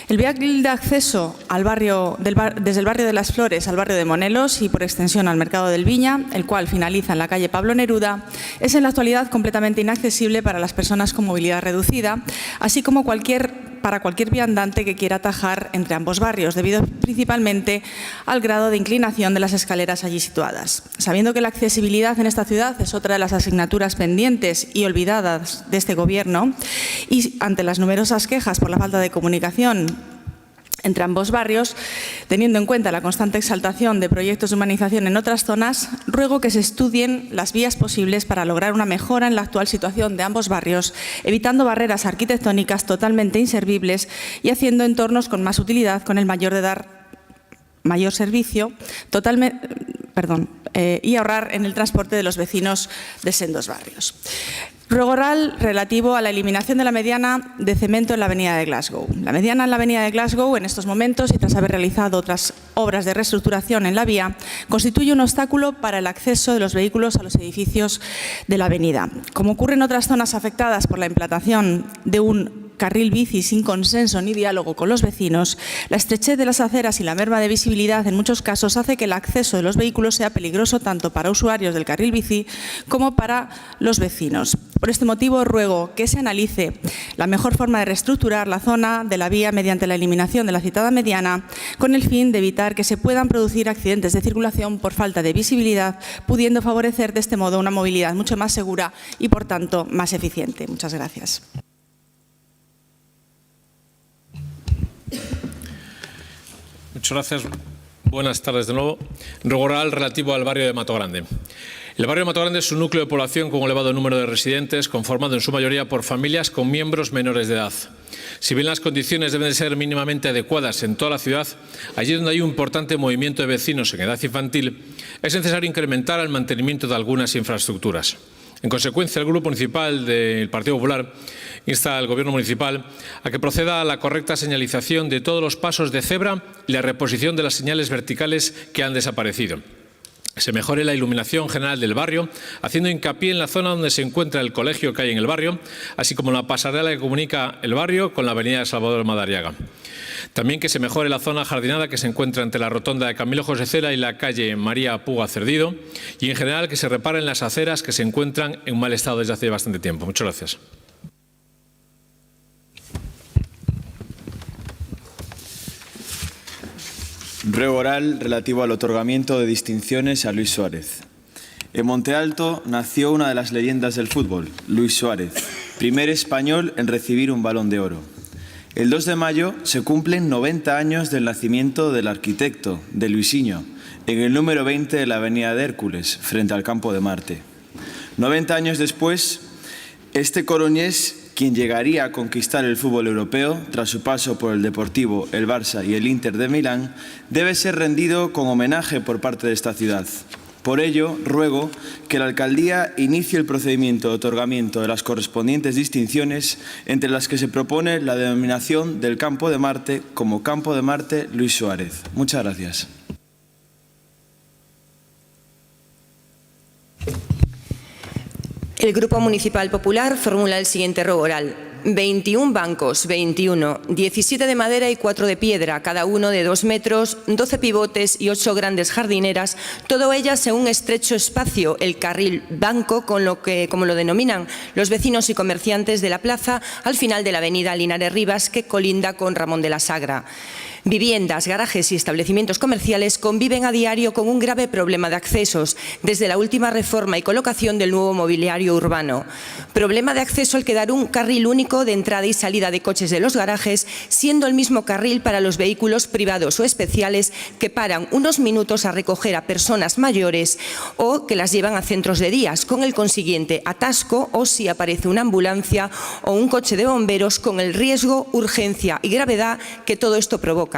El vial de acceso al desde el barrio de Las Flores al barrio de Monelos y por extensión al mercado del Viña, el cual finaliza en la calle Pablo Neruda, es en la actualidad completamente inaccesible para las personas con movilidad reducida, así como para cualquier viandante que quiera atajar entre ambos barrios, debido principalmente al grado de inclinación de las escaleras allí situadas. Sabiendo que la accesibilidad en esta ciudad es otra de las asignaturas pendientes y olvidadas de este Gobierno, y ante las numerosas quejas por la falta de comunicación entre ambos barrios, teniendo en cuenta la constante exaltación de proyectos de urbanización en otras zonas, ruego que se estudien las vías posibles para lograr una mejora en la actual situación de ambos barrios, evitando barreras arquitectónicas totalmente inservibles y haciendo entornos con más utilidad con el mayor servicio, en el transporte de los vecinos de sendos barrios. Ruego oral relativo a la eliminación de la mediana de cemento en la avenida de Glasgow. La mediana en la avenida de Glasgow, en estos momentos, y tras haber realizado otras obras de reestructuración en la vía, constituye un obstáculo para el acceso de los vehículos a los edificios de la avenida. Como ocurre en otras zonas afectadas por la implantación de un carril bici sin consenso ni diálogo con los vecinos, la estrechez de las aceras y la merma de visibilidad en muchos casos hace que el acceso de los vehículos sea peligroso tanto para usuarios del carril bici como para los vecinos. Por este motivo, ruego que se analice la mejor forma de reestructurar la zona de la vía mediante la eliminación de la citada mediana, con el fin de evitar que se puedan producir accidentes de circulación por falta de visibilidad, pudiendo favorecer de este modo una movilidad mucho más segura y, por tanto, más eficiente. Muchas gracias.
Muchas gracias. Buenas tardes de nuevo. Ruego oral relativo al barrio de Matogrande. El barrio de Matogrande es un núcleo de población con un elevado número de residentes, conformado en su mayoría por familias con miembros menores de edad. Si bien las condiciones deben de ser mínimamente adecuadas en toda la ciudad, allí donde hay un importante movimiento de vecinos en edad infantil, es necesario incrementar el mantenimiento de algunas infraestructuras. En consecuencia, el Grupo Municipal del Partido Popular insta al Gobierno Municipal a que proceda a la correcta señalización de todos los pasos de cebra y la reposición de las señales verticales que han desaparecido. Se mejore la iluminación general del barrio, haciendo hincapié en la zona donde se encuentra el colegio que hay en el barrio, así como la pasarela que comunica el barrio con la avenida Salvador Madariaga. También que se mejore la zona jardinada que se encuentra entre la rotonda de Camilo José Cela y la calle María Puga Cerdido, y en general que se reparen las aceras que se encuentran en mal estado desde hace bastante tiempo. Muchas gracias.
Ruego oral relativo al otorgamiento de distinciones a Luis Suárez. En Monte Alto nació una de las leyendas del fútbol, Luis Suárez, primer español en recibir un Balón de Oro. El 2 de mayo se cumplen 90 años del nacimiento del arquitecto, de Luisinho, en el número 20 de la avenida de Hércules, frente al Campo de Marte. 90 años después, este coruñés, quien llegaría a conquistar el fútbol europeo tras su paso por el Deportivo, el Barça y el Inter de Milán, debe ser rendido con homenaje por parte de esta ciudad. Por ello, ruego que la Alcaldía inicie el procedimiento de otorgamiento de las correspondientes distinciones, entre las que se propone la denominación del Campo de Marte como Campo de Marte Luis Suárez. Muchas gracias.
El Grupo Municipal Popular formula el siguiente ruego oral. 21 bancos, 21, 17 de madera y 4 de piedra, cada uno de 2 metros, 12 pivotes y 8 grandes jardineras, todo ellas en un estrecho espacio, el carril banco, como lo denominan los vecinos y comerciantes de la plaza, al final de la avenida Linares Rivas, que colinda con Ramón de la Sagra. Viviendas, garajes y establecimientos comerciales conviven a diario con un grave problema de accesos desde la última reforma y colocación del nuevo mobiliario urbano. Problema de acceso al quedar un carril único de entrada y salida de coches de los garajes, siendo el mismo carril para los vehículos privados o especiales que paran unos minutos a recoger a personas mayores o que las llevan a centros de días, con el consiguiente atasco o si aparece una ambulancia o un coche de bomberos, con el riesgo, urgencia y gravedad que todo esto provoca.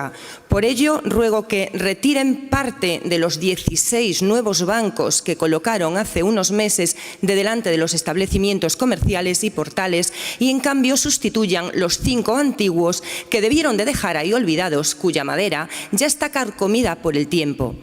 Por ello, ruego que retiren parte de los 16 nuevos bancos que colocaron hace unos meses de delante de los establecimientos comerciales y portales y, en cambio, sustituyan los 5 antiguos que debieron de dejar ahí olvidados, cuya madera ya está carcomida por el tiempo.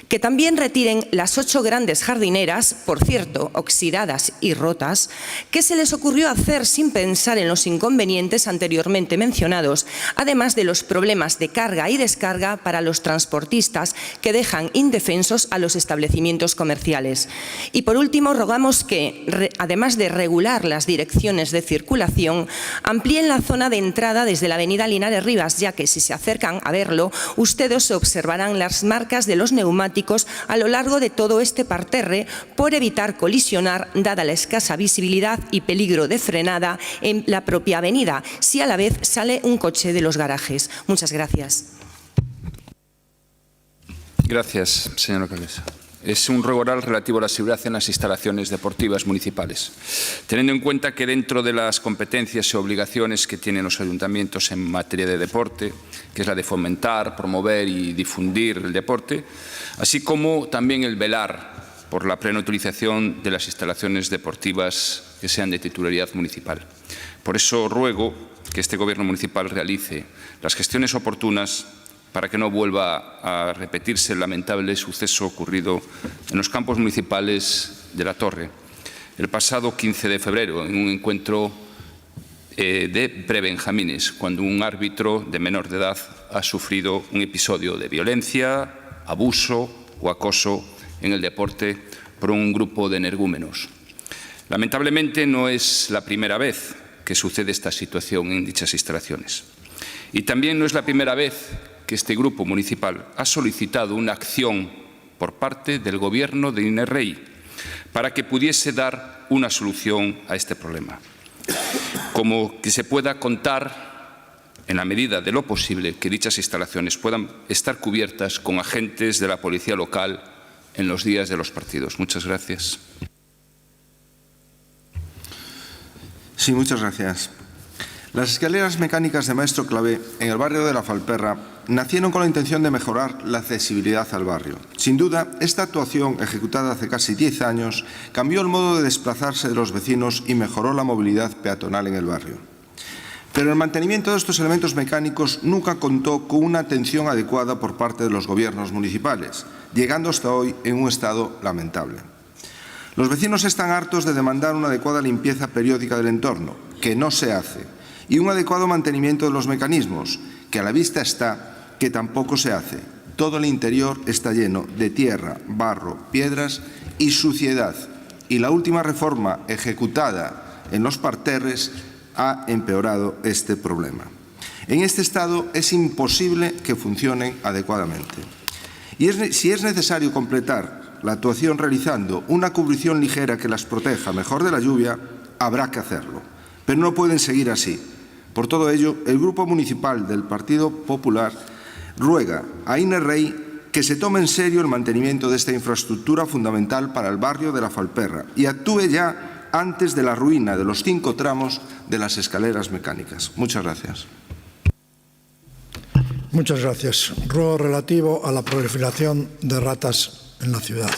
Que también retiren las 8 grandes jardineras, por cierto, oxidadas y rotas, que se les ocurrió hacer sin pensar en los inconvenientes anteriormente mencionados, además de los problemas de carga y descarga para los transportistas que dejan indefensos a los establecimientos comerciales. Y por último, rogamos que, además de regular las direcciones de circulación, amplíen la zona de entrada desde la avenida Linares Rivas, ya que si se acercan a verlo, ustedes observarán las marcas de los neumáticos a lo largo de todo este parterre por evitar colisionar, dada la escasa visibilidad y peligro de frenada en la propia avenida, si a la vez sale un coche de los garajes. Muchas gracias.
Gracias, señora alcaldesa. Es un ruego oral relativo a la seguridad en las instalaciones deportivas municipales. Teniendo en cuenta que dentro de las competencias y obligaciones que tienen los ayuntamientos en materia de deporte, que es la de fomentar, promover y difundir el deporte, así como también el velar por la plena utilización de las instalaciones deportivas que sean de titularidad municipal. Por eso ruego que este Gobierno municipal realice las gestiones oportunas para que no vuelva a repetirse el lamentable suceso ocurrido en los campos municipales de La Torre el pasado 15 de febrero, en un encuentro de prebenjamines, cuando un árbitro de menor de edad ha sufrido un episodio de violencia, abuso o acoso en el deporte por un grupo de energúmenos. Lamentablemente no es la primera vez que sucede esta situación en dichas instalaciones. Y también no es la primera vez que este grupo municipal ha solicitado una acción por parte del Gobierno de Inés Rey para que pudiese dar una solución a este problema. Como que se pueda contar, en la medida de lo posible, que dichas instalaciones puedan estar cubiertas con agentes de la policía local en los días de los partidos. Muchas gracias.
Sí, muchas gracias. Las escaleras mecánicas de Maestro Clavé en el barrio de La Falperra nacieron con la intención de mejorar la accesibilidad al barrio. Sin duda, esta actuación, ejecutada hace casi 10 años, cambió el modo de desplazarse de los vecinos y mejoró la movilidad peatonal en el barrio. Pero el mantenimiento de estos elementos mecánicos nunca contó con una atención adecuada por parte de los gobiernos municipales, llegando hasta hoy en un estado lamentable. Los vecinos están hartos de demandar una adecuada limpieza periódica del entorno, que no se hace, y un adecuado mantenimiento de los mecanismos, que a la vista está que tampoco se hace. Todo el interior está lleno de tierra, barro, piedras y suciedad. Y la última reforma ejecutada en los parterres ha empeorado este problema. En este estado es imposible que funcionen adecuadamente. Y si es necesario completar la actuación realizando una cubrición ligera que las proteja mejor de la lluvia, habrá que hacerlo. Pero no pueden seguir así. Por todo ello, el Grupo Municipal del Partido Popular ruega a Inés Rey que se tome en serio el mantenimiento de esta infraestructura fundamental para el barrio de La Falperra y actúe ya antes de la ruina de los 5 tramos de las escaleras mecánicas. Muchas gracias.
Muchas gracias. Ruego relativo a la proliferación de ratas en la ciudad.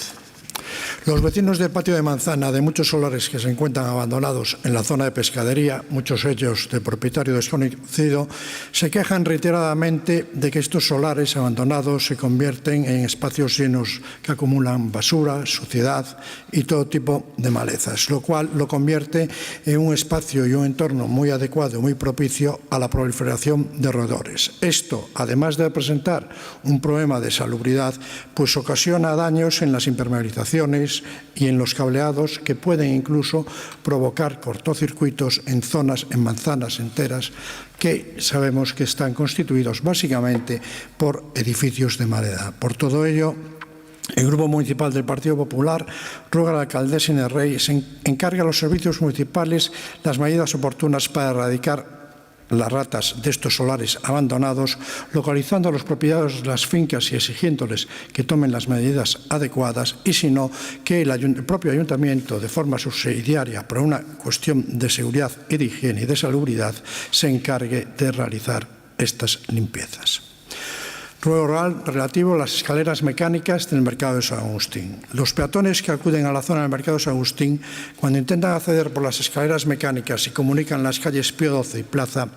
Los vecinos del patio de manzana de muchos solares que se encuentran abandonados en la zona de pescadería, muchos ellos de propietario desconocido, se quejan reiteradamente de que estos solares abandonados se convierten en espacios llenos que acumulan basura, suciedad y todo tipo de malezas, lo cual lo convierte en un espacio y un entorno muy adecuado y muy propicio a la proliferación de roedores. Esto, además de representar un problema de salubridad, pues ocasiona daños en las impermeabilizaciones y en los cableados que pueden incluso provocar cortocircuitos en zonas, en manzanas enteras que sabemos que están constituidos básicamente por edificios de madera. Por todo ello, el Grupo Municipal del Partido Popular ruega a la alcaldesa Inés Rey se encargue a los servicios municipales las medidas oportunas para erradicar las ratas de estos solares abandonados, localizando a los propietarios de las fincas y exigiéndoles que tomen las medidas adecuadas y, si no, que el propio ayuntamiento, de forma subsidiaria, por una cuestión de seguridad y de higiene y de salubridad, se encargue de realizar estas limpiezas. Ruego oral relativo a las escaleras mecánicas del mercado de San Agustín. Los peatones que acuden a la zona del mercado de San Agustín, cuando intentan acceder por las escaleras mecánicas y comunican las calles Pío XII y Plaza,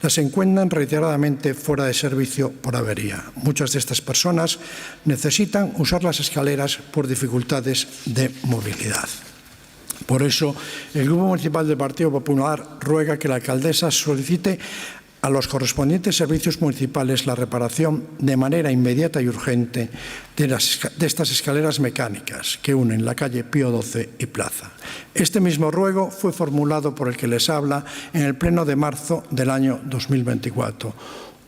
las encuentran reiteradamente fuera de servicio por avería. Muchas de estas personas necesitan usar las escaleras por dificultades de movilidad. Por eso, el Grupo Municipal del Partido Popular ruega que la alcaldesa solicite a los correspondientes servicios municipales la reparación de manera inmediata y urgente de estas escaleras mecánicas que unen la calle Pío XII y Plaza. Este mismo ruego fue formulado por el que les habla en el Pleno de marzo del año 2024.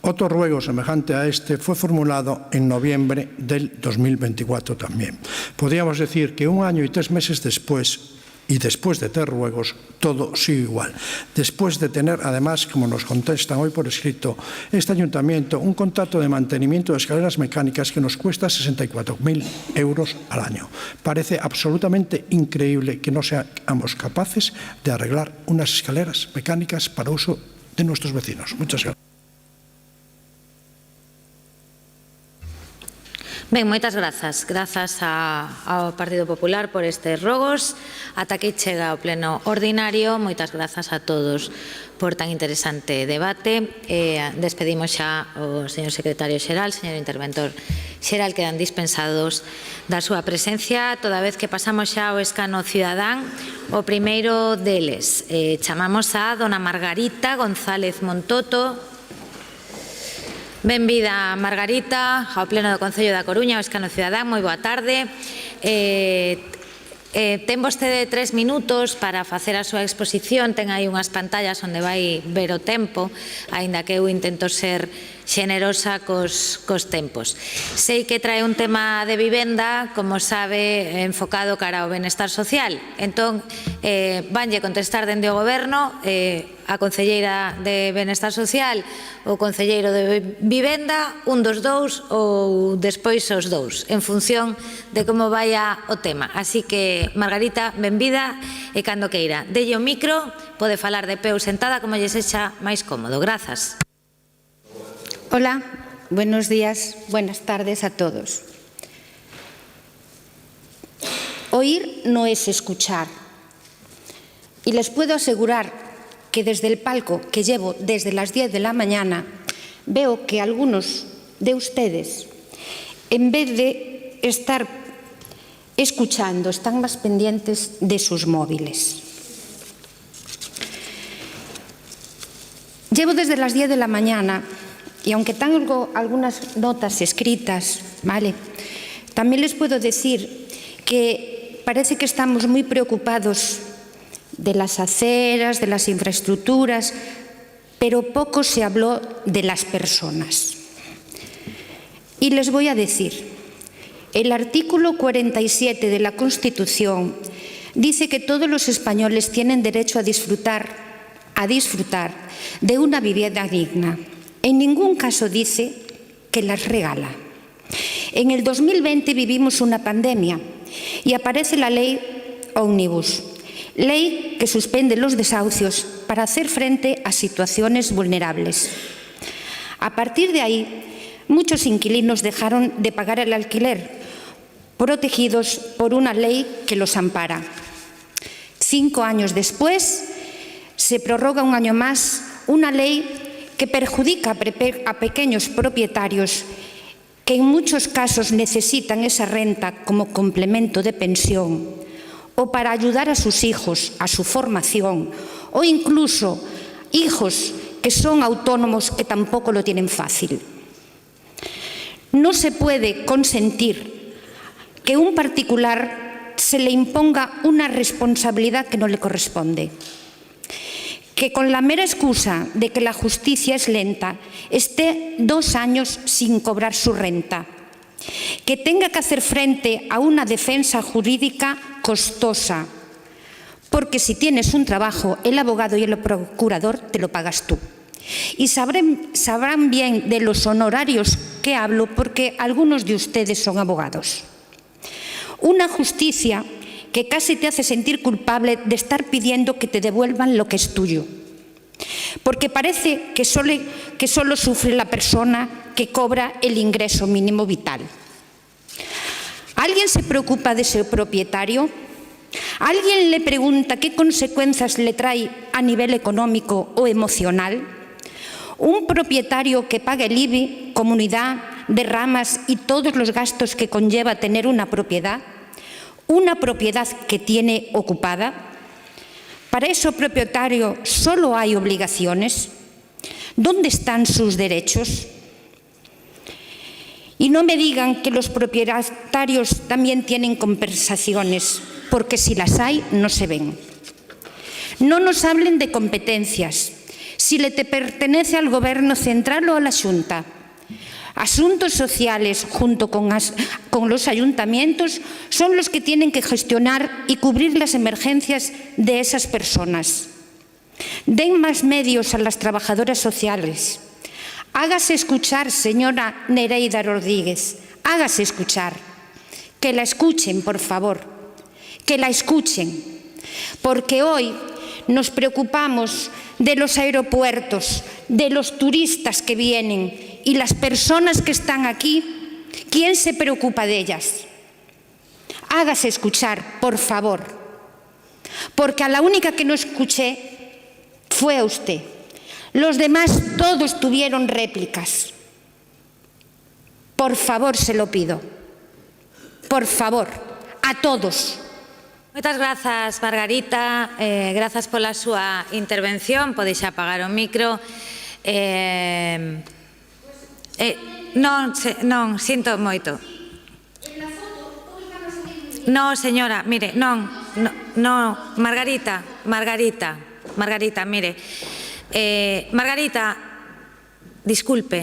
Otro ruego semejante a este fue formulado en noviembre del 2024 también. Podríamos decir que 1 año y 3 meses después, Y después de tener ruegos, todo sigue igual. Después de tener, además, como nos contestan hoy por escrito, este ayuntamiento, un contrato de mantenimiento de escaleras mecánicas que nos cuesta 64.000 euros al año. Parece absolutamente increíble que no seamos capaces de arreglar unas escaleras mecánicas para uso de nuestros vecinos. Muchas gracias.
Ben, moitas grazas. Grazas ao Partido Popular por estes rogos. Ata aquí chega o pleno ordinario. Moitas grazas a todos por tan interesante debate. Despedimos xa o señor secretario xeral, señor interventor xeral, quedan dispensados da súa presencia. Toda vez que pasamos xa ao escano cidadán, o primeiro deles. Chamamos a dona Margarita González Montoto. Benvida, Margarita, ao Pleno do Concello da Coruña, ao escano cidadán. Moi boa tarde. Ten vostede 3 minutos para facer a súa exposición. Ten aí unhas pantallas onde vai ver o tempo, aínda que eu intento ser xenerosa cos tempos. Sei que trae un tema de vivenda, como sabe, enfocado cara ao benestar social. Entón, vanlle contestar dende o Goberno a concelleira de Benestar Social, o concelleiro de Vivenda, un dos dous ou despois os dous, en función de como vaya o tema. Así que, Margarita, benvida e cando queira. Delle o micro, pode falar de pé ou sentada como lle sexa máis cómodo. Grazas.
Hola, buenos días, buenas tardes a todos. Oír no es escuchar. Y les puedo asegurar que desde el palco que llevo desde las 10 de la mañana veo que algunos de ustedes, en vez de estar escuchando, están más pendientes de sus móviles. Llevo desde las 10 de la mañana y aunque tengo algunas notas escritas, ¿vale? También les puedo decir que parece que estamos muy preocupados de las aceras, de las infraestructuras, pero poco se habló de las personas. Y les voy a decir, el artículo 47 de la Constitución dice que todos los españoles tienen derecho a disfrutar de una vivienda digna. En ningún caso dice que las regala. En el 2020 vivimos una pandemia y aparece la ley Ómnibus, ley que suspende los desahucios para hacer frente a situaciones vulnerables. A partir de ahí, muchos inquilinos dejaron de pagar el alquiler, protegidos por una ley que los ampara. 5 años después, se prorroga un año más una ley que perjudica a pequeños propietarios que en muchos casos necesitan esa renta como complemento de pensión o para ayudar a sus hijos a su formación o incluso hijos que son autónomos que tampoco lo tienen fácil. No se puede consentir que a un particular se le imponga una responsabilidad que no le corresponde. Que con la mera excusa de que la justicia es lenta, esté 2 años sin cobrar su renta. Que tenga que hacer frente a una defensa jurídica costosa. Porque si tienes un trabajo, el abogado y el procurador te lo pagas tú. Y sabrán bien de los honorarios que hablo porque algunos de ustedes son abogados. Una justicia que casi te hace sentir culpable de estar pidiendo que te devuelvan lo que es tuyo. Porque parece que solo sufre la persona que cobra el ingreso mínimo vital. ¿Alguien se preocupa de ese propietario? ¿Alguien le pregunta qué consecuencias le trae a nivel económico o emocional? Un propietario que paga el IBI, comunidad, derramas y todos los gastos que conlleva tener una propiedad que tiene ocupada. Para ese propietario solo hay obligaciones. ¿Dónde están sus derechos? Y no me digan que los propietarios también tienen compensaciones, porque si las hay, no se ven. No nos hablen de competencias. Si le pertenece al Gobierno central o a la Xunta. Asuntos sociales, junto con los ayuntamientos, son los que tienen que gestionar y cubrir las emergencias de esas personas. Den más medios a las trabajadoras sociales. Hágase escuchar, señora Nereida Rodríguez, hágase escuchar. Que la escuchen, por favor, que la escuchen. Porque hoy nos preocupamos de los aeropuertos, de los turistas que vienen y las personas que están aquí. ¿Quién se preocupa de ellas? Hágase escuchar, por favor. Porque a la única que no escuché fue a usted. Los demás todos tuvieron réplicas. Por favor, se lo pido. Por favor, a todos.
Moitas grazas, Margarita. Grazas pola súa intervención. Podes apagar o micro. Non, sinto moito. Non, señora, mire, non, Margarita, mire. Margarita, disculpe,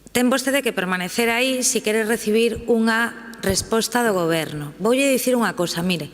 ten vostede que permanecer aí se quere recibir unha resposta do Goberno. Voulle dicir unha cosa, mire.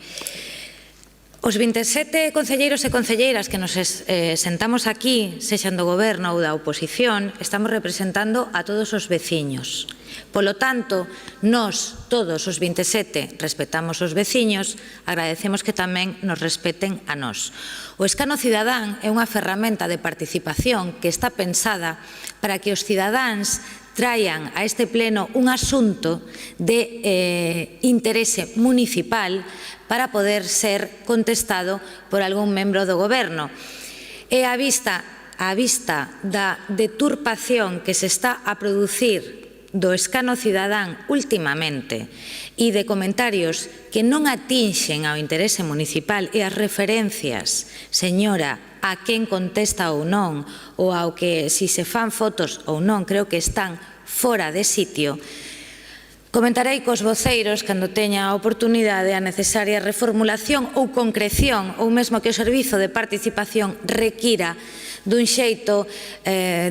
Os 27 concelleiros e concelleiras que nos sentamos aquí, sexan do Goberno ou da oposición, estamos representando a todos os veciños. Polo tanto, nós, todos os 27, respetamos os veciños, agradecemos que tamén nos respeten a nós. O escano cidadán é unha ferramenta de participación que está pensada para que os cidadáns traian a este pleno un asunto de interese municipal para poder ser contestado por algún membro do Goberno. E á vista da deturpación que se está a producir do escano cidadán últimamente e de comentarios que non atinxen ao interese municipal e as referencias, señora, a quen contesta ou non, ou ao que si se fan fotos ou non, creo que están fora de sitio. Comentarei cos voceiros, cando teña a oportunidade, a necesaria reformulación ou concreción, ou mesmo que o servizo de participación requira dun xeito,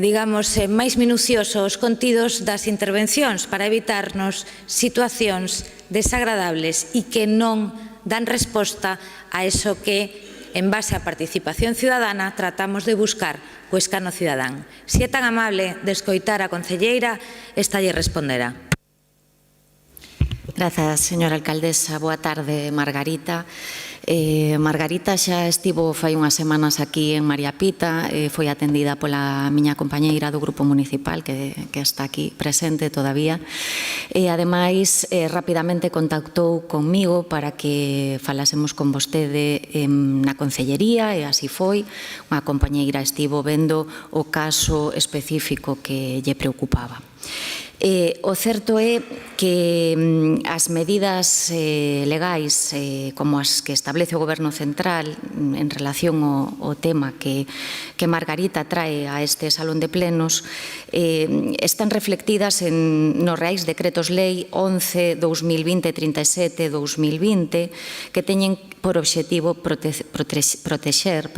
digamos, máis minucioso os contidos das intervencións para evitarnos situacións desagradables e que non dan resposta a eso que, en base á participación ciudadana, tratamos de buscar co escano cidadán. Se é tan amable de escoitar a concelleira, esta lle responderá.
Grazas, señora alcaldesa. Boa tarde, Margarita. Margarita xa estivo fai unhas semanas aquí en María Pita, foi atendida pola miña compañeira do Grupo Municipal que está aquí presente todavía e ademais rapidamente contactou conmigo para que falásemos con vostede na Concellería e así foi. Unha compañeira estivo vendo o caso específico que lle preocupaba. O certo é que as medidas legais como as que establece o Goberno Central en relación ao tema que Margarita trae a este Salón de Plenos están reflectidas nos Reais Decretos Lei 11/2020 e 37/2020 que teñen por obxectivo protexer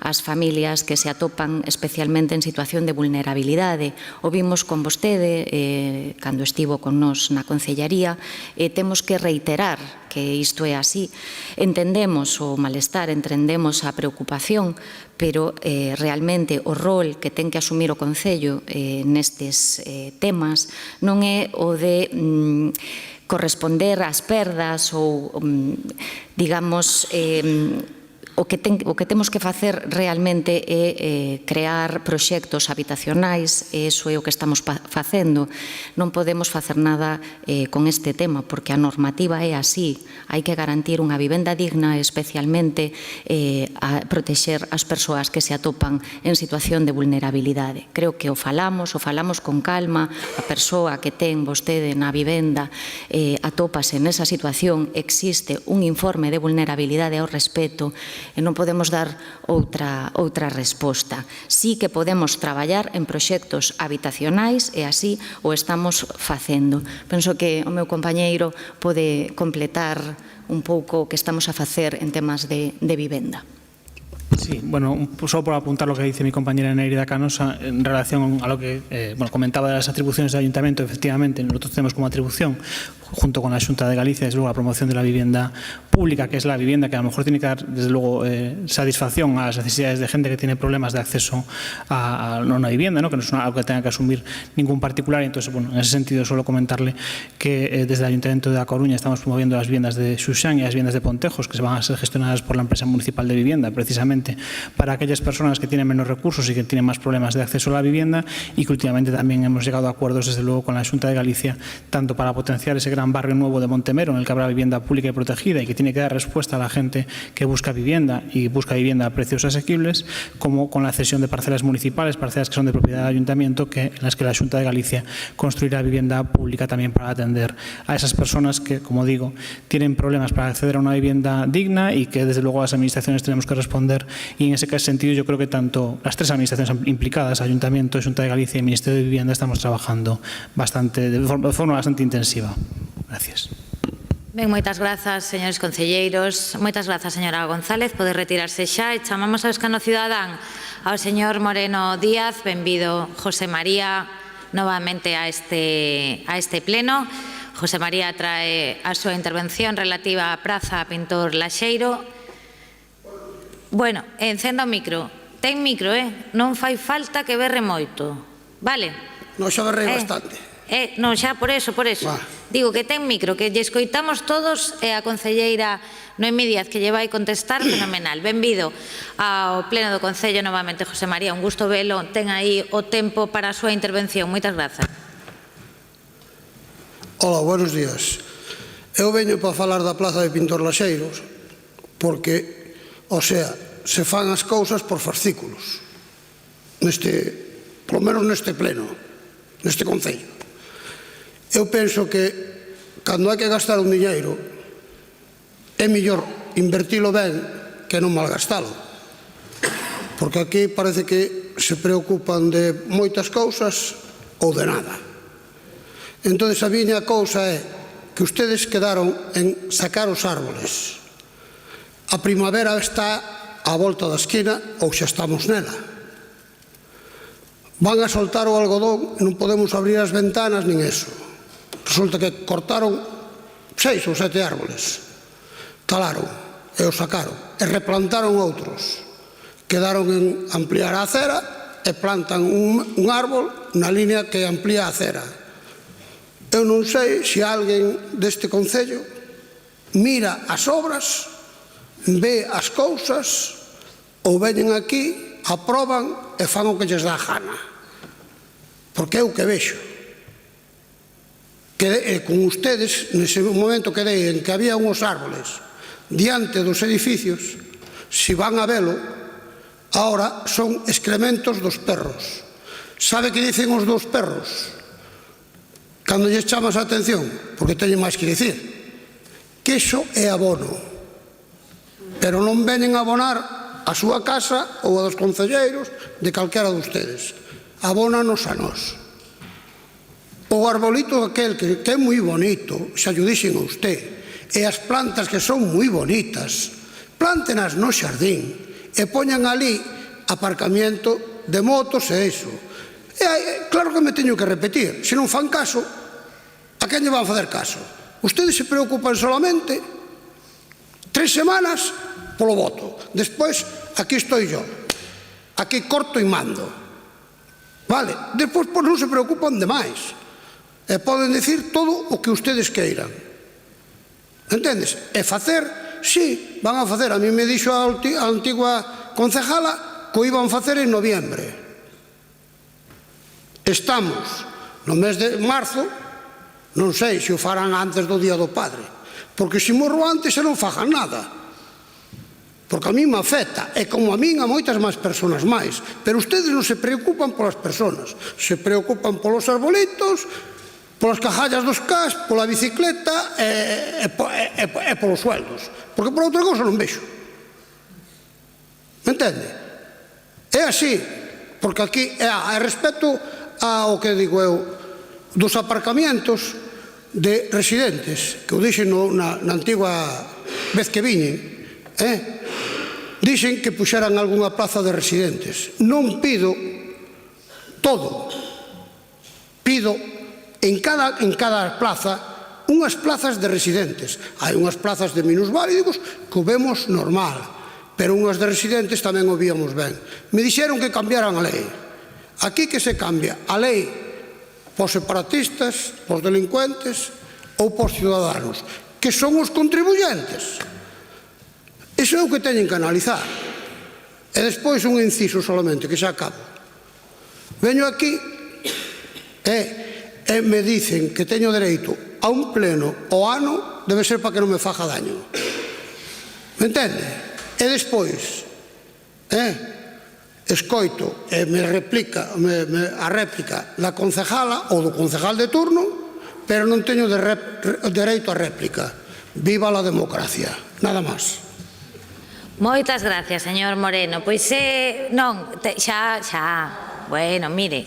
as familias que se atopan especialmente en situación de vulnerabilidade. O vimos con vostede cando estivo con nós na Concellaría e temos que reiterar que isto é así. Entendemos o malestar, entendemos a preocupación, pero realmente o rol que ten que asumir o Concello nestes temas non é o de corresponder ás perdas ou, digamos, o que temos que facer realmente é crear proxectos habitacionais e iso é o que estamos facendo. Non podemos facer nada con este tema porque a normativa é así. Hai que garantir unha vivenda digna, especialmente a protexer as persoas que se atopan en situación de vulnerabilidade. Creo que o falamos con calma. A persoa que ten vostede na vivenda atópase nesa situación, existe un informe de vulnerabilidade ao respecto e non podemos dar outra resposta. Sí que podemos traballar en proxectos habitacionais e así o estamos facendo. Penso que o meu compañeiro pode completar un pouco o que estamos a facer en temas de vivenda.
Sí, bueno, solo por apuntar lo que dice mi compañera Nereida Canosa en relación a lo que comentaba de las atribuciones del Ayuntamiento. Efectivamente, nosotros tenemos como atribución, junto con la Xunta de Galicia, desde luego la promoción de la vivienda pública, que es la vivienda que a lo mejor tiene que dar, desde luego, satisfacción a las necesidades de gente que tiene problemas de acceso a una vivienda, ¿no? Que no es algo que tenga que asumir ningún particular. Y entonces, bueno, en ese sentido, solo comentarle que desde el Ayuntamiento de A Coruña estamos promoviendo las viviendas de Xuxán y las viviendas de Pontejos, que se van a ser gestionadas por la empresa municipal de vivienda, precisamente para aquellas personas que tienen menos recursos y que tienen más problemas de acceso a la vivienda, y que últimamente también hemos llegado a acuerdos, desde luego, con la Xunta de Galicia, tanto para potenciar ese gran barrio nuevo de Montemero, en el que habrá vivienda pública y protegida y que tiene que dar respuesta a la gente que busca vivienda y busca vivienda a precios asequibles, como con la cesión de parcelas municipales, parcelas que son de propiedad del Ayuntamiento, en las que la Xunta de Galicia construirá vivienda pública también para atender a esas personas que, como digo, tienen problemas para acceder a una vivienda digna y que, desde luego, las administraciones tenemos que responder. Y en ese sentido, yo creo que tanto las tres administraciones implicadas, Ayuntamiento, Xunta de Galicia y Ministerio de Vivienda, estamos trabajando de forma bastante intensiva. Gracias.
Ben, moitas grazas, señores concelleiros. Moitas grazas, señora González. Pode retirarse xa e chamamos ao escano cidadán ao señor Moreno Díaz. Benvido, José María, novamente a este pleno. José María trae a súa intervención relativa á Praza Pintor Laxeiro. Bueno, encenda o micro. Ten micro, non fai falta que berre moito. Vale?
Non xa berrei bastante.
Non, xa por eso. Digo que ten micro, que lle escoitamos todos, e a concelleira Noemí Díaz, que lle vai contestar, fenomenal. Benvido ao pleno do Concello novamente, José María, un gusto velo. Ten aí o tempo para a súa intervención. Moitas grazas.
Hola, buenos días. Eu veño para falar da Plaza de Pintor Laxeiros, porque, se fan as cousas por fascículos, polo menos neste pleno, neste Concello. Eu penso que, cando hai que gastar un diñeiro, é mellor invertilo ben que non malgastalo. Porque aquí parece que se preocupan de moitas cousas ou de nada. Entón, a miña cousa é que ustedes quedaron en sacar os árboles. A primavera está á volta da esquina ou xa estamos nela. Van a soltar o algodón e non podemos abrir as ventanas nin eso. Resulta que cortaron 6 ou 7 árboles, talaron e os sacaron e replantaron outros. Quedaron en ampliar a acera e plantan un árbol na línea que amplía a acera. Eu non sei se alguén deste Concello mira as obras, ve as cousas, ou veñen aquí, aproban e fan o que lles dá a gana. Porque é o que vexo. Con ustedes, nese momento quedei en que había unhos árboles diante dos edificios, si van a velo, ahora son excrementos dos perros. Sabe que dicen os dos perros cando lles chamas a atención? Porque teñen máis que dicir. Que iso é abono. Pero non veñen a abonar a súa casa ou a dos concelleiros de calquera de ustedes. Abónanos a nós. O arbolito aquel que é moi bonito, xa lle dixen a usted, e as plantas que son moi bonitas, plántenas no xardín e poñan ali aparcamiento de motos e iso. Claro que me teño que repetir, se non fan caso, a quen lle van facer caso? Ustedes se preocupan solamente 3 semanas polo voto, despois aquí estou yo, aquí corto e mando, vale? Despois non se preocupan de máis. E poden dicir todo o que ustedes queiran. Entendes? E facer, sí, van a facer. A mí me dixo a antigua concejala que o iban facer en noviembre. Estamos no mes de marzo, non sei se o farán antes do Día do Padre, porque se morro antes e non fajan nada. Porque a mí me afecta, e como a min a moitas máis persoas máis. Pero ustedes non se preocupan polas persoas, se preocupan polos arbolitos, polas cajallas dos cas, pola bicicleta e polos sueldos. Porque por outra cousa non vexo. Me entende? É así, porque aquí, respecto ao que digo eu, dos aparcamientos de residentes, que o dixen na antigua vez que viñen, Dixen que puxeran algunha plaza de residentes. Non pido todo. Pido en cada plaza unhas plazas de residentes. Hai unhas plazas de minusválidos que o vemos normal, pero unhas de residentes tamén o víamos ben. Me dixeron que cambiaran a lei. Aquí que se cambia a lei pos separatistas, pos delincuentes ou pos ciudadanos, que son os contribuyentes. Iso é o que teñen que analizar. E despois un inciso solamente, que xa acabo. Veño aquí e me dicen que teño dereito a un pleno ao ano, debe ser para que non me faja daño. Me entende? E despois, escoito e me replica a réplica da concejala ou do concejal de turno, pero non teño dereito a réplica. Viva la democracia. Nada máis.
Moitas gracias, señor Moreno. Pois non, xa, bueno, mire,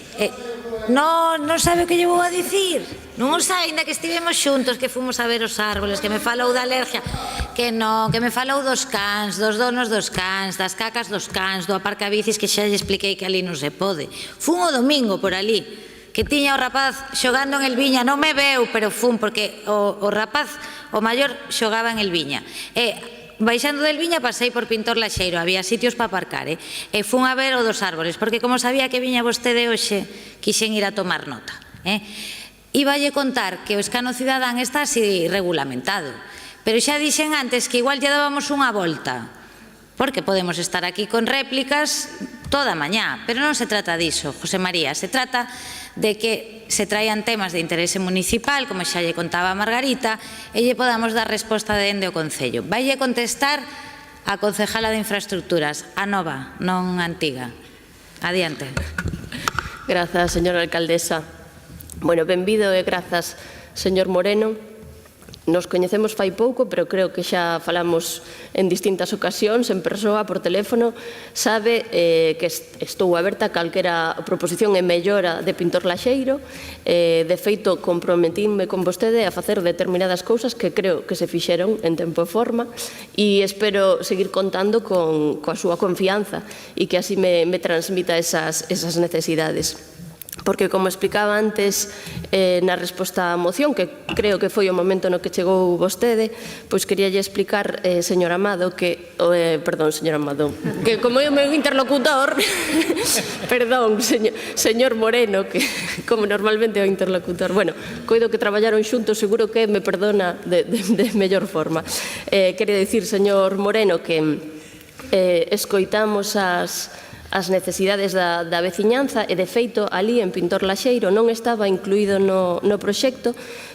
non sabe o que lle vou a dicir? Non o sabe, ainda que estivemos xuntos, que fomos a ver os árboles, que me falou da alergia, que non, que me falou dos cans, dos donos dos cans, das cacas dos cans, do aparcabicis, que xa lle expliquei que ali non se pode. Fun o domingo por ali, que tiña o rapaz xogando en Elviña, non me veu, pero fun, porque o rapaz, o maior, xogaba en Elviña. Baixando del Viña pasei por Pintor Laxeiro, había sitios para aparcar, e fun a ver o dos árboles, porque como sabía que viña vostede hoxe, quixen ir a tomar nota. Iballe contar que o escano cidadán está así regulamentado, pero xa dixen antes que igual lle dábamos unha volta, porque podemos estar aquí con réplicas toda a mañá, pero non se trata diso, José María, se trata de que se traian temas de interese municipal, como xa lle contaba a Margarita, e lle podamos dar resposta dende o Concello. Vaille contestar a concejala de Infraestructuras, a nova, non a antiga. Adiante.
Grazas, señora alcaldesa. Bueno, benvido e grazas, señor Moreno. Nos coñecemos fai pouco, pero creo que xa falamos en distintas ocasións, en persoa, por teléfono. Sabe que estou aberta a calquera proposición e mellora de Pintor Laxeiro. De feito, comprometínme con vostede a facer determinadas cousas que creo que se fixeron en tempo e forma, e espero seguir contando coa súa confianza e que así me transmita esas necesidades. Porque, como explicaba antes na resposta á moción, que creo que foi o momento no que chegou vostede, pois queríalle explicar, señor Amado, que como é o meu interlocutor, perdón, señor Moreno, que como normalmente é o interlocutor, bueno, coido que traballaron xuntos, seguro que me perdona de mellor forma. Quería dicir, señor Moreno, que escoitamos as necesidades da veciñanza e, de feito, ali en Pintor Laxeiro non estaba incluído no proxecto,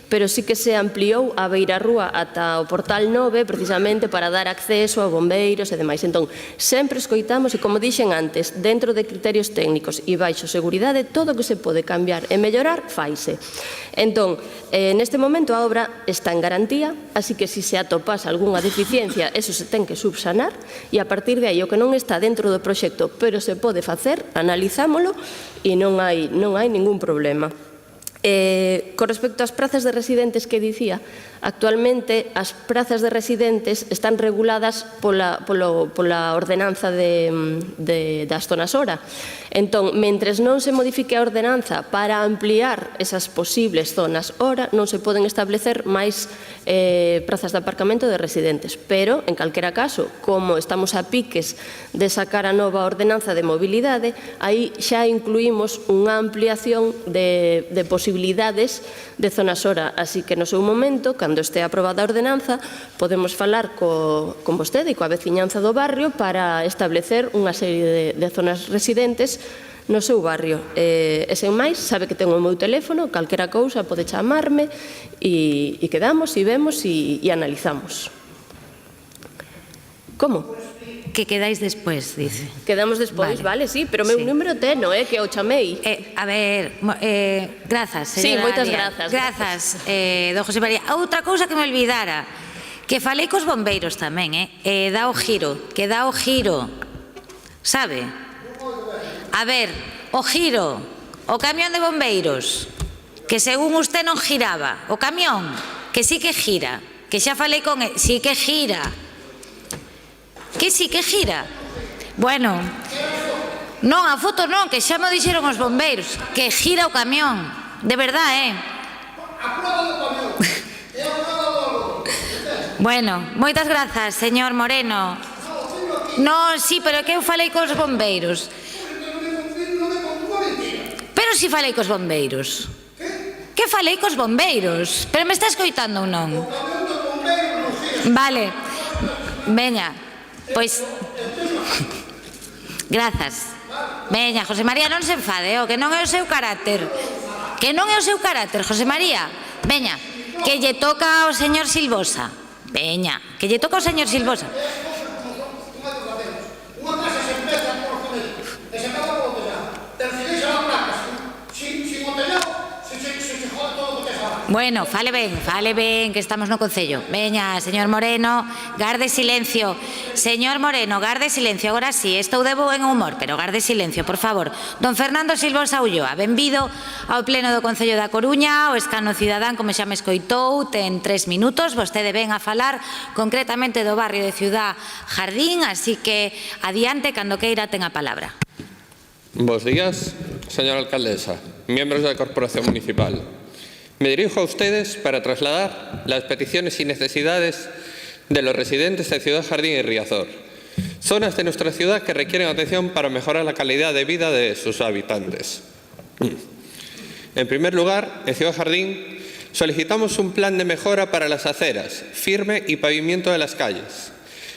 pero sí que se ampliou a beirarrúa ata o Portal 9 precisamente para dar acceso a bombeiros e demais. Entón, sempre escoitamos e, como dixen antes, dentro de criterios técnicos e baixo seguridade, todo o que se pode cambiar e mellorar, faise. Entón, neste momento a obra está en garantía, así que se atopase algunha deficiencia, eso se ten que subsanar, e a partir de aí o que non está dentro do proxecto, pero se pode facer, analizámolo e non hai ningún problema. Con respecto ás prazas de residentes que dicía, actualmente as prazas de residentes están reguladas pola ordenanza das zonas hora. Entón, mentres non se modifique a ordenanza para ampliar esas posibles zonas hora, non se poden establecer máis prazas de aparcamento de residentes. Pero, en calquera caso, como estamos a piques de sacar a nova ordenanza de mobilidade, aí xa incluímos unha ampliación de posibilidades de zonas hora. Así que, no seu momento, cando este aprobada a ordenanza, podemos falar con vostede e coa veciñanza do barrio para establecer unha serie de zonas residentes no seu barrio. E sen máis, sabe que ten o meu teléfono, calquera cousa pode chamarme e quedamos e vemos e analizamos. Como?
Que quedáis despois, dice.
Quedamos despois, vale, sí, pero o meu número teno, que o chamei.
A ver, grazas, señora.
Sí, moitas
Arias.
grazas.
Grazas, don José María. Outra cousa que me olvidara, que falei cos bombeiros tamén, dá o giro, sabe? A ver, o giro, o camión de bombeiros, que según usted non giraba, o camión, que sí que gira, que xa falei con el, sí que gira. Que sí, que gira? Bueno, non, a foto non, que xa me dixeron os bombeiros, que gira o camión. De verdade, Bueno, moitas grazas, señor Moreno. Non, sí, pero que eu falei cos bombeiros. Pero si falei cos bombeiros. Que falei cos bombeiros? Pero me está escoitando ou non? Vale. Veña, pois... Grazas. Veña, José María, non se enfade, que non é o seu carácter. Que non é o seu carácter, José María. Veña, que lle toca ao señor Silvosa. Veña, que lle toca ao señor Silvosa. Bueno, fale ben, que estamos no Concello. Veña, señor Moreno, garde silencio. Señor Moreno, garde silencio. Agora sí, estou de bo en humor, pero garde silencio, por favor. Don Fernando Silvosa Ulloa, benvido ao Pleno do Concello da Coruña. O escano cidadán, como xa me escoitou, ten 3 minutos. Vostede ven a falar concretamente do barrio de Ciudad Jardín, así que adiante, cando queira ten a palabra.
Bos días, señora alcaldesa, miembros da Corporación Municipal. Me dirijo a ustedes para trasladar las peticiones y necesidades de los residentes de Ciudad Jardín y Riazor, zonas de nuestra ciudad que requieren atención para mejorar la calidad de vida de sus habitantes. En primer lugar, en Ciudad Jardín solicitamos un plan de mejora para las aceras, firme y pavimento de las calles,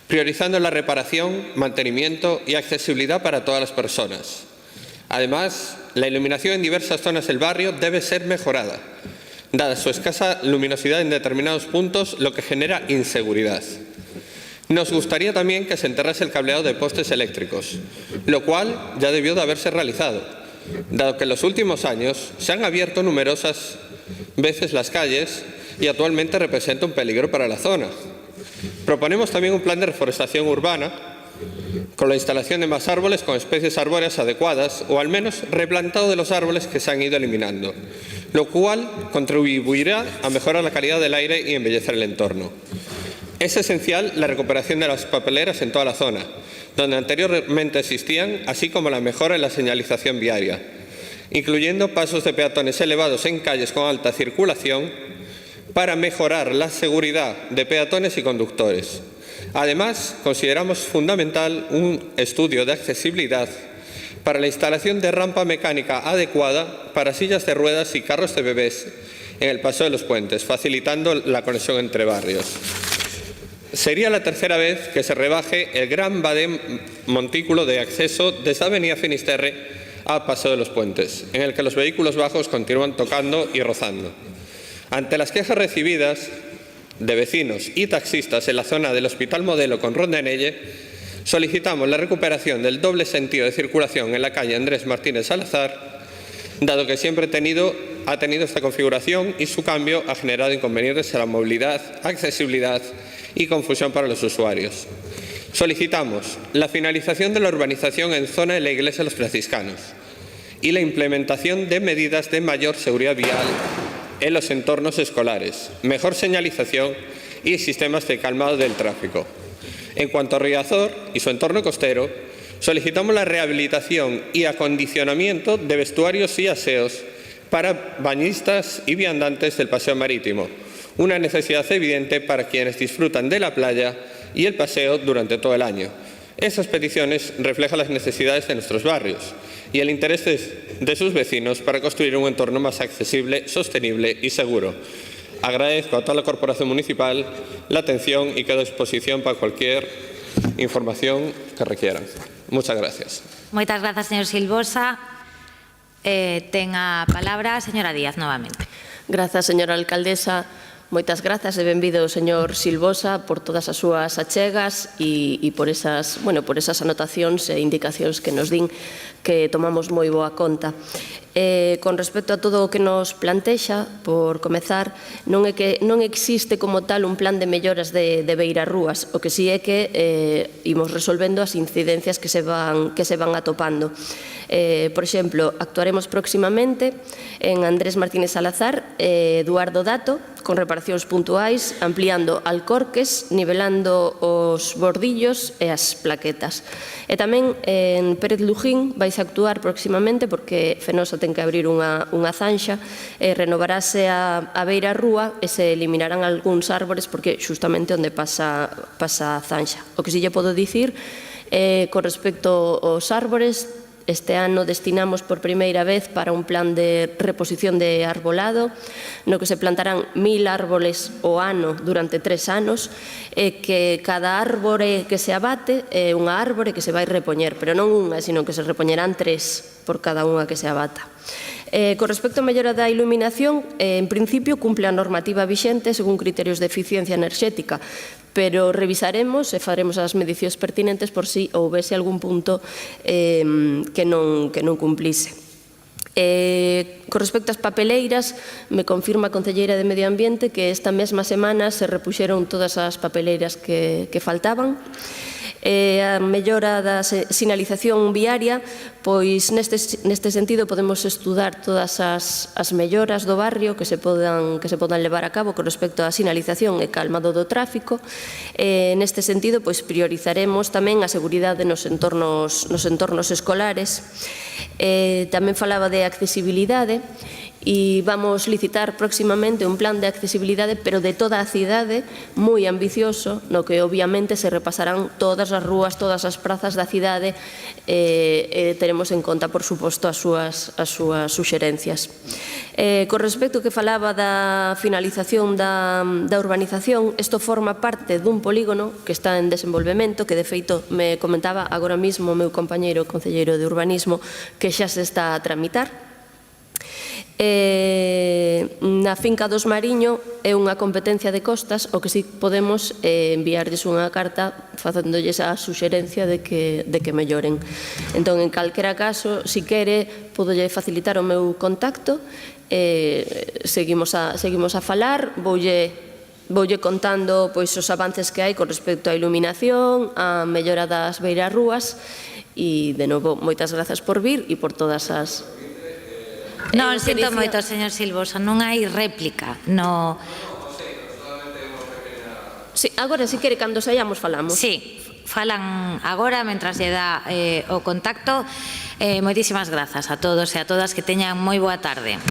priorizando la reparación, mantenimiento y accesibilidad para todas las personas. Además, la iluminación en diversas zonas del barrio debe ser mejorada, dada su escasa luminosidad en determinados puntos, lo que genera inseguridad. Nos gustaría también que se enterrase el cableado de postes eléctricos, lo cual ya debió de haberse realizado, dado que en los últimos años se han abierto numerosas veces las calles y actualmente representa un peligro para la zona. Proponemos también un plan de reforestación urbana con la instalación de más árboles con especies arbóreas adecuadas o al menos replantado de los árboles que se han ido eliminando, lo cual contribuirá a mejorar la calidad del aire y embellecer el entorno. Es esencial la recuperación de las papeleras en toda la zona, donde anteriormente existían, así como la mejora en la señalización viaria, incluyendo pasos de peatones elevados en calles con alta circulación para mejorar la seguridad de peatones y conductores. Además, consideramos fundamental un estudio de accesibilidad para la instalación de rampa mecánica adecuada para sillas de ruedas y carros de bebés en el paso de los puentes, facilitando la conexión entre barrios. Sería la tercera vez que se rebaje el gran badén montículo de acceso desde Avenida Finisterre a Paseo de los Puentes, en el que los vehículos bajos continúan tocando y rozando. Ante las quejas recibidas de vecinos y taxistas en la zona del Hospital Modelo con Ronda Enelle, solicitamos la recuperación del doble sentido de circulación en la calle Andrés Martínez Salazar, dado que siempre ha tenido esta configuración y su cambio ha generado inconvenientes a la movilidad, accesibilidad y confusión para los usuarios. Solicitamos la finalización de la urbanización en zona de la Iglesia de los Franciscanos y la implementación de medidas de mayor seguridad vial en los entornos escolares, mejor señalización y sistemas de calmado del tráfico. En cuanto a Riazor y su entorno costero, solicitamos la rehabilitación y acondicionamiento de vestuarios y aseos para bañistas y viandantes del paseo marítimo, una necesidad evidente para quienes disfrutan de la playa y el paseo durante todo el año. Esas peticiones reflejan las necesidades de nuestros barrios y el interés de sus vecinos para construir un entorno más accesible, sostenible y seguro. Agradezco a toda la Corporación Municipal la atención y quedo a disposición para cualquier información que requieran. Muchas gracias.
Moitas grazas, señor Silvosa. Ten a palabra a señora Díaz novamente.
Grazas, señora alcaldesa. Moitas grazas e benvido, señor Silvosa, por todas as súas achegas e por esas anotacións e indicacións que nos din que tomamos moi boa conta. Con respecto a todo o que nos plantexa, por comezar, non é que non existe como tal un plan de melloras de beirarrúas, o que si é que imos resolvendo as incidencias que se van atopando. Por exemplo, actuaremos próximamente en Andrés Martínez Salazar, Eduardo Dato con reparacións puntuais, ampliando alcorques, nivelando os bordillos e as plaquetas. E tamén en Pérez Lujín vais a actuar próximamente porque Fenosa ten que abrir unha zanxa e renovarase a beira rúa e se eliminarán algúns árbores porque xustamente onde pasa a zanxa. O que si lle podo dicir con respecto aos árbores, este ano destinamos por primeira vez para un plan de reposición de arbolado no que se plantarán 1000 árboles ao ano durante 3 anos e que cada árbore que se abate é unha árbore que se vai repoñer, pero non unha, sino que se repoñerán 3 por cada unha que se abata. Con respecto á mellora da iluminación, en principio cumple a normativa vixente según criterios de eficiencia enerxética, pero revisaremos e faremos as medicións pertinentes por si houvese algún punto que non cumplise. Con respecto ás papeleiras, me confirma a Concelleira de Medio Ambiente que esta mesma semana se repuxeron todas as papeleiras que faltaban. A mellora da sinalización viaria, pois neste sentido podemos estudar todas as melloras do barrio que se podan levar a cabo con respecto á sinalización e calmado do tráfico. Neste sentido, pois priorizaremos tamén a seguridade nos entornos escolares. Tamén falaba de accesibilidade e vamos licitar próximamente un plan de accesibilidade, pero de toda a cidade, moi ambicioso, no que obviamente se repasarán todas as rúas, todas as prazas da cidade e teremos en conta, por suposto, as súas suxerencias. Con respecto que falaba da finalización da urbanización, isto forma parte dun polígono que está en desenvolvemento, que de feito me comentaba agora mismo o meu compañeiro concelleiro de urbanismo que xa se está a tramitar. Na finca dos Mariño é unha competencia de costas, o que si podemos enviarlles unha carta facéndolles a suxerencia de que melloren. Entón, en calquera caso, si quere, podolle facilitar o meu contacto, seguimos a falar, voulle contando os avances que hai con respecto á iluminación, á mellora das beirarrúas e, de novo, moitas grazas por vir e por todas as...
Non, sinto moito, señor Silvosa, non hai réplica.
Sí, agora, se quere, cando saiamos, falamos.
Sí, falan agora, mentras lle dá o contacto. Moitísimas grazas a todos e a todas, que teñan moi boa tarde.